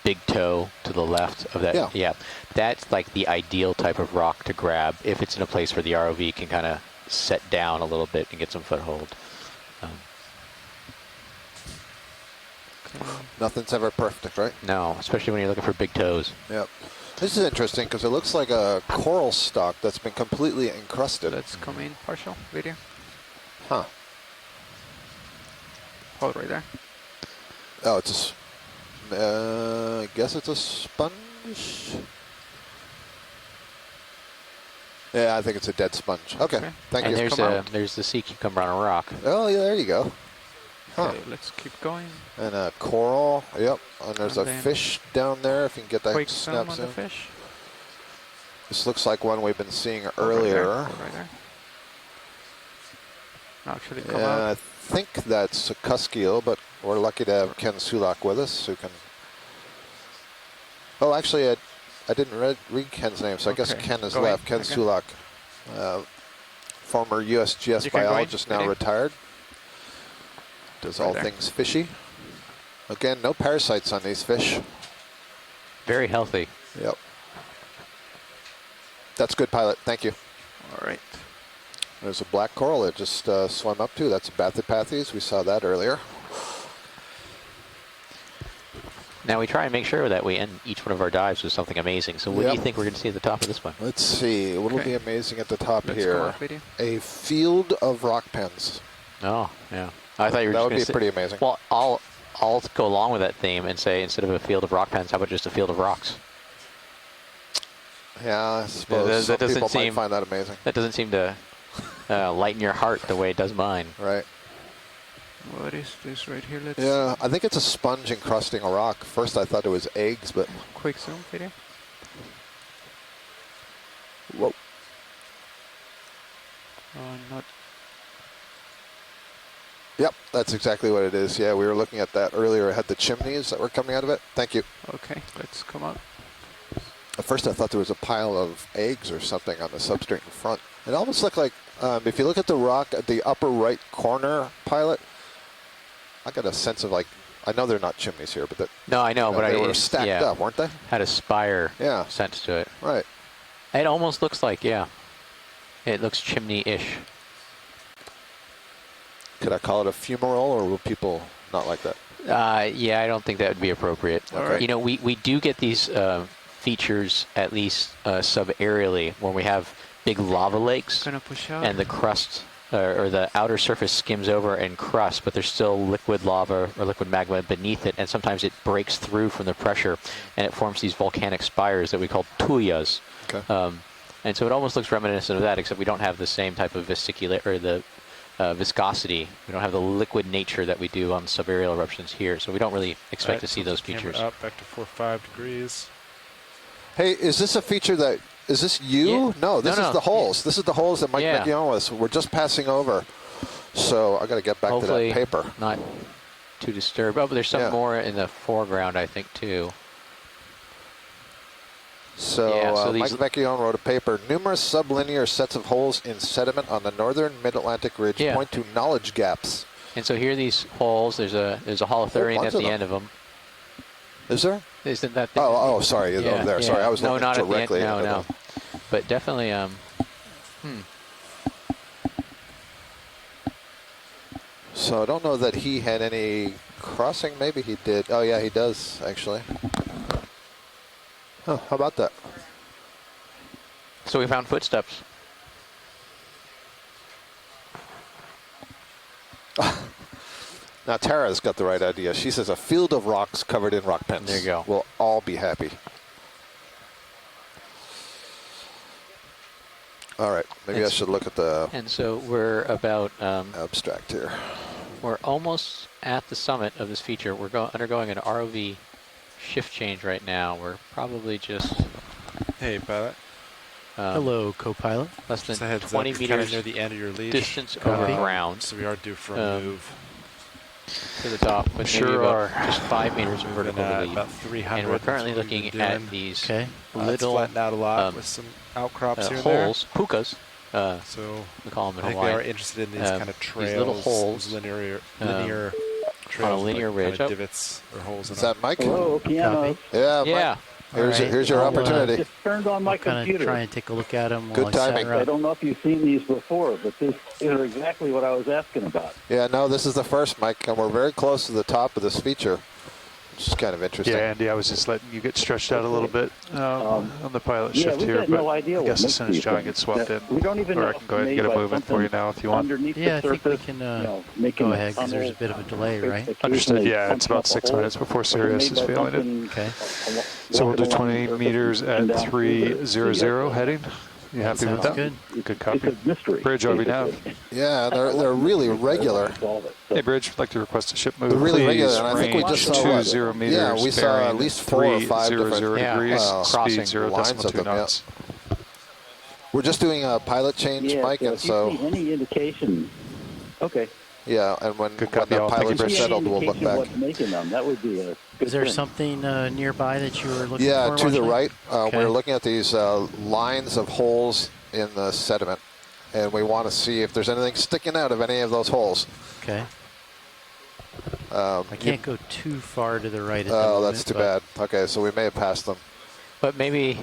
big toe to the left of that? Yeah. That's like the ideal type of rock to grab if it's in a place where the ROV can kind of set down a little bit and get some foothold. Nothing's ever perfect, right? No, especially when you're looking for big toes. Yep. This is interesting because it looks like a coral stalk that's been completely encrusted. Let's come in partial video. Huh. Hold right there. Oh, it's I guess it's a sponge. Yeah, I think it's a dead sponge. Okay, Okay. thank And you. there's the sea cucumber on a rock. Oh, yeah, there you go. Huh. Okay, let's keep going. And a coral. Yep. And there's And a then fish down there. If you can get that Quick zoom snap on the zoom. fish. This looks like one we've been seeing Hold right there, earlier. hold right there. Actually, come Yeah, I out. think that's a cuskeel, but we're lucky to have Ken Sulak with us, who can. Oh, actually, I didn't read Ken's name, so I guess Okay, Ken is go left. in, Ken okay. Sulak, former USGS You can go in, biologist, now ready? retired. Does Right all there. things fishy. Again, no parasites on these fish. Very healthy. Yep. That's good, pilot. Thank you. All right. There's a black coral that just swam up to. That's Bathypathes. We saw that earlier. Now we try and make sure that we end each one of our dives with something amazing. So what do you Yep. think we're going to see at the top of this one? Let's see. What'll Okay. be amazing at the top Let's here? come out video. A field of rock pens. Oh, yeah. I thought you were That just would gonna be say- pretty amazing. Well, I'll go along with that theme and say instead of a field of rock pens, how about just a field of rocks? Yeah, I suppose that some doesn't people might seem- find that amazing. That doesn't seem to lighten your heart the way it does mine. Right. What is this right here? Let's Yeah, I think it's a sponge encrusting a rock. First I thought it was eggs, but quick zoom video. whoa. Not. Yep, that's exactly what it is. Yeah, we were looking at that earlier. It had the chimneys that were coming out of it. Thank you. Okay, let's come out. At first I thought there was a pile of eggs or something on the substrate in front. It almost looked like, if you look at the rock at the upper right corner, pilot, I got a sense of like, I know they're not chimneys here, but that No, I know, but they I were stacked up, weren't they? Had a spire Yeah. sense to it. Right. It almost looks like, yeah. It looks chimney-ish. Could I call it a fumarole, or will people not like that? Yeah, I don't think that would be appropriate. Okay. You know, we do get these features, at least sub-aerially, when we have big lava lakes Gonna push out. and the crust or the outer surface skims over and crust, but there's still liquid lava or liquid magma beneath it, and sometimes it breaks through from the pressure and it forms these volcanic spires that we call tuyas. Okay. And so it almost looks reminiscent of that, except we don't have the same type of viscosity. We don't have the liquid nature that we do on subaerial eruptions here. So we don't really expect to see those features. Up back to 4-5 degrees. Hey, is this a feature that, is this you? Yeah. No, this is the holes. This is the holes that Mike Yeah. McKeown was. We're just passing over. So I got to get back Hopefully to that paper. not too disturbed. Oh, but there's some more in the foreground, I think, too. So, Yeah, so Mike these- Vecchione wrote a paper, numerous sublinear sets of holes in sediment on the northern mid-Atlantic ridge Yeah. point to knowledge gaps. And so here are these holes. There's a holothurian bunch at of the them. end of them. Is there? Isn't that? Oh, sorry, over there. Sorry, I was no, looking not directly at the end. into No, no. But definitely, So I don't know that he had any crossing. Maybe he did. Oh, yeah, he does, actually. Oh, how about that? So we found footsteps. Now, Tara's got the right idea. She says a field of rocks covered in rock pens. There you go. We'll all be happy. All right, maybe I should look at the And so we're about, abstract here. we're almost at the summit of this feature. We're undergoing an ROV shift change right now. We're probably just Hey, pilot. Hello, co-pilot. less than Just a heads 20 up, you're kinda meters near the end of your leash. distance over Copy. ground So we are due for a move. to the top, but Sure maybe about are. just 5 meters of We're vertical gonna lead. about 300. And we're currently that's what we've looking been at doing. these Okay. It's little flattened out a lot with some outcrops here and there. holes, pukas. So We call them I in think they are Hawaii. interested in these kind of trails, These little holes these linear trails, on a with, linear like, ridge. kinda Oh. divots or holes in Is them. that Mike? Hello, Okeanos. Yeah, Yeah. Mike. Here's, All right. here's your I'll, opportunity. Just turned on my I'll kind of computer. try and take a look at them while Good I set timing. her I up. don't know if you've seen these before, but these are exactly what I was asking about. Yeah, no, this is the first, Mike, and we're very close to the top of this feature, which is kind of interesting. Yeah, Andy, I was just letting you get stretched out a little bit on the pilot Yeah, shift we've here, got but no idea I what guess as makes soon as these John things. gets swapped in, We don't even or know I if can go ahead and it's get a made by moving for you something now if you want. underneath Yeah, the I think surface, we can making go a ahead because there's a tunnel, bit of a delay, right? Understood, occasionally yeah, it's punching about up a 6 hole, minutes before but Sirius made is by feeling it. something, Okay. So we'll do walking along 20 the surface meters and at down through the 300 heading. You That happy with sounds that? good. Good It's copy. a mystery. Bridge, are we now? basically. Yeah, they're really regular. Solve it. So Hey, Bridge, I'd like to request a ship move, They're really please. regular, and I think we Range just saw what? 20 meters. Yeah, we saw at bearing least 4 or 5 different 300 Yeah, degrees, crossing speed 0 lines decimal of 2 them, yeah. knots. We're just doing a pilot change, yeah, Mike, so and if you so, see any indication, okay. yeah, and when Good the copy, all. Thank pilots you, are Bridge. settled, we'll look Indication back. What's making them? That would be a good Is there thing. something nearby that you were looking Yeah, for? to the Marshall? right, Okay. we're looking at these lines of holes in the sediment, and we want to see if there's anything sticking out of any of those holes. Okay. I I can't go too far to the right at the Oh, moment. that's too but bad. Okay, so we may have passed them. But maybe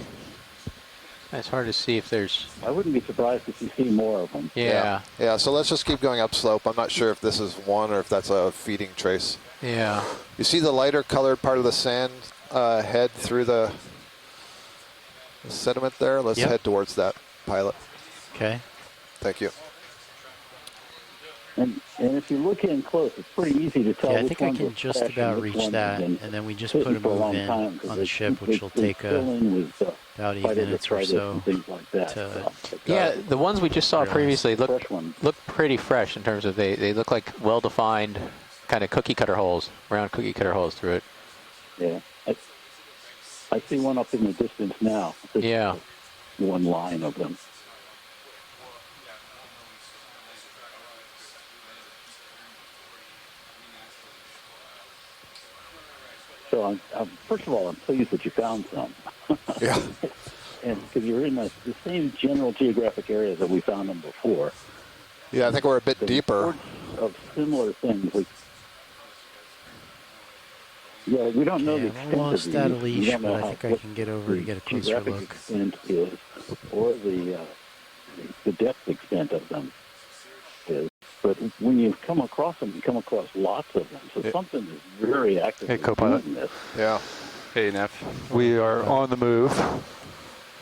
it's hard to see if there's. I wouldn't be surprised if you see more of them. Yeah. Yeah, so let's just keep going upslope. I'm not sure if this is one or if that's a feeding trace. Yeah. You see the lighter colored part of the sand head through the sediment there? Let's Yep. head towards that, pilot. Okay. Thank you. And if you look in close, it's pretty easy to tell Yeah, I which think I ones can are just crashing, about which reach ones that, have been and then we just put sitting a for a move long in time, 'cause on the they- ship, which will they take fill in with, about 8 phytodetritus minutes or so. and things like that. to- Yeah, the ones we just saw Realize. previously look Fresh ones. pretty fresh in terms of they look like well-defined kind of cookie cutter holes, round cookie cutter holes through it. Yeah. I see one up in the distance now. Just Yeah. one line of them. So first of all, I'm pleased that you found some. Yeah. And because you're in the same general geographic areas that we found them before. Yeah, I think we're a bit The deeper. reports of similar things. We don't know the Yeah, extent I'm almost of out these. of We leash, don't know but I how- think I what can get over to the get a closer geographic look. extent is, or the depth extent of them is. But when you come across them, you come across lots of them. So something is very actively Hey, co-pilot. doing this. Yeah. Hey, Neff. We are on the move.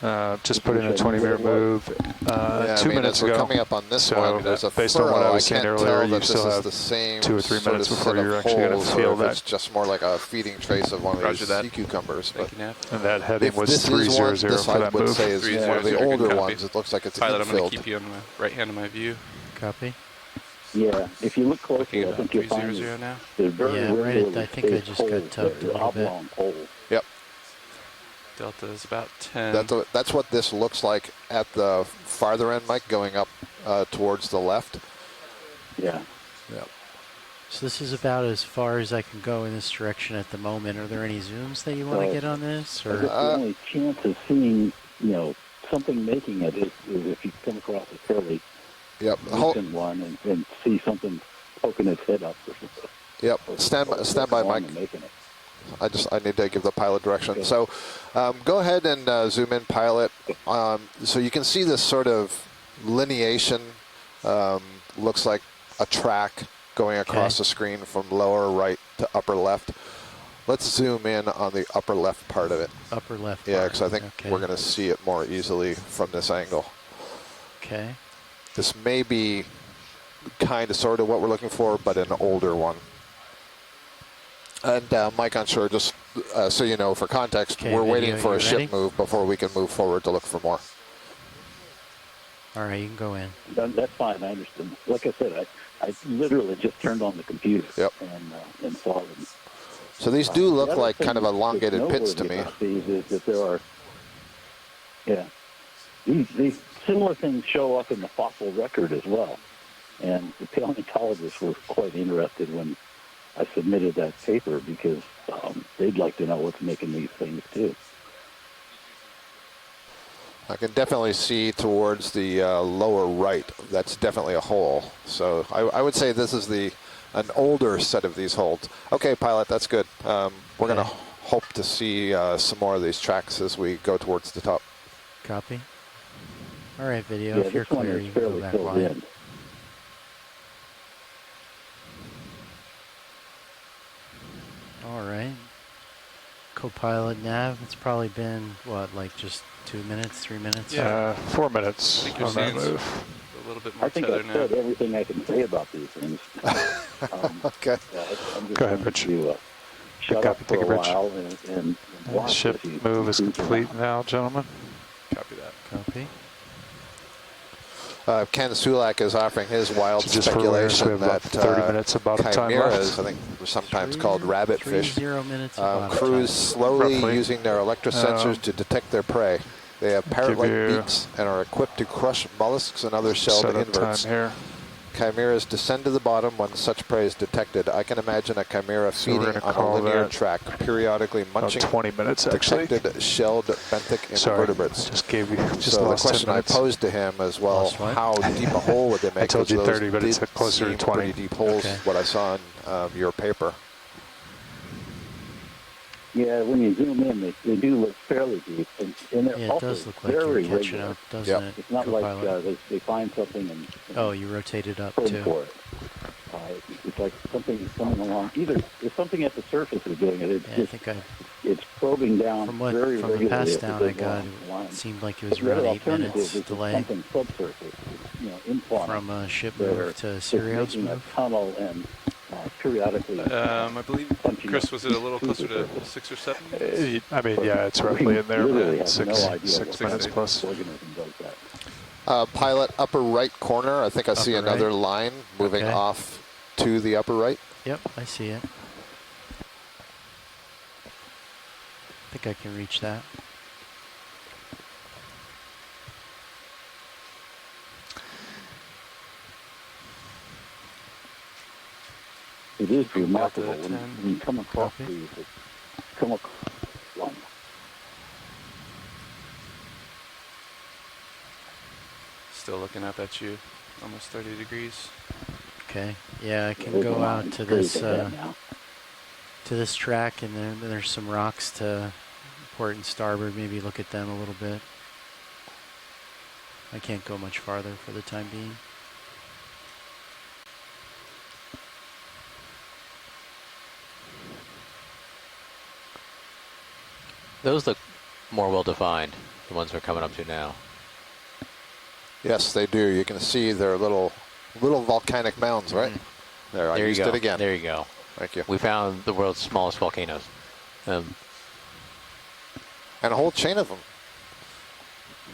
Just put in a 20-meter move Yeah, 2 I mean, minutes as we're ago. coming up on this So one, there's a based on furrow. what I I was saying can't earlier, tell you that this still is have the same 2 or 3 sort minutes of before set of you're actually going to holes, feel or if that. it's just more like a feeding trace of one of Roger these that. sea cucumbers. But Thank you, Nav. And that heading if was this is one, 300 this for I that would move. say is one of the 300, older good copy. ones. It looks like it's Pilot, I'm going infilled. to keep you on the right hand of my view. Copy. Yeah, if you look Looking closely, I at think you'll find 300 now. there's very Yeah, right at- regularly I think I spaced just got holes tugged a there, little bit. oblong holes. Yep. Delta is about 10. That's what this looks like at the farther end, Mike, going up towards the left. Yeah. Yep. So this is about as far as I can go in this direction at the moment. Are there any zooms that you want to get on this? I guess Or the only chance of seeing, something making it is if you come across a fairly recent one and see something poking its head up or something. Yep. Stand by, Mike. Making it. I need to give the pilot direction. Okay. So go ahead and zoom in, pilot. So you can see this sort of lineation. Looks like a track going across the screen from lower right to upper left. Let's zoom in on the upper left part of it. upper left? Yeah, part. because I think we're going to see it more easily from this angle. Okay. This may be kind of sort of what we're looking for, but an older one. And Mike, I'm sure, just so you know, for context, we're waiting for a ship move before we can move forward to look for more. All right, you can go in. That's fine. I understand. Like I said, I literally just turned on the computer and saw them. So these do look The like other kind of thing elongated that's pits to me. noteworthy about these is that there are, these similar things show up in the fossil record as well. And the paleontologists were quite interested when I submitted that paper because they'd like to know what's making these things too. I can definitely see towards the lower right. That's definitely a hole. So I would say this is an older set of these holes. Okay, pilot, that's good. We're going to hope to see some more of these tracks as we go towards the top. Copy. All right, video. If you're clear, you can go back live. All right. Co-pilot nav. It's probably been what, like just 2 minutes, 3 minutes? Yeah, 4 minutes on that move. A little bit more I think I've said everything I can say about these things. Okay. I'm just Go ahead, going Rich. to shut up for a while and watch Ship as you move is cruise complete around. now, gentlemen. Copy that. Copy. Ken Sulak is offering his wild So just for awareness, speculation we have that about 30 minutes of bottom time chimeras, left. I think they're sometimes called rabbitfish, 30 minutes of bottom cruise time. slowly Roughly. using their electrosensors to detect their prey. They have parrot-like you beaks and are equipped to crush mollusks and other shelled Setup inverts. time here. Chimeras descend to the bottom when such prey is detected. I can imagine a chimera So we're feeding gonna on a call linear that track, periodically About munching 20 minutes, actually. detected shelled benthic Sorry, invertebrates. I just gave you just So the lost 10 question I minutes. posed to him as well, Lost what? how deep a hole would they make? I told you 'Cause those 30, but it's did closer to seem 20. pretty deep holes, Okay. what I saw in your paper. Yeah, when you zoom in, they do look fairly deep, and they're Yeah, it also does look like you're very catching regular. up, doesn't Yep. it? It's not Co-pilot? like they find something and Oh, you rotated up probe too. for it. It's like something coming along. Either it's something at the surface is doing it. It's Yeah, I just think I, it's probing down from very the regularly. pass at the down I big got, line. it seemed like it was But the around other 8 minutes alternative is delay something subsurface, in fauna. from a ship that are move to just Sirius making move. a tunnel and periodically. I believe, punching Chris, up was it a little through the closer to surface. 6 or 7? I mean, yeah, it's roughly in there. Literally Man. have no 6 idea what minutes kind plus. of organism does that. Pilot, upper right corner, I think I see Upper another right. line moving Okay. off to the upper right. Yep, I see it. I think I can reach that. It is remarkable Delta when 10. you come across Copy. these. Come across one. Still looking up at you, almost 30 degrees. Okay. Yeah, I can There's go one out to straight this ahead now. track, and then there's some rocks to port and starboard. Maybe look at them a little bit. I can't go much farther for the time being. Those look more well defined. the ones we're coming up to now. Yes, they do. You can see their little volcanic mounds, right? There, I There you used go. it again. There you go. Thank you. We found the world's smallest volcanoes. And a whole chain of them.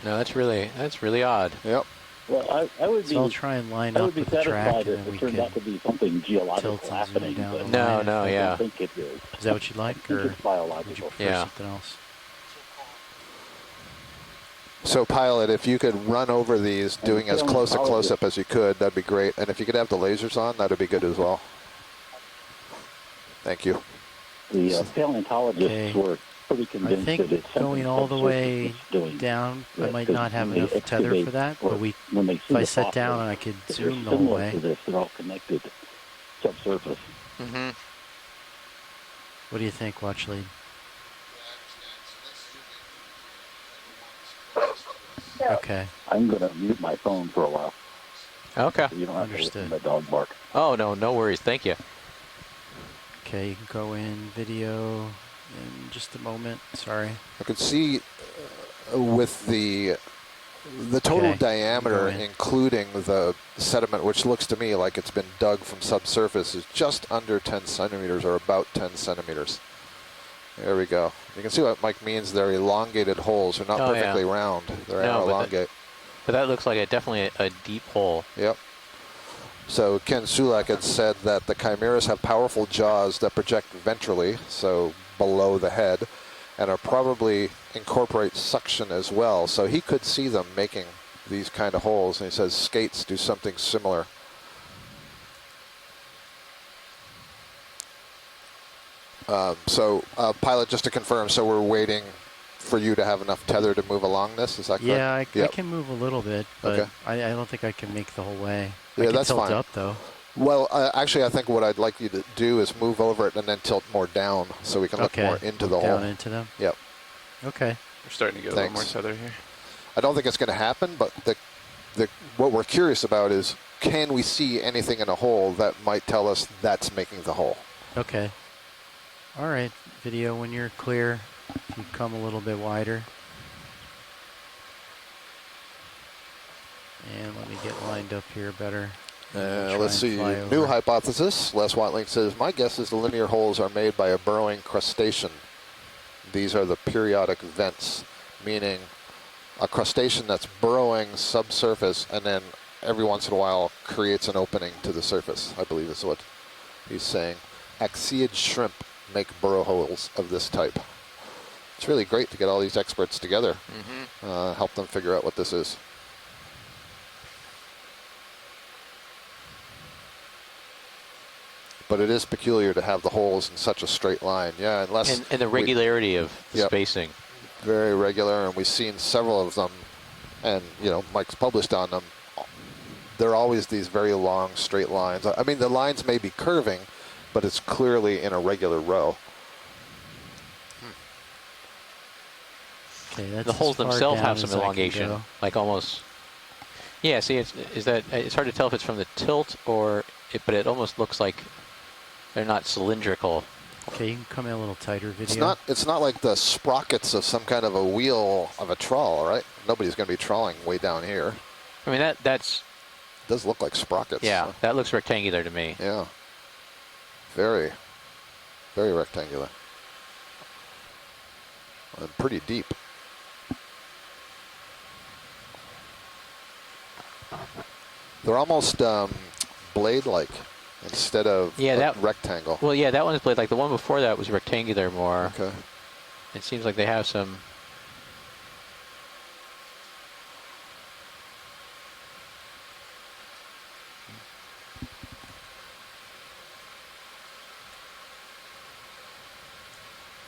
No, that's really odd. Yep. Well, I would So be. I'll try and line I up would be with the track, satisfied and if then we it turned out to can. be something geological tilt and zoom happening. down But the No, line. no, I yeah. don't think it is. Is that what you'd like, I think or it's would you biological. prefer Yeah. something else? So, pilot, if you could run over these, doing as close a close-up as you could, that'd be great. And if you could have the lasers on, that'd be good as well. Thank you. The paleontologists Okay. were pretty I convinced think that it's something going all the subsurface way that's doing down, I that, might 'cause not have when they enough tether for excavate that, or but when they see if I the sat down fossils, and I could they're zoom the whole similar way. to this. They're all connected subsurface. Mm-hmm. What do you think, Watch Lead? Okay. I'm going to mute my phone for a while. Okay. So you don't have to listen Understood. to the dog bark. Oh, no worries. Thank you. Okay, you can go in video in just a moment. Sorry. I could see with the total Okay, diameter, go in. including the sediment, which looks to me like it's been dug from subsurface, is just under 10 centimeters or about 10 centimeters. There we go. You can see what Mike means. They're elongated holes. They're not Oh, yeah. perfectly round. They're No, but elongate. But that looks like definitely a deep hole. Yep. So Ken Sulak had said that the chimeras have powerful jaws that project ventrally, so below the head, and are probably incorporate suction as well. So he could see them making these kind of holes, and he says skates do something similar. Pilot, just to confirm, so we're waiting for you to have enough tether to move along this, is that correct? Yeah, I Yep. can move a little bit, but Okay. I don't think I can make the whole way. I Yeah, can that's tilt fine. up, though. Well, actually, I think what I'd like you to do is move over it and then tilt more down so we can look Okay. more into the Down hole. into them? Yep. Okay. We're starting to get a little more tether here. I don't think it's going to happen, but what we're curious about is, can we see anything in a hole that might tell us that's making the hole? Okay. All right, video, when you're clear, if you come a little bit wider. And let me get lined up here better. Try Let's and see. fly New over. hypothesis. Les Watling says, my guess is the linear holes are made by a burrowing crustacean. These are the periodic vents, meaning a crustacean that's burrowing subsurface and then every once in a while creates an opening to the surface, I believe is what he's saying. Axial shrimp make burrow holes of this type. It's really great to get all these experts together, help them figure out what this is. But it is peculiar to have the holes in such a straight line. Yeah, unless... And the regularity of the Yep. spacing. Very regular, and we've seen several of them, and, you know, Mike's published on them. They're always these very long, straight lines. I mean, the lines may be curving, but it's clearly in a regular row. Okay, that's The holes as far themselves down have some as I can elongation, go. like almost. Yeah, see, it's hard to tell if it's from the tilt but it almost looks like they're not cylindrical. Okay, you can come in a little tighter, video. It's not like the sprockets of some kind of a wheel of a trawl, right? Nobody's going to be trawling way down here. I mean, that's... It does look like sprockets. Yeah, that looks rectangular to me. Yeah. Very, very rectangular. And pretty deep. They're almost blade-like instead of rectangle. Well, yeah, that one's blade. Like the one before that was rectangular more. Okay. It seems like they have some...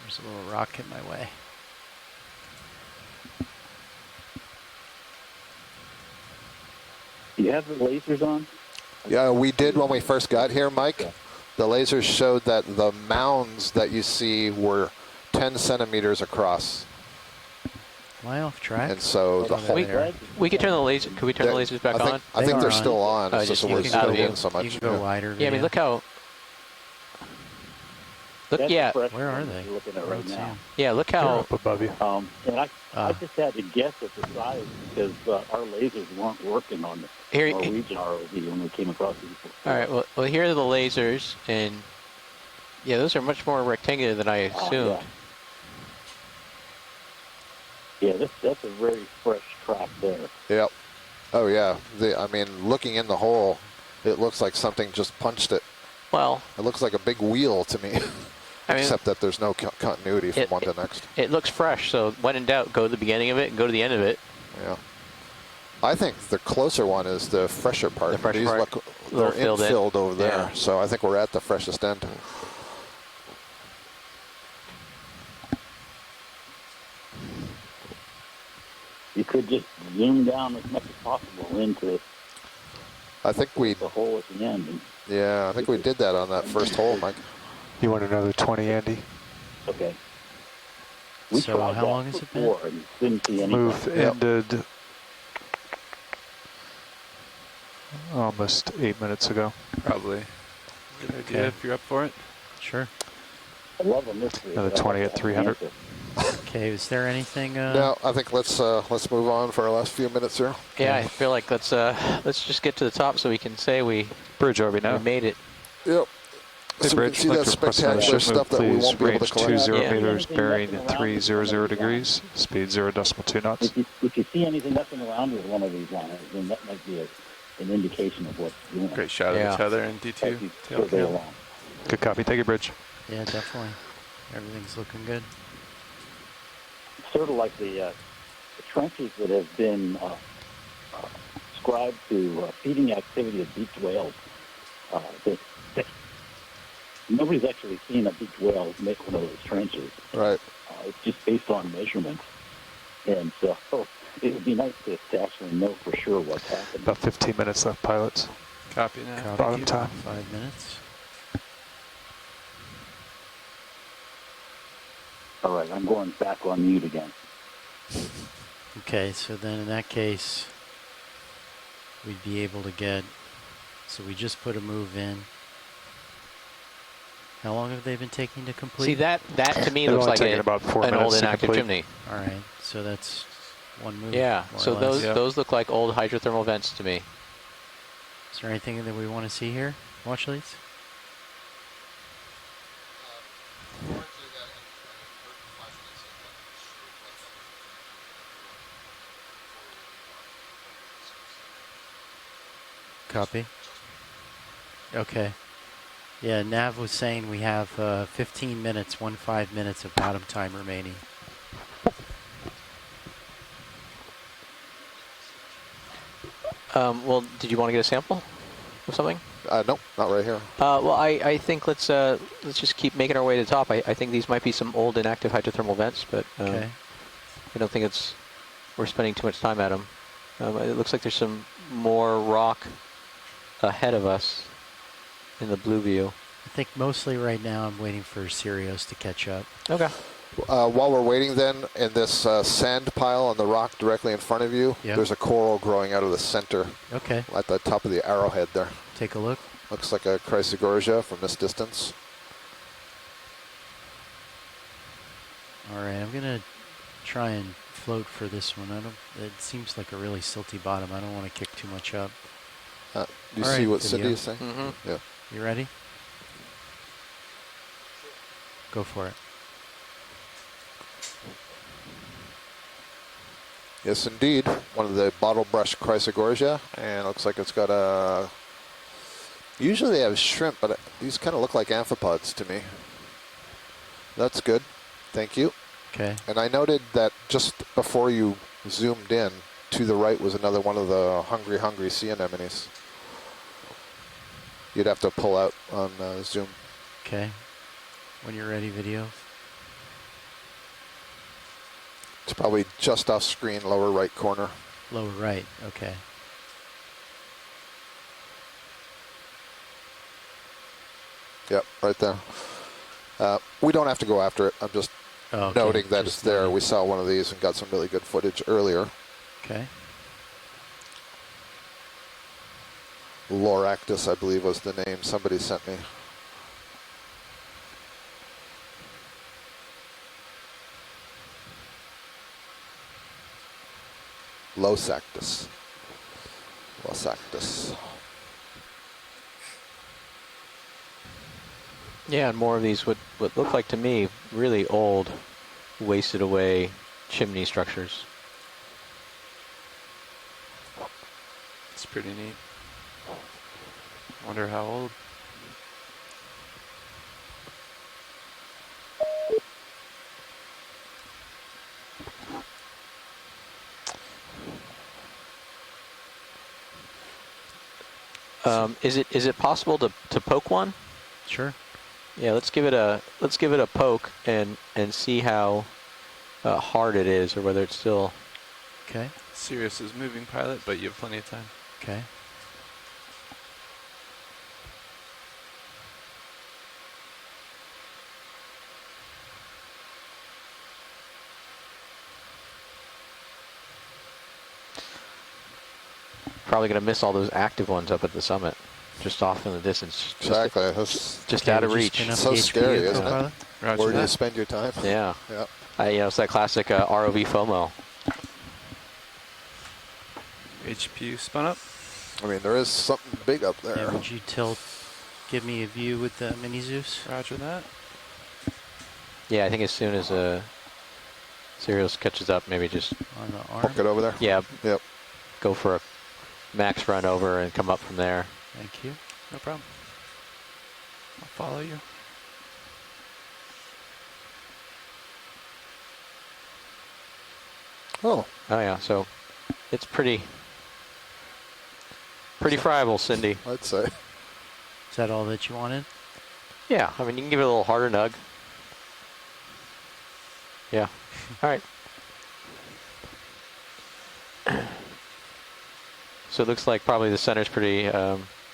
There's a little rock in my way. Do you have the lasers on? Yeah, we did when we first got here, Mike. The lasers showed that the mounds that you see were 10 centimeters across. Am I off track? And so the whole... We could turn the laser. Could we turn the lasers back on? I think they're still on. It's just you we're can zooming go- in so much. You can go wider. Yeah, I mean, look how... Look, That's yeah, the fresh Where are one they? You're looking at I right don't see now. 'em. yeah. Look They're how up above you. And I Ah. just had to guess at the size because our lasers weren't working on the here. Norwegian ROV when we came across these before. All right. Well, here are the lasers, and yeah, those are much more rectangular than I assumed. Yeah, that's a very fresh track there. Yep. Oh yeah. I mean, looking in the hole, it looks like something just punched it. Well, It looks like a big wheel to me, I mean, except that there's no continuity from one to the next. it looks fresh. So when in doubt, go to the beginning of it and go to the end of it. Yeah. I think the closer one is the fresher part. The fresher These part, look, a little they're filled in. infilled over there. Yeah. So I think we're at the freshest end. You could just zoom down as much as possible into I think we, the hole at the end. And, yeah, I think we did that on that first hole, Mike. You want another 20, Andy? okay. We So tried how that long has it been? before and didn't see anything. Move ended almost 8 minutes ago. Probably. Good idea Okay. if you're up for it. Sure. I love a mystery. Another but I 20 like at to 300. answer. Okay, is there anything? No, I think let's move on for our last few minutes here. Yeah, I feel like let's just get to the top so we can say we Bridge over now. made it. Yep. Hey, So we can Bridge, see like that to request spectacular another ship move, stuff that we please. won't be able to Range collect. 20 Yeah. meters, Anything bearing messing around 300 with degrees, speed 0.2 knots. If you see anything messing around with one of these lines, then that might be an indication of what's doing. Great shot Yeah. of each other in As D2 you tail survey cam. along. Good copy. Thank you, Bridge. Yeah, definitely. Everything's looking good. Sort of like the trenches that have been ascribed to feeding activity of beaked whales. Nobody's actually seen a beaked whale make one of those trenches. Right. It's just based on measurements. And so it would be nice to actually know for sure what's happening. About 15 minutes left, pilots. Copy now. Copy. Bottom time. 5 minutes. All right, I'm going back on mute again. Okay, so then in that case, we'd be able to get. So we just put a move in. How long have they been taking to complete? See that to me They've looks only like taken about 4 an old minutes to inactive complete. chimney. All right, so that's one move. Yeah. more So or less. those look like old hydrothermal vents to me. Is there anything that we want to see here? Watch leads. Copy. Okay. Yeah, Nav was saying we have 15 minutes, 15 minutes of bottom time remaining. Well, did you want to get a sample of something? Nope, not right here. Well, I think let's just keep making our way to the top. I think these might be some old inactive hydrothermal vents, but Okay. I don't think we're spending too much time at them. It looks like there's some more rock ahead of us in the blue view. I think mostly right now I'm waiting for Sirius to catch up. Okay. While we're waiting then, in this sand pile on the rock directly in front of you, Yep. there's a coral growing out of the center Okay, at the top of the arrowhead there. take a look. Looks like a Chrysogorgia from this distance. All right, I'm gonna try and float for this one. It seems like a really silty bottom. I don't want to kick too much up. Do you All see right, what video. Cindy is saying? Mm-hmm. Yeah. You ready? Go for it. Yes, indeed. One of the bottle brush Chrysogorgia, and it looks like it's got a. Usually they have shrimp, but these kind of look like amphipods to me. That's good. Thank you. Okay. And I noted that just before you zoomed in, to the right was another one of the hungry sea anemones. You'd have to pull out on zoom. Okay. When you're ready, video. It's probably just off screen, lower right corner. Lower right. Okay. Yep, right there. We don't have to go after it. I'm just Oh, okay. noting that Just it's there. noting. We saw one of these and got some really good footage earlier. Okay. Loractus, I believe, was the name somebody sent me. Los Actus. Los Actus. Yeah, and more of these what look like to me really old, wasted away chimney structures. It's pretty neat. Wonder how old. Is it possible to poke one? Sure. Yeah, let's give it a poke and see how hard it is, or whether it's still. Okay. Sirius is moving, pilot, but you have plenty of time. Okay. Probably going to miss all those active ones up at the summit, just off in the distance. Exactly. Just out of reach. It's so scary, isn't it? Roger Where do you that. spend your time? Yeah. Yeah. You know, it's that classic ROV FOMO. HPU spun up. I mean, there is something big up there. Yeah, would you tilt, give me a view with the Mini Zeus? Roger that. Yeah, I think as soon as Sirius catches up, maybe just On the arm? Poke it over there. yeah, Yep. go for a max run over and come up from there. Thank you. No problem. I'll follow you. Oh, Oh yeah, so it's pretty friable, Cindy. I'd say. Is that all that you wanted? Yeah, I mean you can give it a little harder nug. Yeah. All right. So it looks like probably the center's pretty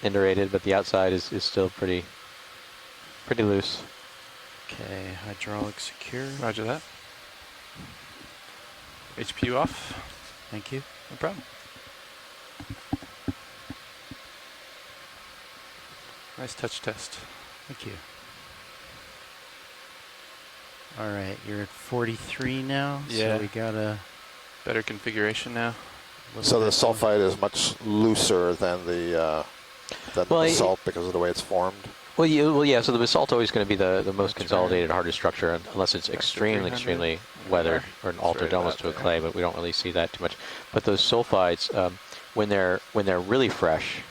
indurated, but the outside is still pretty loose. Okay, hydraulic secure. Roger that. HPU off. Thank you. No problem. Nice touch test. Thank you. All right, you're at 43 now. Yeah. So we got a Better configuration now. So the bit of- sulfide is much looser than the Well, basalt because of the way it's formed. Well, yeah. So the basalt's always going to be the most That's consolidated, hardest structure, unless it's Back to extremely 300. weathered or an altered right almost about to a there. clay. But we don't really see that too much. But those sulfides, when they're really fresh,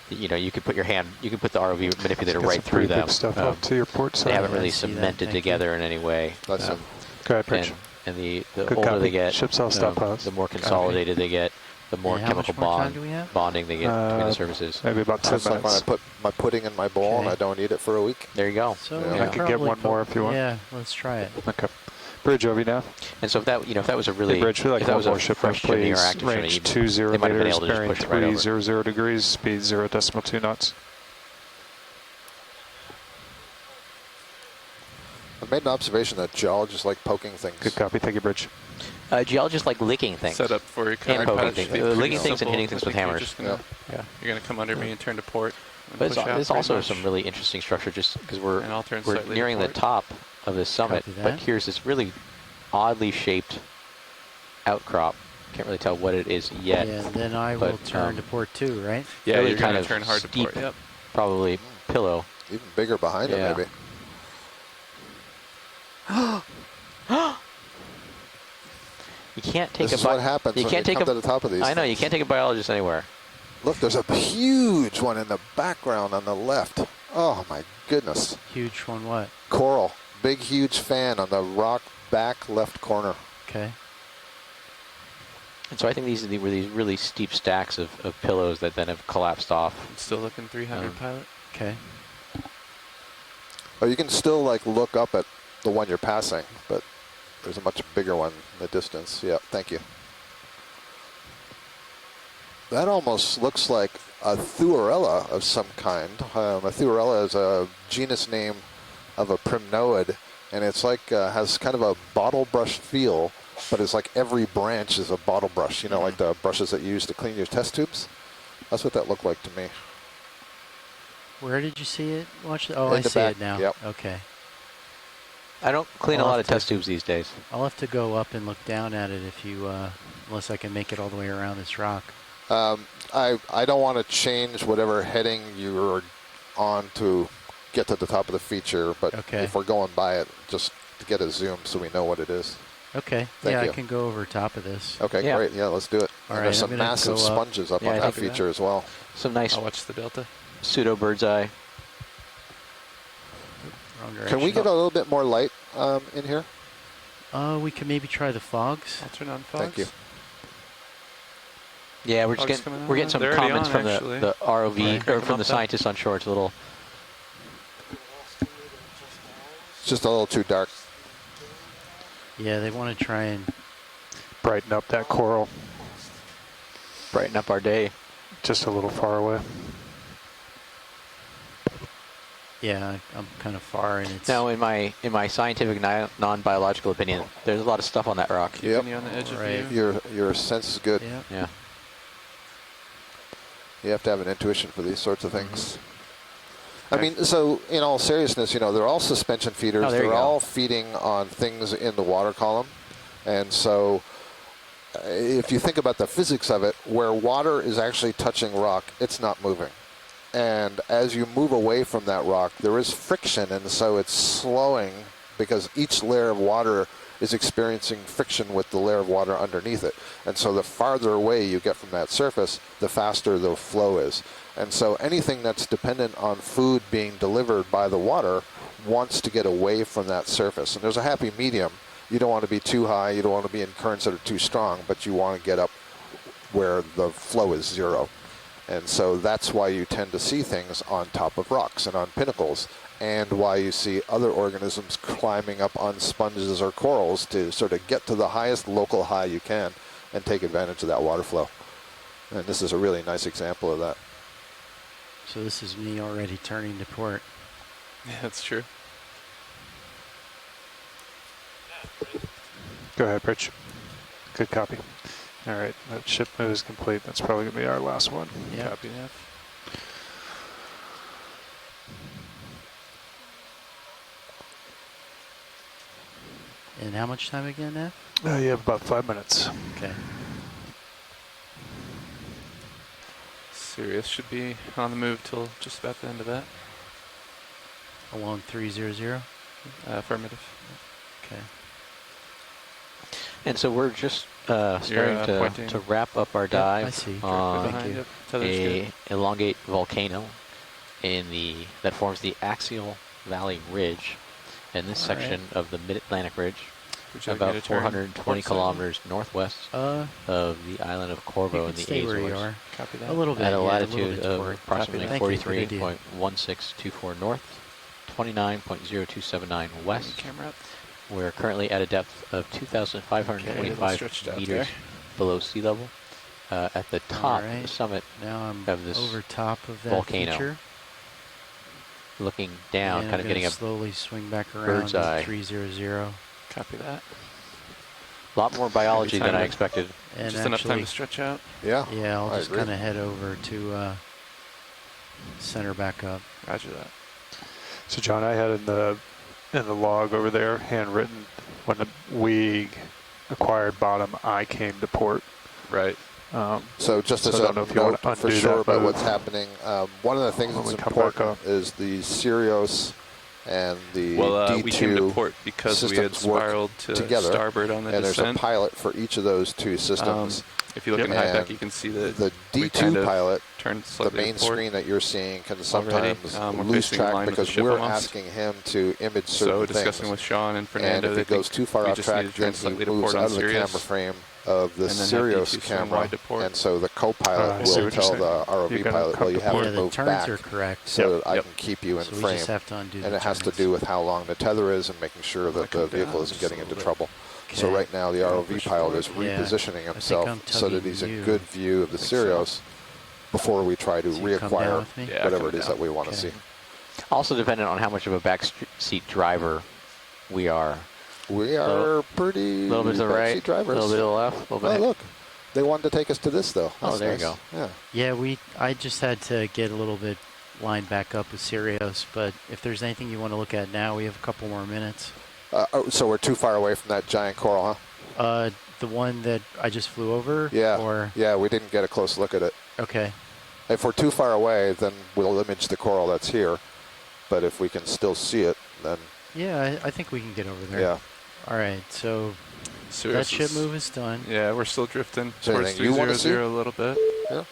you could put your hand, you can put the ROV manipulator Get right some through pretty them. big stuff up to your port They side. haven't Yeah, really I see that. cemented Thank you. together in any way. That's it. Go ahead, Bridge. And the Good older copy. they get, Ship's all stockpiles. the more consolidated they get, the more And how much chemical more time do we have? bonding they get between the surfaces. Maybe about 10 It's like when I minutes. put my pudding in my bowl and Okay. I don't eat it for a week. There you go. So Yeah. we I could get probably one more if you want. Yeah, let's try it. Okay. Bridge over now. And so if that was a really, Hey, Bridge, we like if that one was a more shipment, fresh chimney or please. active chimney, Range you- 20 they might have been meters, able to just bearing push it right over. 300 degrees, speed 0.2 knots. I made an observation that geologists like poking things. Good copy. Thank you, Bridge. Geologists like licking things. Set up for your And current poking patch. things. Be pretty Licking things and simple. hitting things I with think you're hammers. just gonna- Yeah. You're going to come under me and turn to port. And But push out there's pretty also much. some really interesting structure, just because we're And I'll turn we're slightly to nearing the port. top of this summit. Copy But that. here's this really oddly shaped outcrop. Can't really tell what it is yet. Yeah, and then I will but, turn to port 2, right? Yeah, really you're kind going of to turn hard to steep, port. Yep. probably pillow. Even bigger behind Yeah. it, maybe. You can't take This a is what happens you when can't you take come a to the top of these I know you things. can't take a biologist anywhere. Look, there's a huge one in the background on the left. Oh my goodness. Huge one, what? Coral. Big, huge fan on the rock back left corner. Okay. And so I think these were these really steep stacks of pillows that then have collapsed off. I'm still looking 300 pilot. Okay. Oh, you can still like look up at the one you're passing, but there's a much bigger one in the distance. Yeah, thank you. That almost looks like a thuarella of some kind. A thuarella is a genus name of a primnoid, and it's like has kind of a bottle brush feel, but it's like every branch is a bottle brush. You know, like the brushes that you use to clean your test tubes. That's what that looked like to me. Where did you see it? Watch. Oh, In I the see back, it now. yep. Okay. I don't clean a I'll lot have of test tubes these days. I'll have to go up and look down at it if you, unless I can make it all the way around this rock. I don't want to change whatever heading you're on to get to the top of the feature, but Okay. if we're going by it, just to get a zoom so we know what it is. Okay. Thank yeah, you. I can go over top of this. Okay, Yeah. great. Yeah, let's do it. All And right, there's I'm some gonna massive go up. sponges up Yeah, on I that think feature as well. Some nice I'll watch the delta. pseudo bird's eye. Wrong Can we direction. get a little bit more light in here? We can maybe try the fogs. I'll turn on fogs. Thank you. Yeah, we're just Fogs getting coming we're on. getting some They're already comments on, from actually. the ROV Right, or crank 'em from up the then. scientists on shore. It's a little. It's just a little too dark. Yeah, they want to try and. Brighten up that coral Brighten up our day. just a little far away. Yeah, I'm kind of far, and it's. Now, in my scientific non-biological opinion, there's a lot of stuff on that rock. Yep. Keeping you on the edge Right. of view. Your sense is good. Yeah. Yeah. You have to have an intuition for these sorts of things. I Okay. mean, so in all seriousness, you know, they're all suspension feeders. Oh, there you they're go. all feeding on things in the water column. And so if you think about the physics of it, where water is actually touching rock, it's not moving. And as you move away from that rock, there is friction, and so it's slowing because each layer of water is experiencing friction with the layer of water underneath it. And so the farther away you get from that surface, the faster the flow is. And so anything that's dependent on food being delivered by the water wants to get away from that surface. And there's a happy medium. You don't want to be too high, you don't want to be in currents that are too strong, but you want to get up where the flow is zero. And so that's why you tend to see things on top of rocks and on pinnacles, and why you see other organisms climbing up on sponges or corals to sort of get to the highest local high you can and take advantage of that water flow. And this is a really nice example of that. So this is me already turning to port. Yeah, that's true. Go ahead, Rich. Good copy. All right, that ship move is complete. That's probably going to be our last one. Yeah. Copy that. And how much time again, Nev? You have about 5 minutes. Okay. Sirius should be on the move till just about the end of that. Along 300. Affirmative. Okay. And so we're just starting pointing. to wrap up our Yep, dive I see. on Behind it. Tether's a good. elongate volcano that forms the Axial Valley Ridge, in this All right. section of the Mid-Atlantic Ridge, Would you like me about to turn 420 port side? kilometers northwest You of the island of Corvo in can the stay where you Azores, are. Copy that. A little bit. at a yeah, latitude little bit of toward. approximately Thank you, good idea. 43.1624 north, 29.0279 west. Camera up. We're currently at a depth of Okay, a little 2,525 stretched out meters there. below sea level. At the top, right. the summit, Now I'm of this over top of that volcano, feature. looking down, and kind I'm of getting gonna a slowly swing back around bird's to eye. 300. Copy that. lot more biology Every than I time expected. And Just enough time actually, to stretch out. Yeah. yeah, I'll I just agree. kind of head over to center back up. Roger that. So John, I had in the log over there, handwritten, when we acquired bottom, I came to port. Right. So just So as I a don't know if you note wanna for undo sure that about move what's happening, one of the things when that's we come back important up. is the Sirius and the Well, we came to D2 port because we had systems work spiraled to together, starboard on the and there's a descent. pilot for each of those two systems. If you look in Yep. high pack, And you can see that The we D2 kind of pilot, turned the slightly main to port. screen that you're seeing, can already. sometimes We're lose facing in track line with the because ship we're almost. asking him to image certain So things. discussing with Sean and And Fernando, if they it goes think too far we off just track, need to turn then he slightly to moves port out on of the Sirius. camera frame of the And then have Sirius D2 swim camera, wide to port. and so the co-pilot I see will what you're tell saying. the You're ROV gonna pilot, come well, you to have port. to Yeah, the move turns back are correct. so that I Yep. can keep you in So we frame. just have to undo And the it has to turns. do with how long the tether is and making sure that the come vehicle down isn't just getting a into little trouble. So Okay. right now the I'll ROV push pilot is forward. Yeah. repositioning I'm himself so that tugging he's in you. good view of the Think so. Sirius before we try to So you come down reacquire with me? Yeah, whatever coming it is down. that we want to Okay. see. Also dependent on how much of a backseat driver we are. We are Little- pretty A little bit to the backseat right, a drivers. little bit to the left, a little Oh, bit. look. They wanted to take us to this, though. Oh, That's there you nice. go. Yeah. Yeah, I just had to get a little bit lined back up with Sirius, but if there's anything you want to look at now, we have a couple more minutes. So we're too far away from that giant coral, huh? The one that I just flew over? Yeah. Or Yeah, we didn't get a close look at it. okay. If we're too far away, then we'll image the coral that's here. But if we can still see it, then Yeah, I think we can get over there. yeah. All right, so that ship move is done. Yeah, we're still drifting Is there towards anything you wanna 300 a little bit. Yeah.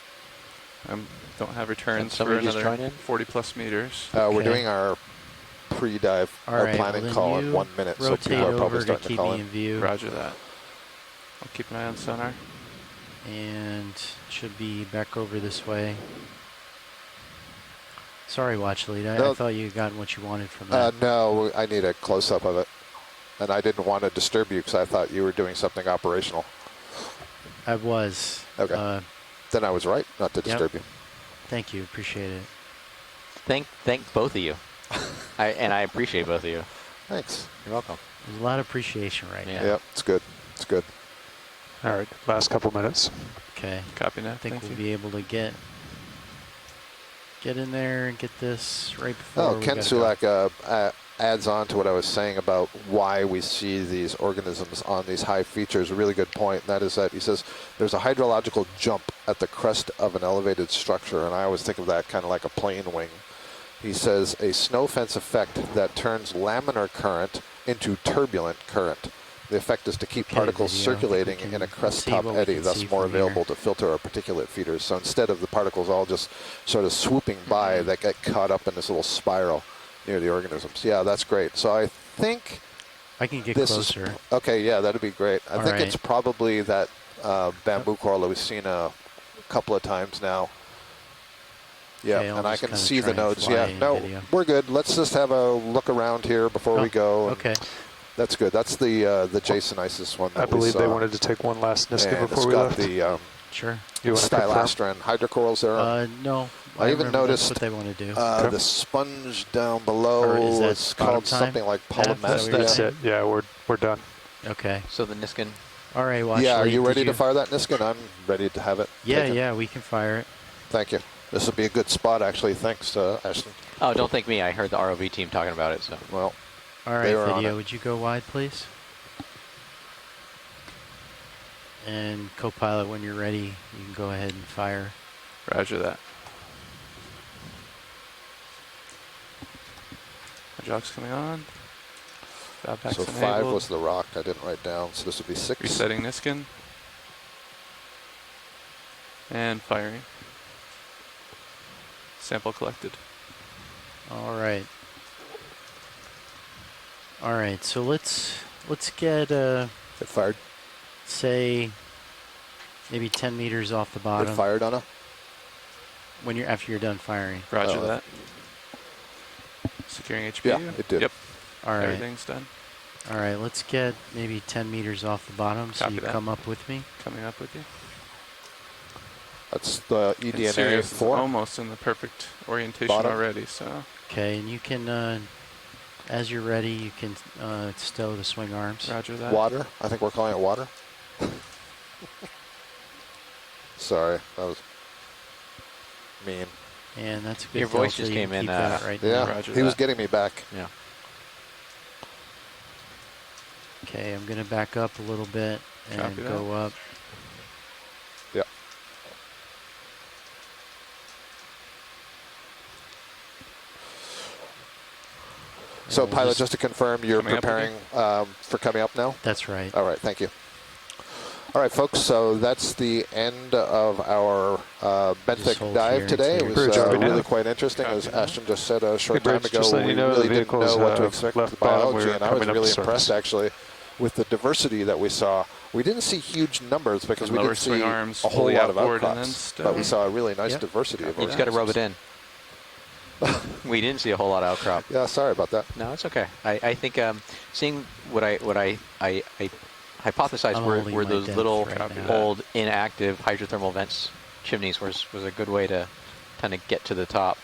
Don't have returns for somebody just another join in? 40 plus meters. We're Okay. doing our pre-dive, All our right, planning well, then call in you 1 minute, so rotate people are probably over to starting to keep call me in in. view. Roger that. I'll keep an eye on sonar. And should be back over this way. Sorry, Watch Lead. I No. thought you got what you wanted from that. No, I need a close-up of it. And I didn't want to disturb you because I thought you were doing something operational. I was. Okay. Then I was right not to disturb you. Thank you. Appreciate it. Thank both of you. I appreciate both of you. Thanks. You're welcome. There's a lot of appreciation right Yeah. now. Yep, it's good. It's good. All right, last couple minutes. Okay. Copy that. I think Thank we'll you. be able to get in there and get this right before Oh, we Ken gotta go. Sulak adds on to what I was saying about why we see these organisms on these high features. A really good point. And that is that he says there's a hydrological jump at the crest of an elevated structure, and I always think of that kind of like a plane wing. He says a snow fence effect that turns laminar current into turbulent current. The effect is to keep Okay, particles video. circulating We can in a see crest-top what we eddy, can thus see more from here. available to filter our particulate feeders. So instead of the particles all just sort of swooping by, they get caught up in this little spiral near the organisms. Yeah, that's great. So I think I can get this closer. is okay. Yeah, that'd be great. I All think right. it's probably that bamboo coral that we've seen a couple of times now. Yeah, Okay, I'll and I just can kinda see try the and nodes. fly Yeah, in no, video. we're good. Let's just have a look around here before we go. and Okay. That's good. That's the Jason Isis one. That I believe we they saw. wanted to take one last Niska And before it's we got left. the Sure. You want to confirm? stylastron hydrocorals there. No. I even remember noticed that's what they want to do. Okay. the sponge down below. Or is that It's bottom called time? something like Is that what you're polymath. That's saying? it. Yeah, we're done. Okay. So the Niskin. All right, Watch Yeah, are Lead, you did ready to fire that Niskin? I'm ready to have it. Yeah, taken. yeah, we can fire it. Thank you. This would be a good spot, actually. Thanks, Ashton. Oh, don't thank me. I heard the ROV team talking about it. So Well, All right, They were on video, it. would you go wide, please? And co-pilot, when you're ready, you can go ahead and fire. Roger that. Job's coming on. Job so packs 5 enabled. was the rock I didn't write down, so this would be 6. Resetting Niskin. And firing. Sample collected. All right. All right, so let's get It fired. say maybe 10 meters off the It bottom fired on a. when you're after you're done firing. Roger Oh. that. Securing HPU. Yeah, it did. Yep. All right. Everything's done. All right, let's get maybe 10 meters off the bottom so Copy you that. come up with me. Coming up with you. That's the And EDNA Sirius is 4. almost in the perfect orientation Bottom. already, so Okay, and you can, as you're ready, you can stow the swing arms. roger that. Water. I think we're calling it water. Sorry, that was mean. And that's a good Your voice delta, just you came can in, keep that right Yeah, now. Roger he was that. getting me back. yeah. Okay, I'm going to back up a little bit and Copy that. go up. Yeah. So, we'll pilot, just- just to confirm, you're Coming up preparing for coming up now? That's right. All right, thank you. All right, folks, so that's the end of our Just benthic hold dive here today. It until was you're- Bridge, really now. quite interesting. As Copy that. Ashton just said a short Hey, time Bridge, ago, just letting we you know really the didn't know vehicles what to have expect left with bottom. biology, We're and I was coming up really the surface. impressed, actually, with the diversity that we saw. We didn't see huge numbers because we Lower didn't see swing arms a whole fully lot of outboard and then outcrops, but we stow. saw a really nice Yep. diversity of You just got to rub it organisms. in. We didn't see a whole lot of outcrop. Yeah, sorry about that. No, it's okay. I think seeing what I hypothesized I'm were holding my those depth little right now. old inactive hydrothermal vents chimneys was a good way to kind of get to the top.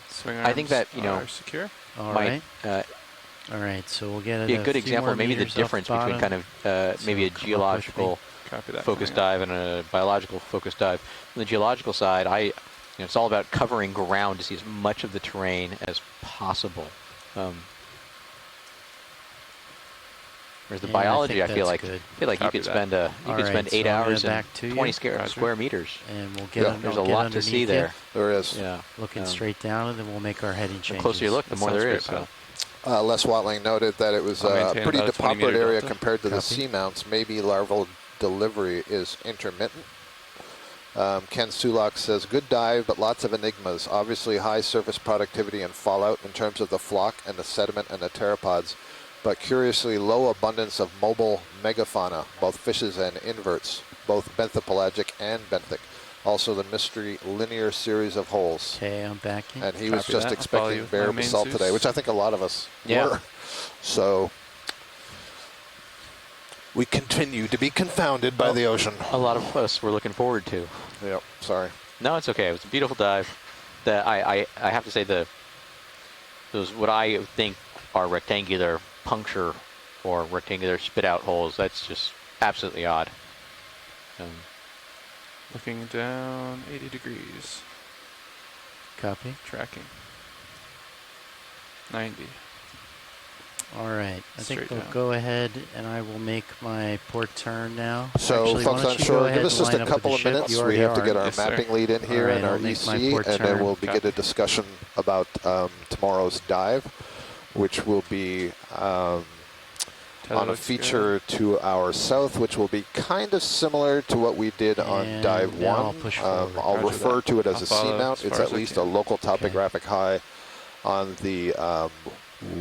Swing I think arms that, you know, are secure. All might right. All right, so we'll get be a a good few example more of maybe the meters off difference bottom. between kind of maybe a come up with me. geological Copy that. focus coming up. dive and a biological focus dive. On the geological side, it's all about covering ground to see as much of the terrain as possible. Whereas the Yeah, biology, I think feel that's like good. you Copy could that. spend All right, 8 so I'm gonna hours and back to 20 you. square meters. And we'll get Yeah. un- There's I'll a get lot to see underneath there. There is. Yeah. looking Um, straight down, and then we'll make our heading The changes. closer you look, the That more there sounds is. great, So. Les Watling noted that it was I'll a maintain pretty about a 20 depopulated meter area delta. compared to the Copy. seamounts. Maybe larval delivery is intermittent. Ken Sulak says, good dive, but lots of enigmas. Obviously high surface productivity and fallout in terms of the flock and the sediment and the pteropods, but curiously low abundance of mobile megafauna, both fishes and inverts, both benthopelagic and benthic. Also the mystery linear series of holes. Okay, I'm backing. And he was Copy just that. I'll follow you expecting with bare my main basalt Zeus. today, which I think a lot of us Yeah. were. So we continue to be confounded by the ocean. A lot of us were looking forward to. Yep, sorry. No, it's okay. It was a beautiful dive. I have to say those what I think are rectangular puncture or rectangular spit out holes. That's just absolutely odd. Looking down 80 degrees. Copy. Tracking. 90. All right. I think Straight we'll down. go ahead, and I will make my port turn now. So, Actually, folks why don't on you go shore, ahead give us and just line a up with couple the of ship. minutes. You We already have to are. get our Yes, sir. mapping lead in here right, and our I'll make my EC, port and then turn. we'll begin a discussion about tomorrow's dive, which will be on a looks feature to our south, which will be kind of similar to what we did on And dive now I'll 1. push forward. I'll Roger refer that. to it as I'll a follow seamount. as It's far at as I least a can. local topographic high on the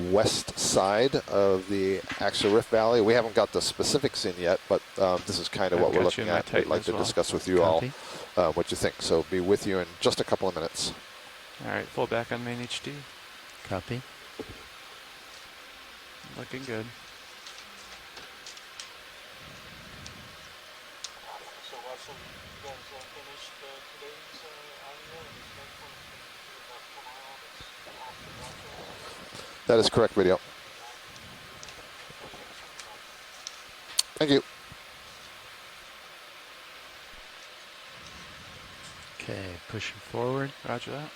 west side of the Axial Rift Valley. We haven't got the specifics in yet, but this is kind of I've what we're got you looking in my at. We'd Titan like as to well. discuss with you Copy. all what you think. So be with you in just a couple of minutes. All right, full back on main HD. Copy. Looking good. That is correct, video. Thank you. Okay, pushing forward. Roger that.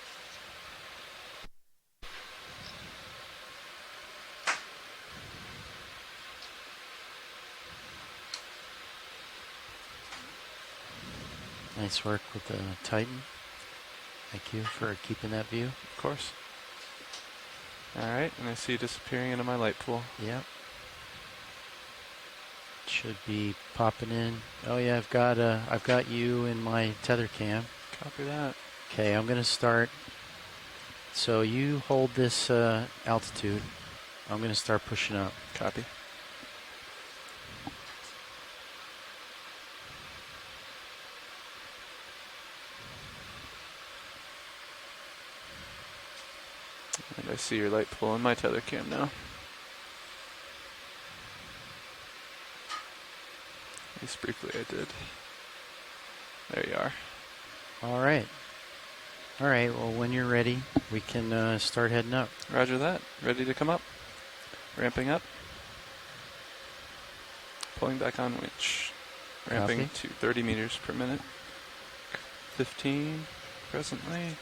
Nice work with the Titan. Thank you for keeping that view. Of course. All right, and I see you disappearing into my light pool. Yep. Should be popping in. Oh yeah, I've got you in my tether cam. Copy that. Okay, I'm gonna start. So you hold this altitude. I'm gonna start pushing up. Copy. And I see your light pool in my tether cam now. At least briefly I did. There you are. All right. All right. Well, when you're ready, we can start heading up. Roger that. Ready to come up. Ramping up. Pulling back on winch. Ramping Copy. to 30 meters per minute. 15 presently.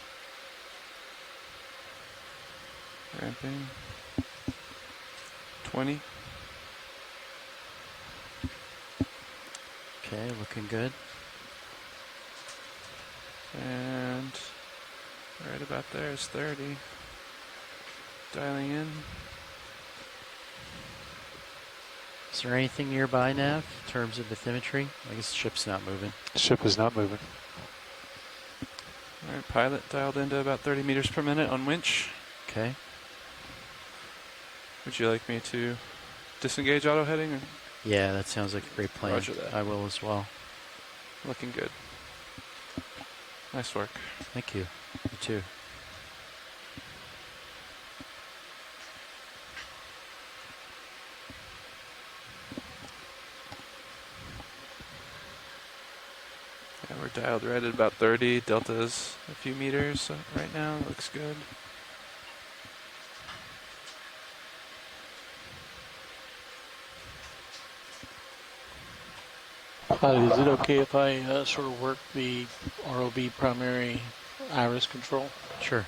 Ramping. 20. Okay, looking good. And right about there is 30. Dialing in. Is there anything nearby, Nav, in terms of bathymetry? I guess the ship's not moving. Ship is not moving. All right, pilot dialed into about 30 meters per minute on winch. Okay. Would you like me to disengage auto heading? Or Yeah, that sounds like a great plan. Roger that. I will as well. looking good. Nice work. Thank you. You too. Yeah, we're dialed right at about 30. Delta's a few meters right now. Looks good. Is it okay if I sort of work the ROV primary iris control? Sure.